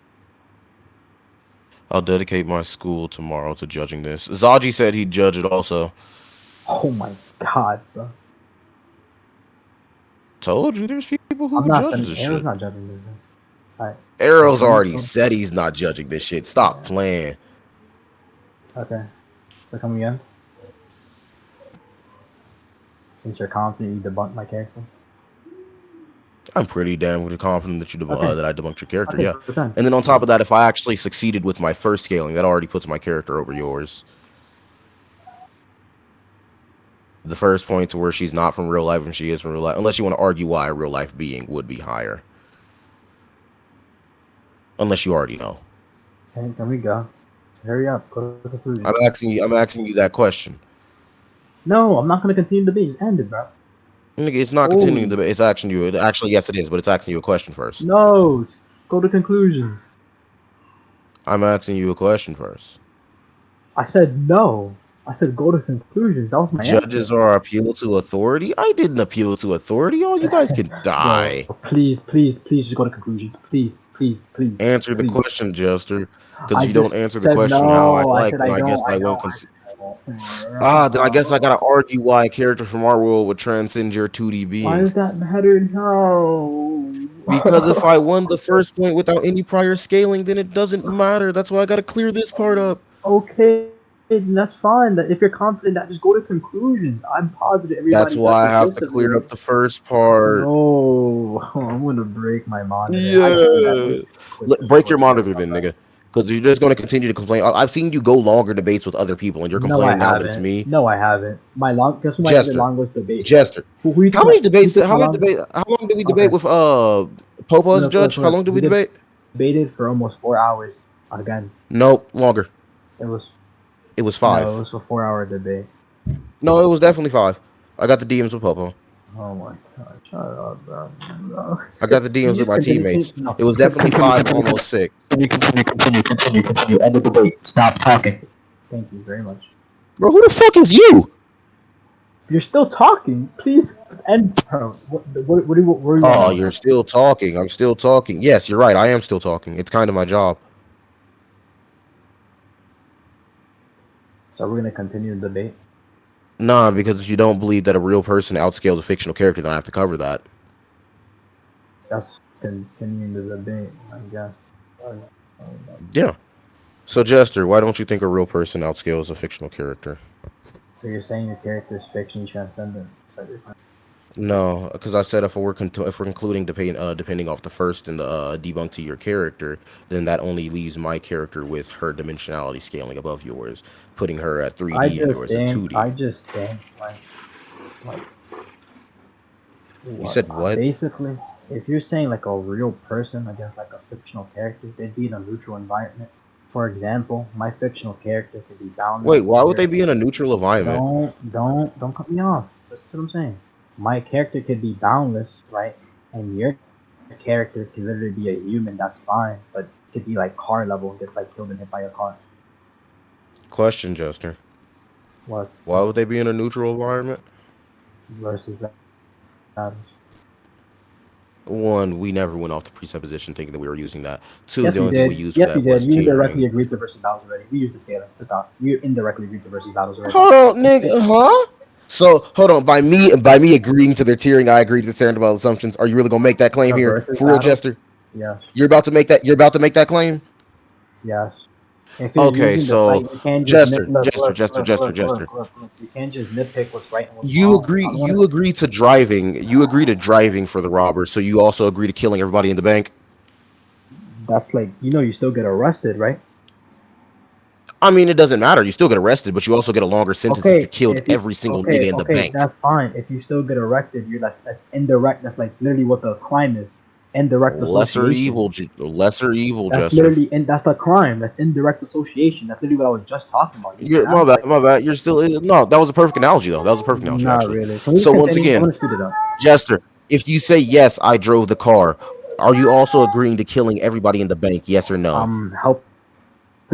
I'll dedicate my school tomorrow to judging this. Zaji said he'd judge it also. Oh my god, bro. Told you there's people who I'm would not judge sending this Arrow's shit. not judging this. Alright. So Arrow's let me already go. said he's not judging this shit. Stop playing. Okay. So come again. Since you're confident you debunked my character. I'm pretty damn confident that Okay. that I debunked your character, Okay, yeah. pretend. And then on top of that, if I actually succeeded with my first scaling, that already puts my character over yours. The first point to where she's not from real life and she is from real life, unless you want to argue why a real life being would be higher. Unless you already know. Okay, there we go. Hurry up, go to conclusion. I'm asking you that question. No, I'm not gonna continue the debate. Just end it, bro. Nigga, it's not continuing the debate. It's asking you. Actually, yes, it is, but it's asking you a question first. No, go to conclusions. I'm asking you a question first. I said no. I said go to conclusions. That was my Judges answer. are appeal to authority? I didn't appeal to authority. Oh, you guys can Bro, die. please, just go to conclusions. Please, Answer the please. question, Jester. Because I if you don't just answer the said question how I no. I like, said then I I don't. guess I I don't. won't then I guess I gotta argue why a character from our world would transcend your 2D Why being. does that matter? No. Because if I won the first point without any prior scaling, then it doesn't matter. That's why I gotta clear this part up. Okay, that's fine. That if you're confident, that just go to conclusions. I'm positive That's everybody just why I have to clear definitively. up the first part. No, I'm gonna break my monitor. I can't do that. Let me Yeah. quit this Break your recording. monitor then, nigga. Because you're just going to continue to complain. I've seen you go longer debates with other people, and you're No, I complaining now that it's haven't. me. No, I haven't. Guess who my Jester. longest debate is? Jester. Who you How think many debates? my long? How long did we debate Okay, with Popo as a judge? How look. long did We we debate? debated for almost 4 hours. Again, Nope, longer. it was It was no, it 5. was a 4 hour debate. No, it was definitely 5. I got the DMs with Popo. Oh my god, shut up, bro. No. I got the DMs with my teammates. No. It was definitely 5, almost 6. Continue. End the debate. Stop talking. Thank you very much. Bro, who the fuck is you? You're still talking. Please end, bro. What do you Oh, want? you're still talking. I'm still talking. Yes, you're right. I am still talking. It's kind of my job. So we're gonna continue the debate. Nah, because if you don't believe that a real person outscales a fictional character, then I have to cover that. That's continuing the debate, I guess. Yeah. So, Jester, why don't you think a real person outscales a fictional character? So you're saying your character is fictionally transcendent? No, because I said if we're concluding depending off the first and the debunk to your character, then that only leaves my character with her dimensionality scaling above yours, putting her at 3D and yours is 2D. I just think like You said what? Basically, if you're saying like a real person against like a fictional character, they'd be in a neutral environment. For example, my fictional character could be bound. Wait, why would they be in a neutral environment? Don't cut me off. That's what I'm saying. My character could be boundless, right? And your character could literally be a human. That's fine, but it could be like car level and get like killed and hit by a car. Question, Jester. What? Why would they be in a neutral environment? Versus that. One, we never went off the presupposition thinking that we were using that. Two, Yes, the only thing we used yes, for that we did. was You team indirectly ring. agreed to versus battles already. We used the scaling to stop. You indirectly agreed to versus battles already. Hold on, nigga, huh? So hold on, by me agreeing to their tiering, I agreed to the standard about assumptions. Are you really gonna make that claim here, for real, Jester? Yes. You're about to make that claim? Yes. If you're Okay, using so the site, you can't just Jester. You can't just nitpick what's right and what's You wrong. agree? You agree to driving? You agree to driving for the robber? So you also agree to killing everybody in the bank? That's like you still get arrested, right? I mean, it doesn't matter. You still get arrested, but you also get a longer sentence if you killed every single nigga in the bank. That's fine. If you still get arrested, that's indirect. That's like literally what the crime is. Indirect Lesser association. evil, That's Jester. literally, and that's the crime. That's indirect association. That's literally what I was just talking about. My bad. You're still no. That was a perfect analogy, though. That was a perfect analogy. Not actually. really. So once again, Jester, if you say yes, I drove the car, are you also agreeing to killing everybody in the bank? Yes or no? Helping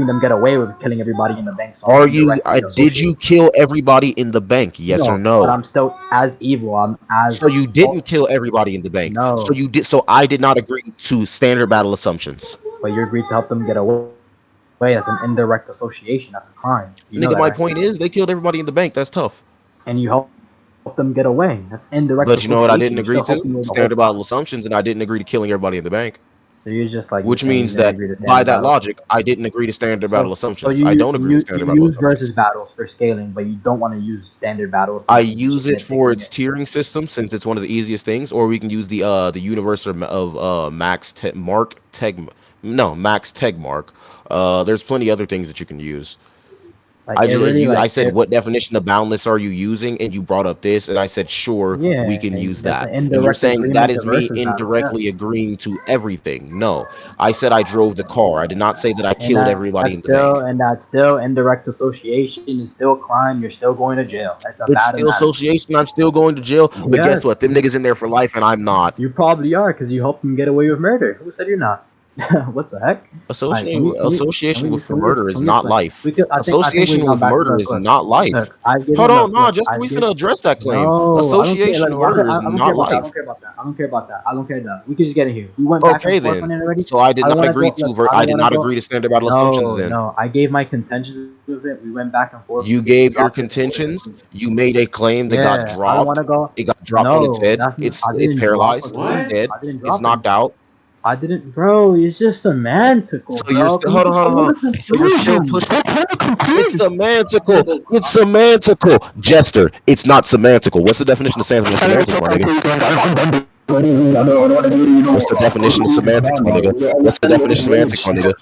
them get away with killing everybody in the bank. So are you? Did you kill everybody in the bank? Yes or no? But I'm still as evil. So you didn't kill everybody in the bank. No. So you did. So I did not agree to standard battle assumptions. But you agreed to help them get away. That's an indirect association. That's a crime. Nigga, my point is they killed everybody in the bank. That's tough. And you help them get away. That's indirect. But you know what? I didn't agree to standard battle assumptions, and I didn't agree to killing everybody in the bank. So you're just like, which means that by that logic, I didn't agree to standard battle assumptions. I don't agree to standard battle assumptions. You use versus battles for scaling, but you don't want to use standard battles. I use it for its tiering system since it's one of the easiest things, or we can use the universe of Max Tegmark. There's plenty other things that you can use. I said, what definition of boundless are you using? And you brought up this, and I said, sure, we can use that. And you're saying that is me indirectly agreeing to everything. No, I said I drove the car. I did not say that I killed everybody in the bank. And that's still indirect association. It's still crime. You're still going to jail. It's still association. I'm still going to jail. But guess what? Them niggas in there for life, and I'm not. You probably are because you helped them get away with murder. Who said you're not? What the heck? Association with murder is not life. Association with murder is not life. Hold on, no, just we should address that claim. Association with murder is not life. I don't care about that. I don't care that. We can just get it here. We went back and forth on it already. So I did not agree to. I did not agree to standard battle assumptions. Then no, I gave my contentions with it. We went back and forth. You gave your contentions. You made a claim that got dropped. It got dropped on its head. It's paralyzed. It's dead. It's knocked out. I didn't, bro. It's just semantical. So you're still, hold on. So you're still pushing. It's semantical. It's semantical. Jester, it's not semantical. What's the definition of semantical, my nigga? What's the definition of semantics, my nigga? What's the definition of semantics, my nigga?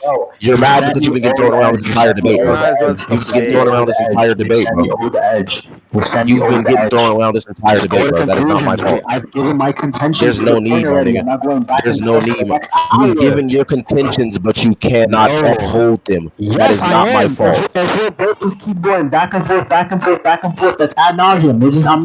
You're mad because you've been getting thrown around this entire debate, bro. You've been getting thrown around this entire debate, bro. You've been getting thrown around this entire debate, bro. That is not my fault. I've given my contentions. There's no need, my nigga. There's no need. You've given your contentions, but you cannot uphold them. That is not my fault. Just keep going back and forth. That's ad nauseum.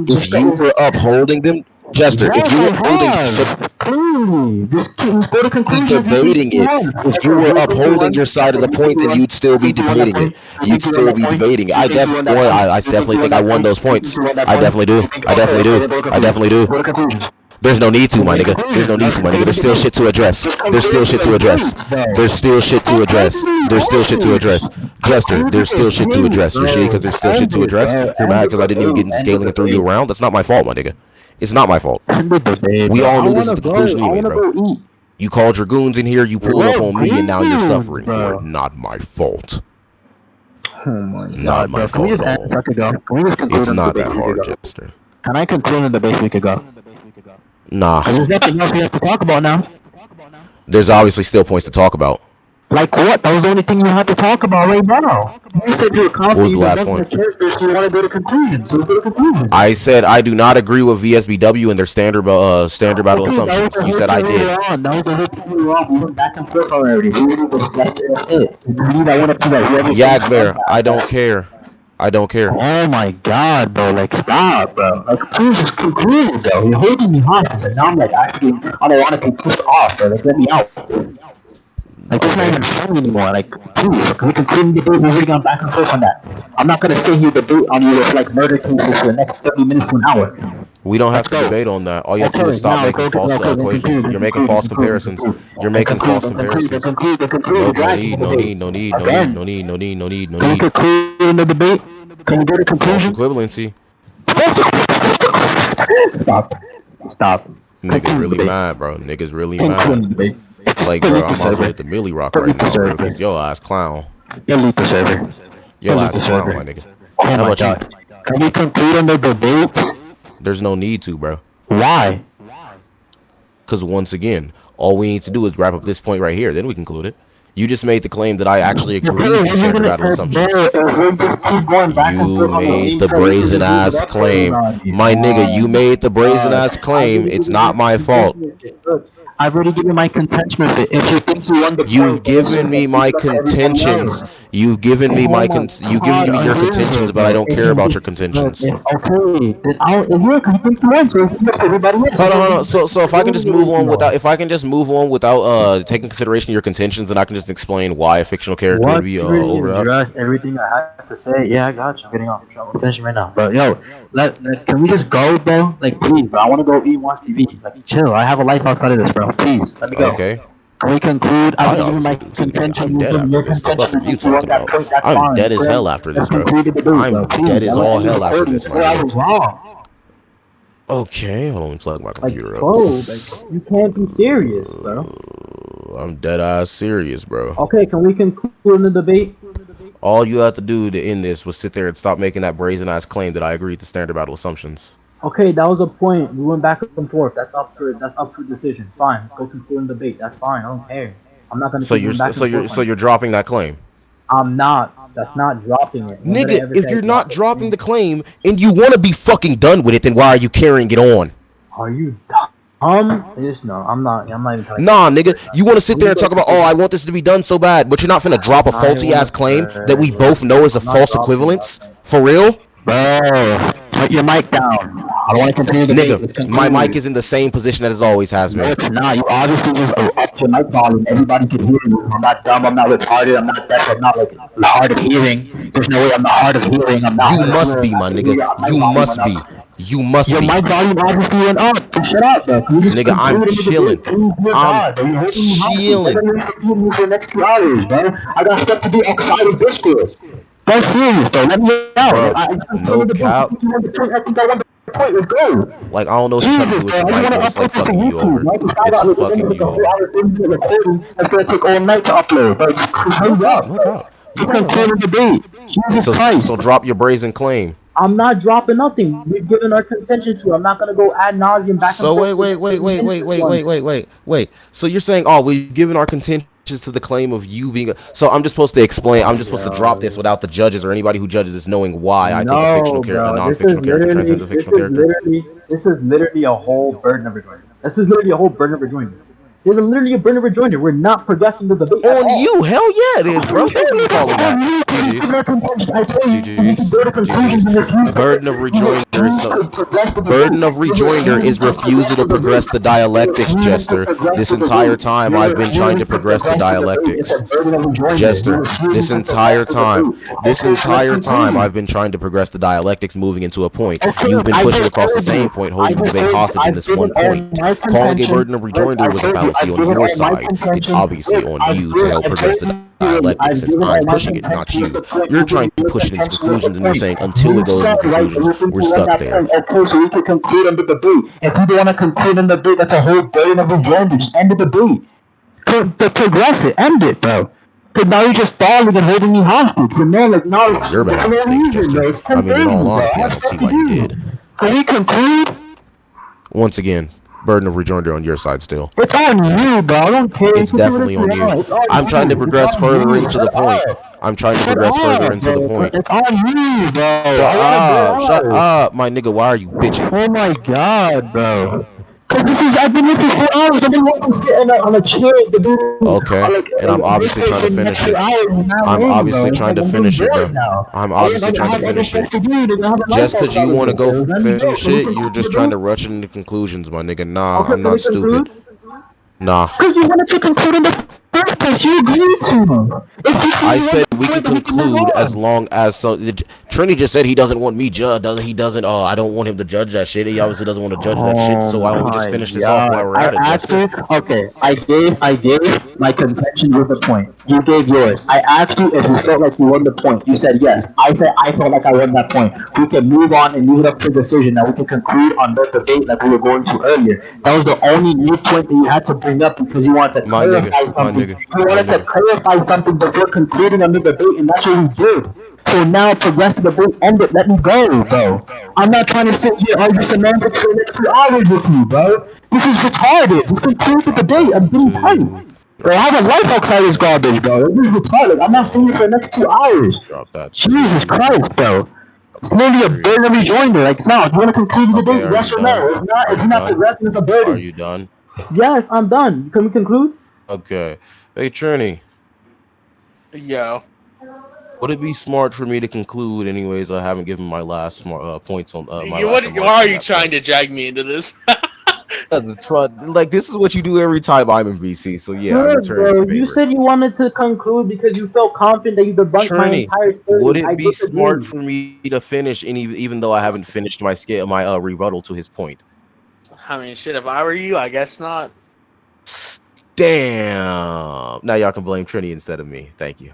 If you were upholding them, Jester, if you were holding Clearly, just go to conclusion. debating it, if you were upholding your side of the point, then you'd still be debating it. You'd still be debating it. I definitely think I won those points. I definitely do. I definitely do. I definitely do. There's no need to, my nigga. There's no need to, my nigga. There's still shit to address. There's still shit to address. There's still shit to address. There's still shit to address. Jester, there's still shit to address. You're shitty because there's still shit to address. You're mad because I didn't even get in scaling and threw you around. That's not my fault, my nigga. It's not my fault. We all knew this is the conclusion anyway, bro. You called your goons in here, you pulled up on me, and now you're suffering for it. Not my fault. Oh my God, not my fault at all. It's not that hard, Jester. Can I conclude in the base we could go? Nah. There's nothing else we have to talk about now. There's obviously still points to talk about. Like what? That was the only thing you had to talk about right now. You said you were confident. What was the last point? So you want to go to conclusions. Let's go to conclusions. I said I do not agree with VSBW and their standard battle assumptions. You said I did. That was the whole thing we were on. We went back and forth already. That's it. I want to prove that whoever. Yagbear, I don't care. I don't care. Oh my God, bro! Like, stop, bro! Like, please just conclude, though. You're holding me hostage, and now I'm like, actually, I don't want to be pushed off, bro. Like, let me out. Like, this is not even funny anymore. Like, please, can we conclude the debate? We've already gone back and forth on that. I'm not gonna sit here debate on you with like murder cases for the next 30 minutes to an hour. We don't have to debate on that. All you have to do is stop making false equations. You're making false comparisons. You're making false comparisons. No need. Can we conclude in the debate? Can we go to conclusion? False equivalency. Stop. Niggas really mad, bro. Niggas really mad. Like, bro, I'm about to hit the Millie Rock right now, bro, because your ass clown. Delete the server. Your ass clown, my nigga. Oh How my about God. you? Can we conclude on the debate? There's no need to, bro. Why? Because once again, all we need to do is wrap up this point right here. Then we conclude it. You just made the claim that I actually agreed to standard battle assumptions. You made the brazen ass claim. My nigga, you made the brazen ass claim. It's not my fault. I've already given my contention with it. If you think you won the You've given me my contentions. You've given me your contentions, but I don't care about your contentions. Okay, then I'll look. I think you answer. Everybody else. Hold on. So if I can just move on without taking consideration your contentions, then I can just explain why a fictional character would be over that. Addressed everything I had to say. Yeah, I got you. I'm getting off attention right now. But yo, can we just go, bro? Like, please, bro. I want to go eat and watch TV. Like, chill. I have a life outside of this, bro. Please, let me go. Okay. Can we conclude? I've given my contention. I'm dead after this. The fuck are you talking about? I'm dead as hell after this, bro. I'm dead as all hell after this, my wrong. Okay, hold on, let me plug my computer up. Like, you can't be serious, bro. I'm dead ass serious, bro. Okay, can we conclude the debate? All you have to do to end this was sit there and stop making that brazen ass claim that I agreed to standard battle assumptions. Okay, that was a point. We went back and forth. That's up for decision. Fine, let's go conclude the debate. That's fine. I don't care. I'm not gonna. So you're dropping that claim. I'm not. That's not dropping it. Nigga, if you're not dropping the claim and you want to be fucking done with it, then why are you carrying it on? Are you dumb? Just no. I'm not even trying. Nah, nigga, you want to sit there and talk about, oh, I want this to be done so bad, but you're not finna drop a faulty ass claim that we both know is a false equivalence? For real? Bro, put your mic down. I don't want to continue the debate. Nigga, my mic is in the same position as it always has been. No, it's not. You obviously just up your mic volume. Everybody can hear you. I'm not dumb. I'm not retarded. I'm not deaf. I'm not like hard of hearing. There's no way I'm not hard of hearing. I'm not. You must be, my nigga. You must be. You must be. Your mic volume obviously went up. So shut up, bro. Nigga, I'm chilling. I'm chilling. For the next 2 hours, bro. I got stuff to do outside of Discord. That's serious, though. Let me out. No cap. I think I won the point. Let's go. Like, I don't know what you're trying to do with your mic, but it's like fucking you over. It's fucking you over. It's gonna take all night to upload. But just hurry up. No cap. You can clear the debate. Jesus Christ. So drop your brazen claim. I'm not dropping nothing. We've given our contention to it. I'm not gonna go ad nauseum back. So wait. So you're saying, oh, we've given our contentions to the claim of you being. So I'm just supposed to explain. I'm just supposed to drop this without the judges or anybody who judges this knowing why I think a fictional character, a non-fictional character, transcends a fictional character. This is literally a whole burden of rejoinder. There's literally a burden of rejoinder. We're not progressing the debate. On you, hell yeah, it is, bro. Thank you for calling that. GG's. Burden of rejoinder. Burden of rejoinder is refusal to progress the dialectics, Jester. This entire time I've been trying to progress the dialectics. Jester, this entire time I've been trying to progress the dialectics, moving into a point. You've been pushing across the same point, holding the debate hostage in this one point. Calling a burden of rejoinder was a fallacy on your side. It's obviously on you to help progress the dialectics, since I'm pushing it, not you. You're trying to push it into conclusions, and you're saying until it goes into conclusions, we're stuck there. Okay, so we can conclude on the debate. If you don't want to conclude on the debate, that's a whole burden of rejoinder. Just end the debate. Progress it. End it, bro. Because now you're just stalling and holding me hostage. And then, like, now it's Your bad, Jester. I mean, in all honesty, I don't see why you did. Can we conclude? Once again, burden of rejoinder on your side still. It's on you, bro. I don't care. It's definitely on you. I'm trying to progress further into the point. I'm trying to progress further into the point. It's on you, bro. Shut up, my nigga. Why are you bitching? Oh my god, bro. Cause I've been here for 4 hours. I've been working sitting on a chair. Okay, and I'm obviously trying to finish it. I'm obviously trying to finish it, bro. I'm obviously trying to finish it. Just because you want to go finish some shit, you're just trying to rush into conclusions, my nigga. Nah, I'm not stupid. Nah. Because you wanted to conclude in the first place. You agreed to. I said we can conclude as long as Trini just said he doesn't want me judge. He doesn't. I don't want him to judge that shit. He obviously doesn't want to judge that shit. So why don't we just finish this off while we're at it? Okay, I gave my contention with the point. You gave yours. I asked you if you felt like you won the point. You said yes. I said I felt like I won that point. We can move on and leave it up to decision. Now we can conclude on the debate like we were going to earlier. That was the only new point that you had to bring up because you wanted to clarify something. You wanted to clarify something before concluding on the debate, and that's what we did. So now progress to the debate, end it, let me go, bro. I'm not trying to sit here argue semantics for the next 2 hours with you, bro. This is retarded. Just conclude the debate. I'm getting tight. Bro, I have a life outside this garbage, bro. This is retarded. I'm not sitting here for the next 2 hours. Jesus Christ, bro. It's literally a burden of rejoinder. Like, it's not. You want to conclude the debate, yes or no? If not, if you're not progressing, it's a burden. Are you done? Yes, I'm done. Can we conclude? Okay. Hey, Trini. Yo. Would it be smart for me to conclude? Anyways, I haven't given my last points on. Why are you trying to drag me into this? Because it's fun. Like, this is what you do every time I'm in VC. So yeah, I'm returning. Bro, you said you wanted to conclude because you felt confident that you debunked my entire story. Would it be smart for me to finish, even though I haven't finished my rebuttal to his point? I mean, shit. If I were you, I guess not. Damn. Now y'all can blame Trini instead of me. Thank you.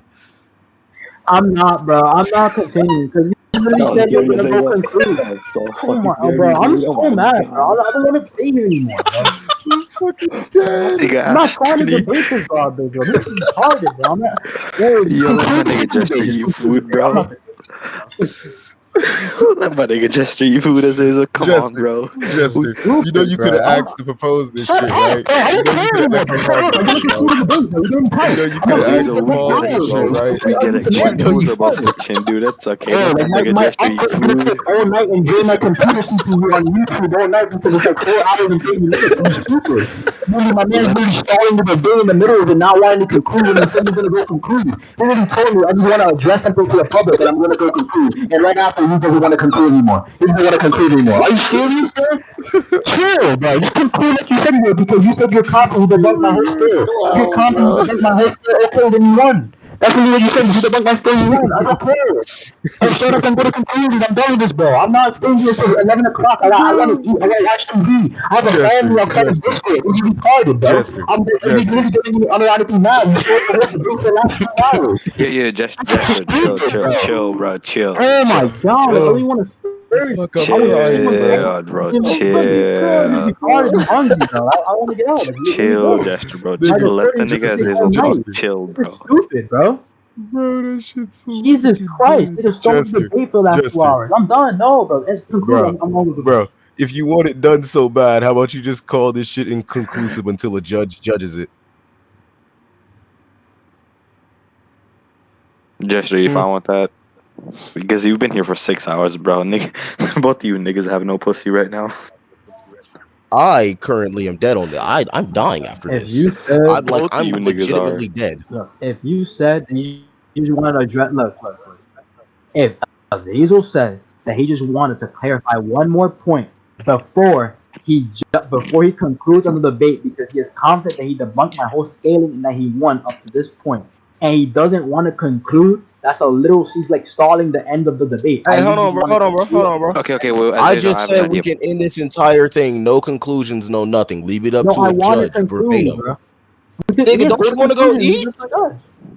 I'm not, bro. I'm not continuing because you really said you were gonna go conclude. Oh my, bro. I'm so mad, bro. I don't want to stay here anymore, bro. I'm not trying to debate this garbage, bro. This is retarded, bro. I'm not. Yo, my nigga Jester eat food, bro. Let my nigga Jester eat food as is. Come on, bro. Jester, you know you could have asked to propose this shit, right? You know you could have asked to propose this shit, right? We get it. About fiction, dude. That's okay. Let my nigga Jester eat food. All night and enjoy my computer CPU on YouTube all night because it's like 4 hours and 30 minutes. I'm stupid. Really, my man's really stalling the day in the middle of it, not wanting to conclude when he said he's gonna go conclude. He already told me I just want to address something to the public, and I'm gonna go conclude. And right after, he doesn't want to conclude anymore. He doesn't want to conclude anymore. Are you serious, bro? Chill, bro. Just conclude like you said you would because you said you're confident you debunked my whole skill. You're confident you debunked my whole skill. Okay, then you won. That's what you said. You debunked my skill. You won. I don't care. I shut up and go to conclusions. I'm done with this, bro. I'm not staying here till 11 o'clock. I want to eat. I want to watch TV. I have a family outside of Discord. This is retarded, bro. I'm literally getting you unironically mad. You supposed to work the group for the last 2 hours. Yeah, Jester, chill, bro, chill. Oh my god, I really want to chill, bro, chill. I want to get out. Chill, Jester, bro. Chill. Let the nigga Azazel talk. Chill, bro. Stupid, bro. Bro, that shit's so Jesus Christ, they just don't debate for the last 2 hours. I'm done. No, bro. It's concluded. I'm over. Bro, if you want it done so bad, how about you just call this shit inconclusive until a judge judges it? Jester, if I want that. Because you've been here for 6 hours, bro. Nigga, both of you niggas have no pussy right now. I currently am dead on that. I'm dying after this. I'm legitimately dead. Look, if you said you wanted to address, look. If Azazel said that he just wanted to clarify one more point before before he concludes on the debate, because he is confident that he debunked my whole scaling and that he won up to this point, and he doesn't want to conclude. That's a little. He's like stalling the end of the debate. Hey, hold on, bro. Okay. Well, I Azazel, just have an said we idea. can end this entire thing. No conclusions, no nothing. Leave it up No, to I a want to judge conclude, verbatim. bro. Nigga, don't you want to go eat?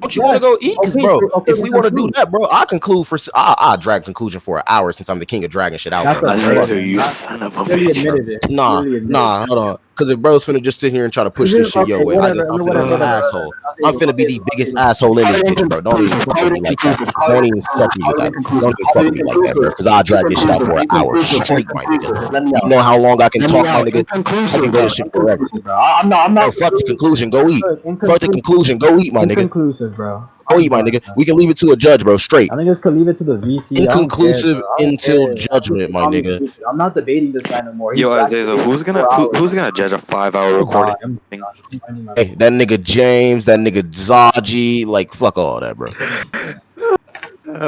Don't you want to go eat? Because, Okay, bro, okay, if we we want to do conclude. that, bro, I drag conclusion for an hour since I'm the king of dragging shit out. That's Bro. a Azazel, fair. you son of a Really bitch. admitted it. Nah, Really admitted nah, it. hold on. Because if bro's finna just sit here and try to push this shit your way, I'm finna be an asshole. I'm finna be the biggest asshole in this bitch, bro. Don't even fuck with me like that. Don't even fuck me with that. Don't even fuck with me like that, bro. Because I'll drag this shit out for an hour straight, my nigga. You know how long I can talk, my nigga? I can go this shit forever. I'm not. Bro, fuck the conclusion. Go eat. Fuck the conclusion. Go eat, my nigga. Inconclusive, bro. Go eat, my nigga. We can leave it to a judge, bro. Straight. I think just could leave it to the VC. Inconclusive until judgment, my nigga. I'm not debating this guy no more. Yo, Azazel, who's gonna judge a 5-hour recording? Hey, that nigga James, that nigga Zaji, like fuck all that, bro.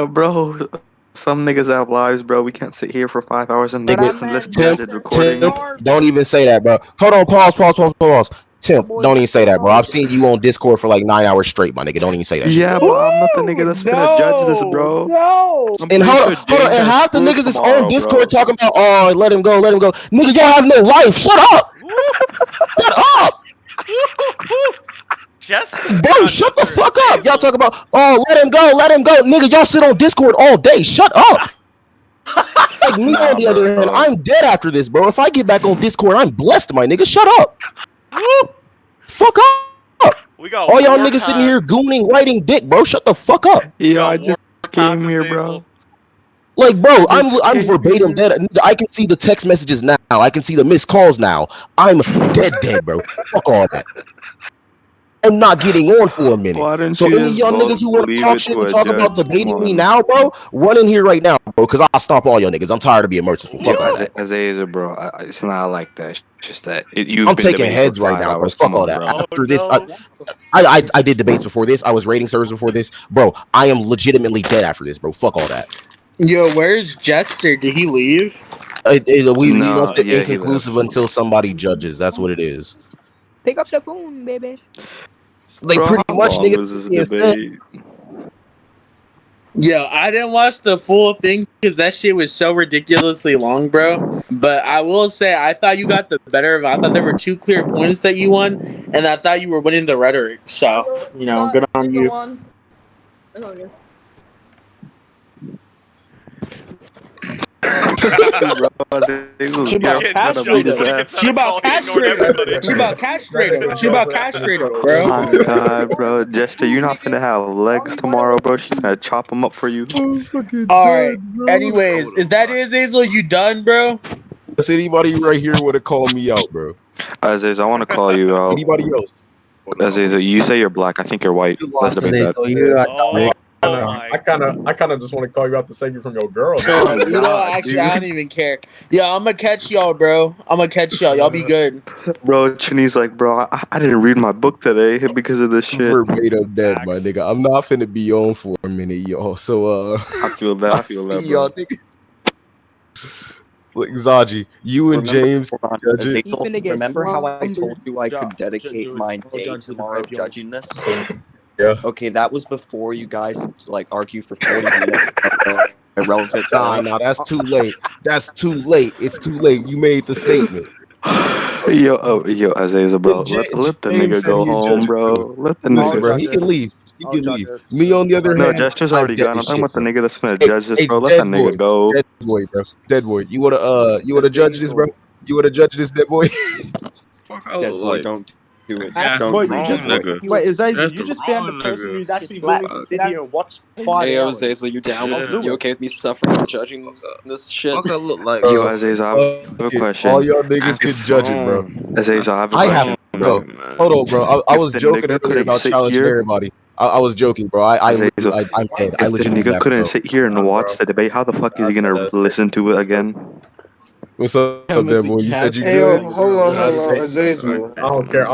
Bro, some niggas have lives, bro. We can't sit here for 5 hours and listen to judge recording. Don't even say that, bro. Hold on, pause. Tim, don't even say that, bro. I've seen you on Discord for like 9 hours straight, my nigga. Don't even say that. Yeah, but I'm not the nigga that's gonna judge this, bro. No. And hold on, and half the niggas that's on Discord talking about, oh, let him go. Nigga, y'all have no life. Shut up. Shut up. Bro, shut the fuck up. Y'all talk about, oh, let him go. Nigga, y'all sit on Discord all day. Shut up. Like me on the other hand, I'm dead after this, bro. If I get back on Discord, I'm blessed, my nigga. Shut up. Fuck up. All y'all niggas sitting here gooning, writing dick, bro. Shut the fuck up. Yeah, I just came here, bro. Like, bro, I'm verbatim dead. I can see the text messages now. I can see the missed calls now. I'm dead, bro. Fuck all that. I'm not getting on for a minute. So any of y'all niggas who want to talk shit and talk about debating me now, bro, run in here right now, bro, because I'll stomp all y'all niggas. I'm tired of being merciful. Fuck all that. Azazel, bro, it's not like that. It's just that I'm taking heads right now, bro. Fuck all that. After this, I did debates before this. I was rating servers before this, bro. I am legitimately dead after this, bro. Fuck all that. Yo, where's Jester? Did he leave? We left it inconclusive until somebody judges. That's what it is. Pick up the phone, baby. Like, bro, pretty much, nigga. Yo, I didn't watch the full thing because that shit was so ridiculously long, bro. But I will say, I thought you got the better of it. I thought there were 2 clear points that you won, and I thought you were winning the rhetoric. So, you know, good on you. She about castrated, bro. Oh my god, bro. Jester, you're not finna have legs tomorrow, bro. She's finna chop them up for you. Alright, anyways, is that it, Azazel? You done, bro? Does anybody right here want to call me out, bro? Azazel, I want to call you out. Anybody else? Azazel, you say you're black. I think you're white. Let's debate that. I kind of just want to call you out to save you from your girl. You know, actually, I don't even care. Yeah, I'm gonna catch y'all, bro. Y'all be good. Bro, Chinny's like, bro, I didn't read my book today because of this shit. Verbatim dead, my nigga. I'm not finna be on for a minute, y'all. So, I feel that, bro. Y'all niggas. Like, Zaji, you and James Remember how I told you I could dedicate my day tomorrow judging this? Yeah. Okay, that was before you guys like argue for 40 minutes. Irrelevant. Nah, that's too late. It's too late. You made the statement. Yo, Azazel, bro. Let the nigga go home, bro. Let the nigga, bro. He can leave. Me on the other hand. No, Jester's already gone. I'm talking about the nigga that's gonna judge this, bro. Let that nigga go. Dead boy, bro. Dead boy. You wanna judge this, bro? You wanna judge this, dead boy? Dead boy, don't do it. Don't Wait, do it. Wait, Azazel, you just banned the person who's actually willing to sit here and watch 5 Hey, hours. Azazel, you down with you okay with me suffering from judging this shit? Yo, Azazel, I have a question. All y'all niggas can judge it, bro. Azazel, I have a question. Bro. Hold on, bro. I was joking earlier about challenging everybody. I was joking, bro. I'm dead. If the nigga couldn't sit here and watch the debate, how the fuck is he gonna listen to it again? What's up, there, boy? You said you Hey, good? hold on, Azazel. I don't care.